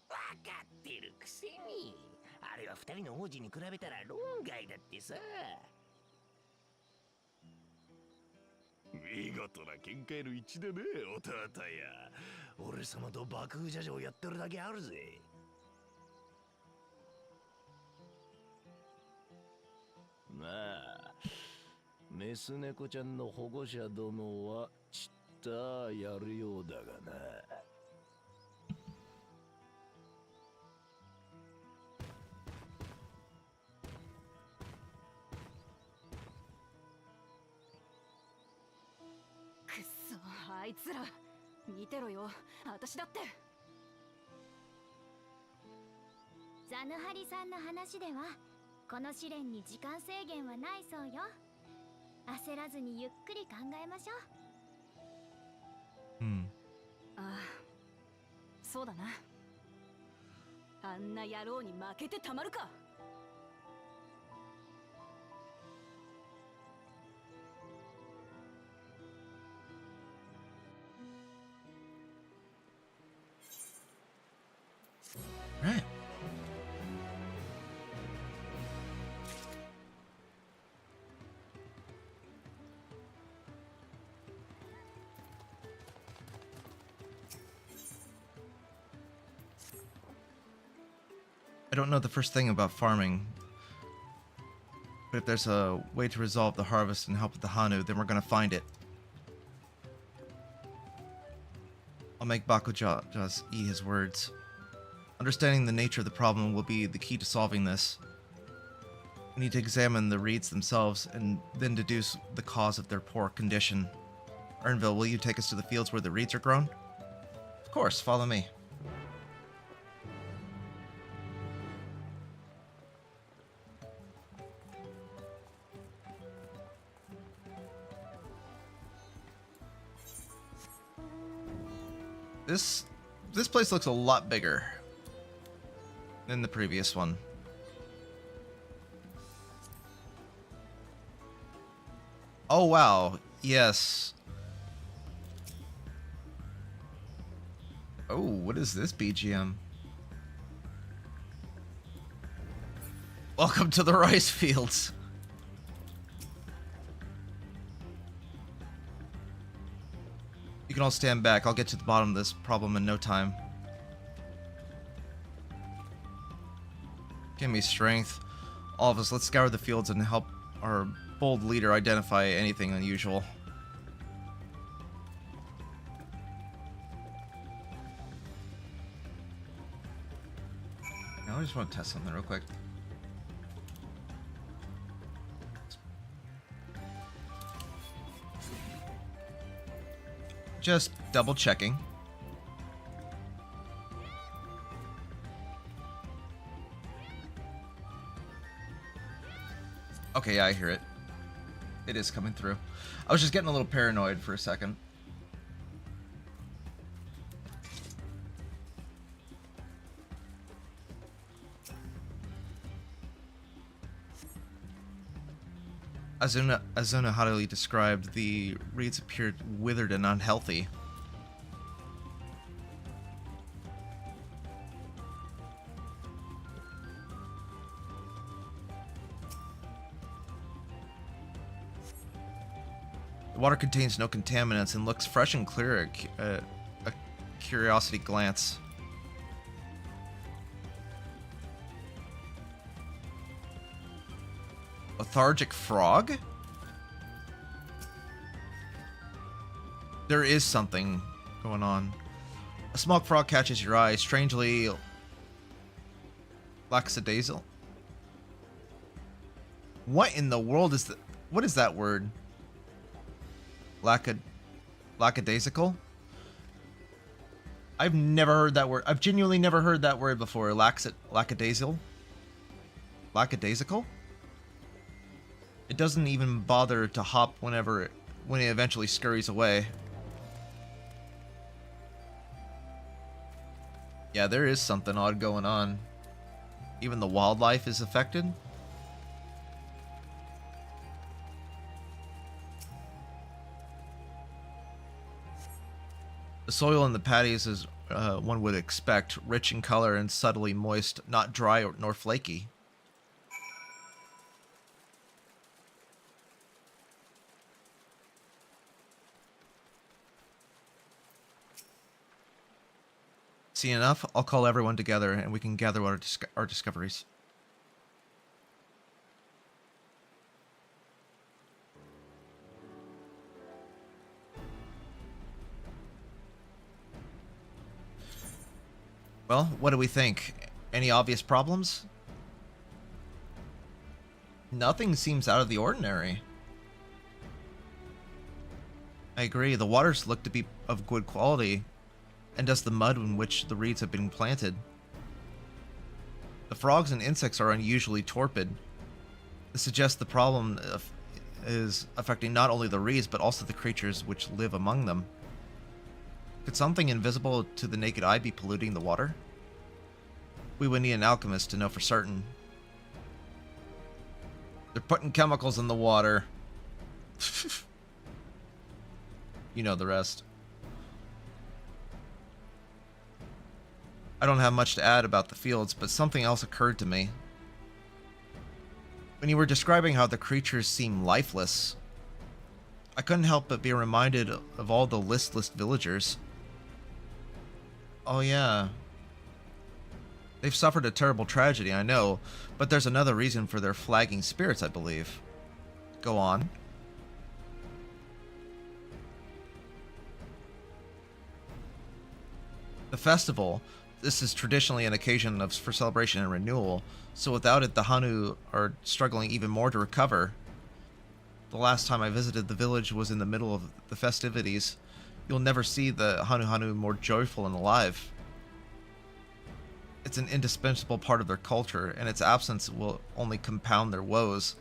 わかってるくせに。あれは二人の王子に比べたら論外だってさ。見事な見解の一致でね、弟や。俺様と爆風ジャジャをやってるだけあるぜ。まあメス猫ちゃんの保護者殿はちったやるようだがな。くっそ、あいつら見てろよ、私だって。ザヌハリさんの話ではこの試練に時間制限はないそうよ。焦らずにゆっくり考えましょう。ああ、そうだな。あんな野郎に負けてたまるか。Right. I don't know the first thing about farming, but if there's a way to resolve the harvest and help with the Hanu, then we're gonna find it. I'll make Bakuja just eat his words. Understanding the nature of the problem will be the key to solving this. We need to examine the reeds themselves and then deduce the cause of their poor condition. Ernville, will you take us to the fields where the reeds are grown? Of course, follow me. This place looks a lot bigger than the previous one. Oh wow, Yes. Oh, what is this BGM? Welcome to the rice fields. You can all stand back. I'll get to the bottom of this problem in no time. Give me strength. All of us, let's scour the fields and help our bold leader identify anything unusual. Now I just want to test something real quick. Just double checking. Okay, yeah, I hear it. It is coming through. I was just getting a little paranoid for a second. Azuna Hadali described the reeds appeared withered and unhealthy. The water contains no contaminants and looks fresh and clear at a curiosity glance. Lethargic frog? There is something going on. A small frog catches your eye, strangely lackadaisical. What in the world is that? What is that word? Lackadaisical? I've never heard that word. I've genuinely never heard that word before. Lackadaisical? Lackadaisical? It doesn't even bother to hop when it eventually scurries away. Yeah, there is something odd going on. Even the wildlife is affected. The soil in the patties is, one would expect, rich in color and subtly moist, not dry nor flaky. See enough? I'll call everyone together and we can gather our discoveries. Well, what do we think? Any obvious problems? Nothing seems out of the ordinary. I agree, the waters look to be of good quality, and does the mud in which the reeds have been planted. The frogs and insects are unusually torpid. This suggests the problem is affecting not only the reeds, but also the creatures which live among them. Could something invisible to the naked eye be polluting the water? We would need an alchemist to know for certain. They're putting chemicals in the water. You know the rest. I don't have much to add about the fields, but something else occurred to me. When you were describing how the creatures seem lifeless, I couldn't help but be reminded of all the listless villagers. Oh yeah. They've suffered a terrible tragedy, I know, but there's another reason for their flagging spirits, I believe. Go on. The festival. This is traditionally an occasion for celebration and renewal, so without it the Hanu are struggling even more to recover. The last time I visited the village was in the middle of the festivities. You'll never see the Hanu more joyful and alive. It's an indispensable part of their culture, and its absence will only compound their woes.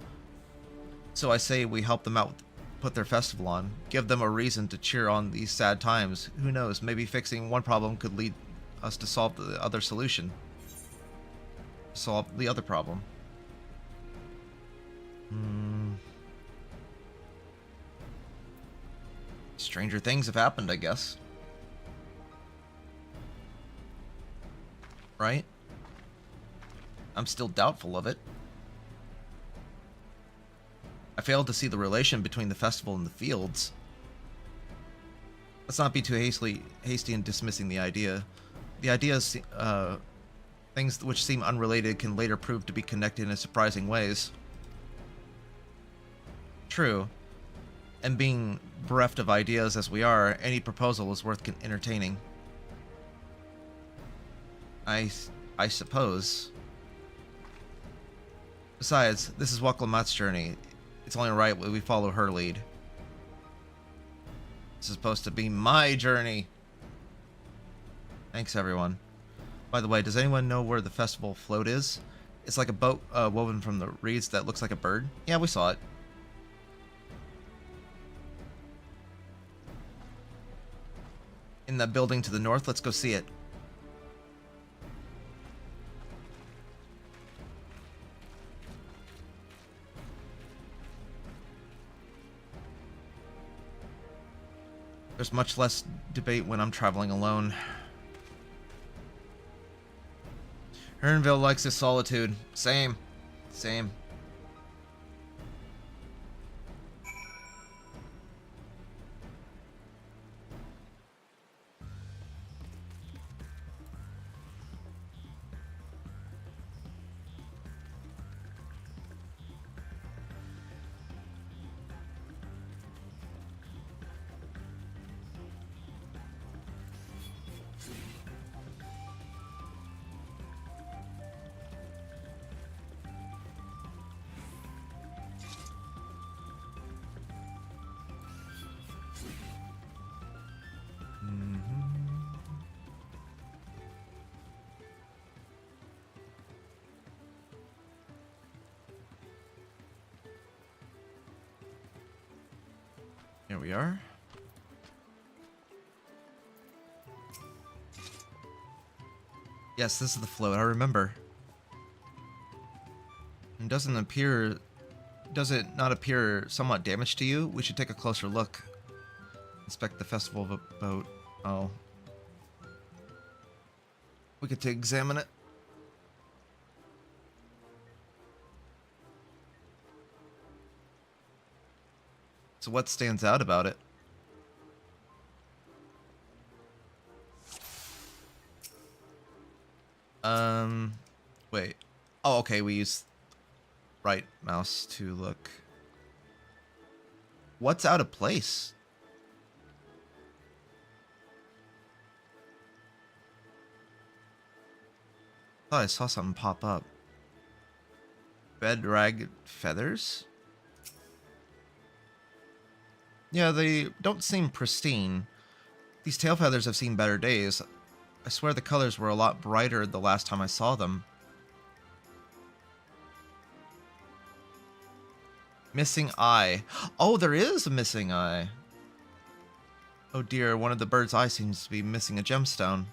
So I say we help them out, put their festival on, give them a reason to cheer on these sad times. Who knows, maybe fixing one problem could lead us to solve the other solution. Solve the other problem. Stranger things have happened, I guess. Right? I'm still doubtful of it. I failed to see the relation between the festival and the fields. Let's not be too hasty in dismissing the idea. The ideas, things which seem unrelated can later prove to be connected in surprising ways. True. And being bereft of ideas as we are, any proposal is worth entertaining. I suppose. Besides, this is Waklamat's journey. It's only right we follow her lead. This is supposed to be my journey. Thanks, everyone. By the way, does anyone know where the festival float is? It's like a boat woven from the reeds that looks like a bird. Yeah, we saw it. In that building to the north, let's go see it. There's much less debate when I'm traveling alone. Hernville likes his solitude. Same. Same. Here we are. Yes, this is the float, I remember. And does it not appear somewhat damaged to you? We should take a closer look. Inspect the festival boat. Oh. We get to examine it. So what stands out about it? Wait. Oh, okay, we use right mouse to look. What's out of place? Thought I saw something pop up. Bed rag feathers? Yeah, they don't seem pristine. These tail feathers have seen better days. I swear the colors were a lot brighter the last time I saw them. Missing eye. Oh, there is a missing eye. Oh dear, one of the bird's eye seems to be missing a gemstone.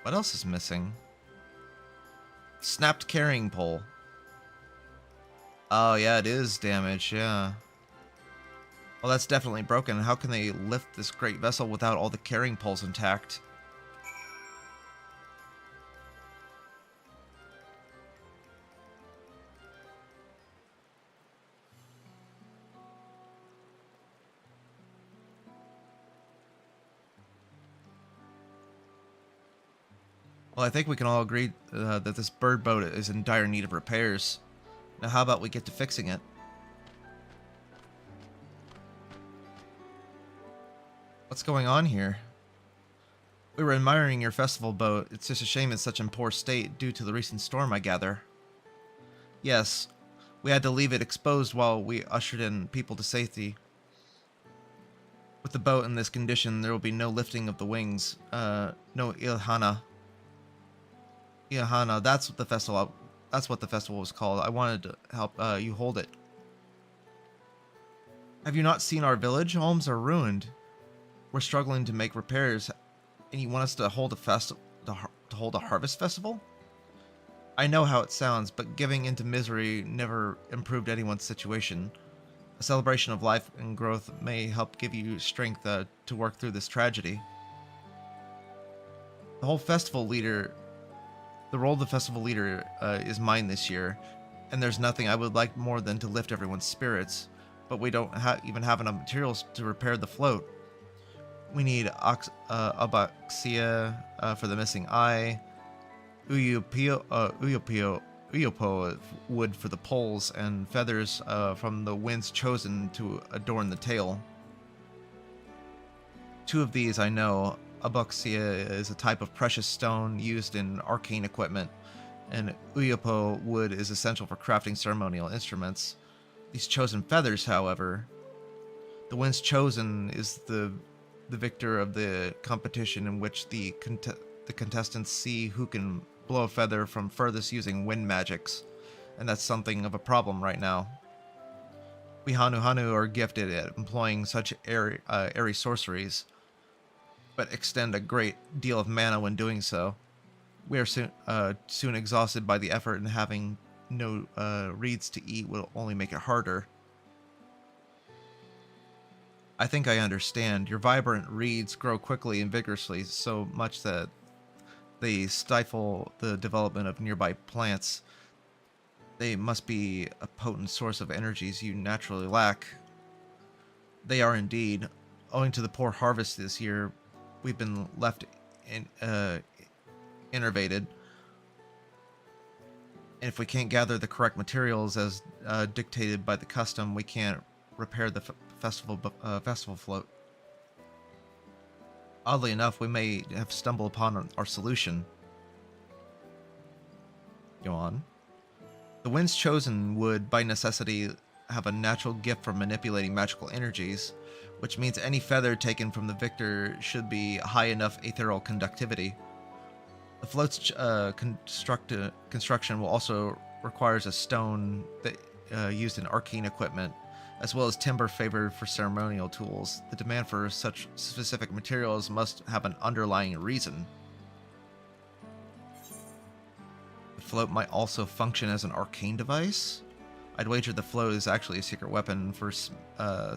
What else is missing? Snapped carrying pole. Oh yeah, it is damaged, yeah. Well, that's definitely broken. How can they lift this great vessel without all the carrying poles intact? Well, I think we can all agree that this bird boat is in dire need of repairs. Now, how about we get to fixing it? What's going on here? We were admiring your festival boat. It's just a shame it's such in poor state due to the recent storm, I gather. Yes, we had to leave it exposed while we ushered in people to safety. With the boat in this condition, there will be no lifting of the wings. No Ilhana. Ilhana, that's what the festival was called. I wanted to help you hold it. Have you not seen our village? Homes are ruined. We're struggling to make repairs, and you want us to hold a hold a harvest festival? I know how it sounds, but giving into misery never improved anyone's situation. A celebration of life and growth may help give you strength to work through this tragedy. The role of the festival leader is mine this year, and there's nothing I would like more than to lift everyone's spirits, but we don't even have enough materials to repair the float. We need abaxia for the missing eye, uyopo wood for the poles, and feathers from the winds chosen to adorn the tail. 2 of these I know. Abaxia is a type of precious stone used in arcane equipment, and uyopo wood is essential for crafting ceremonial instruments. These chosen feathers, however, the winds chosen is the victor of the competition in which the contestants see who can blow a feather from furthest using wind magics, and that's something of a problem right now. We Hanu are gifted at employing such airy sorceries, but extend a great deal of mana when doing so. We are soon exhausted by the effort, and having no reeds to eat will only make it harder. I think I understand. Your vibrant reeds grow quickly and vigorously, so much that they stifle the development of nearby plants. They must be a potent source of energies you naturally lack. They are indeed. Owing to the poor harvest this year, we've been left innervated. And if we can't gather the correct materials as dictated by the custom, we can't repair the festival float. Oddly enough, we may have stumbled upon our solution. Go on. The winds chosen would, by necessity, have a natural gift for manipulating magical energies, which means any feather taken from the victor should be high enough ethereal conductivity. The float's construction will also requires a stone that used in arcane equipment, as well as timber favored for ceremonial tools. The demand for such specific materials must have an underlying reason. The float might also function as an arcane device. I'd wager the float is actually a secret weapon for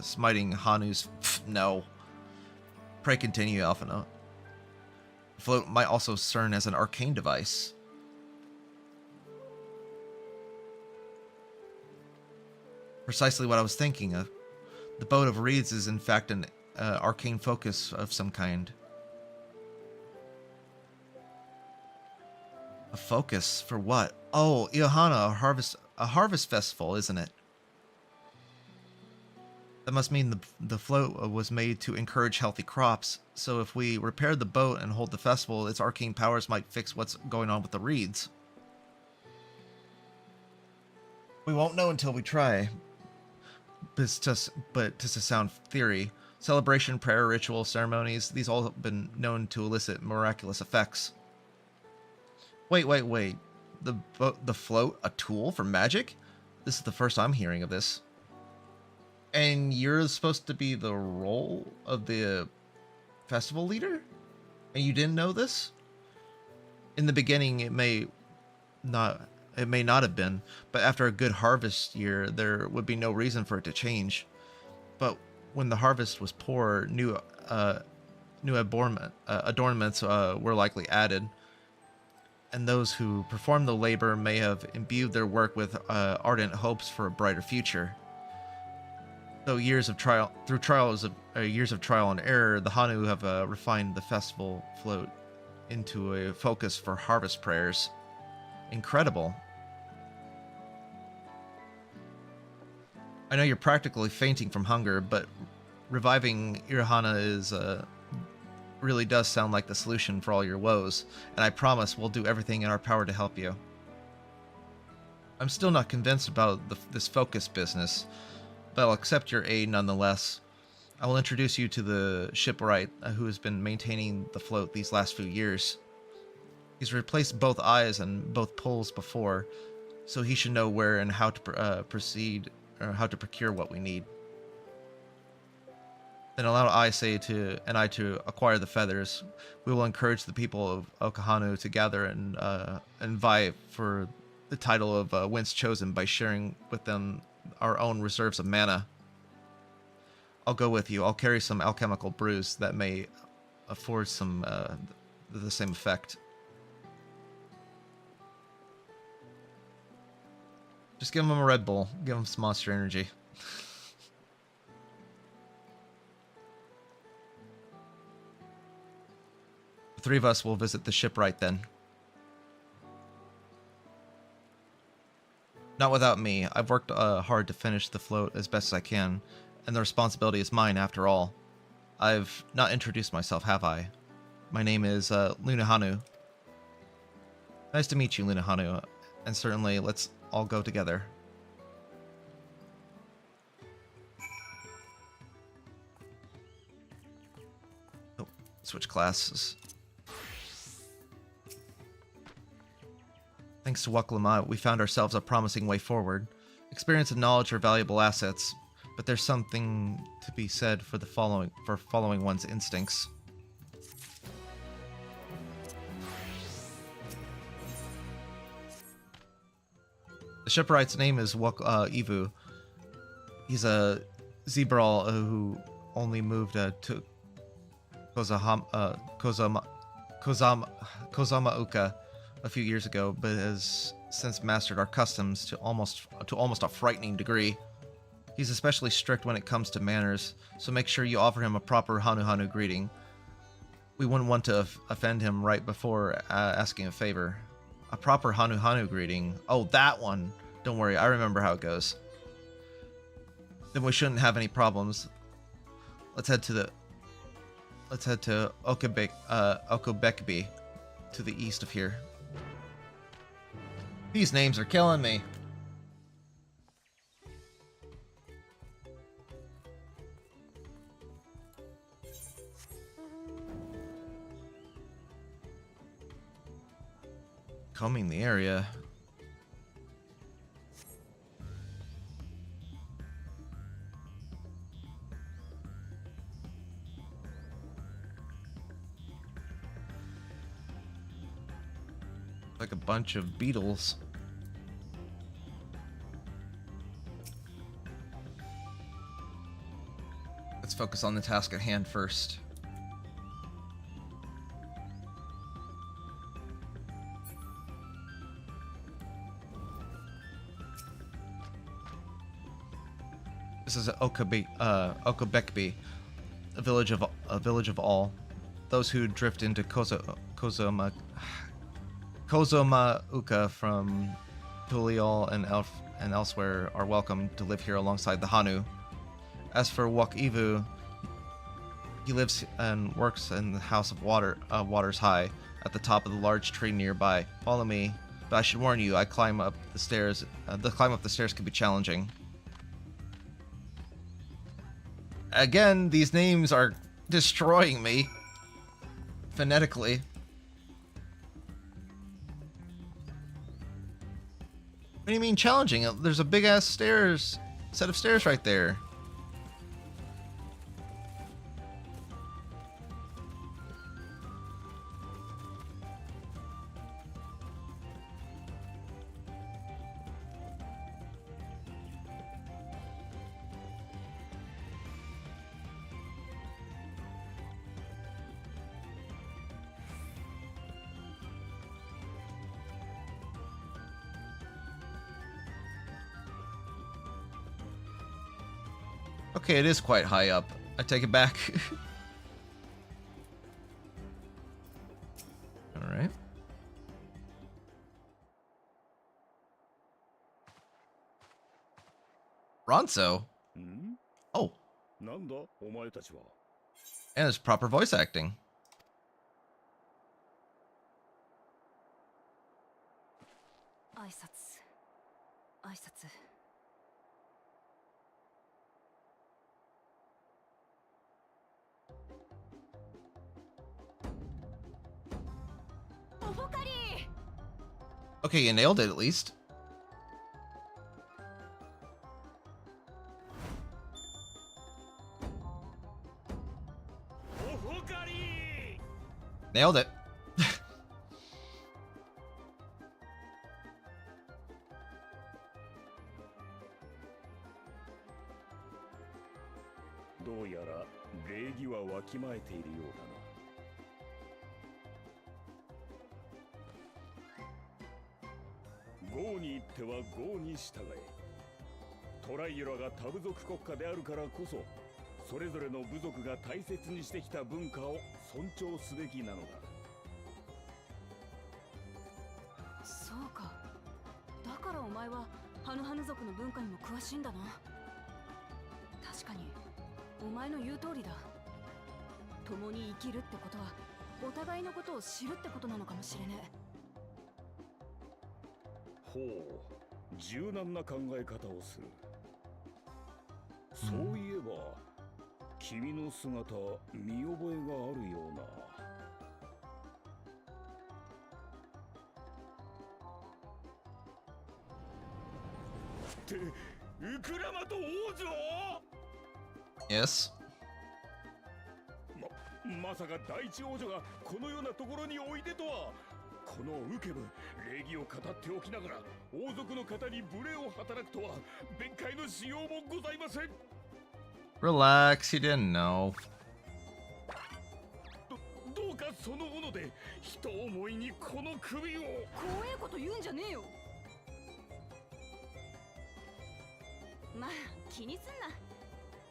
smiting Hanu's. No. Pray continue, Alphana. The float might also serve as an arcane device. Precisely what I was thinking of. The boat of reeds is in fact an arcane focus of some kind. A focus for what? Oh, Iohana, a harvest festival, isn't it? That must mean the float was made to encourage healthy crops, so if we repair the boat and hold the festival, its arcane powers might fix what's going on with the reeds. We won't know until we try. But it's just a sound theory. Celebration, prayer, ritual, ceremonies, these all have been known to elicit miraculous effects. Wait. The float, a tool for magic? This is the first I'm hearing of this. And you're supposed to be the role of the festival leader? And you didn't know this? In the beginning, it may not have been, but after a good harvest year, there would be no reason for it to change. But when the harvest was poor, new adornments were likely added, and those who performed the labor may have imbued their work with ardent hopes for a brighter future. Through years of trial and error, the Hanu have refined the festival float into a focus for harvest prayers. Incredible. I know you're practically fainting from hunger, but reviving Irahana is really does sound like the solution for all your woes, and I promise we'll do everything in our power to help you. I'm still not convinced about this focus business, but I'll accept your aid nonetheless. I will introduce you to the shipwright who has been maintaining the float these last few years. He's replaced both eyes and both poles before, so he should know where and how to proceed, or how to procure what we need. then allow I to acquire the feathers. We will encourage the people of Okahanu to gather and vie for the title of Whence Chosen by sharing with them our own reserves of mana. I'll go with you. I'll carry some alchemical brews that may afford some the same effect. Just give them a Red Bull. Give them some Monster Energy. The three of us will visit the shipwright then. Not without me. I've worked hard to finish the float as best as I can, and the responsibility is mine after all. I've not introduced myself, have I? My name is Lunahanu. Nice to meet you, Lunahanu, and certainly let's all go together. Oh, switch classes. Thanks to Waklama, we found ourselves a promising way forward. Experience and knowledge are valuable assets, but there's something to be said for following one's instincts. The shipwright's name is Ivu. He's a Zebral who only moved to Kozamauka a few years ago, but has since mastered our customs to almost a frightening degree. He's especially strict when it comes to manners, so make sure you offer him a proper Hanu greeting. We wouldn't want to offend him right before asking a favor. A proper Hanu greeting. Oh, that one. Don't worry, I remember how it goes. Then we shouldn't have any problems. Let's head to Okobekbi, to the east of here. These names are killing me. Combing the area. Like a bunch of beetles. Let's focus on the task at hand first. This is Okobekbi, a village of all. Those who drift into Kozomauka from Tulial and elsewhere are welcome to live here alongside the Hanu. As for Ivu, he lives and works in the House of Waters High, at the top of the large tree nearby. Follow me, but I should warn you, the climb up the stairs can be challenging. Again, these names are destroying me phonetically. What do you mean challenging? There's a big ass set of stairs right there. Okay, it is quite high up. I take it back. Alright. Ronso? Oh. And it's proper voice acting. Okay, you nailed it at least. Nailed it. どうやら礼儀はわきまえているようだな。豪に行っては豪に従え。トライユラが多部族国家であるからこそ、それぞれの部族が大切にしてきた文化を尊重すべきなのだ。そうか。だからお前はハヌハヌ族の文化にも詳しいんだな。確かにお前の言う通りだ。共に生きるってことはお互いのことを知るってことなのかもしれねえ。ほう、柔軟な考え方をする。そういえば、君の姿見覚えがあるような。ってウクラマと王女？ Yes. まさか第一王女がこのようなところにおいでとは。このウケブ、礼儀を語っておきながら王族の方に無礼を働くとは弁解のしようもございません。 Relax, he didn't know. どうかその斧で人思いにこの首を。怖えこと言うんじゃねえよ。まあ気にすんな。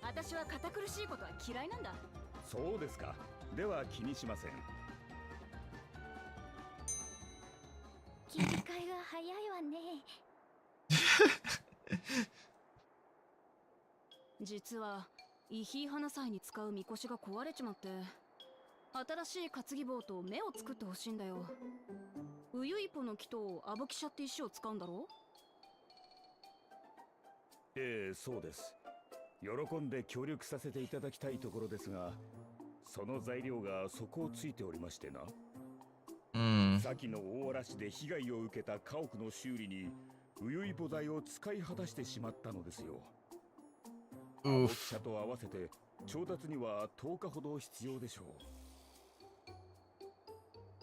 私は堅苦しいことは嫌いなんだ。そうですか。では気にしません。切り替えが早いわね。実はイヒー花祭に使うみこしが壊れちまって、新しい担ぎ棒と目を作ってほしいんだよ。ウユイポの木とアボキシャって石を使うんだろ？ええ、そうです。喜んで協力させていただきたいところですが、その材料が底をついておりましてな。先の大嵐で被害を受けた家屋の修理にウユイポ材を使い果たしてしまったのですよ。アボキシャと合わせて調達には10日ほど必要でしょ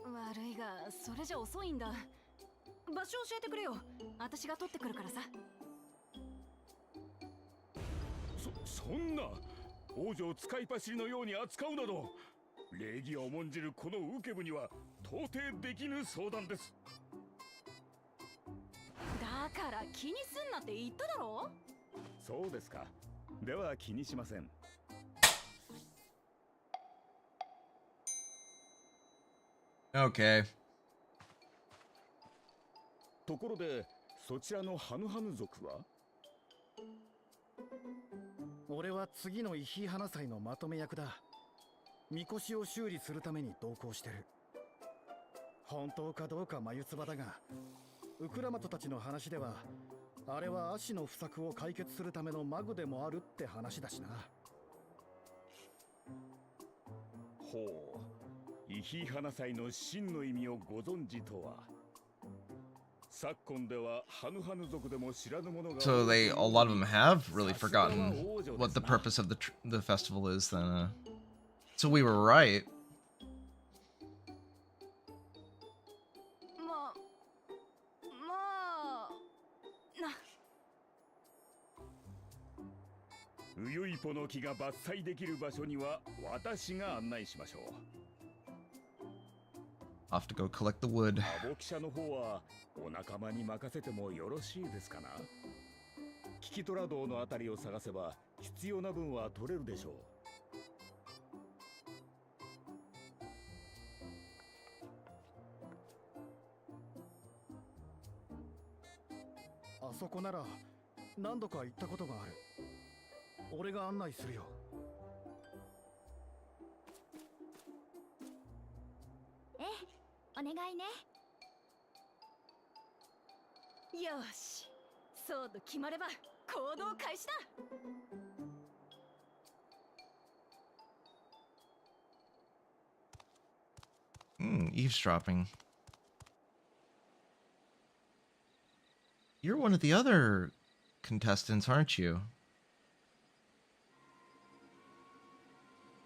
う。悪いがそれじゃ遅いんだ。場所教えてくれよ。私が取ってくるからさ。そんな王女を使い走りのように扱うなど、礼儀を重んじるこのウケブには到底できぬ相談です。だから気にすんなって言っただろ。そうですか。では気にしません。Okay. ところで、そちらのハヌハヌ族は？俺は次のイヒー花祭のまとめ役だ。みこしを修理するために同行してる。本当かどうか眉唾だが、ウクラマトたちの話では、あれは足の不作を解決するためのマグでもあるって話だしな。ほう、イヒー花祭の真の意味をご存知とは。昨今ではハヌハヌ族でも知らぬものが。 So a lot of them have really forgotten what the purpose of the festival is then. So we were right. まあウユイポの木が伐採できる場所には私が案内しましょう。 Off to go collect the wood. アボキシャの方はお仲間に任せてもよろしいですかな。キキトラ道のあたりを探せば必要な分は取れるでしょう。あそこなら何度か行ったことがある。俺が案内するよ。ええ、お願いね。よし、そうと決まれば行動開始だ。Eavesdropping. You're one of the other contestants, aren't you?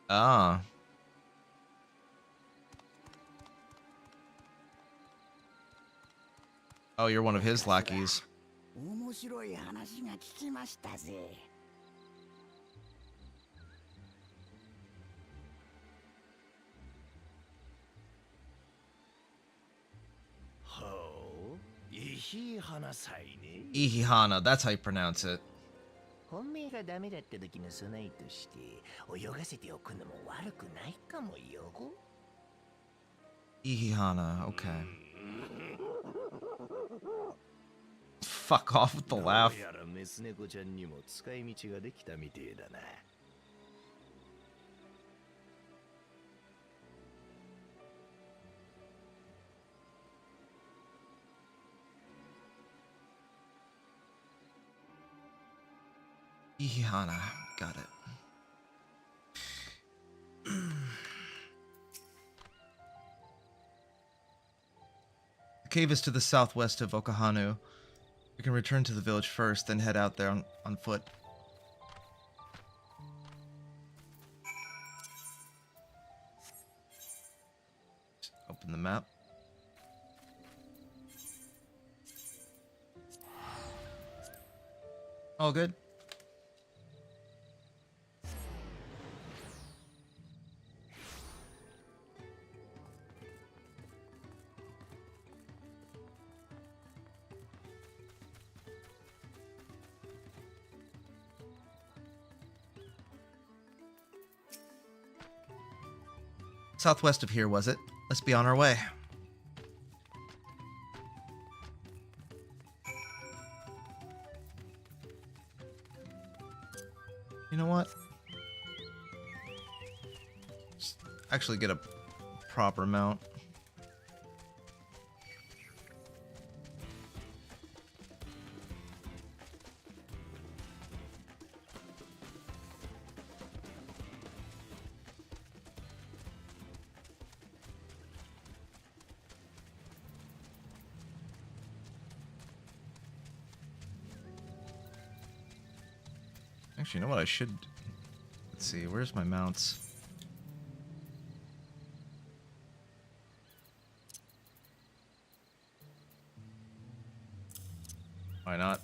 Ah. Oh, you're one of his lackeys. 面白い話が聞きましたぜ。ほう、いい花祭ね。Ihihana, that's how you pronounce it. 本命がダメだった時の備えとして泳がせておくのも悪くないかもよ。Ihihana, okay. Fuck off with the laugh. どうやらメス猫ちゃんにも使い道ができたみてえだな。Ihihana, got it. The cave is to the southwest of Okahanu. You can return to the village first, then head out there on foot. Just open the map. All good. Southwest of here, was it? Let's be on our way. You know what? Just actually get a proper mount. Actually, you know what I should... Let's see, where's my mounts? Why not?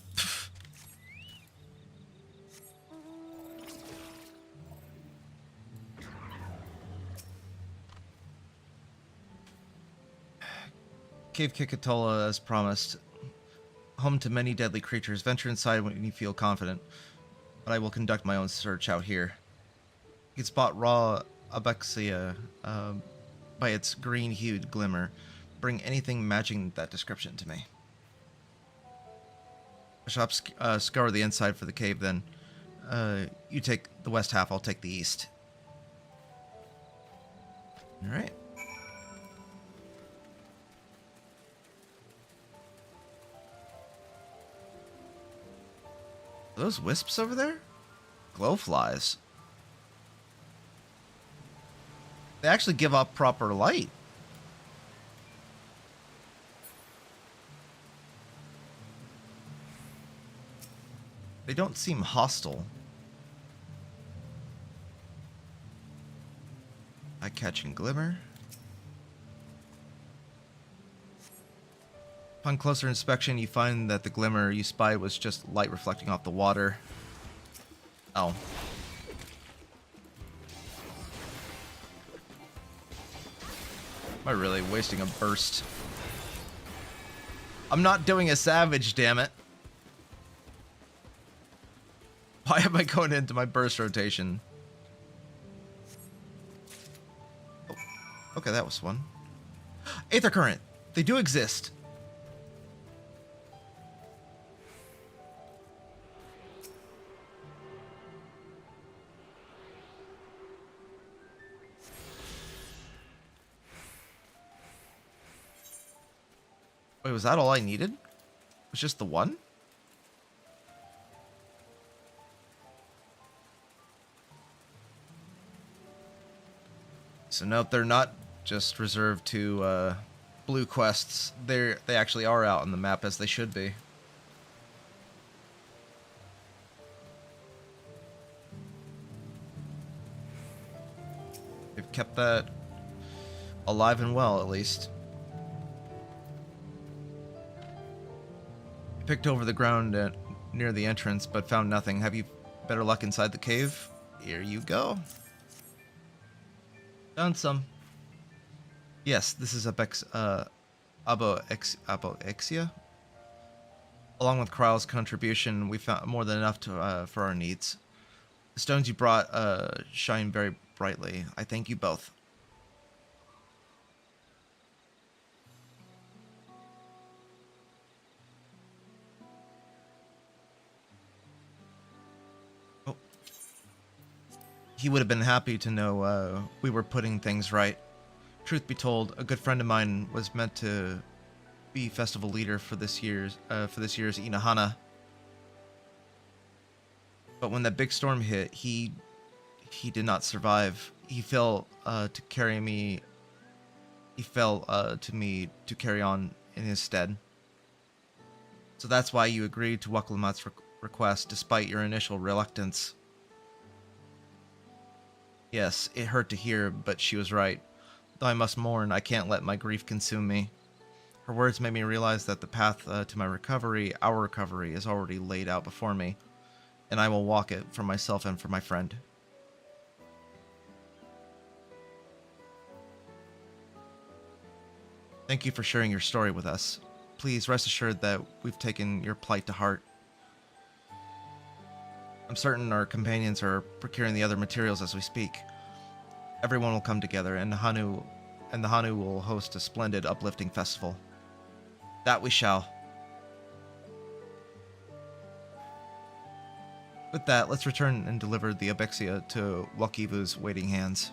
Cave Kikatola, as promised. Home to many deadly creatures. Venture inside when you feel confident. But I will conduct my own search out here. You can spot raw abexia by its green-hued glimmer. Bring anything matching that description to me. I shall scour the inside for the cave then. You take the west half, I'll take the east. Alright. Are those wisps over there? Glowflies. They actually give off proper light. They don't seem hostile. Eye-catching glimmer. Upon closer inspection, you find that the glimmer you spied was just light reflecting off the water. Oh. Am I really wasting a burst? I'm not doing a savage, damn it. Why am I going into my burst rotation? Oh, okay, that was one. Aether current. They do exist. Wait, was that all I needed? It was just the one? So note, they're not just reserved to blue quests. They actually are out on the map as they should be. They've kept that alive and well, at least. Picked over the ground near the entrance, but found nothing. Have you better luck inside the cave? Here you go. Found some. Yes, this is Aboexia. Along with Kryle's contribution, we found more than enough for our needs. The stones you brought shine very brightly. I thank you both. Oh. He would have been happy to know we were putting things right. Truth be told, a good friend of mine was meant to be festival leader for this year's Inahana. But when that big storm hit, he did not survive. He fell to carry me. He fell to me to carry on in his stead. So that's why you agreed to Wakulamat's request, despite your initial reluctance. Yes, it hurt to hear, but she was right. Though I must mourn, I can't let my grief consume me. Her words made me realize that the path to my recovery, our recovery, is already laid out before me, and I will walk it for myself and for my friend. Thank you for sharing your story with us. Please rest assured that we've taken your plight to heart. I'm certain our companions are procuring the other materials as we speak. Everyone will come together, and the Hanu will host a splendid, uplifting festival. That we shall. With that, let's return and deliver the Abexia to Wakivu's waiting hands.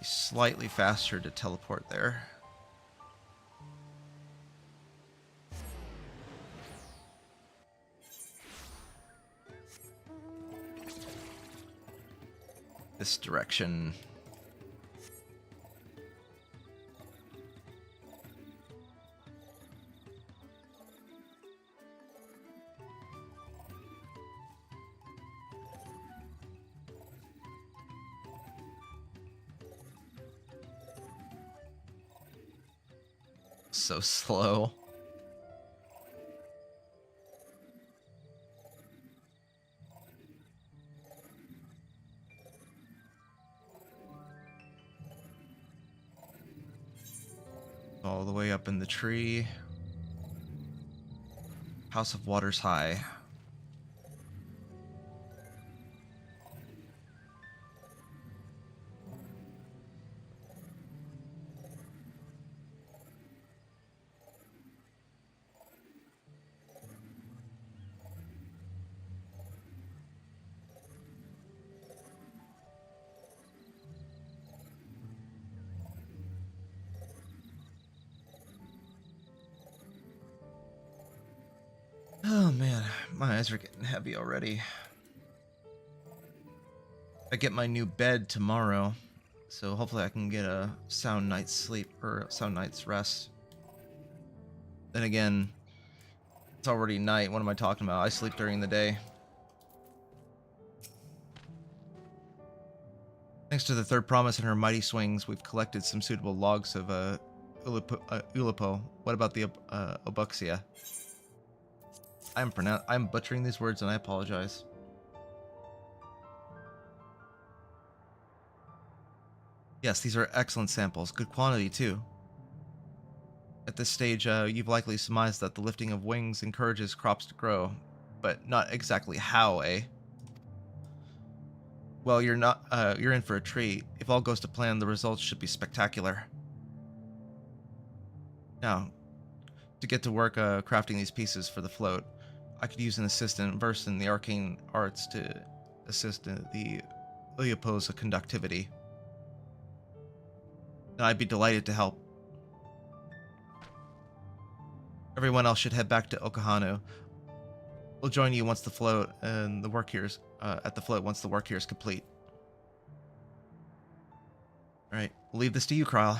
Slightly faster to teleport there. This direction. So slow. All the way up in the tree. House of Waters High. Oh man, my eyes are getting heavy already. I get my new bed tomorrow, so hopefully I can get a sound night's sleep or sound night's rest. Then again, it's already night. What am I talking about? I sleep during the day. Thanks to the third promise and her mighty swings, we've collected some suitable logs of Ulipo. What about the Obuxia? I'm butchering these words and I apologize. Yes, these are excellent samples. Good quantity, too. At this stage, you've likely surmised that the lifting of wings encourages crops to grow, but not exactly how, eh? Well, you're in for a treat. If all goes to plan, the results should be spectacular. Now, to get to work crafting these pieces for the float, I could use an assistant versed in the arcane arts to assist in the Ulipo's conductivity. And I'd be delighted to help. Everyone else should head back to Okahanu. We'll join you once the float and the work here is once the work here is complete. All right, we'll leave this to you, Kryle.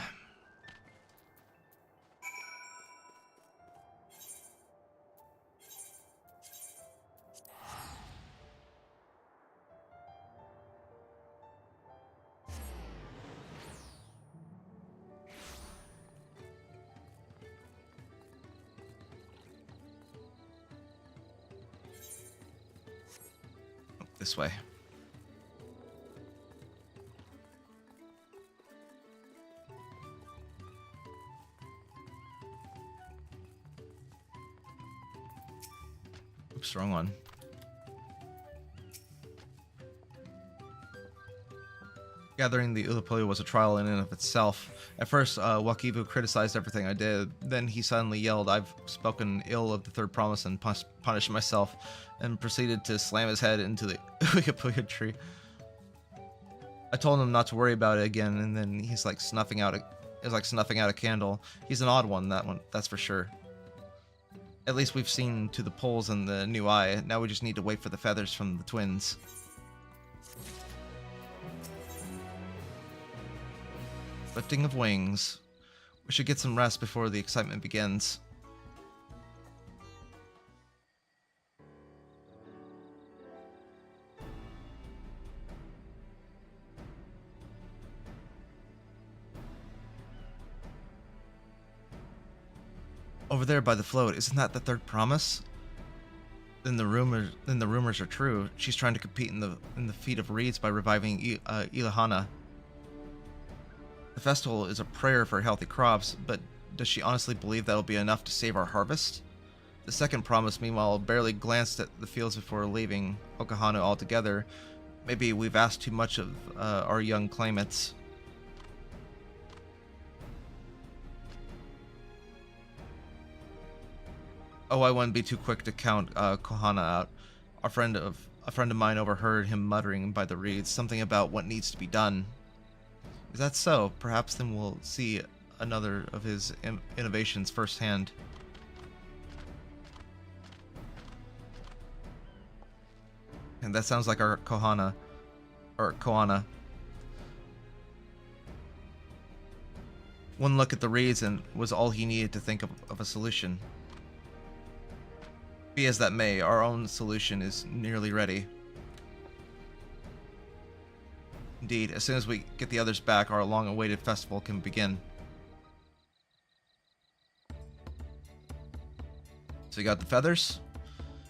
this way. Oops, wrong one. Gathering the Ulapoli was a trial in and of itself. At first, Wakivu criticized everything I did. Then he suddenly yelled, "I've spoken ill of the third promise and punished myself," and proceeded to slam his head into the Ulapoli tree. I told him not to worry about it again, and then he's like snuffing out a candle. He's an odd one, that's for sure. At least we've seen to the poles and the new eye. Now we just need to wait for the feathers from the twins. Lifting of wings. We should get some rest before the excitement begins. Over there by the float, isn't that the third promise? Then the rumors are true. She's trying to compete in the feat of reeds by reviving Ilahana. The festival is a prayer for healthy crops, but does she honestly believe that'll be enough to save our harvest? The second promise, meanwhile, barely glanced at the fields before leaving Okahana altogether. Maybe we've asked too much of our young claimants. Oh, I wouldn't be too quick to count Kohana out. A friend of mine overheard him muttering by the reeds something about what needs to be done. Is that so? Perhaps then we'll see another of his innovations firsthand. And that sounds like our Kohana. Or Koana. One look at the reeds and was all he needed to think of a solution. Be as that may, our own solution is nearly ready. Indeed, as soon as we get the others back, our long-awaited festival can begin. So we got the feathers.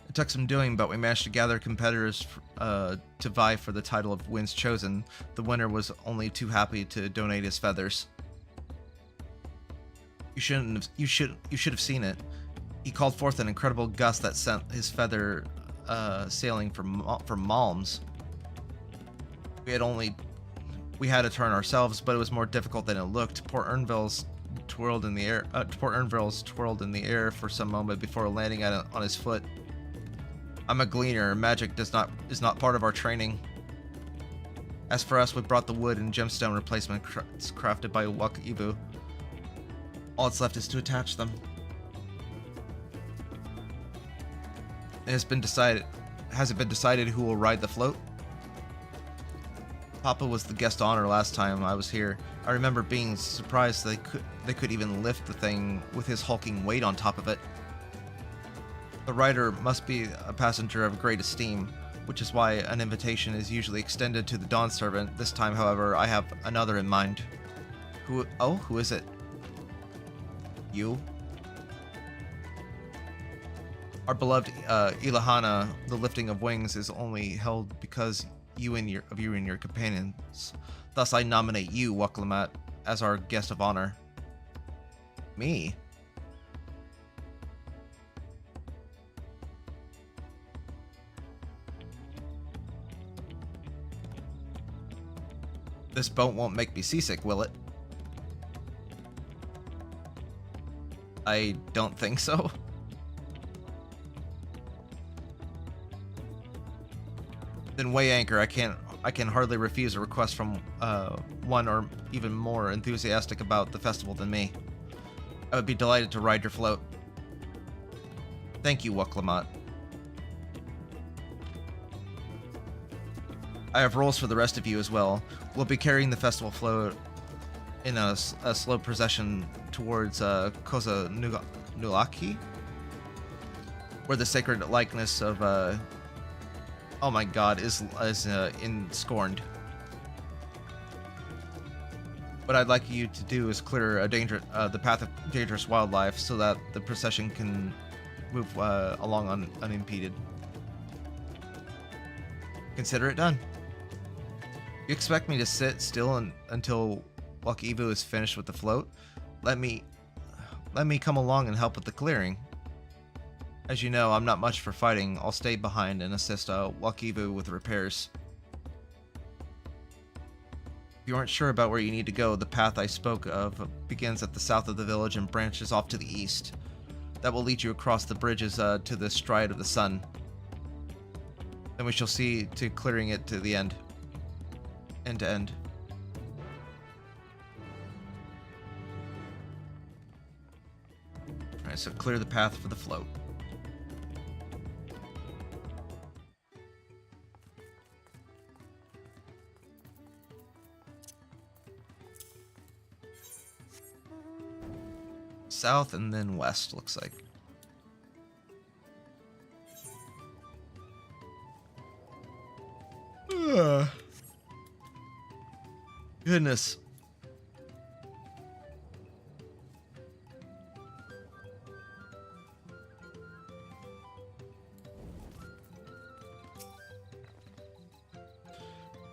It took some doing, but we managed to gather competitors to vie for the title of Wins Chosen. The winner was only too happy to donate his feathers. You should have seen it. He called forth an incredible gust that sent his feather sailing for Malms. We had to turn ourselves, but it was more difficult than it looked. Poor Ernville's twirled in the air for some moment before landing on his foot. I'm a gleaner. Magic is not part of our training. As for us, we brought the wood and gemstone replacement crafted by Wakibu. All that's left is to attach them. Has it been decided who will ride the float? Papa was the guest honor last time I was here. I remember being surprised they could even lift the thing with his hulking weight on top of it. The rider must be a passenger of great esteem, which is why an invitation is usually extended to the Dawn servant. This time, however, I have another in mind. Who is it? You? Our beloved Ilahana, the lifting of wings, is only held because you and your companions. Thus, I nominate you, Waklamat, as our guest of honor. Me? This boat won't make me seasick, will it? I don't think so. Then weigh anchor. I can hardly refuse a request from one or even more enthusiastic about the festival than me. I would be delighted to ride your float. Thank you, Waklamat. I have roles for the rest of you as well. We'll be carrying the festival float in a slow procession towards Koza Nulaki, where the sacred likeness of oh my god, is scorned. What I'd like you to do is clear the path of dangerous wildlife so that the procession can move along unimpeded. Consider it done. You expect me to sit still until Wakivu is finished with the float? Let me come along and help with the clearing. As you know, I'm not much for fighting. I'll stay behind and assist Wakivu with repairs. If you aren't sure about where you need to go, the path I spoke of begins at the south of the village and branches off to the east. That will lead you across the bridges to the Stride of the Sun. Then we shall see to clearing it to the end. End to end. Alright, so clear the path for the float. South and then west, looks like. Goodness.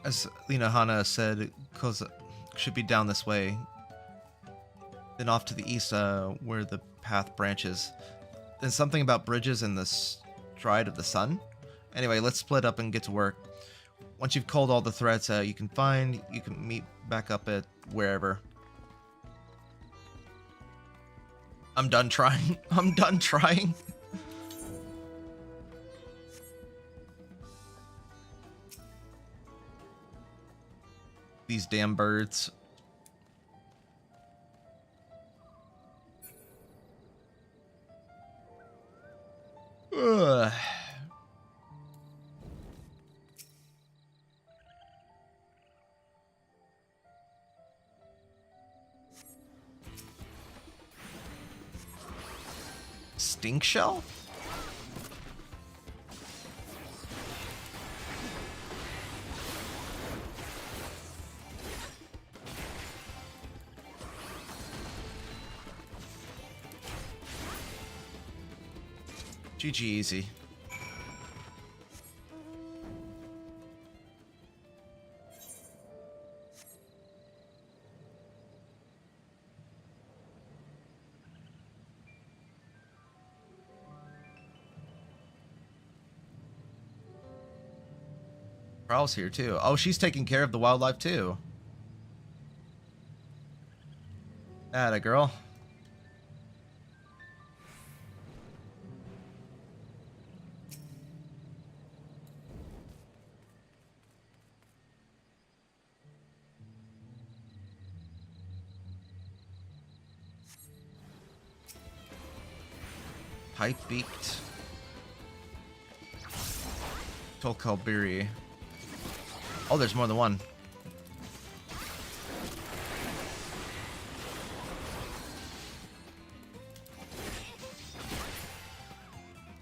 As Lina Hana said, Koza should be down this way. Then off to the east where the path branches. There's something about bridges and the Stride of the Sun. Anyway, let's split up and get to work. Once you've culled all the threats you can find, you can meet back up at wherever. I'm done trying. I'm done trying. These damn birds. Ugh. Stink shell? GG easy. Prowl's here too. Oh, she's taking care of the wildlife too. Atta girl. Pipe-beaked Tolkalbiri. Oh, there's more than one.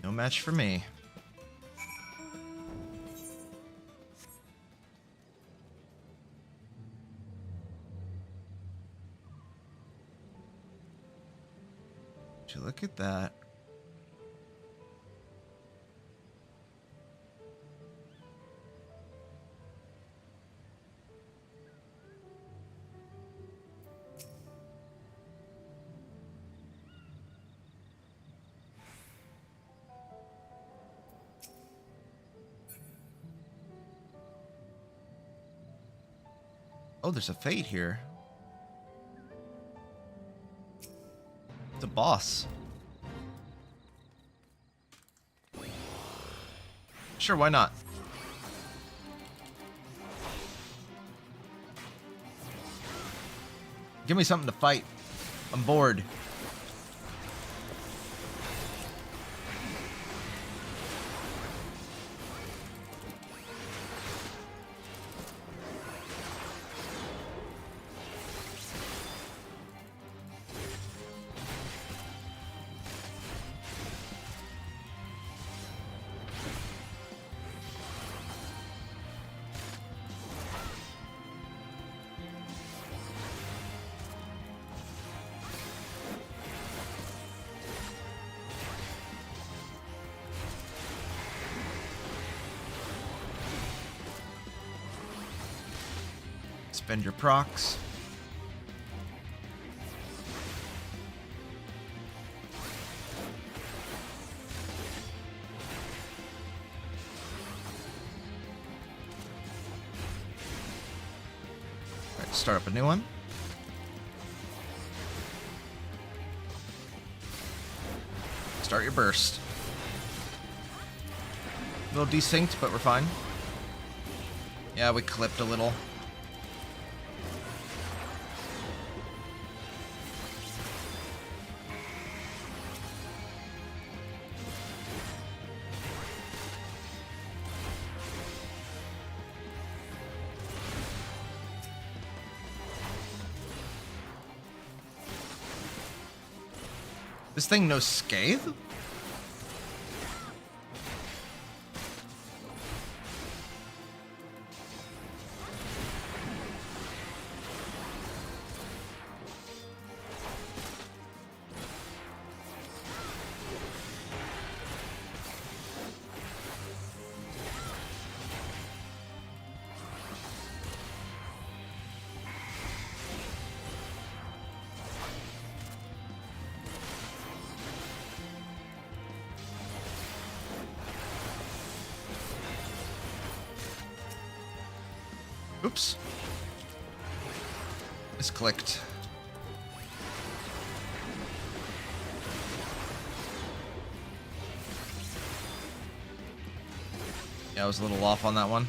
No match for me. Would you look at that? Oh, there's a fate here. The boss. Sure, why not? Give me something to fight. I'm bored. Spend your procs. Alright, start up a new one. Start your burst. A little desynced, but we're fine. Yeah, we clipped a little. This thing knows Scathe? Oops. Misclicked. Yeah, I was a little off on that one.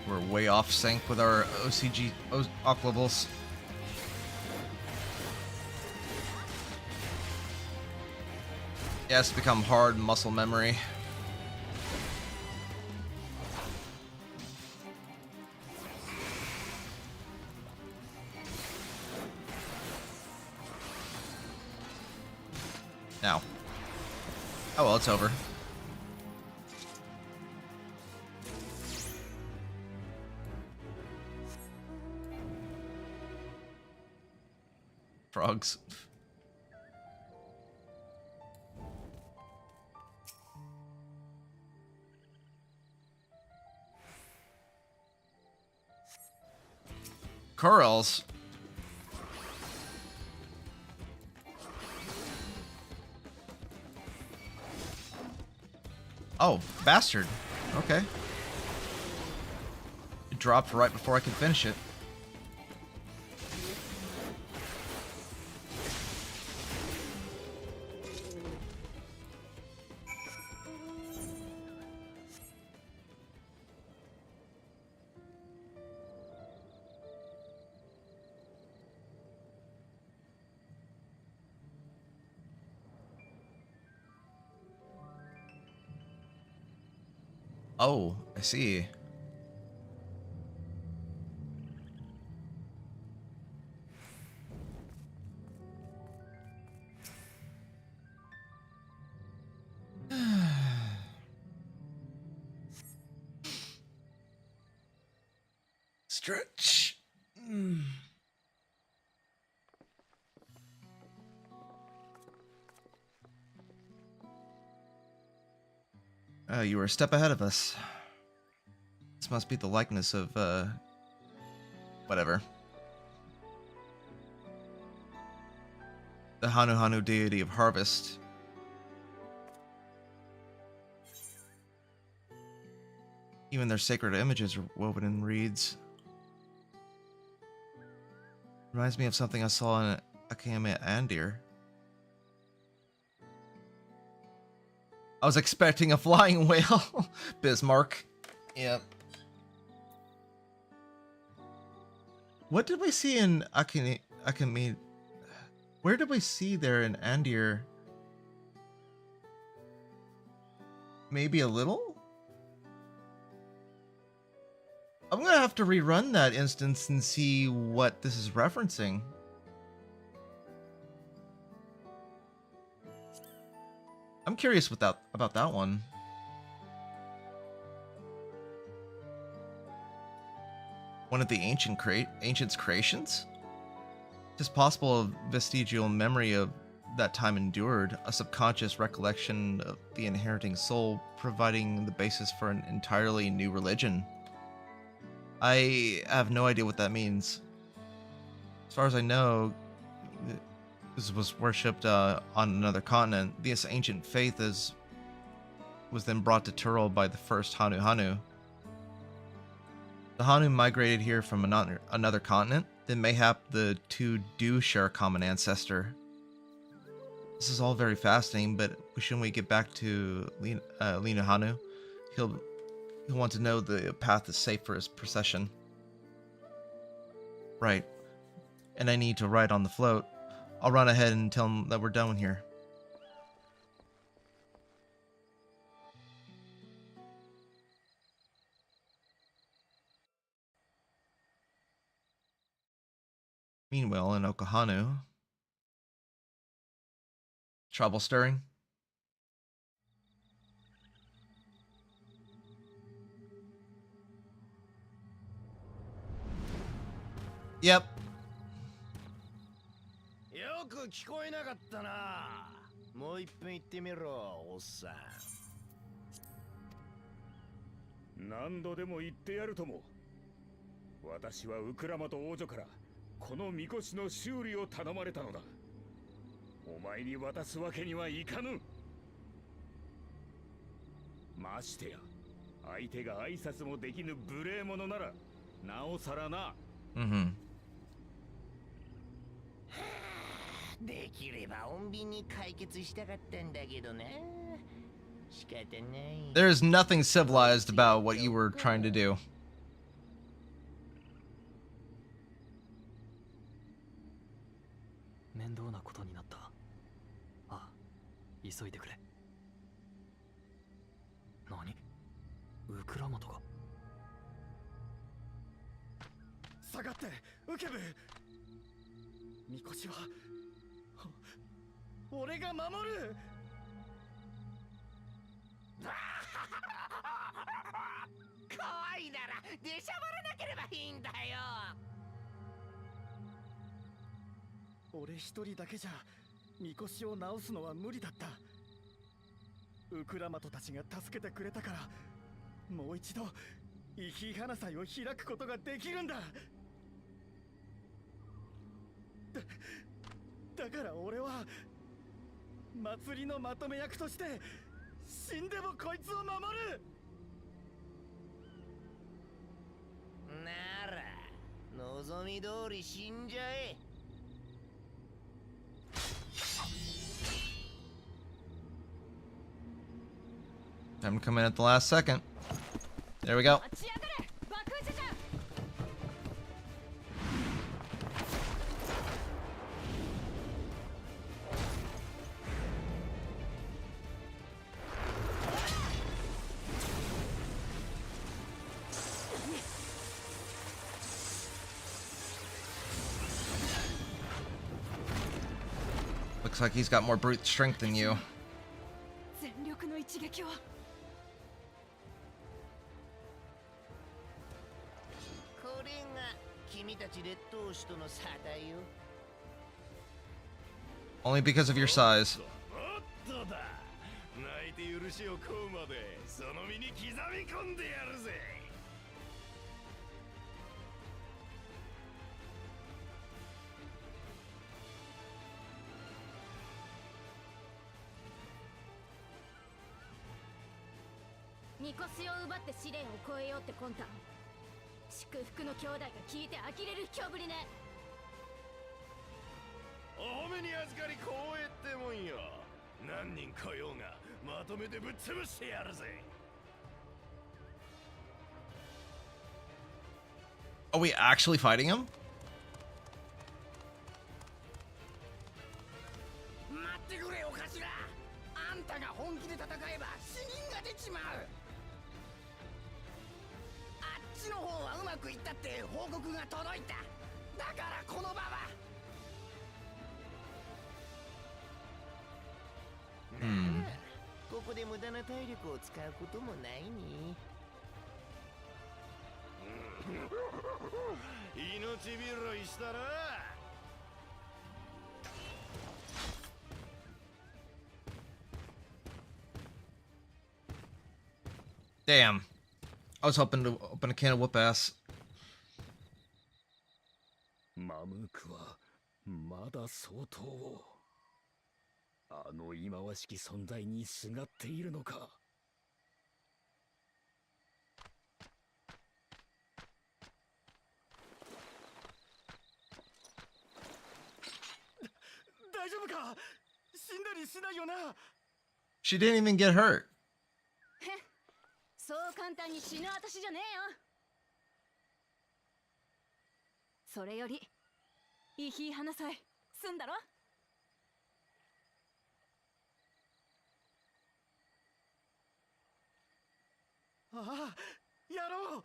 We're way off sync with our OCG Aquables. Yeah, it's become hard muscle memory. Now. Oh well, it's over. Frogs. Corals. Oh, bastard. Okay. It dropped right before I could finish it. Oh, I see. Stretch. You were a step ahead of us. This must be the likeness of, whatever. The Hanu deity of harvest. Even their sacred images are woven in reeds. Reminds me of something I saw in Akame Andir. I was expecting a flying whale. Bismarck. Yep. What did we see in Akame? Where did we see there in Andir? Maybe a little? I'm gonna have to rerun that instance and see what this is referencing. I'm curious about that one. One of the ancients' creations? It is possible a vestigial memory of that time endured, a subconscious recollection of the inheriting soul, providing the basis for an entirely new religion. I have no idea what that means. As far as I know, this was worshipped on another continent. This ancient faith was then brought to Turl by the first Hanu. The Hanu migrated here from another continent, then mayhap the two do share a common ancestor. This is all very fascinating, but shouldn't we get back to Lina Hanu? He'll want to know the path is safe for his procession. Right. And I need to ride on the float. I'll run ahead and tell him that we're done here. Meanwhile, in Okahanu, trouble stirring. Yep. よく聞こえなかったな。もう一遍言ってみろ、おっさん。何度でも言ってやるとも。私はウクラマと王女からこのみこしの修理を頼まれたのだ。お前に渡すわけにはいかぬ。ましてや相手が挨拶もできぬ無礼者ならなおさらな。できれば穏便に解決したかったんだけどな。仕方ない。 There's nothing civilized about what you were trying to do. 面倒なことになった。ああ、急いでくれ。何？ウクラマとか。下がって、ウケブ。みこしは俺が守る。怖いなら出しゃばらなければいいんだよ。俺一人だけじゃみこしを直すのは無理だった。ウクラマトたちが助けてくれたから、もう一度イヒイ花祭を開くことができるんだ。だから俺は祭りのまとめ役として死んでもこいつを守る。なら望み通り死んじゃえ。Time to come in at the last second. There we go. Looks like he's got more brute strength than you. 全力の一撃を。これが君たち列島主との差だよ。 Only because of your size. おっとだ。泣いて許しを請うまでその身に刻み込んでやるぜ。みこしを奪って試練を超えようって魂胆。祝福の兄弟が聞いて呆れる卑怯ぶりね。お褒めに預かり光栄ってもんよ。何人来ようがまとめてぶっ潰してやるぜ。 Are we actually fighting him? 待ってくれお頭。あんたが本気で戦えば死人が出ちまう。あっちの方はうまくいったって報告が届いた。だからこの場は。で無駄な体力を使うこともないに。命拾いしたな。Damn. I was hoping to open a can of whoop ass. マムークはまだ相当あの忌まわしき存在にすがっているのか。大丈夫か？死んだりしないよな。 She didn't even get hurt. そう簡単に死ぬ私じゃねえよ。それよりいい日話さえ済んだろ。ああ、やろう。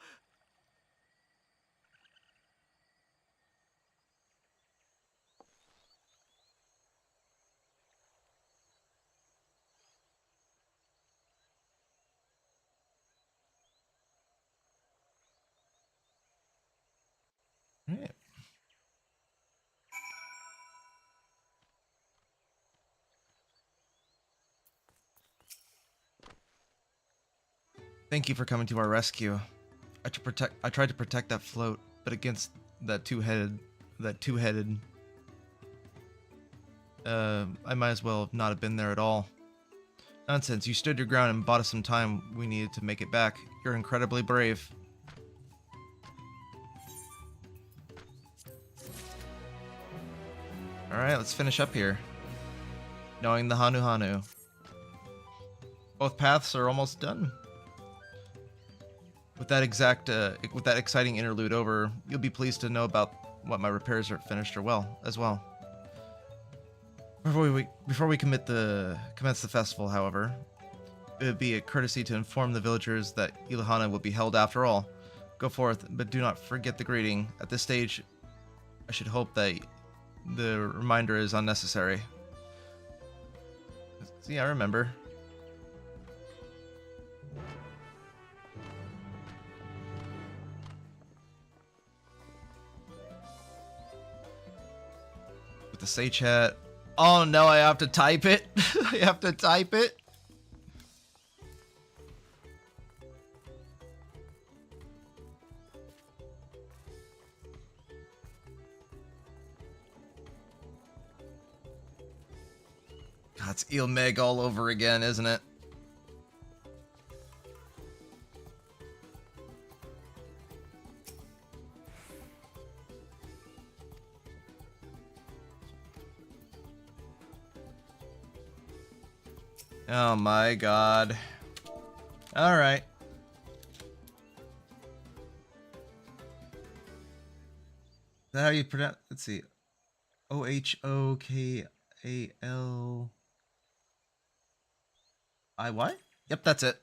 Alright. Thank you for coming to our rescue. I tried to protect that float, but against that two-headed I might as well not have been there at all. Nonsense, you stood your ground and bought us some time we needed to make it back. You're incredibly brave. Alright, let's finish up here. Knowing the Hanu Hanu. Both paths are almost done. With that exciting interlude over, you'll be pleased to know about what my repairs are finished as well. Before we commence the festival, however, it would be a courtesy to inform the villagers that Ilahana will be held after all. Go forth, but do not forget the greeting. At this stage, I should hope that the reminder is unnecessary. See, I remember. With the say chat. Oh no, I have to type it. I have to type it. God, it's Eel Meg all over again, isn't it? Oh my god. Alright. Is that how you pronounce? Let's see. Ohokaliy? Yep, that's it.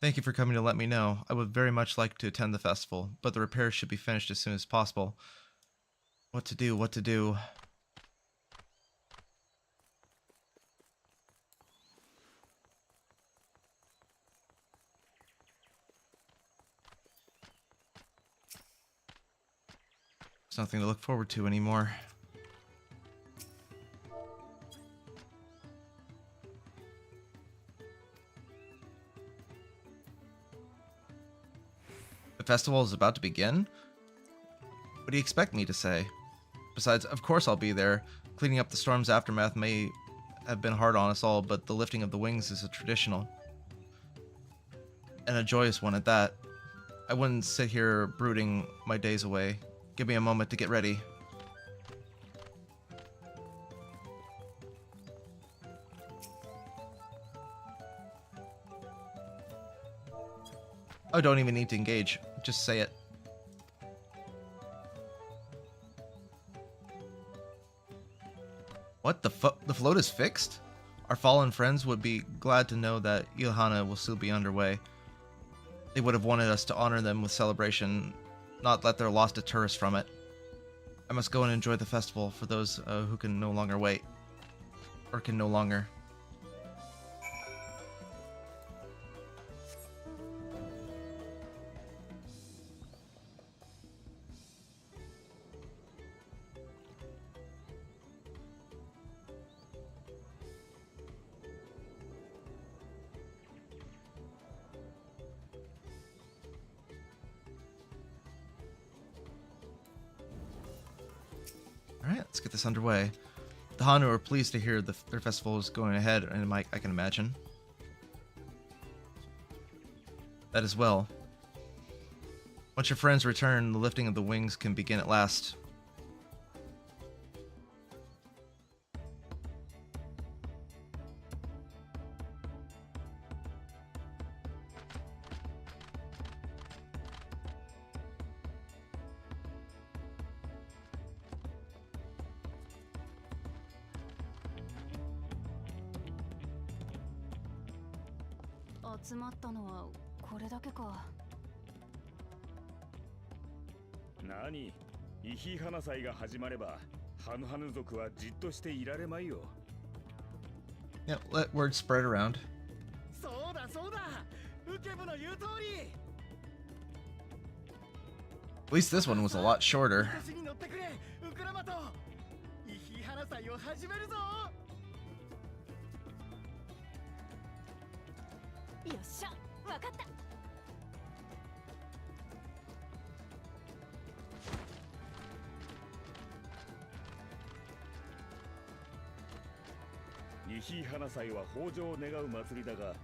Thank you for coming to let me know. I would very much like to attend the festival, but the repairs should be finished as soon as possible. What to do, what to do. There's nothing to look forward to anymore. The festival is about to begin? What do you expect me to say? Besides, of course I'll be there. Cleaning up the storm's aftermath may have been hard on us all, but the lifting of the wings is a traditional. And a joyous one at that. I wouldn't sit here brooding my days away. Give me a moment to get ready. Oh, don't even need to engage. Just say it. What? The float is fixed? Our fallen friends would be glad to know that Ilhana will still be underway. They would have wanted us to honor them with celebration, not let their loss deter us from it. I must go and enjoy the festival for those who can no longer wait. Or can no longer. Alright, let's get this underway. The Hanu are pleased to hear their festival is going ahead, and I can imagine that as well. Once your friends return, the lifting of the wings can begin at last.何、イヒハナ祭が始まれば、ハヌハヌ族はじっとしていられまいよ。Yeah, let word spread around. そうだそうだ、ウケブの言う通り。At least this one was a lot shorter. 私に乗ってくれ、ウクラマト。イヒハナ祭を始めるぞ。よっしゃ、わかった。イヒハナ祭は豊穣を願う祭りだが、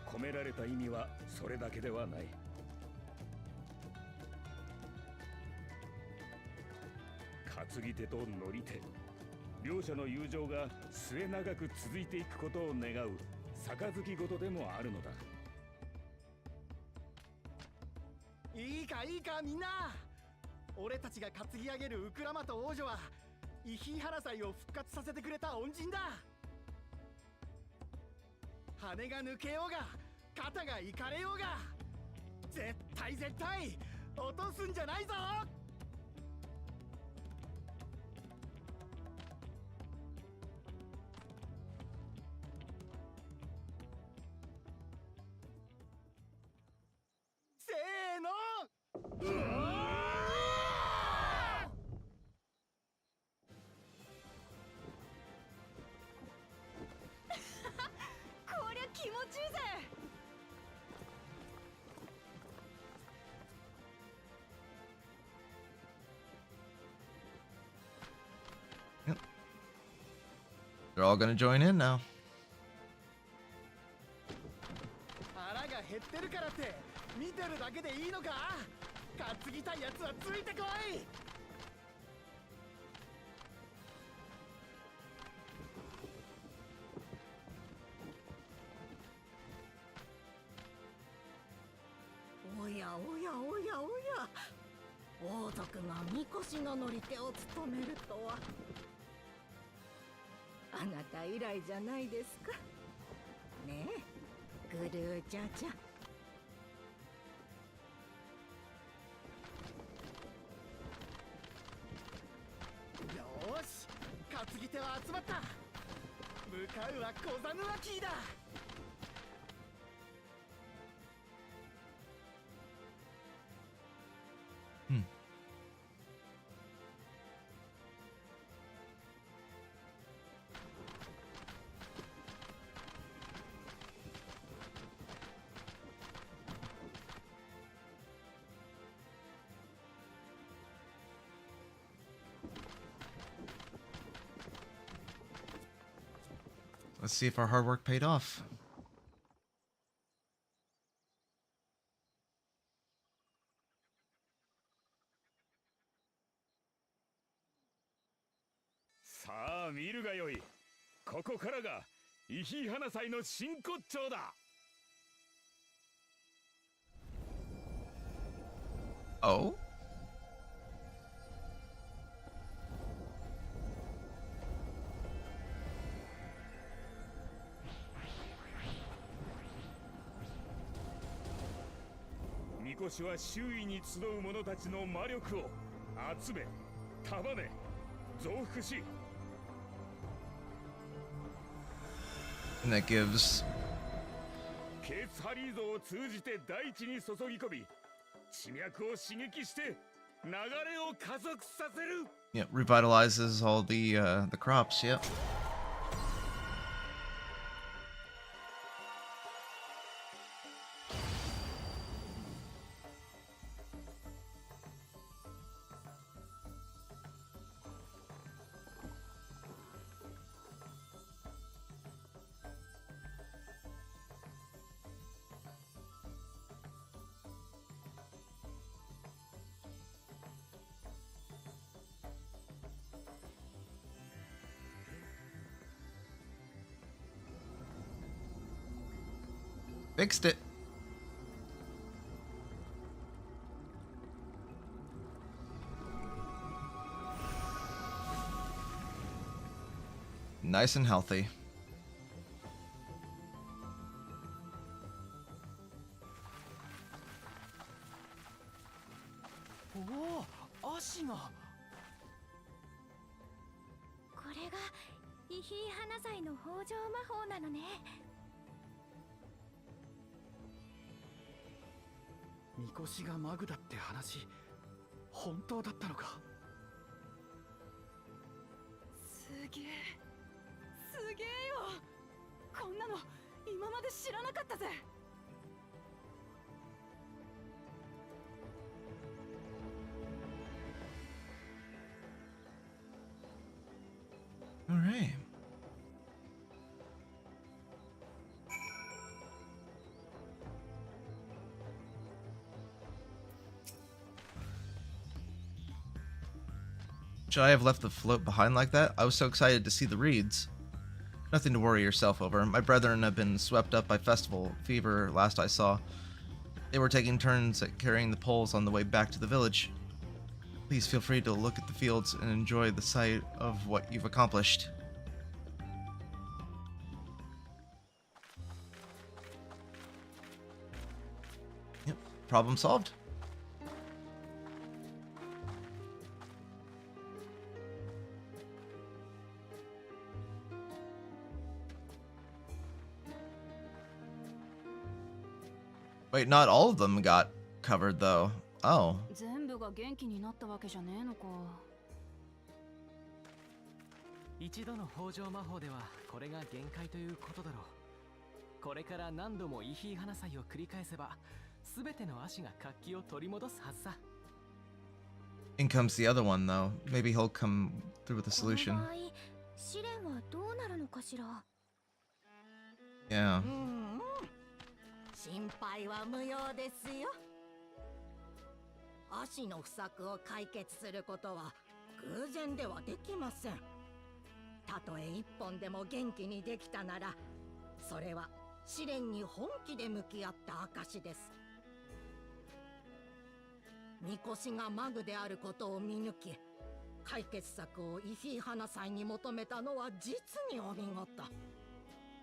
込められた意味はそれだけではない。担ぎ手と乗り手、両者の友情が末永く続いていくことを願う杯事でもあるのだ。いいかいいかみんな、俺たちが担ぎ上げるウクラマト王女はイヒハナ祭を復活させてくれた恩人だ。羽が抜けようが肩がいかれようが絶対落とすんじゃないぞ。せーの、こりゃ気持ちいいぜ。Yep. They're all gonna join in now. 腹が減ってるからって見てるだけでいいのか。担ぎたいやつはついてこい。おやおやおやおや、王族がみこしの乗り手を務めるとは。あなた以来じゃないですかねえ、グルーチャチャ。よーし、担ぎ手は集まった。向かうはコザヌアキーだ。Let's see if our hard work paid off. さあ見るがよい。ここからがイヒハナ祭の真骨頂だ。Oh? みこしは周囲に集う者たちの魔力を集め、束ね増幅し And that gives ケツハリーゾを通じて大地に注ぎ込み地脈を刺激して流れを加速させる yeah, revitalizes all the crops. Yep. Fixed it. Nice and healthy. おお、足が。これがイヒイ花祭の豊穣魔法なのね。みこしがマグだって話、本当だったのか。すげえ、すげえよ。こんなの今まで知らなかったぜ。All right. Should I have left the float behind like that? I was so excited to see the reeds. Nothing to worry yourself over. My brethren have been swept up by festival fever last I saw. They were taking turns at carrying the poles on the way back to the village. Please feel free to look at the fields and enjoy the sight of what you've accomplished. Yep, problem solved. Wait, not all of them got covered though. Oh. 全部が元気になったわけじゃねえのか。一度の豊穣魔法ではこれが限界ということだろう。これから何度もイヒイ花祭を繰り返せば、すべての足が活気を取り戻すはずさ。In comes the other one though. Maybe he'll come through with a solution. この場合、試練はどうなるのかしら。Yeah. 心配は無用ですよ。足の不作を解決することは偶然ではできません。たとえ一本でも元気にできたなら、それは試練に本気で向き合った証です。みこしがマグであることを見抜き、解決策をイヒイ花祭に求めたのは実にお見事。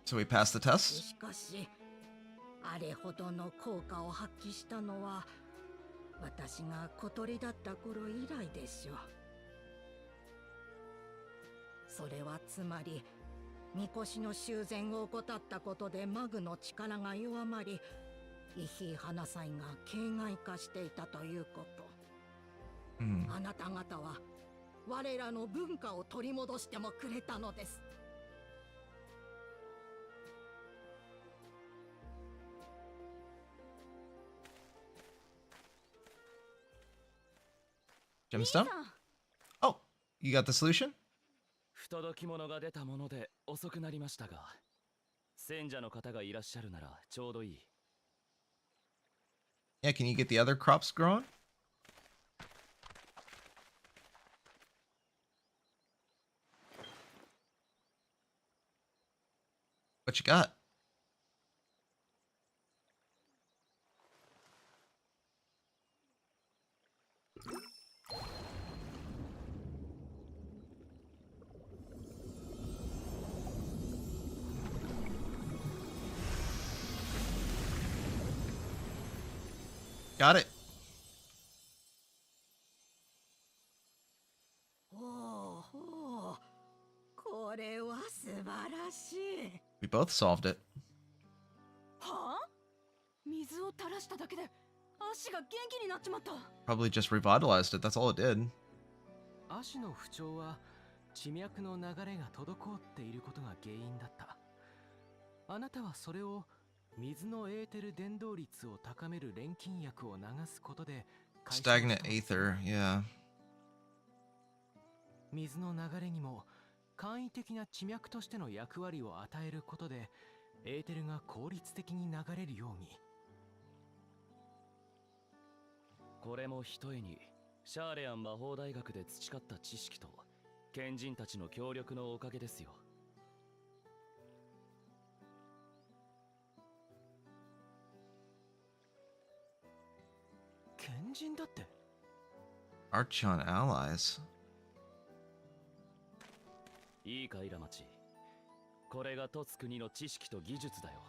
So we passed the test? しかし、あれほどの効果を発揮したのは私が小鳥だった頃以来でしょう。それはつまり、みこしの修繕を怠ったことでマグの力が弱まり、イヒイ花祭が形骸化していたということ。あなた方は我らの文化を取り戻してもくれたのです。Gemstone? Oh, you got the solution? 不届き者が出たもので遅くなりましたが、選者の方がいらっしゃるならちょうどいい。Yeah, can you get the other crops growing? What you got? Got it. We both solved it. はあ？水を垂らしただけで足が元気になっちまった。 Probably just revitalized it. That's all it did. 足の不調は地脈の流れが滞っていることが原因だった。あなたはそれを水のエーテル伝導率を高める錬金薬を流すことで解消した。 Stagnant aether, yeah. 水の流れにも簡易的な地脈としての役割を与えることでエーテルが効率的に流れるように。これもひとえにシャーレアン魔法大学で培った知識と賢人たちの協力のおかげですよ。賢人だって？ Archon allies. いいかイラマチ、これが凸国の知識と技術だよ。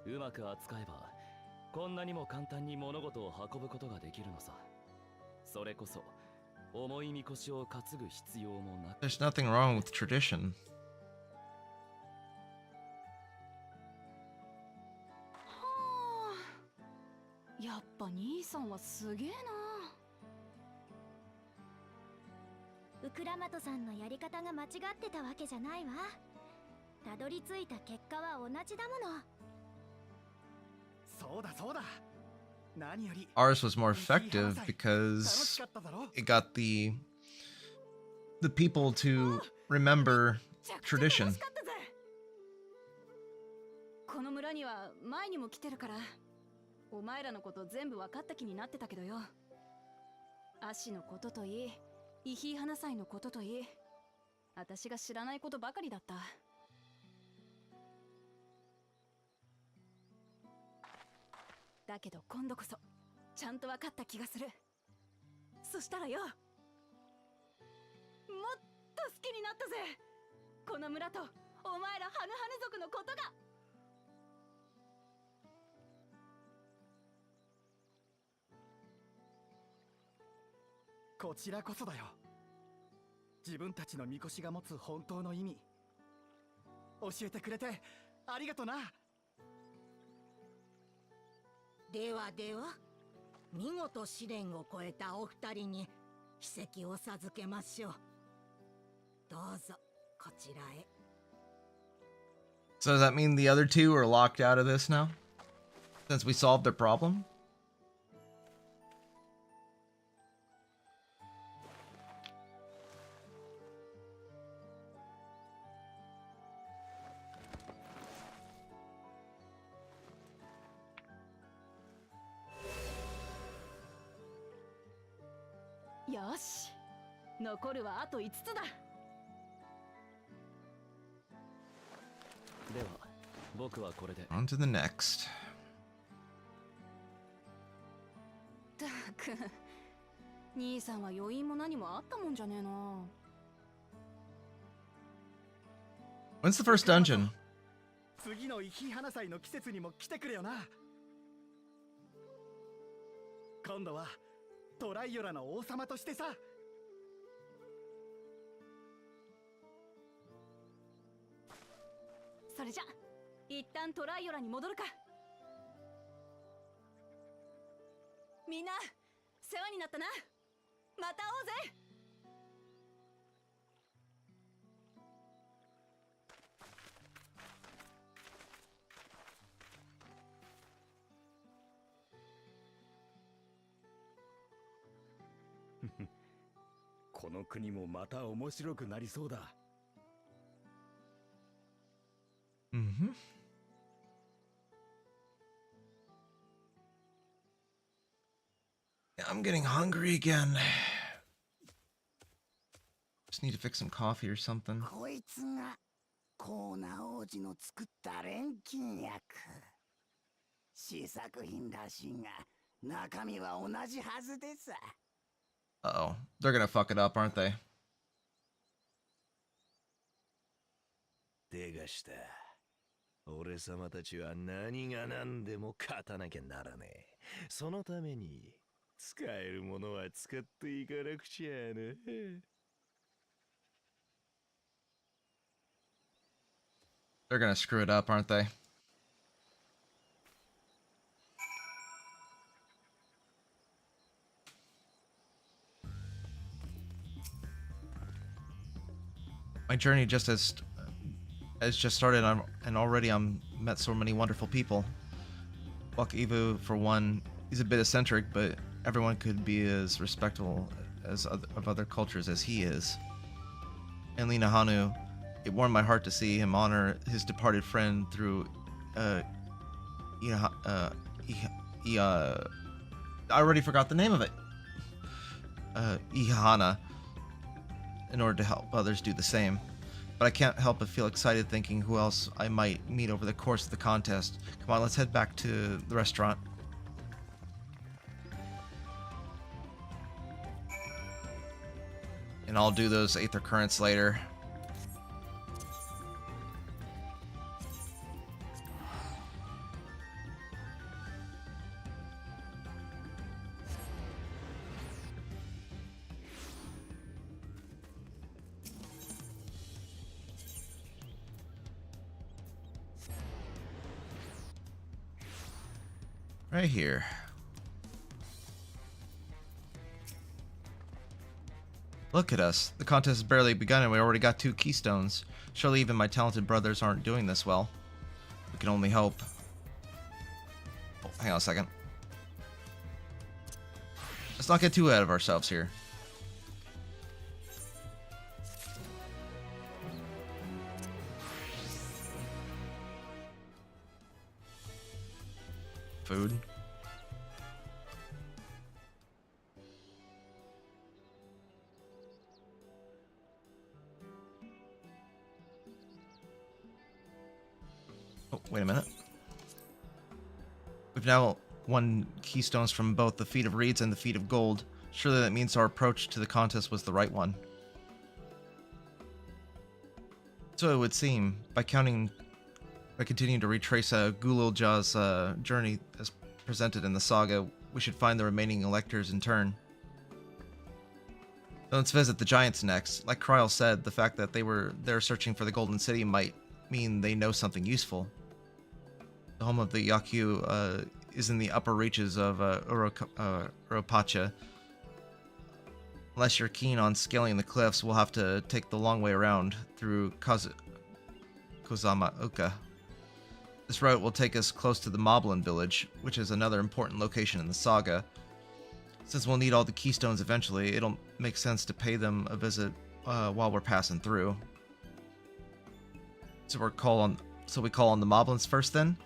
うまく扱えばこんなにも簡単に物事を運ぶことができるのさ。それこそ重いみこしを担ぐ必要もなく。 There's nothing wrong with tradition. はあ、やっぱ兄さんはすげえな。ウクラマトさんのやり方が間違ってたわけじゃないわ。たどり着いた結果は同じだもの。そうだそうだ。何より Ours was more effective because it got the people to remember tradition. この村には前にも来てるから、お前らのこと全部分かった気になってたけどよ。足のことといい、イヒー花祭のことといい、私が知らないことばかりだった。だけど今度こそちゃんと分かった気がする。そしたらよ、もっと好きになったぜ、この村とお前らハヌハヌ族のことが。こちらこそだよ。自分たちのみこしが持つ本当の意味教えてくれてありがとな。ではでは、見事試練を超えたお二人に奇跡を授けましょう。どうぞこちらへ。 So does that mean the other two are locked out of this now? Since we solved their problem? Yoし、残るはあと5つだ。では僕はこれで。 On to the next. たく、兄さんは余韻も何もあったもんじゃねえな。 When's the first dungeon? 次のイヒ花祭の季節にも来てくれよな。今度はトライオラの王様としてさ。それじゃ一旦トライオラに戻るか。みんな世話になったな。また会おうぜ。この国もまた面白くなりそうだ。Mm-hmm. Yeah, I'm getting hungry again. Just need to fix some coffee or something. こいつがコーナ王子の作った錬金薬。試作品らしいが中身は同じはずでさ。Uh-oh. They're gonna fuck it up, aren't they? 手がした。俺様たちは何が何でも勝たなきゃならねえ。そのために使えるものは使っていかなくちゃな。They're gonna screw it up, aren't they? My journey just has just started, and already I'm met so many wonderful people. Buck Evu, for one, he's a bit eccentric, but everyone could be as respectful of other cultures as he is. And Lina Hanu, it warmed my heart to see him honor his departed friend through, I already forgot the name of it. Ihana, in order to help others do the same. But I can't help but feel excited thinking who else I might meet over the course of the contest. Come on, let's head back to the restaurant. And I'll do those Aether Currents later. Right here. Look at us. The contest has barely begun and we already got 2 keystones. Surely even my talented brothers aren't doing this well. We can only hope. Oh, hang on a second. Let's not get too ahead of ourselves here. Food. Oh, wait a minute. We've now won keystones from both the Feat of Reeds and the Feat of Gold. Surely that means our approach to the contest was the right one. So it would seem, by continuing to retrace Gululja's journey as presented in the saga, we should find the remaining electors in turn. Let's visit the Giants next. Like Kryl said, the fact that they're searching for the Golden City might mean they know something useful. The home of the Yakyu is in the upper reaches of Uropacha. Unless you're keen on scaling the cliffs, we'll have to take the long way around through Kozamaoka. This route will take us close to the Moblin village, which is another important location in the saga. Since we'll need all the keystones eventually, it'll make sense to pay them a visit while we're passing through. So we call on the Moblins first then?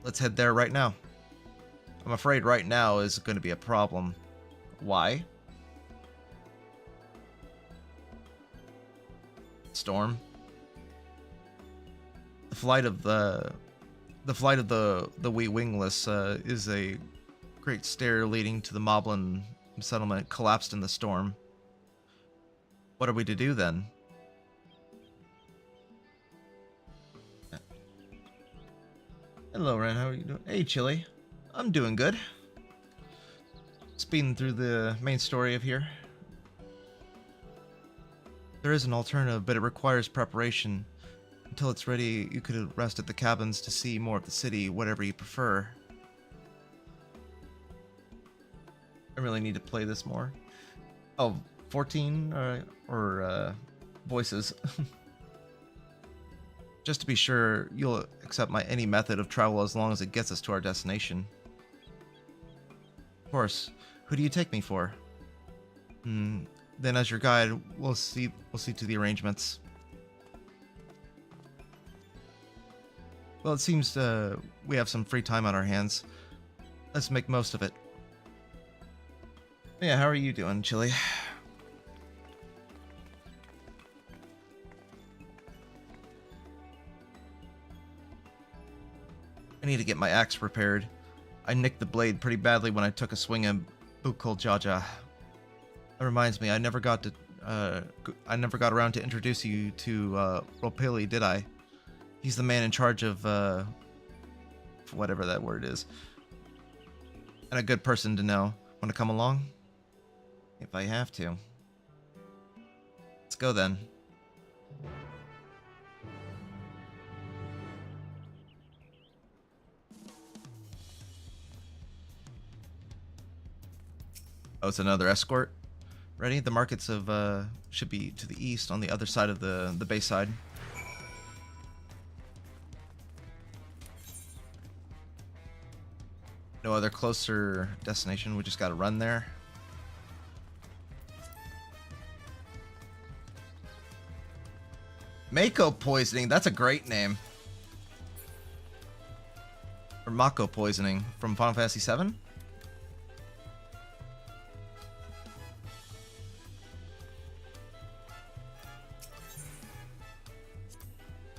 Let's head there right now. I'm afraid right now is going to be a problem. Why? Storm. The flight of the Wee Wingless is a great stair leading to the Moblin settlement collapsed in the storm. What are we to do then? Hello, Ren. How are you doing? Hey, Chili. I'm doing good. Speeding through the main story of here. There is an alternative, but it requires preparation. Until it's ready, you could rest at the cabins to see more of the city, whatever you prefer. I really need to play this more. Oh, 14 or voices. Just to be sure, you'll accept any method of travel as long as it gets us to our destination. Of course. Who do you take me for? Then as your guide, we'll see to the arrangements. Well, it seems we have some free time on our hands. Let's make most of it. Yeah, how are you doing, Chili? I need to get my axe repaired. I nicked the blade pretty badly when I took a swing at Bukul Jaja. That reminds me, I never got around to introduce you to Ropili, did I? He's the man in charge of whatever that word is. And a good person to know. Want to come along? If I have to. Let's go then. Oh, it's another escort. Ready? The markets of should be to the east on the other side of the bayside. No other closer destination. We just got to run there. Mako poisoning. That's a great name. Or Mako poisoning from Final Fantasy VII.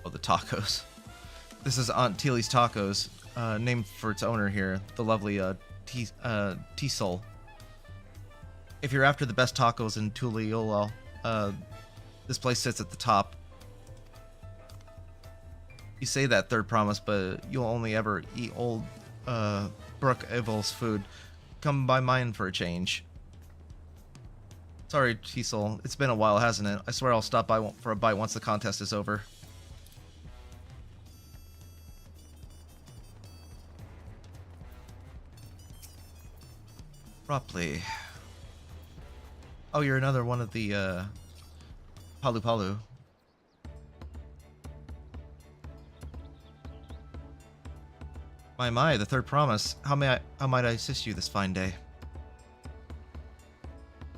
Oh, the tacos. This is Aunt Teely's Tacos, named for its owner here, the lovely T-Soul. If you're after the best tacos in Tuliyola, this place sits at the top. You say that third promise, but you'll only ever eat old Brooke Evil's food. Come by mine for a change. Sorry, T-Soul. It's been a while, hasn't it? I swear I'll stop by for a bite once the contest is over. Ropley. Oh, you're another one of the Palu Palu. My, the third promise. How might I assist you this fine day?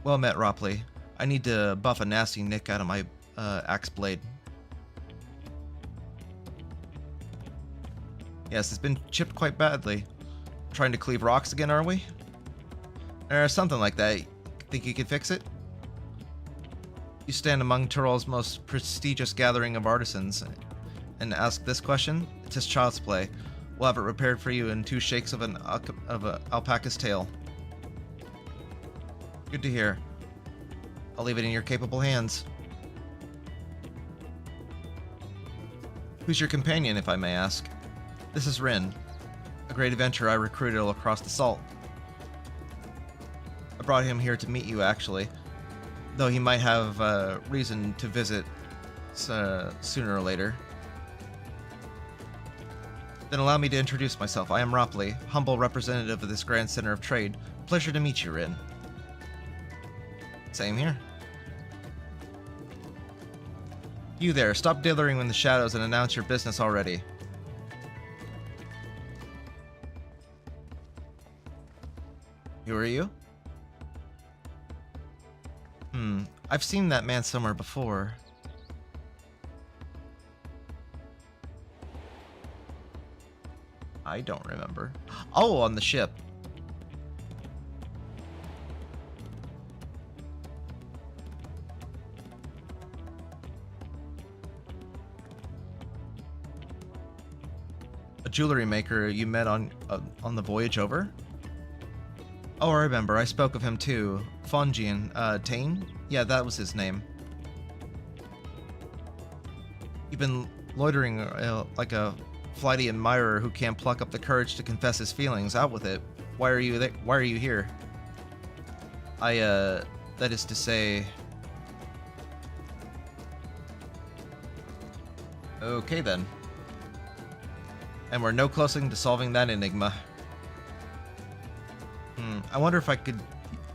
Well met, Ropley. I need to buff a nasty nick out of my axe blade. Yes, it's been chipped quite badly. Trying to cleave rocks again, are we? Or something like that. Think you could fix it? You stand among Tyrol's most prestigious gathering of artisans and ask this question? It's just child's play. We'll have it repaired for you in 2 shakes of an alpaca's tail. Good to hear. I'll leave it in your capable hands. Who's your companion, if I may ask? This is Rin, a great adventurer I recruited all across the salt. I brought him here to meet you, actually, though he might have reason to visit sooner or later. Then allow me to introduce myself. I am Ropley, humble representative of this grand center of trade. Pleasure to meet you, Rin. Same here. You there, stop dithering in the shadows and announce your business already. Who are you? I've seen that man somewhere before. I don't remember. Oh, on the ship. A jewelry maker you met on the voyage over? Oh, I remember. I spoke of him too. Fonjian, Tane? Yeah, that was his name. You've been loitering like a flighty admirer who can't pluck up the courage to confess his feelings. Out with it. Why are you Why are you here? That is to say... Okay then. And we're no closer to solving that enigma. I wonder if I could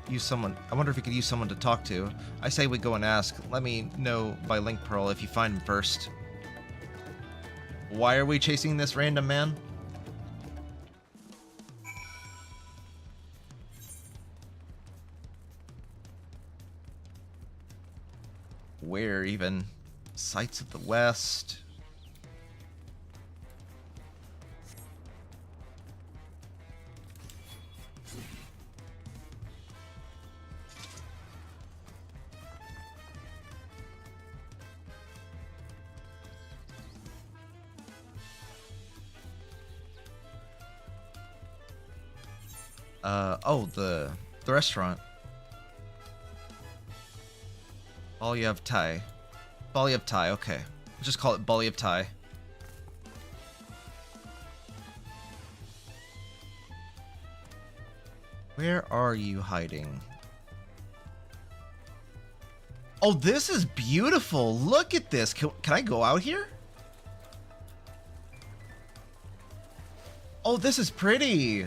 use someone. I wonder if you could use someone to talk to. I say we go and ask. Let me know by Link Pearl if you find him first. Why are we chasing this random man? Where even? Sights of the West. Oh, the restaurant. Bali of Thai. Bali of Thai, okay. We'll just call it Bali of Thai. Where are you hiding? Oh, this is beautiful. Look at this. Can I go out here? Oh, this is pretty.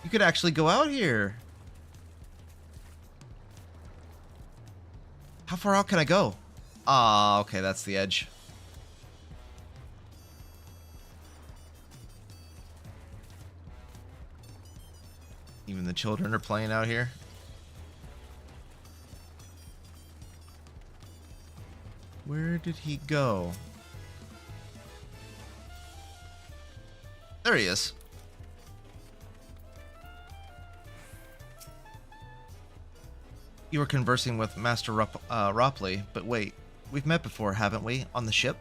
You could actually go out here. How far out can I go? Ah, okay, that's the edge. Even the children are playing out here. Where did he go? There he is. You were conversing with Master Ropley, but wait, we've met before, haven't we? On the ship?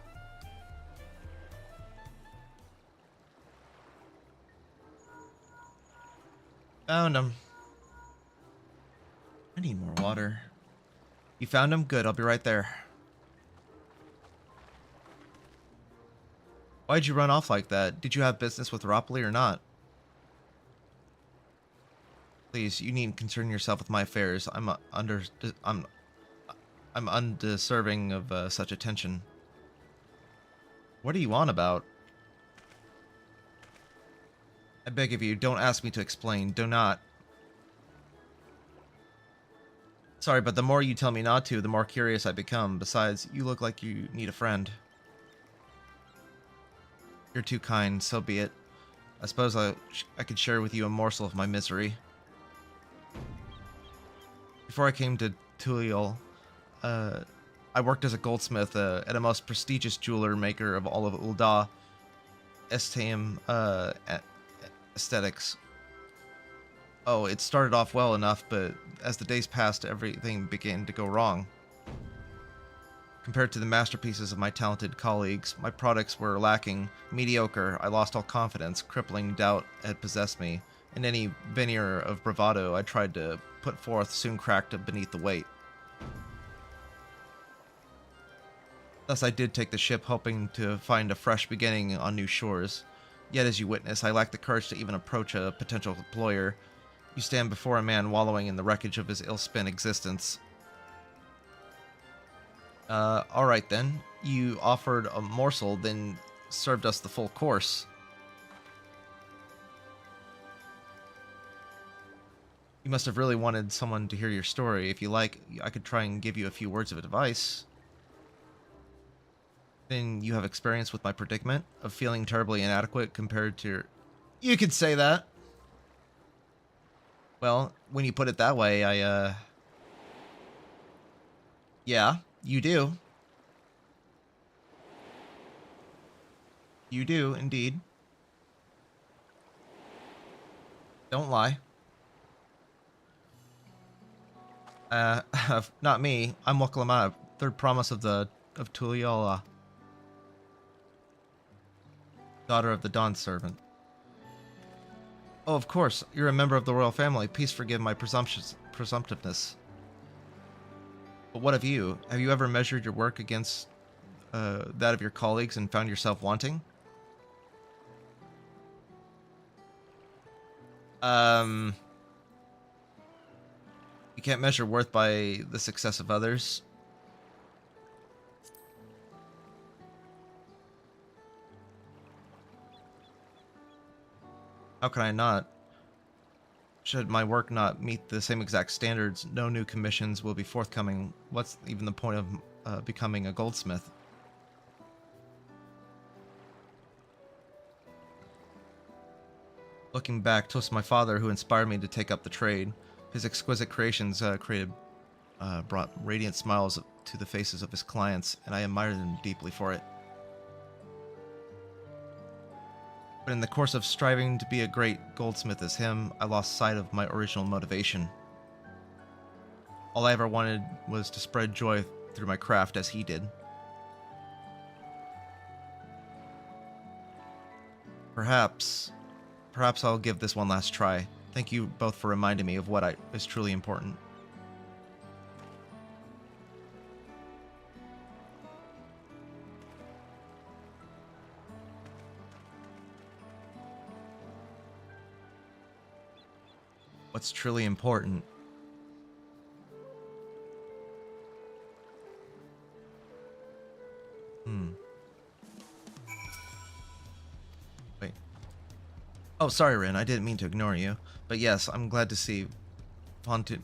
Found him. I need more water. You found him? Good, I'll be right there. Why'd you run off like that? Did you have business with Ropley or not? Please, you needn't concern yourself with my affairs. I'm undeserving of such attention. What are you on about? I beg of you, don't ask me to explain. Do not. Sorry, but the more you tell me not to, the more curious I become. Besides, you look like you need a friend. You're too kind, so be it. I suppose I could share with you a morsel of my misery. Before I came to Tulial, I worked as a goldsmith at a most prestigious jeweler maker of all of Ul'dah, Esteam Aesthetics. Oh, it started off well enough, but as the days passed, everything began to go wrong. Compared to the masterpieces of my talented colleagues, my products were lacking, mediocre. I lost all confidence, crippling doubt had possessed me, and any veneer of bravado I tried to put forth soon cracked beneath the weight. Thus I did take the ship, hoping to find a fresh beginning on new shores. Yet, as you witness, I lacked the courage to even approach a potential employer. You stand before a man wallowing in the wreckage of his ill-spent existence. Alright then. You offered a morsel, then served us the full course. You must have really wanted someone to hear your story. If you like, I could try and give you a few words of advice. Then you have experience with my predicament of feeling terribly inadequate compared to your... You could say that. Well, when you put it that way, yeah, you do. You do, indeed. Don't lie. Not me. I'm Waklamana, third promise of Tuliala. Daughter of the Dawn Servant. Oh, of course. You're a member of the royal family. Please forgive my presumptiveness. But what of you? Have you ever measured your work against that of your colleagues and found yourself wanting? You can't measure worth by the success of others. How can I not? Should my work not meet the same exact standards, no new commissions will be forthcoming. What's even the point of becoming a goldsmith? Looking back, 'twas my father who inspired me to take up the trade. His exquisite creations brought radiant smiles to the faces of his clients, and I admired them deeply for it. But in the course of striving to be a great goldsmith as him, I lost sight of my original motivation. All I ever wanted was to spread joy through my craft as he did. Perhaps I'll give this one last try. Thank you both for reminding me of what is truly important. What's truly important? Wait. Oh, sorry, Rin. I didn't mean to ignore you. But yes, I'm glad to see Fontaine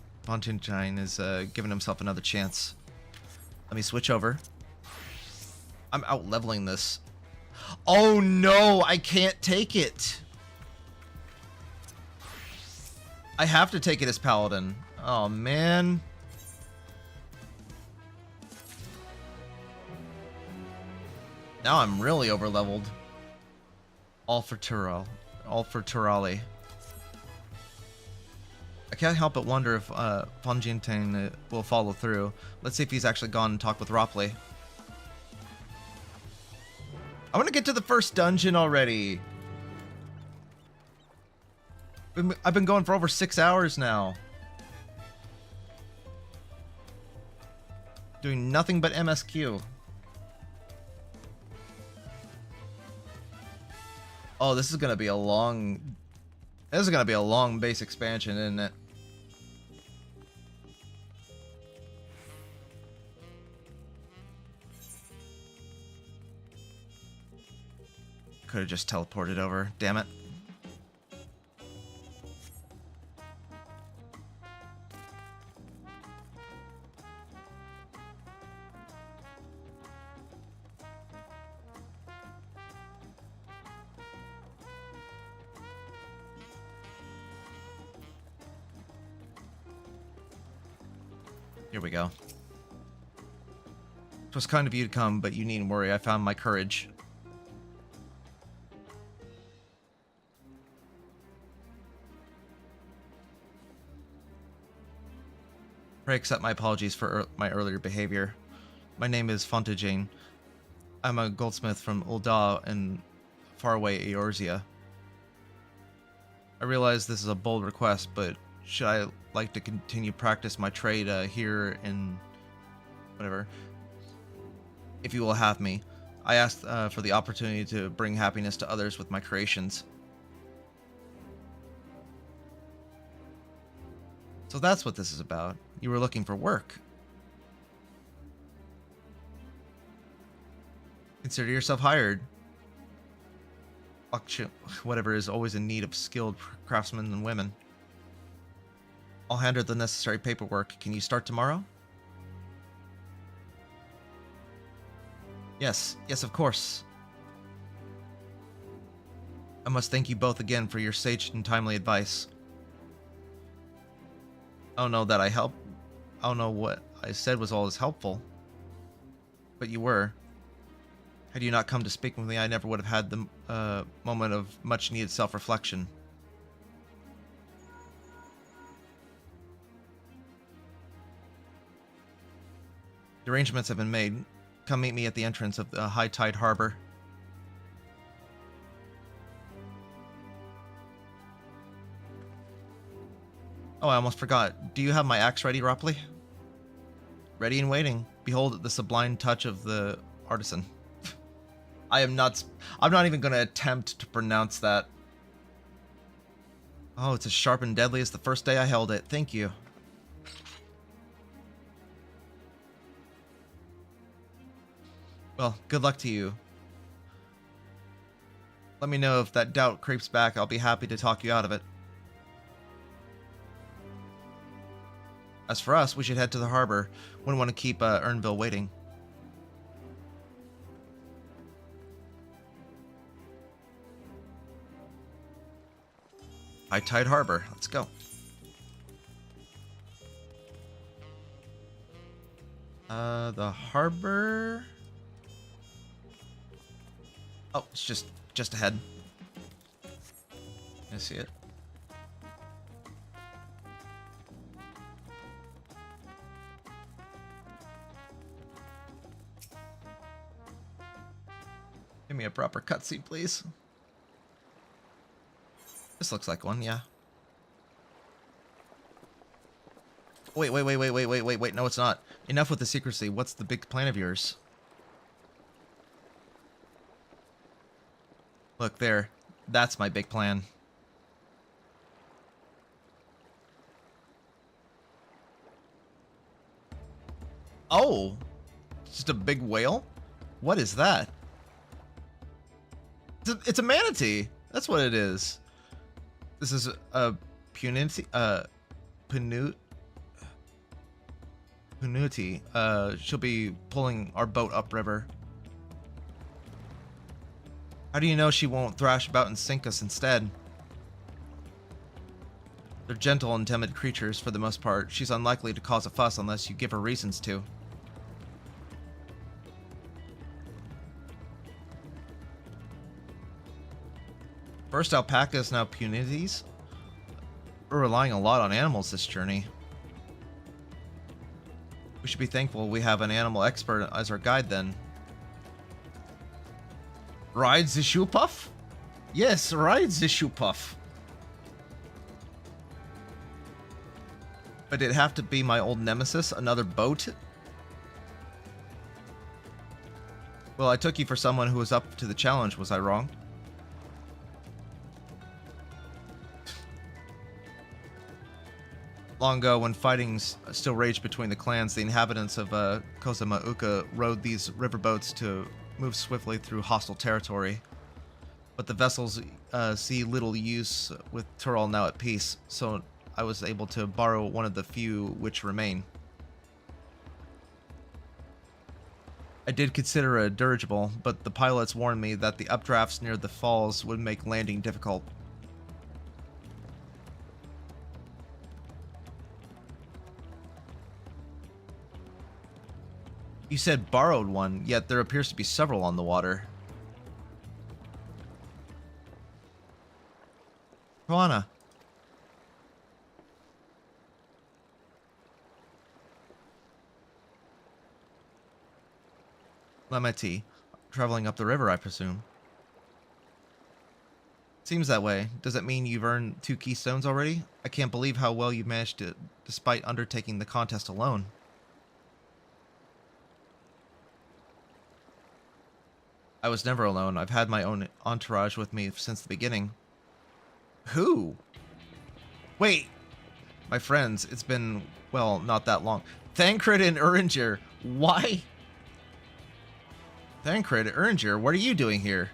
is giving himself another chance. Let me switch over. I'm out leveling this. Oh no, I can't take it. I have to take it as Paladin. Oh man. Now I'm really over leveled. All for Tural. All for Turali. I can't help but wonder if Fonjintain will follow through. Let's see if he's actually gone and talked with Ropley. I want to get to the first dungeon already. I've been going for over 6 hours now. Doing nothing but MSQ. Oh, this is gonna be a long... This is gonna be a long base expansion, isn't it? Could have just teleported over. Damn it. Here we go. It was kind of you to come, but you needn't worry. I found my courage. Pray accept my apologies for my earlier behavior. My name is Fontagine. I'm a goldsmith from Ul'dah in faraway Eorzea. I realize this is a bold request, but should I like to continue practice my trade here in whatever, if you will have me, I asked for the opportunity to bring happiness to others with my creations. So that's what this is about. You were looking for work. Consider yourself hired. Whatever is always in need of skilled craftsmen and women. I'll handle the necessary paperwork. Can you start tomorrow? Yes, of course. I must thank you both again for your sage and timely advice. I don't know that I don't know what I said was always helpful. But you were. Had you not come to speak with me, I never would have had the moment of much needed self-reflection. The arrangements have been made. Come meet me at the entrance of the High Tide Harbor. Oh, I almost forgot. Do you have my axe ready, Ropley? Ready and waiting. Behold the sublime touch of the artisan. I'm not even going to attempt to pronounce that. Oh, it's as sharp and deadly as the first day I held it. Thank you. Well, good luck to you. Let me know if that doubt creeps back. I'll be happy to talk you out of it. As for us, we should head to the harbor. Wouldn't want to keep Urnville waiting. High Tide Harbor. Let's go. The harbor... Oh, it's just ahead. I see it. Give me a proper cutscene, please. This looks like one, yeah. Wait, no it's not. Enough with the secrecy. What's the big plan of yours? Look there. That's my big plan. Oh! Just a big whale? What is that? It's a manatee! That's what it is. This is a punity, Punuti. She'll be pulling our boat upriver. How do you know she won't thrash about and sink us instead? They're gentle and timid creatures for the most part. She's unlikely to cause a fuss unless you give her reasons to. First alpacas, now punities. We're relying a lot on animals this journey. We should be thankful we have an animal expert as our guide then. Ride the shoe puff? Yes, ride the shoe puff. But it'd have to be my old nemesis, another boat? Well, I took you for someone who was up to the challenge, was I wrong? Long ago, when fightings still raged between the clans, the inhabitants of Kozamauka rode these riverboats to move swiftly through hostile territory. But the vessels see little use with Tural now at peace, so I was able to borrow one of the few which remain. I did consider a dirigible, but the pilots warned me that the updrafts near the falls would make landing difficult. You said borrowed one, yet there appears to be several on the water. Koana. Lemeti. Traveling up the river, I presume. Seems that way. Does it mean you've earned 2 keystones already? I can't believe how well you managed it, despite undertaking the contest alone. I was never alone. I've had my own entourage with me since the beginning. Who? Wait. My friends, it's been, well, not that long. Thancred and Uringer. Why? Thancred, Uringer, what are you doing here?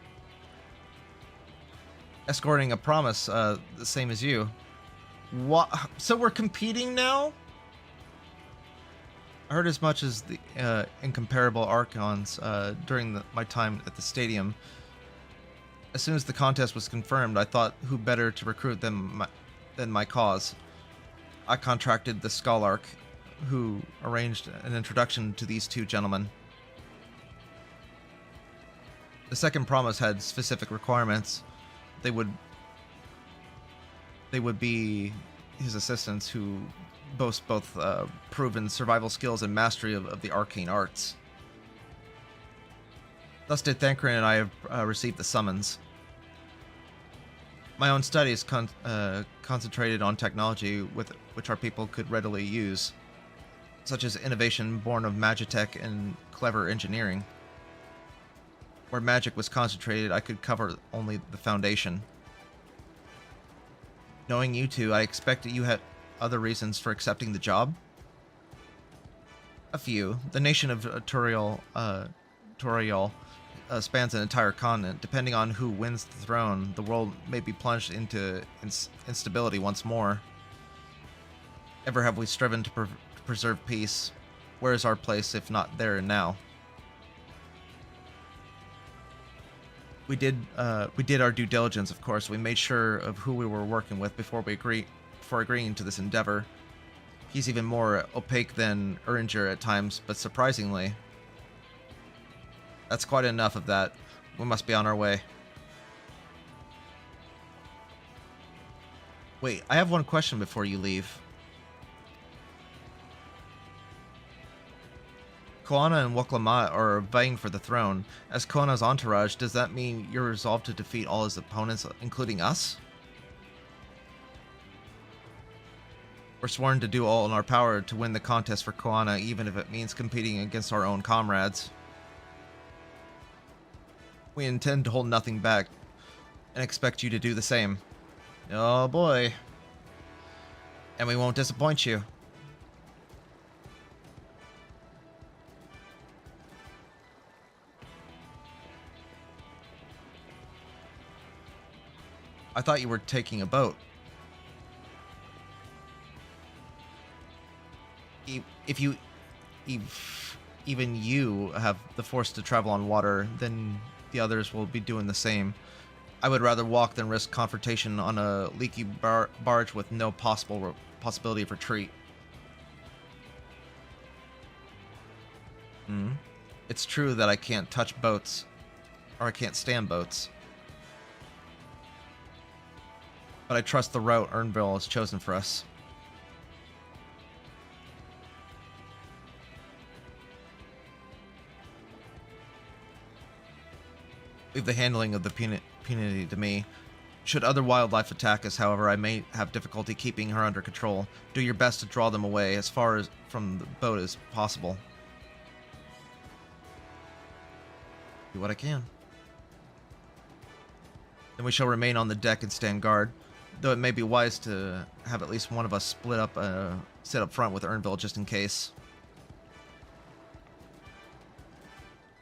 Escorting a promise, the same as you. What? So we're competing now? I heard as much as the incomparable Archons during my time at the stadium. As soon as the contest was confirmed, I thought who better to recruit than my cause. I contracted the Scholarch, who arranged an introduction to these 2 gentlemen. The second promise had specific requirements. They would be his assistants who boast both proven survival skills and mastery of the arcane arts. Thus did Thancred and I have received the summons. My own studies concentrated on technology with which our people could readily use, such as innovation born of magitech and clever engineering. Where magic was concentrated, I could cover only the foundation. Knowing you two, I expect that you had other reasons for accepting the job? A few. The nation of Turiel spans an entire continent. Depending on who wins the throne, the world may be plunged into instability once more. Ever have we striven to preserve peace? Where is our place, if not there and now? We did our due diligence, of course. We made sure of who we were working with before agreeing to this endeavor. He's even more opaque than Uringer at times, but surprisingly. That's quite enough of that. We must be on our way. Wait, I have one question before you leave. Koana and Woklama are vying for the throne. As Koana's entourage, does that mean you're resolved to defeat all his opponents, including us? We're sworn to do all in our power to win the contest for Koana, even if it means competing against our own comrades. We intend to hold nothing back, and expect you to do the same. Oh boy. And we won't disappoint you. I thought you were taking a boat. If even you have the force to travel on water, then the others will be doing the same. I would rather walk than risk confrontation on a leaky barge with no possibility of retreat. It's true that I can't touch boats, or I can't stand boats. But I trust the route Urnville has chosen for us. Leave the handling of the punity to me. Should other wildlife attack us, however, I may have difficulty keeping her under control. Do your best to draw them away as far as from the boat as possible. Do what I can. Then we shall remain on the deck and stand guard, though it may be wise to have at least one of us split up, sit up front with Urnville just in case.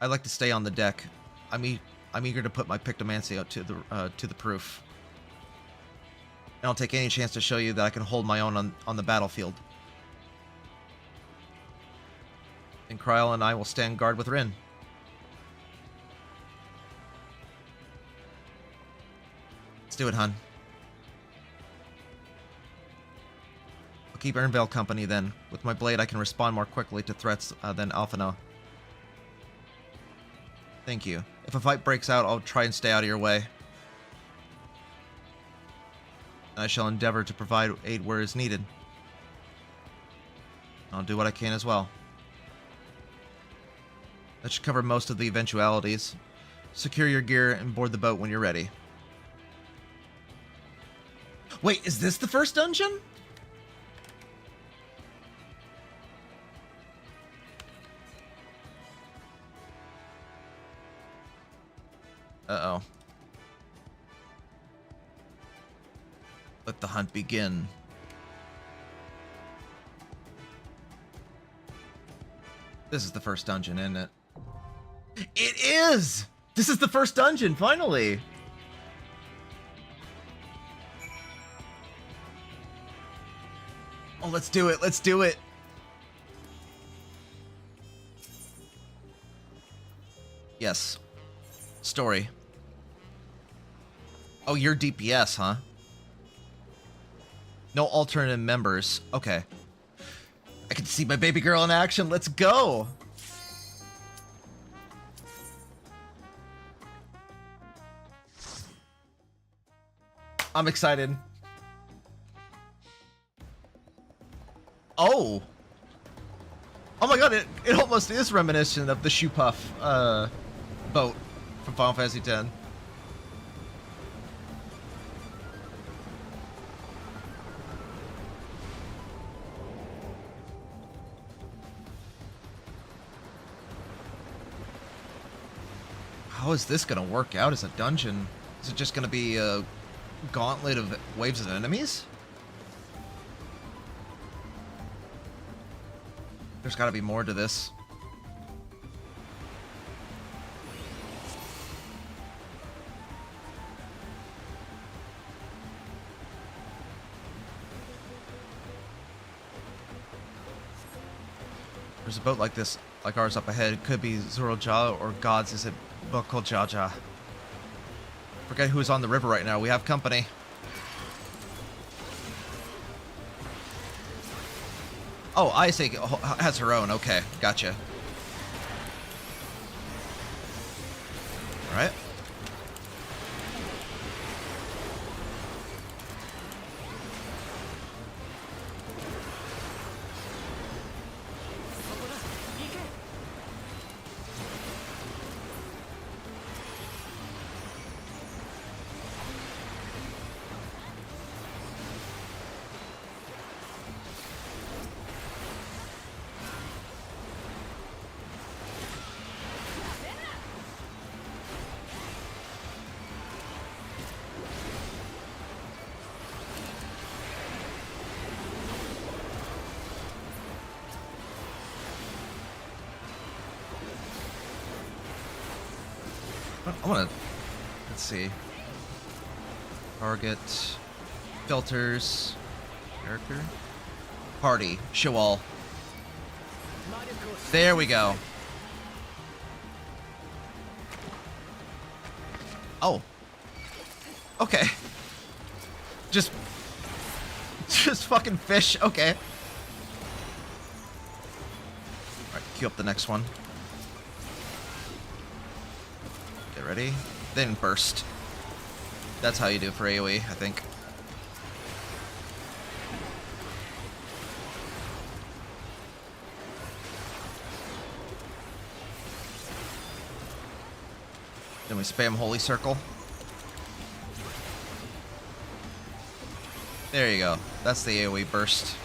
I'd like to stay on the deck. I'm eager to put my pictomancy out to the proof. And I'll take any chance to show you that I can hold my own on the battlefield. And Kryl and I will stand guard with Rin. Let's do it, hun. I'll keep Urnvale company then. With my blade, I can respond more quickly to threats than Alphino. Thank you. If a fight breaks out, I'll try and stay out of your way. And I shall endeavor to provide aid where is needed. I'll do what I can as well. That should cover most of the eventualities. Secure your gear and board the boat when you're ready. Wait, is this the first dungeon? Uh-oh. Let the hunt begin. This is the first dungeon, isn't it? It is! This is the first dungeon, finally! Oh, let's do it, let's do it! Yes. Story. Oh, you're DPS, huh? No alternate members. Okay. I can see my baby girl in action. Let's go! I'm excited. Oh! Oh my god, it almost is reminiscent of the Shoe Puff boat from Final Fantasy X. How is this gonna work out as a dungeon? Is it just gonna be a gauntlet of waves of enemies? There's gotta be more to this. There's a boat like this, like ours up ahead. It could be Zuroja or God's is it Bokojaja. Forget who's on the river right now. We have company. Oh, Isaac has her own. Okay, gotcha. All right. I want to, let's see, target, filters, character, party, show all. There we go. Oh. Okay. Just fucking fish. Okay. Alright, queue up the next one. Get ready. Then burst. That's how you do it for AoE, I think. Then we spam Holy Circle. There you go. That's the AoE burst.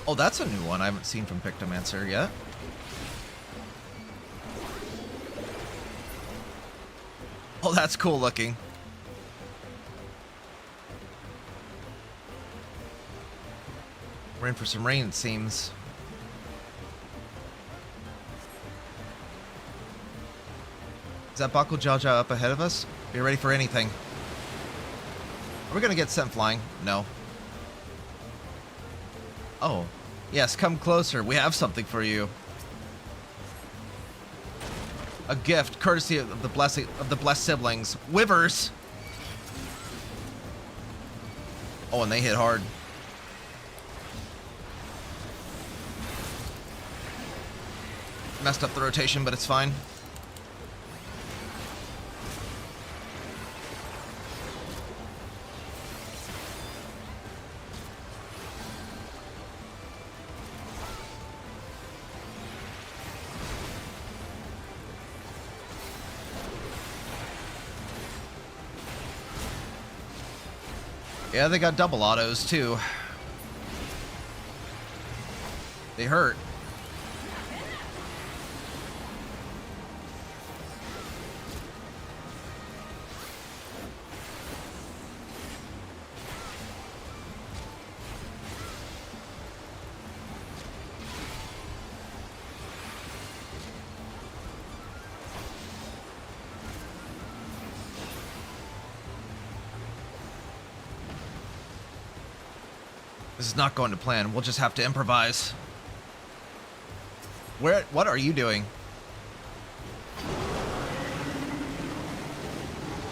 Oh, that's a new one I haven't seen from Pictomancer yet. Oh, that's cool looking. We're in for some rain, it seems. Is that Baku Jaja up ahead of us? Be ready for anything. Are we gonna get sent flying? No. Oh. Yes, come closer. We have something for you. A gift, courtesy of the blessed siblings. Wivers! Oh, and they hit hard. Messed up the rotation, but it's fine. Yeah, they got double autos too. They hurt. This is not going to plan. We'll just have to improvise. What are you doing?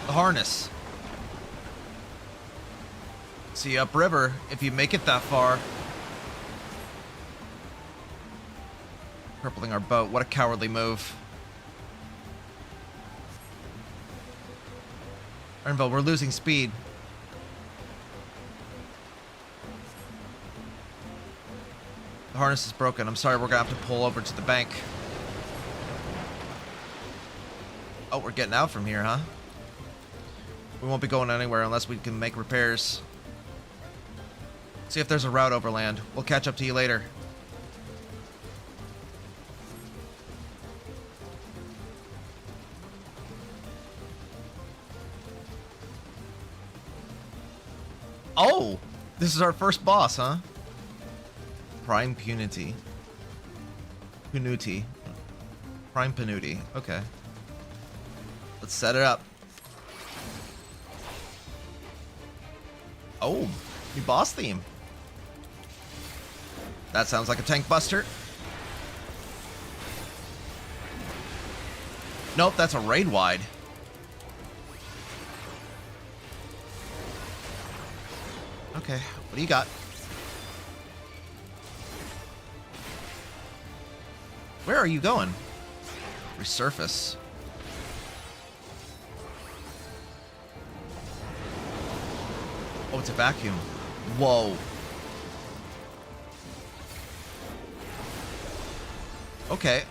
The harness. See, upriver, if you make it that far. Crippling our boat. What a cowardly move. Ironville, we're losing speed. The harness is broken. I'm sorry, we're gonna have to pull over to the bank. Oh, we're getting out from here, huh? We won't be going anywhere unless we can make repairs. See if there's a route overland. We'll catch up to you later. Oh! This is our first boss, huh? Prime Punity. Panuti. Prime Panuti. Okay. Let's set it up. Oh, new boss theme. That sounds like a tank buster. Nope, that's a raid wide. Okay, what do you got? Where are you going? Resurface. Oh, it's a vacuum. Whoa. Okay.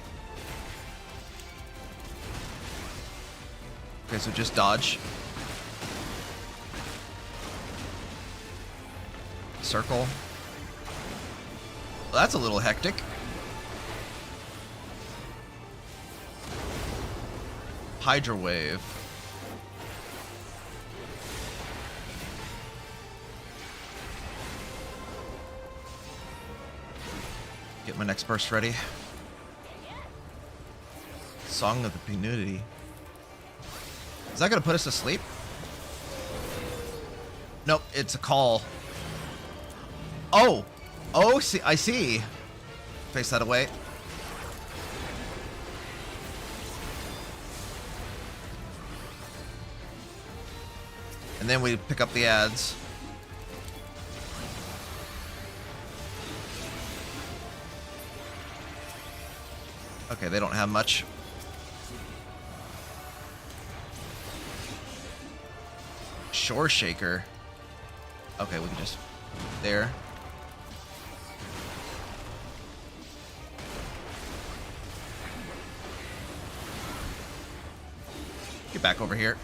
Okay, so just dodge. Circle. Well, that's a little hectic. Hydra wave. Get my next burst ready. Song of the Penudity. Is that gonna put us to sleep? Nope, it's a call. Oh! Oh, see, I see. Face that away. And then we pick up the ads. Okay, they don't have much. Shore Shaker. Okay, we can just... There. Get back over here.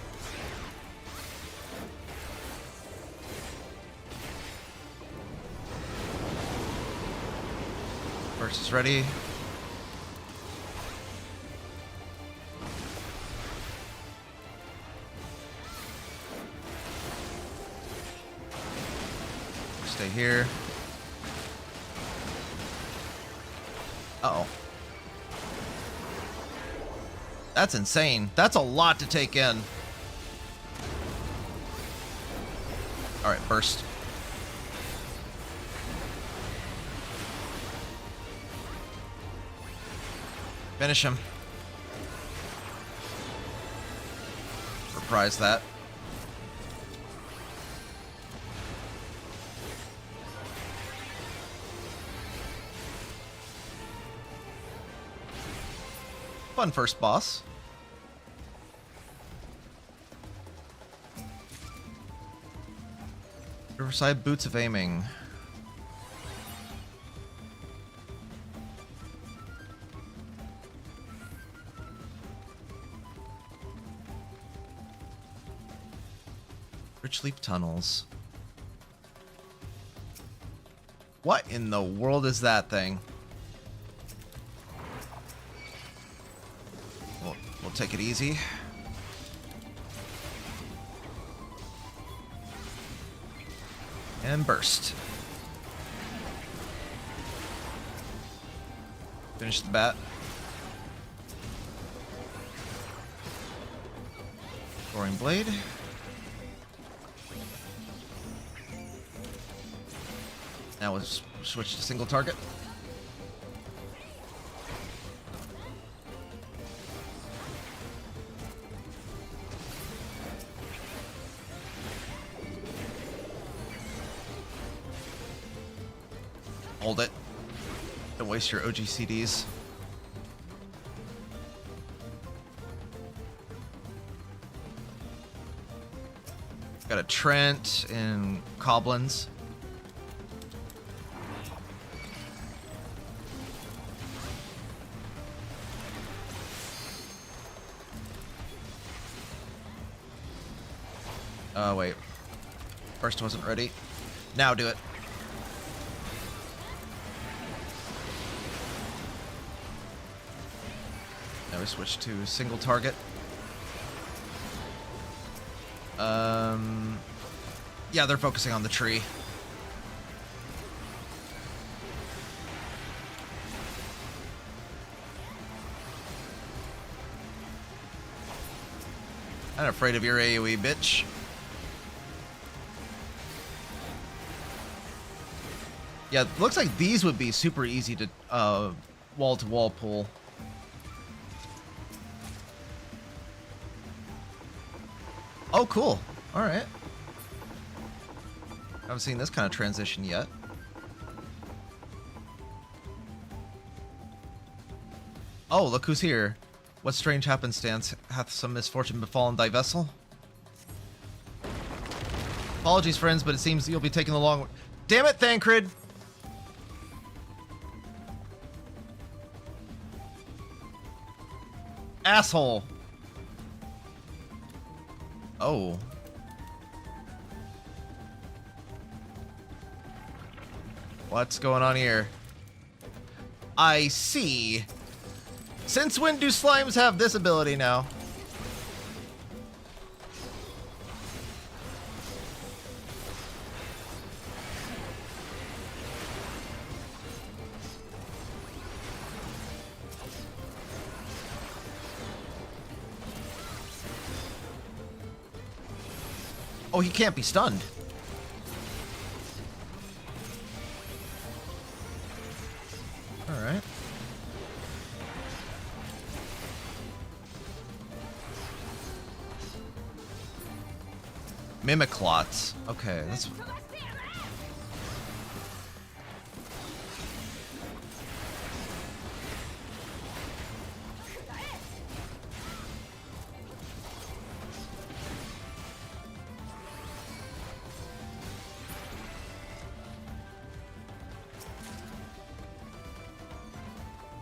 Burst is ready. Stay here. Uh-oh. That's insane. That's a lot to take in. Alright, burst. Finish him. Reprise that. Fun first boss. Riverside Boots of Aiming. Rich Leaf Tunnels. What in the world is that thing? We'll take it easy. And burst. Finish the bat. Roaring Blade. Now we'll switch to single target. Hold it. Don't waste your OGCDs. Got a Trent and Coblins. Oh, wait. First wasn't ready. Now do it. Now we switch to single target. Yeah, they're focusing on the tree. I'm afraid of your AoE, bitch. Yeah, it looks like these would be super easy to wall-to-wall pull. Oh, cool. All right. Haven't seen this kind of transition yet. Oh, look who's here. What strange happenstance hath some misfortune befallen thy vessel? Apologies, friends, but it seems you'll be taking the long... Damn it, Thancred! Asshole! Oh. What's going on here? I see. Since when do slimes have this ability now? Oh, he can't be stunned. Alright. Mimiclots. Okay, that's...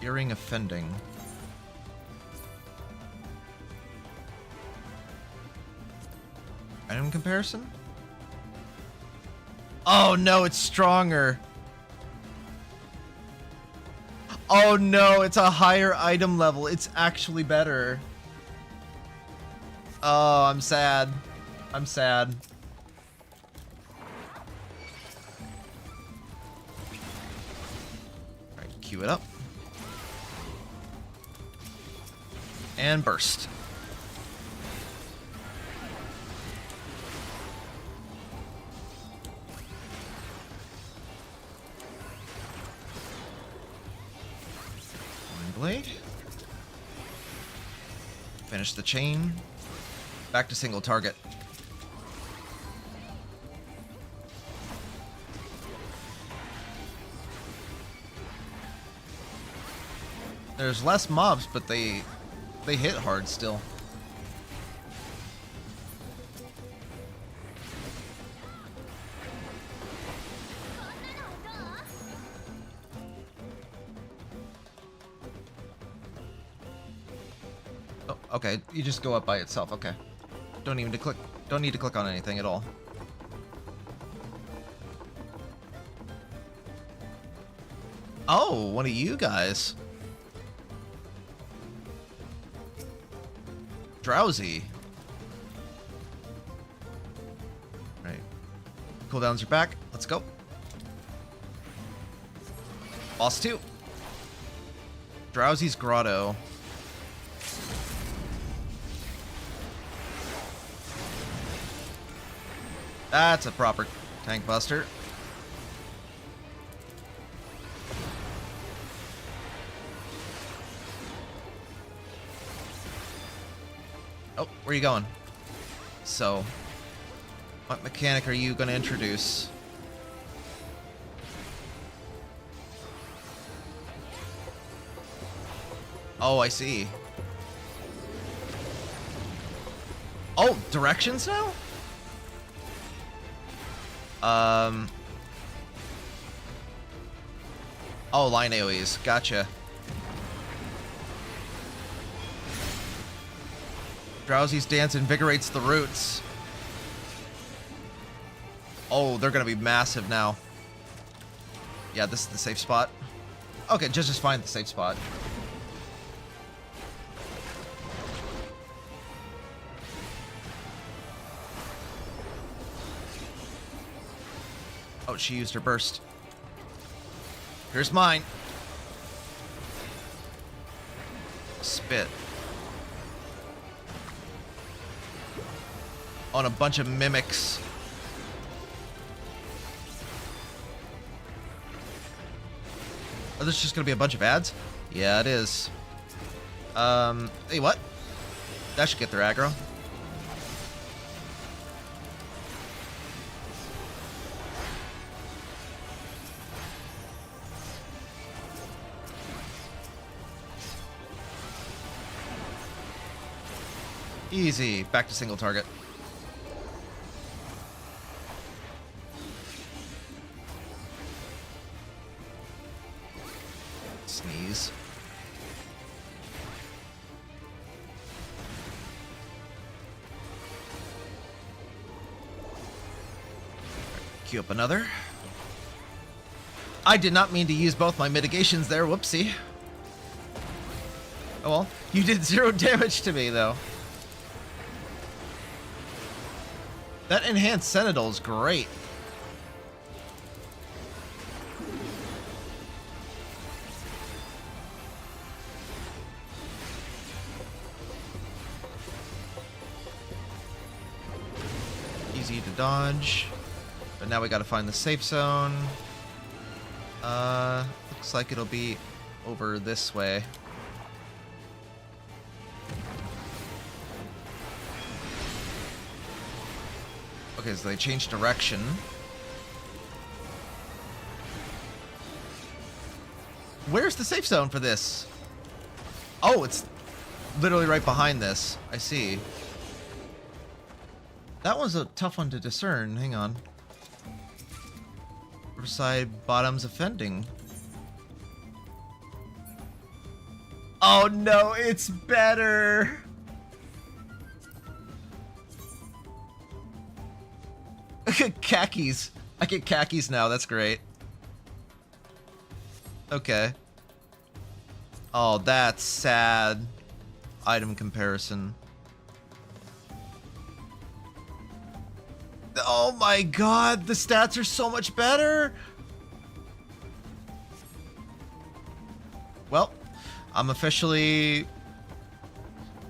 Earring offending. Item comparison? Oh no, it's stronger. Oh no, it's a higher item level. It's actually better. Oh, I'm sad. I'm sad. Alright, queue it up. And burst. Blade. Finish the chain. Back to single target. There's less mobs, but they hit hard still. Oh, okay, you just go up by itself. Okay, don't need to click on anything at all. Oh, one of you guys. Drowsy. Right. Cooldowns are back. Let's go. Boss 2. Drowsy's Grotto. That's a proper tank buster. Oh, where are you going? So, what mechanic are you going to introduce? Oh, I see. Oh, directions now? Oh, line AoEs. Gotcha. Drowsy's dance invigorates the roots. Oh, they're gonna be massive now. Yeah, this is the safe spot. Okay, just find the safe spot. Oh, she used her burst. Here's mine. Spit. On a bunch of mimics. Oh, there's just gonna be a bunch of ads? Yeah, it is. Hey, what? That should get their aggro. Easy. Back to single target. Sneeze. Queue up another. I did not mean to use both my mitigations there. Whoopsie. Oh well. You did 0 damage to me, though. That enhanced Sentinel is great. easy to dodge. But now we gotta find the safe zone. Looks like it'll be over this way. Okay, so they changed direction. Where's the safe zone for this? Oh, it's literally right behind this. I see. That was a tough one to discern. Hang on. Riverside Bottoms offending. Oh no, it's better. Khakis. I get khakis now. That's great. Okay. Oh, that's sad. Item comparison. Oh my god, the stats are so much better. Well, I'm officially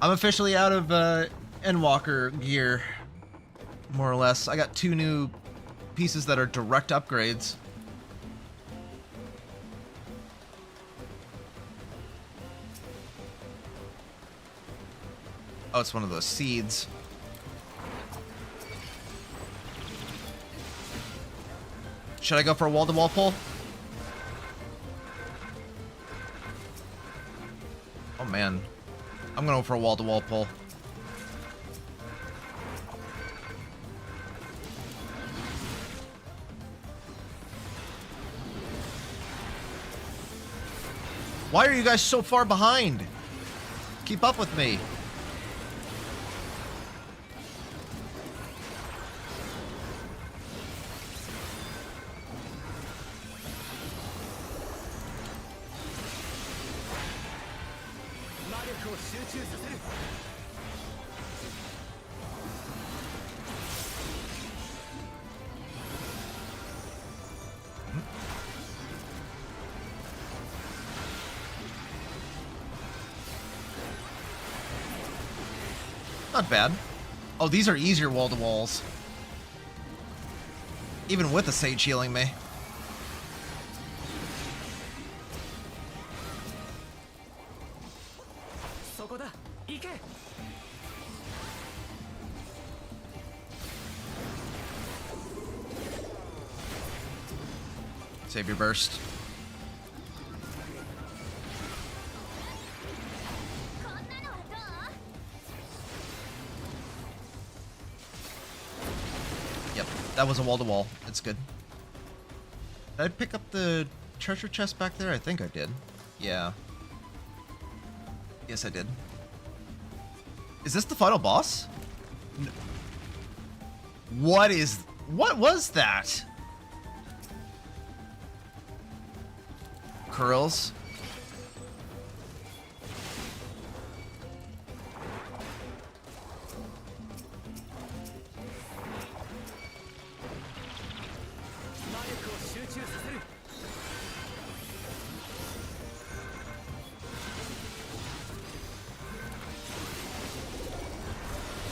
out of Endwalker gear, more or less. I got 2 new pieces that are direct upgrades. Oh, it's one of those seeds. Should I go for a wall-to-wall pull? Oh man, I'm gonna go for a wall-to-wall pull. Why are you guys so far behind? Keep up with me. Not bad. Oh, these are easier wall-to-walls. Even with the Sage healing me. Save your burst. Yep, that was a wall-to-wall. It's good. Did I pick up the treasure chest back there? I think I did. Yeah. Yes, I did. Is this the final boss? What was that? Curls.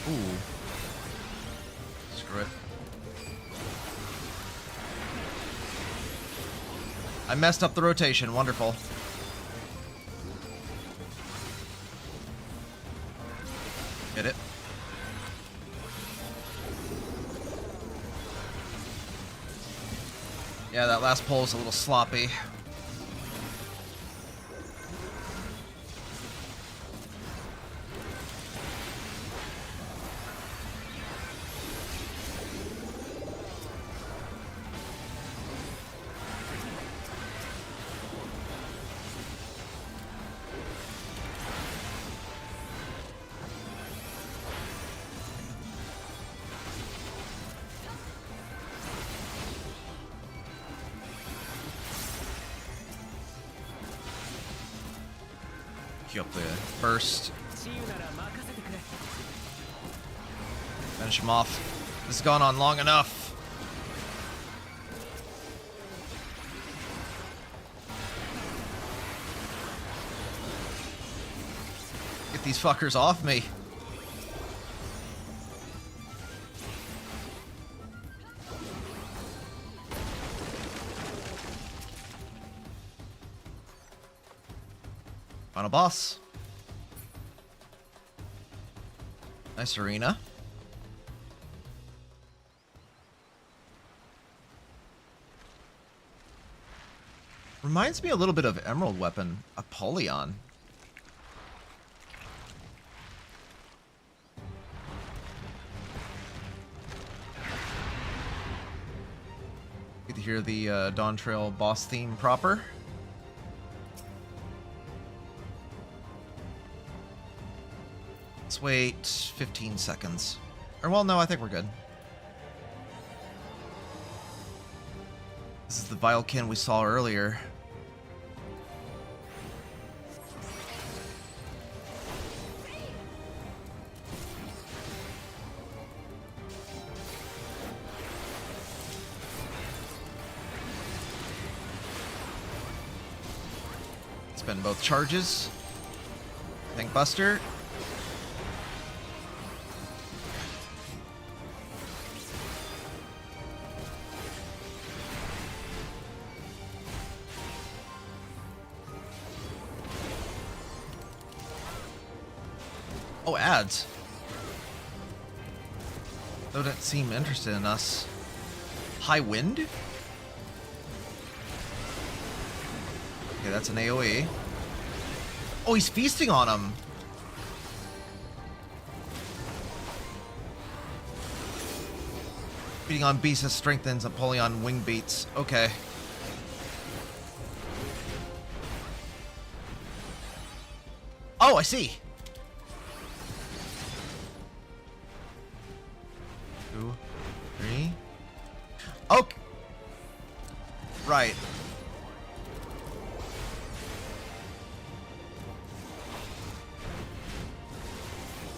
Ooh. Screw it. I messed up the rotation. Wonderful. Hit it. Yeah, that last pull was a little sloppy. Queue up the burst. Finish him off. This has gone on long enough. Get these fuckers off me. Final boss. Nice arena. Reminds me a little bit of Emerald Weapon, Apollyon. Get to hear the Dawntrail boss theme proper. Let's wait 15 seconds. Or, well, no, I think we're good. This is the Vilekin we saw earlier. Spend both charges. Tank Buster. Oh, ads. They don't seem interested in us. High wind? Okay, that's an AoE. Oh, he's feasting on him. Feeding on beasts strengthens Apollyon wing beats. Okay. Oh, I see. 2, 3. Okay. Right.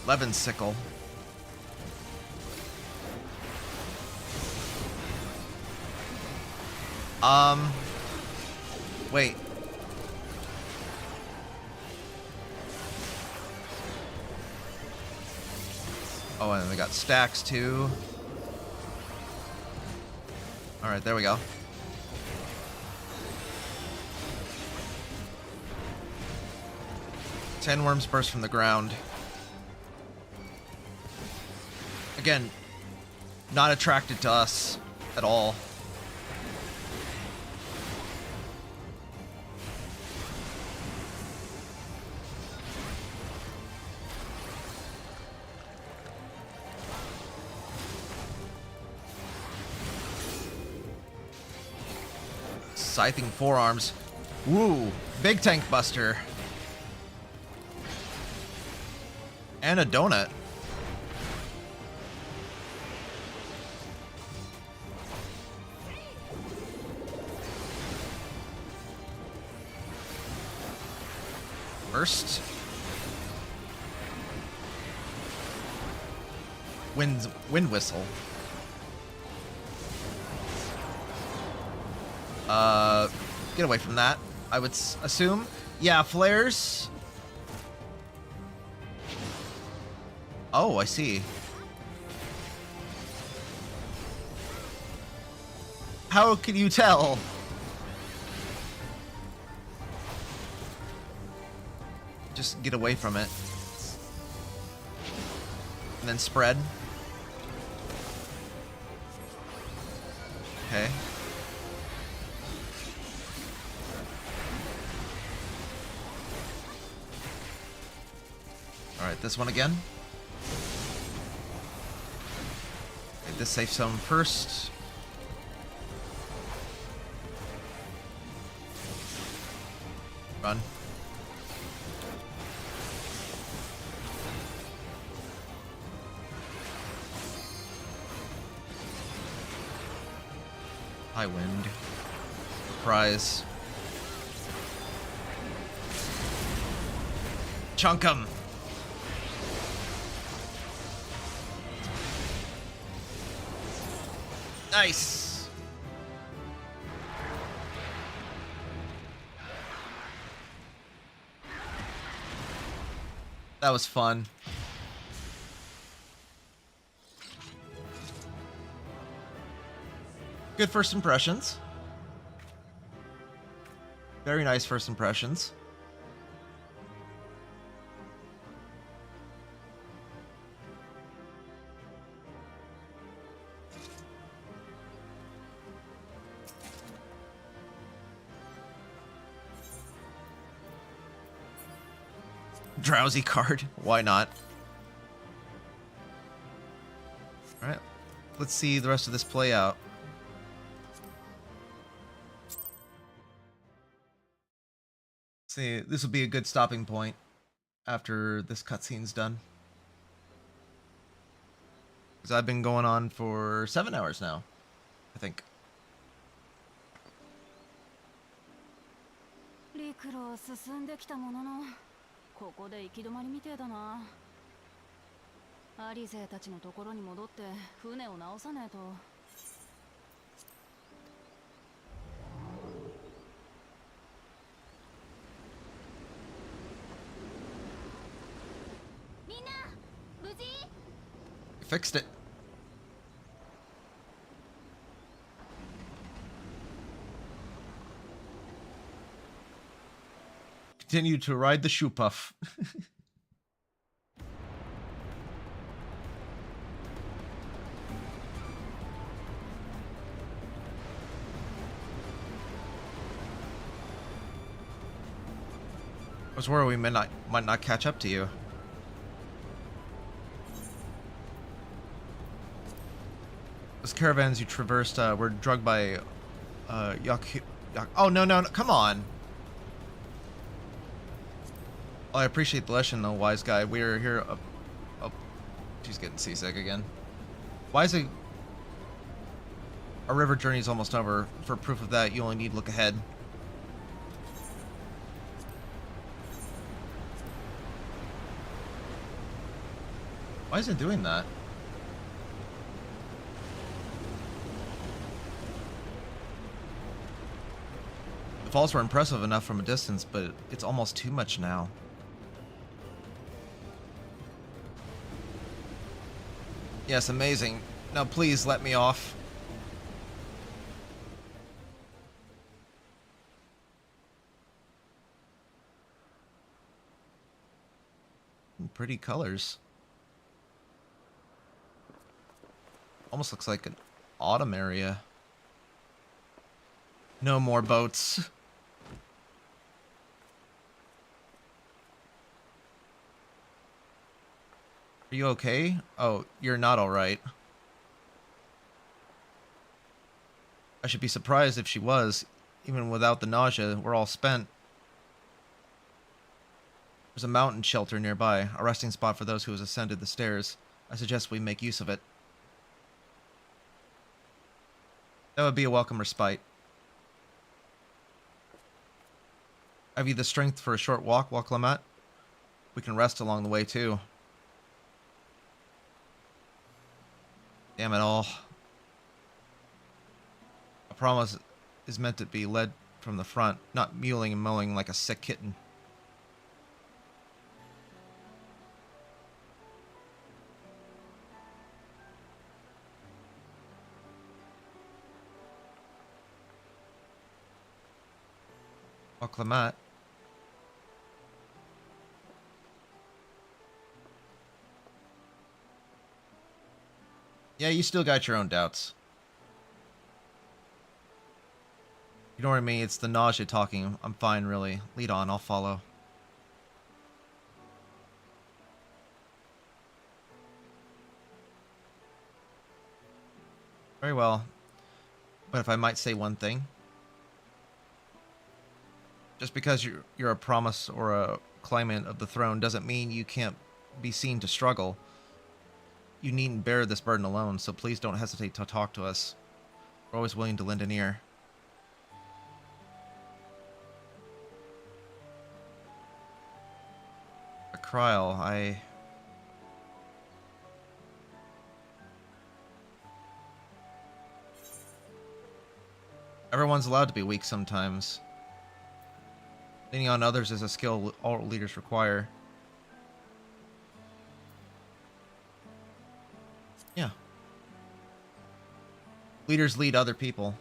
Levin sickle. Wait. Oh, and they got stacks too. All right, there we go. Sandworms burst from the ground. Again, not attracted to us at all. Scything forearms. Woo! Big tank buster. And a donut. First. Wind whistle. Get away from that, I would assume. Yeah, flares. Oh, I see. How can you tell? Just get away from it. And then spread. Okay. Alright, this one again. Get this safe zone first. Run. High wind. Surprise. Chunk 'em. Nice. That was fun. Good first impressions. Very nice first impressions. Drowsy card. Why not? Alright. Let's see the rest of this play out. See, this will be a good stopping point after this cutscene's done. Because I've been going on for 7 hours now, I think. 陸路進んできたものの、ここで行き止まりみてえだな。アリ勢たちのところに戻って船を直さねえと。みんな、無事？ Fixed it. Continue to ride the shoe puff. I was worried we might not catch up to you. Those caravans you traversed were drugged by oh no, come on. Oh, I appreciate the lesson though, wise guy. We're here. Oh, she's getting seasick again. Why is it? Our river journey is almost over. For proof of that, you only need to look ahead. Why is it doing that? The falls were impressive enough from a distance, but it's almost too much now. Yes, amazing. Now please let me off. Pretty colors. Almost looks like an autumn area. No more boats. Are you okay? Oh, you're not alright. I should be surprised if she was. Even without the nausea, we're all spent. There's a mountain shelter nearby, a resting spot for those who have ascended the stairs. I suggest we make use of it. That would be a welcome respite. Have you the strength for a short walk, Clement? We can rest along the way, too. Damn it all. A promise is meant to be led from the front, not mewling and mowing like a sick kitten. Oh, Clement. Yeah, you still got your own doubts. Ignore me, it's the nausea talking. I'm fine, really. Lead on, I'll follow. Very well. But if I might say one thing. Just because you're a promise or a claimant of the throne doesn't mean you can't be seen to struggle. You needn't bear this burden alone, so please don't hesitate to talk to us. We're always willing to lend an ear. A Kryl, Everyone's allowed to be weak sometimes. Leaning on others is a skill all leaders require. Yeah. Leaders lead other people.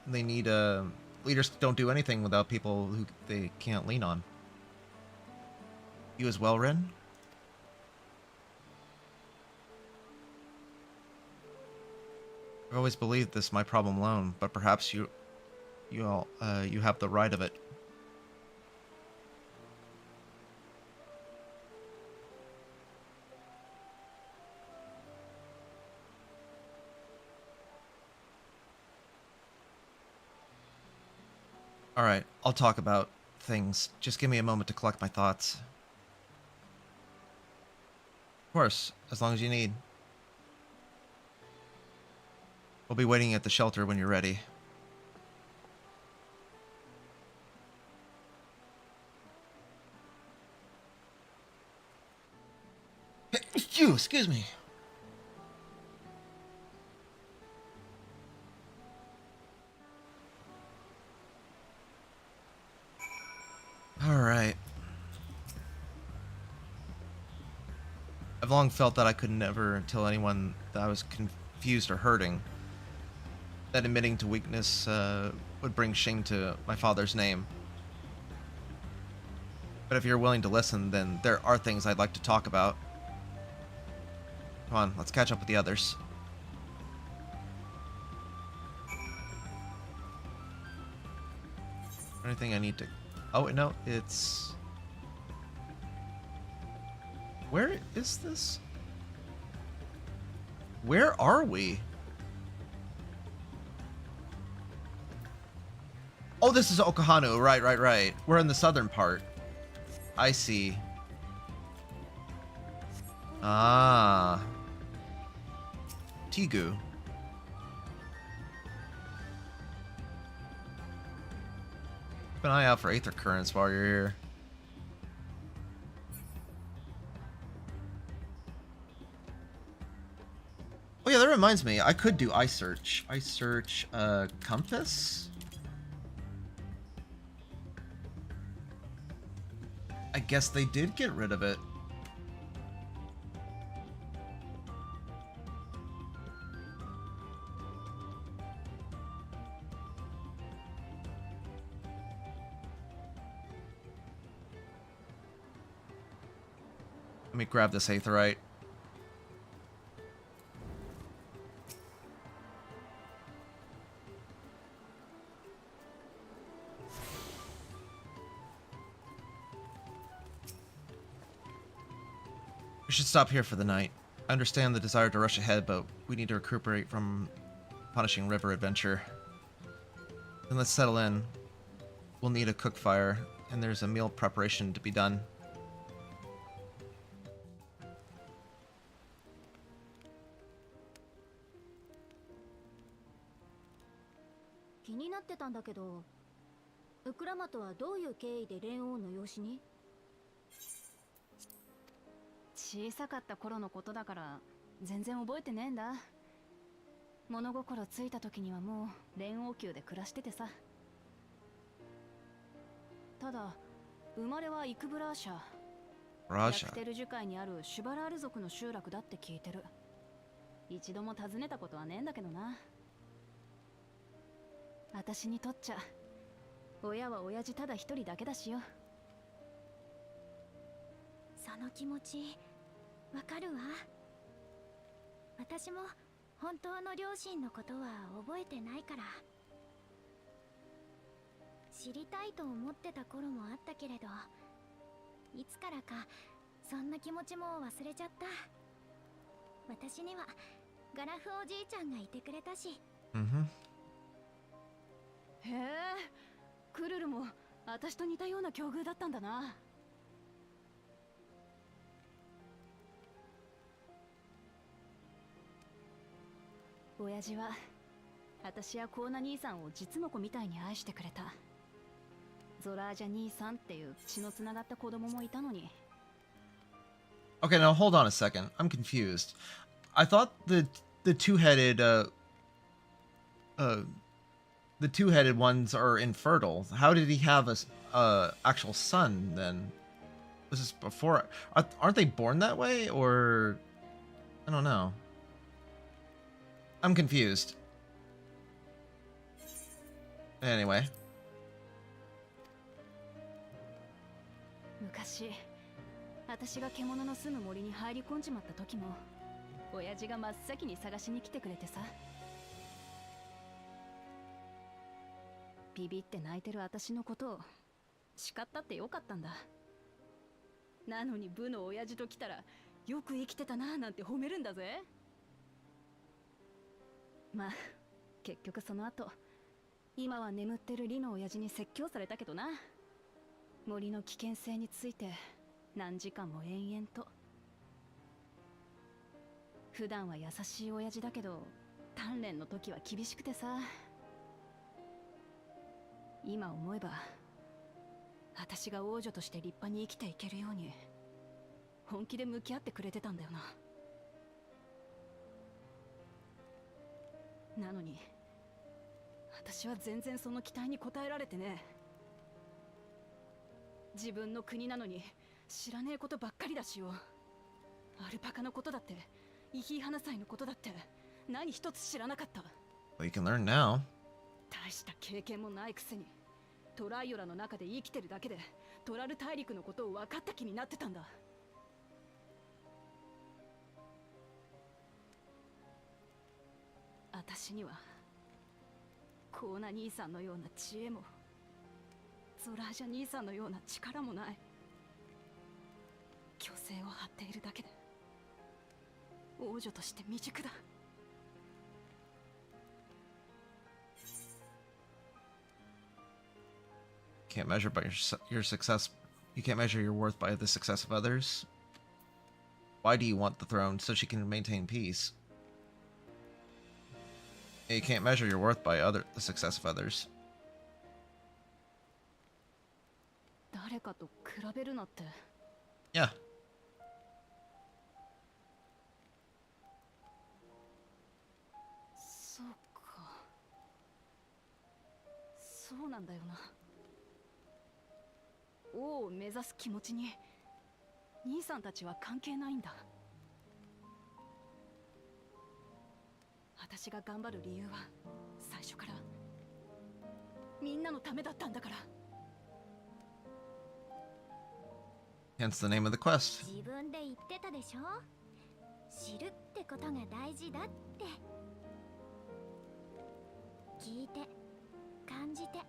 They need leaders don't do anything without people who they can't lean on. You as well, Ren? I've always believed this my problem alone, but perhaps you have the right of it. Alright, I'll talk about things. Just give me a moment to collect my thoughts. Of course, as long as you need. We'll be waiting at the shelter when you're ready. Excuse me. Alright. I've long felt that I could never tell anyone that I was confused or hurting. That admitting to weakness would bring shame to my father's name. But if you're willing to listen, then there are things I'd like to talk about. Come on, let's catch up with the others. Anything I need to... Oh, no, it's... Where is this? Where are we? Oh, this is Okahanu. Right. We're in the southern part. I see. Ah. Tigu. Keep an eye out for aether currents while you're here. Oh yeah, that reminds me. I could do ice search. Ice search, compass? I guess they did get rid of it. Let me grab this aetherite. We should stop here for the night. I understand the desire to rush ahead, but we need to recuperate from punishing river adventure. Then let's settle in. We'll need a cook fire, and there's a meal preparation to be done.気になってたんだけど、ウクラマとはどういう経緯で蓮王の養子に？小さかった頃のことだから全然覚えてねえんだ。物心ついた時にはもう蓮王宮で暮らしててさ。ただ生まれはイクブラーシャ。ヤクテル樹海にあるシュバラール族の集落だって聞いてる。一度も訪ねたことはねえんだけどな。私にとっちゃ親は親父ただ一人だけだしよ。その気持ちわかるわ。私も本当の両親のことは覚えてないから。知りたいと思ってた頃もあったけれど、いつからかそんな気持ちも忘れちゃった。私にはガラフおじいちゃんがいてくれたし。へえ、クルルも私と似たような境遇だったんだな。親父は私やコーナ兄さんを実の子みたいに愛してくれた。ゾラージャ兄さんっていう血のつながった子供もいたのに。Okay, now hold on a second. I'm confused. I thought the two-headed the two-headed ones are infertile. How did he have a actual son then? Was this before? Aren't they born that way, or I don't know. I'm confused. Anyway. 昔、私が獣の住む森に入り込んじまった時も、親父が真っ先に探しに来てくれてさ。ビビって泣いてる私のことを叱ったってよかったんだ。なのに部の親父と来たらよく生きてたなーなんて褒めるんだぜ。まあ結局その後今は眠ってるリの親父に説教されたけどな。森の危険性について何時間も延々と。普段は優しい親父だけど鍛錬の時は厳しくてさ。今思えば私が王女として立派に生きていけるように本気で向き合ってくれてたんだよな。なのに私は全然その期待に応えられてね。自分の国なのに知らねえことばっかりだしよ。アルパカのことだってイヒイハナ祭のことだって何一つ知らなかった。 Well, you can learn now. 大した経験もないくせにトライオラの中で生きてるだけでトラル大陸のことを分かった気になってたんだ。私にはコーナ兄さんのような知恵もゾラージャ兄さんのような力もない。虚勢を張っているだけで王女として未熟だ。Can't measure by your success. You can't measure your worth by the success of others. Why do you want the throne? So she can maintain peace. You can't measure your worth by the success of others. 誰かと比べるなって。Yeah. そうか。そうなんだよな。王を目指す気持ちに兄さんたちは関係ないんだ。私が頑張る理由は最初からみんなのためだったんだから。Hence the name of the quest. 自分で言ってたでしょ。知るってことが大事だって。聞いて、感じて、考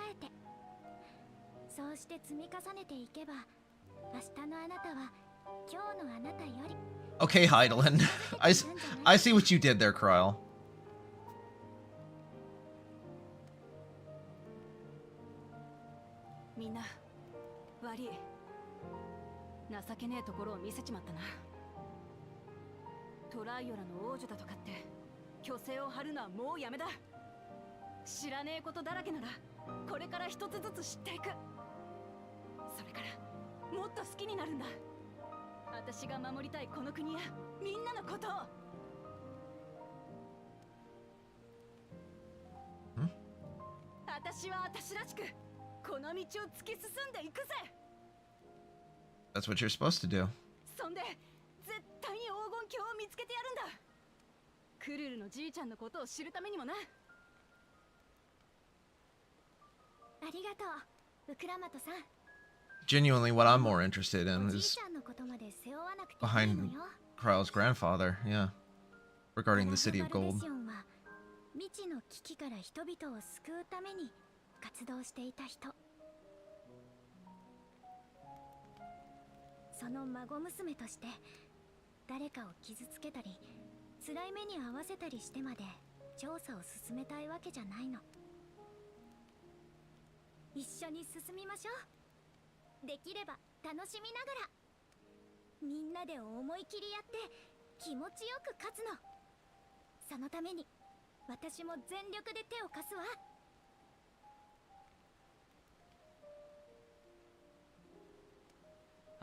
えて。そうして積み重ねていけば、明日のあなたは今日のあなたより。Okay, Heidelin. I see what you did there, Kryl. みんな悪い。情けねえところを見せちまったな。トライオラの王女だとかって虚勢を張るのはもうやめだ。知らねえことだらけならこれから一つずつ知っていく。それからもっと好きになるんだ。私が守りたいこの国やみんなのことを。私は私らしくこの道を突き進んでいくぜ。That's what you're supposed to do. そんで絶対に黄金鏡を見つけてやるんだ。クルルのじいちゃんのことを知るためにもな。ありがとう、ウクラマトさん。 Genuinely, what I'm more interested in is behind Kryl's grandfather, yeah, regarding the City of Gold. 未知の危機から人々を救うために活動していた人。その孫娘として誰かを傷つけたり辛い目に遭わせたりしてまで調査を進めたいわけじゃないの。一緒に進みましょう。できれば楽しみながらみんなで思い切りやって気持ちよく勝つの。そのために私も全力で手を貸すわ。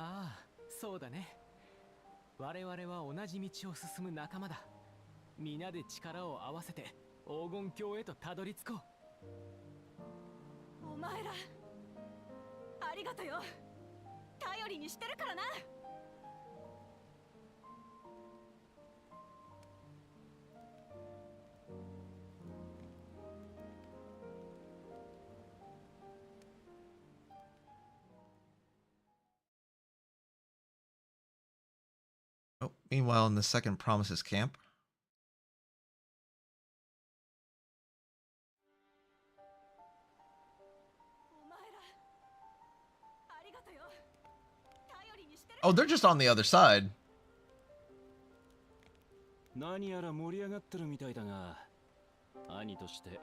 ああ、そうだね。我々は同じ道を進む仲間だ。皆で力を合わせて黄金鏡へとたどり着こう。お前らありがとよ。頼りにしてるからな。Oh, meanwhile, in the second Promises camp. Oh, they're just on the other side. 何やら盛り上がってるみたいだが、兄として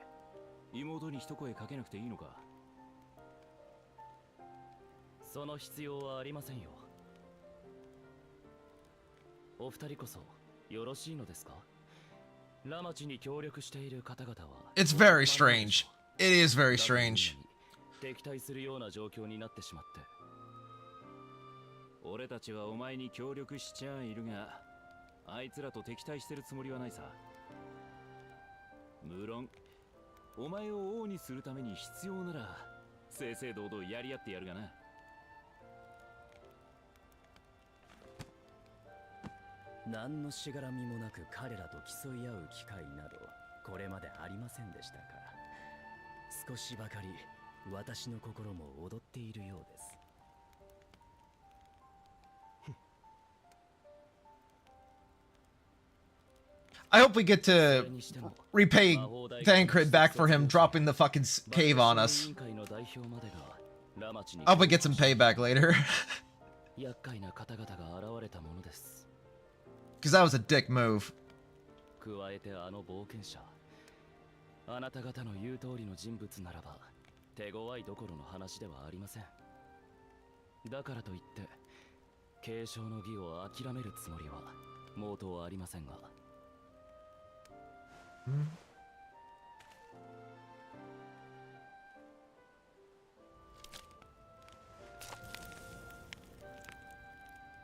妹に一声かけなくていいのか？その必要はありませんよ。お二人こそよろしいのですか？ラマチに協力している方々は It's very strange. It is very strange. 敵対するような状況になってしまって。俺たちはお前に協力しちゃいるが、あいつらと敵対してるつもりはないさ。無論お前を王にするために必要なら正々堂々やり合ってやるがな。何のしがらみもなく彼らと競い合う機会などこれまでありませんでしたから、少しばかり私の心も躍っているようです。I hope we get to repay Thancred back for him dropping the fucking cave on us. I hope we get some payback later. Because that was a dick move. 加えてあの冒険者、あなた方の言う通りの人物ならば手強いどころの話ではありません。だからといって継承の儀を諦めるつもりは毛頭ありませんが。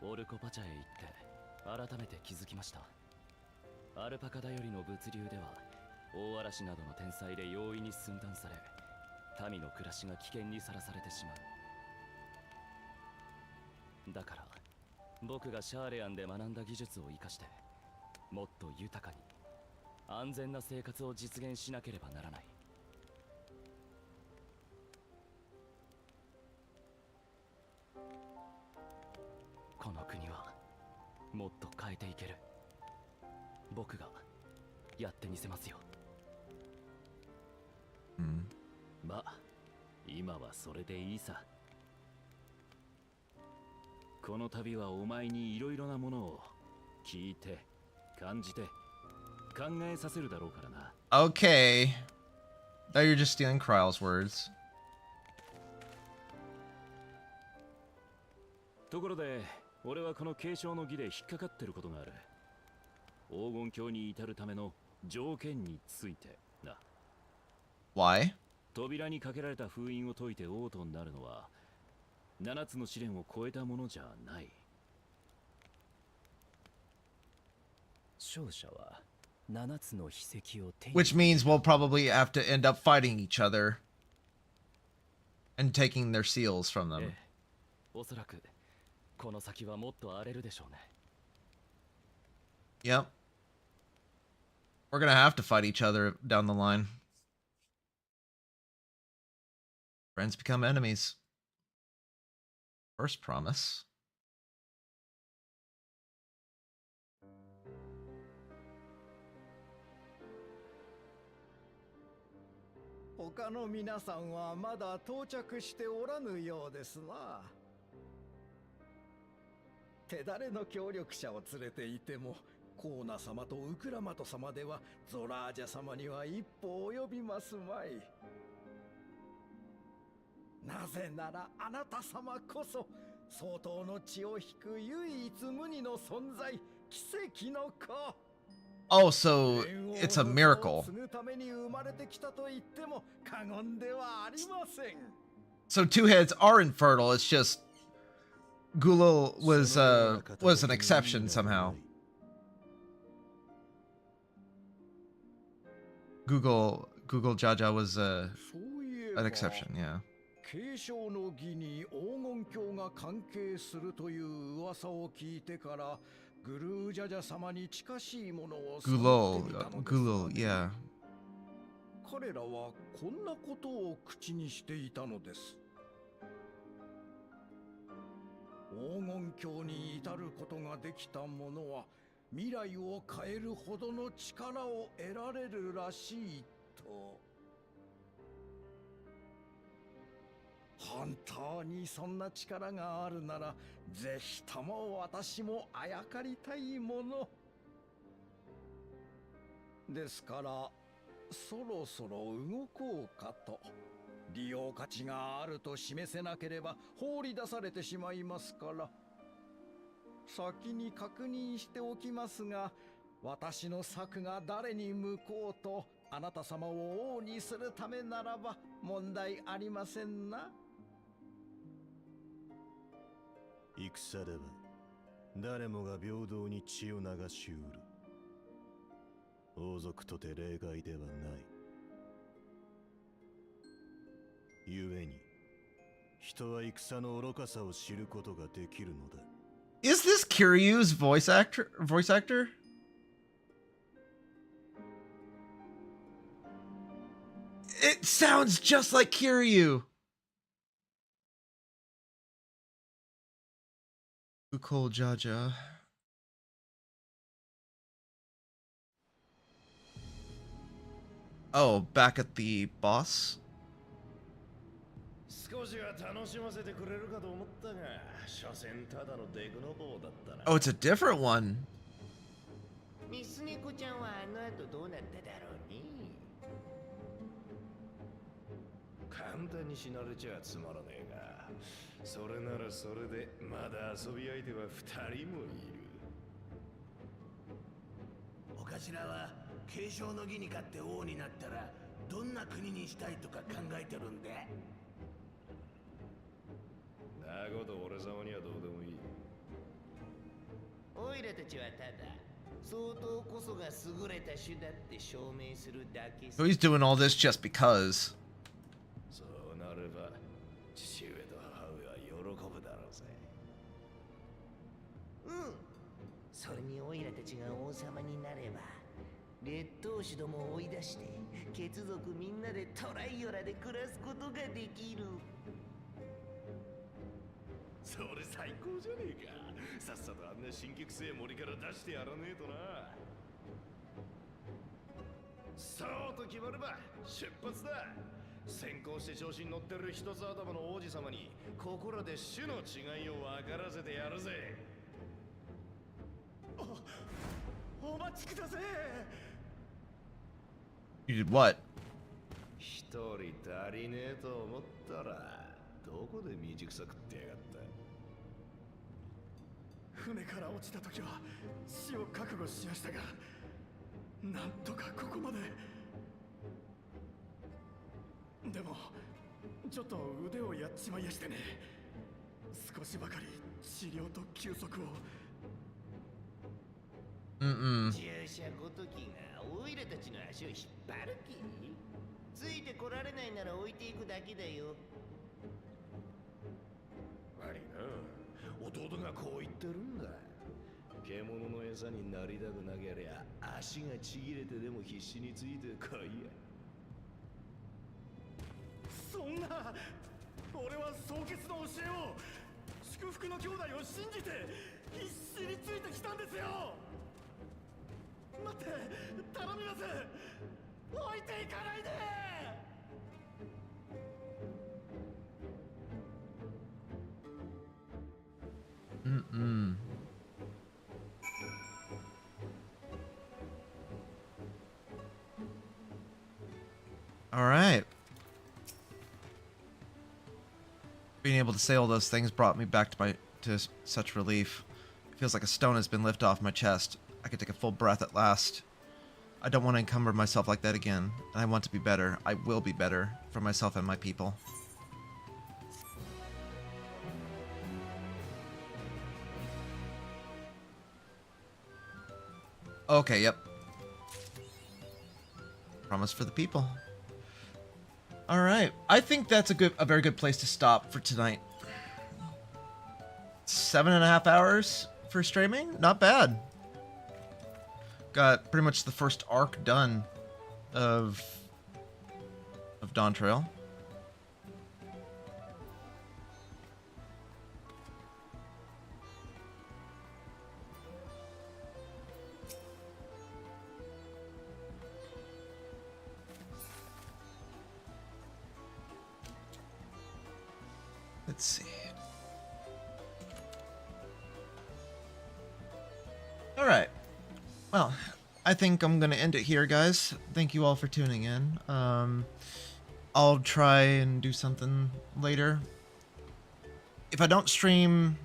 オルコパチャへ行って改めて気づきました。アルパカ頼りの物流では大嵐などの天災で容易に寸断され、民の暮らしが危険にさらされてしまう。だから僕がシャーレアンで学んだ技術を生かしてもっと豊かに安全な生活を実現しなければならない。この国はもっと変えていける。僕がやってみせますよ。まあ今はそれでいいさ。この旅はお前にいろいろなものを聞いて感じて考えさせるだろうからな。Okay. Now you're just stealing Kryle's words. ところで俺はこの継承の儀で引っかかってることがある。黄金鏡に至るための条件についてな。Why? 扉にかけられた封印を解いて王となるのは7つの試練を超えたものじゃない。勝者は7つの秘跡を手に Which means we'll probably have to end up fighting each other and taking their seals from them. おそらくこの先はもっと荒れるでしょうね。Yep. We're gonna have to fight each other down the line. Friends become enemies. First promise. 他の皆さんはまだ到着しておらぬようですな。手だれの協力者を連れていてもコーナ様とウクラマト様ではゾラージャ様には一歩及びますまい。なぜならあなた様こそ相当の血を引く唯一無二の存在、奇跡の子。 Oh, so it's a miracle. So two heads are infertile. It's just Gulul was an exception somehow. Google Jaja was an exception, yeah. 継承の儀に黄金鏡が関係するという噂を聞いてからグルージャジャ様に近しいものを Gulul, yeah. 彼らはこんなことを口にしていたのです。黄金鏡に至ることができた者は未来を変えるほどの力を得られるらしいと。本当にそんな力があるならぜひとも私もあやかりたいものですからそろそろ動こうかと。利用価値があると示せなければ放り出されてしまいますから。先に確認しておきますが、私の策が誰に向こうとあなた様を王にするためならば問題ありませんな。戦では誰もが平等に血を流しうる。王族とて例外ではない。故に人は戦の愚かさを知ることができるのだ。Is this Kiryu's voice actor? It sounds just like Kiryu. Ukol Jaja. Oh, back at the boss? 少しは楽しませてくれるかと思ったが、所詮ただのデクノボーだったな。Oh, it's a different one. ミスネコちゃんはあの後どうなっただろうね。簡単に死なれちゃつまらねえが、それならそれでまだ遊び相手は2人もいる。お頭は継承の儀に勝って王になったらどんな国にしたいとか考えてるんで。なこと俺様にはどうでもいい。オイラたちはただ相当こそが優れた種だって証明するだけ。 So he's doing all this just because. そうなれば父上と母上は喜ぶだろうぜ。うん。それにオイラたちが王様になれば劣等種どもを追い出して血族みんなでトライオラで暮らすことができる。それ最高じゃねえか。さっさとあんな神経くせえ森から出してやらねえとな。そうと決まれば出発だ。先行して調子に乗ってる一つ頭の王子様にここらで種の違いを分からせてやるぜ。お待ちください。 You did what? 一人足りねえと思ったらどこで未熟さ食ってやがった。船から落ちた時は死を覚悟しましたが、なんとかここまで。でもちょっと腕をやっちまいやしてね。少しばかり治療と休息を。注射ごときがオイラたちの足を引っ張る気？ついてこられないなら置いていくだけだよ。悪いな。弟がこう言ってるんだ。獣の餌になりたくなけりゃ足がちぎれてでも必死についてこいや。そんな、俺は蒼潔の教えを、祝福の兄弟を信じて必死についてきたんですよ。待って、頼みます。置いていかないで。All right. Being able to say all those things brought me back to such relief. It feels like a stone has been lifted off my chest. I can take a full breath at last. I don't want to encumber myself like that again. And I want to be better. I will be better for myself and my people. Okay, yep. Promise for the people. All right, I think that's a very good place to stop for tonight. 7.5 hours for streaming, not bad. Got pretty much the first arc done of Dawntrail. Let's see. All right. Well, I think I'm gonna end it here, guys. Thank you all for tuning in. I'll try and do something later. If I don't stream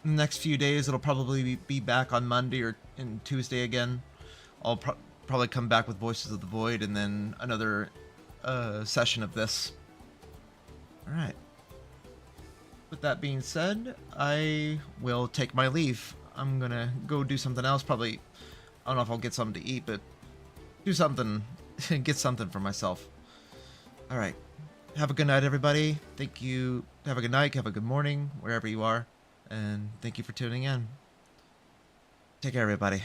in the next few days, it'll probably be back on Monday or in Tuesday again. I'll probably come back with Voices of the Void and then another session of this. Alright. With that being said, I will take my leave. I'm gonna go do something else. Probably, I don't know if I'll get something to eat, but do something, get something for myself. Alright. Have a good night, everybody. Thank you. Have a good night, have a good morning, wherever you are. And thank you for tuning in. Take care, everybody.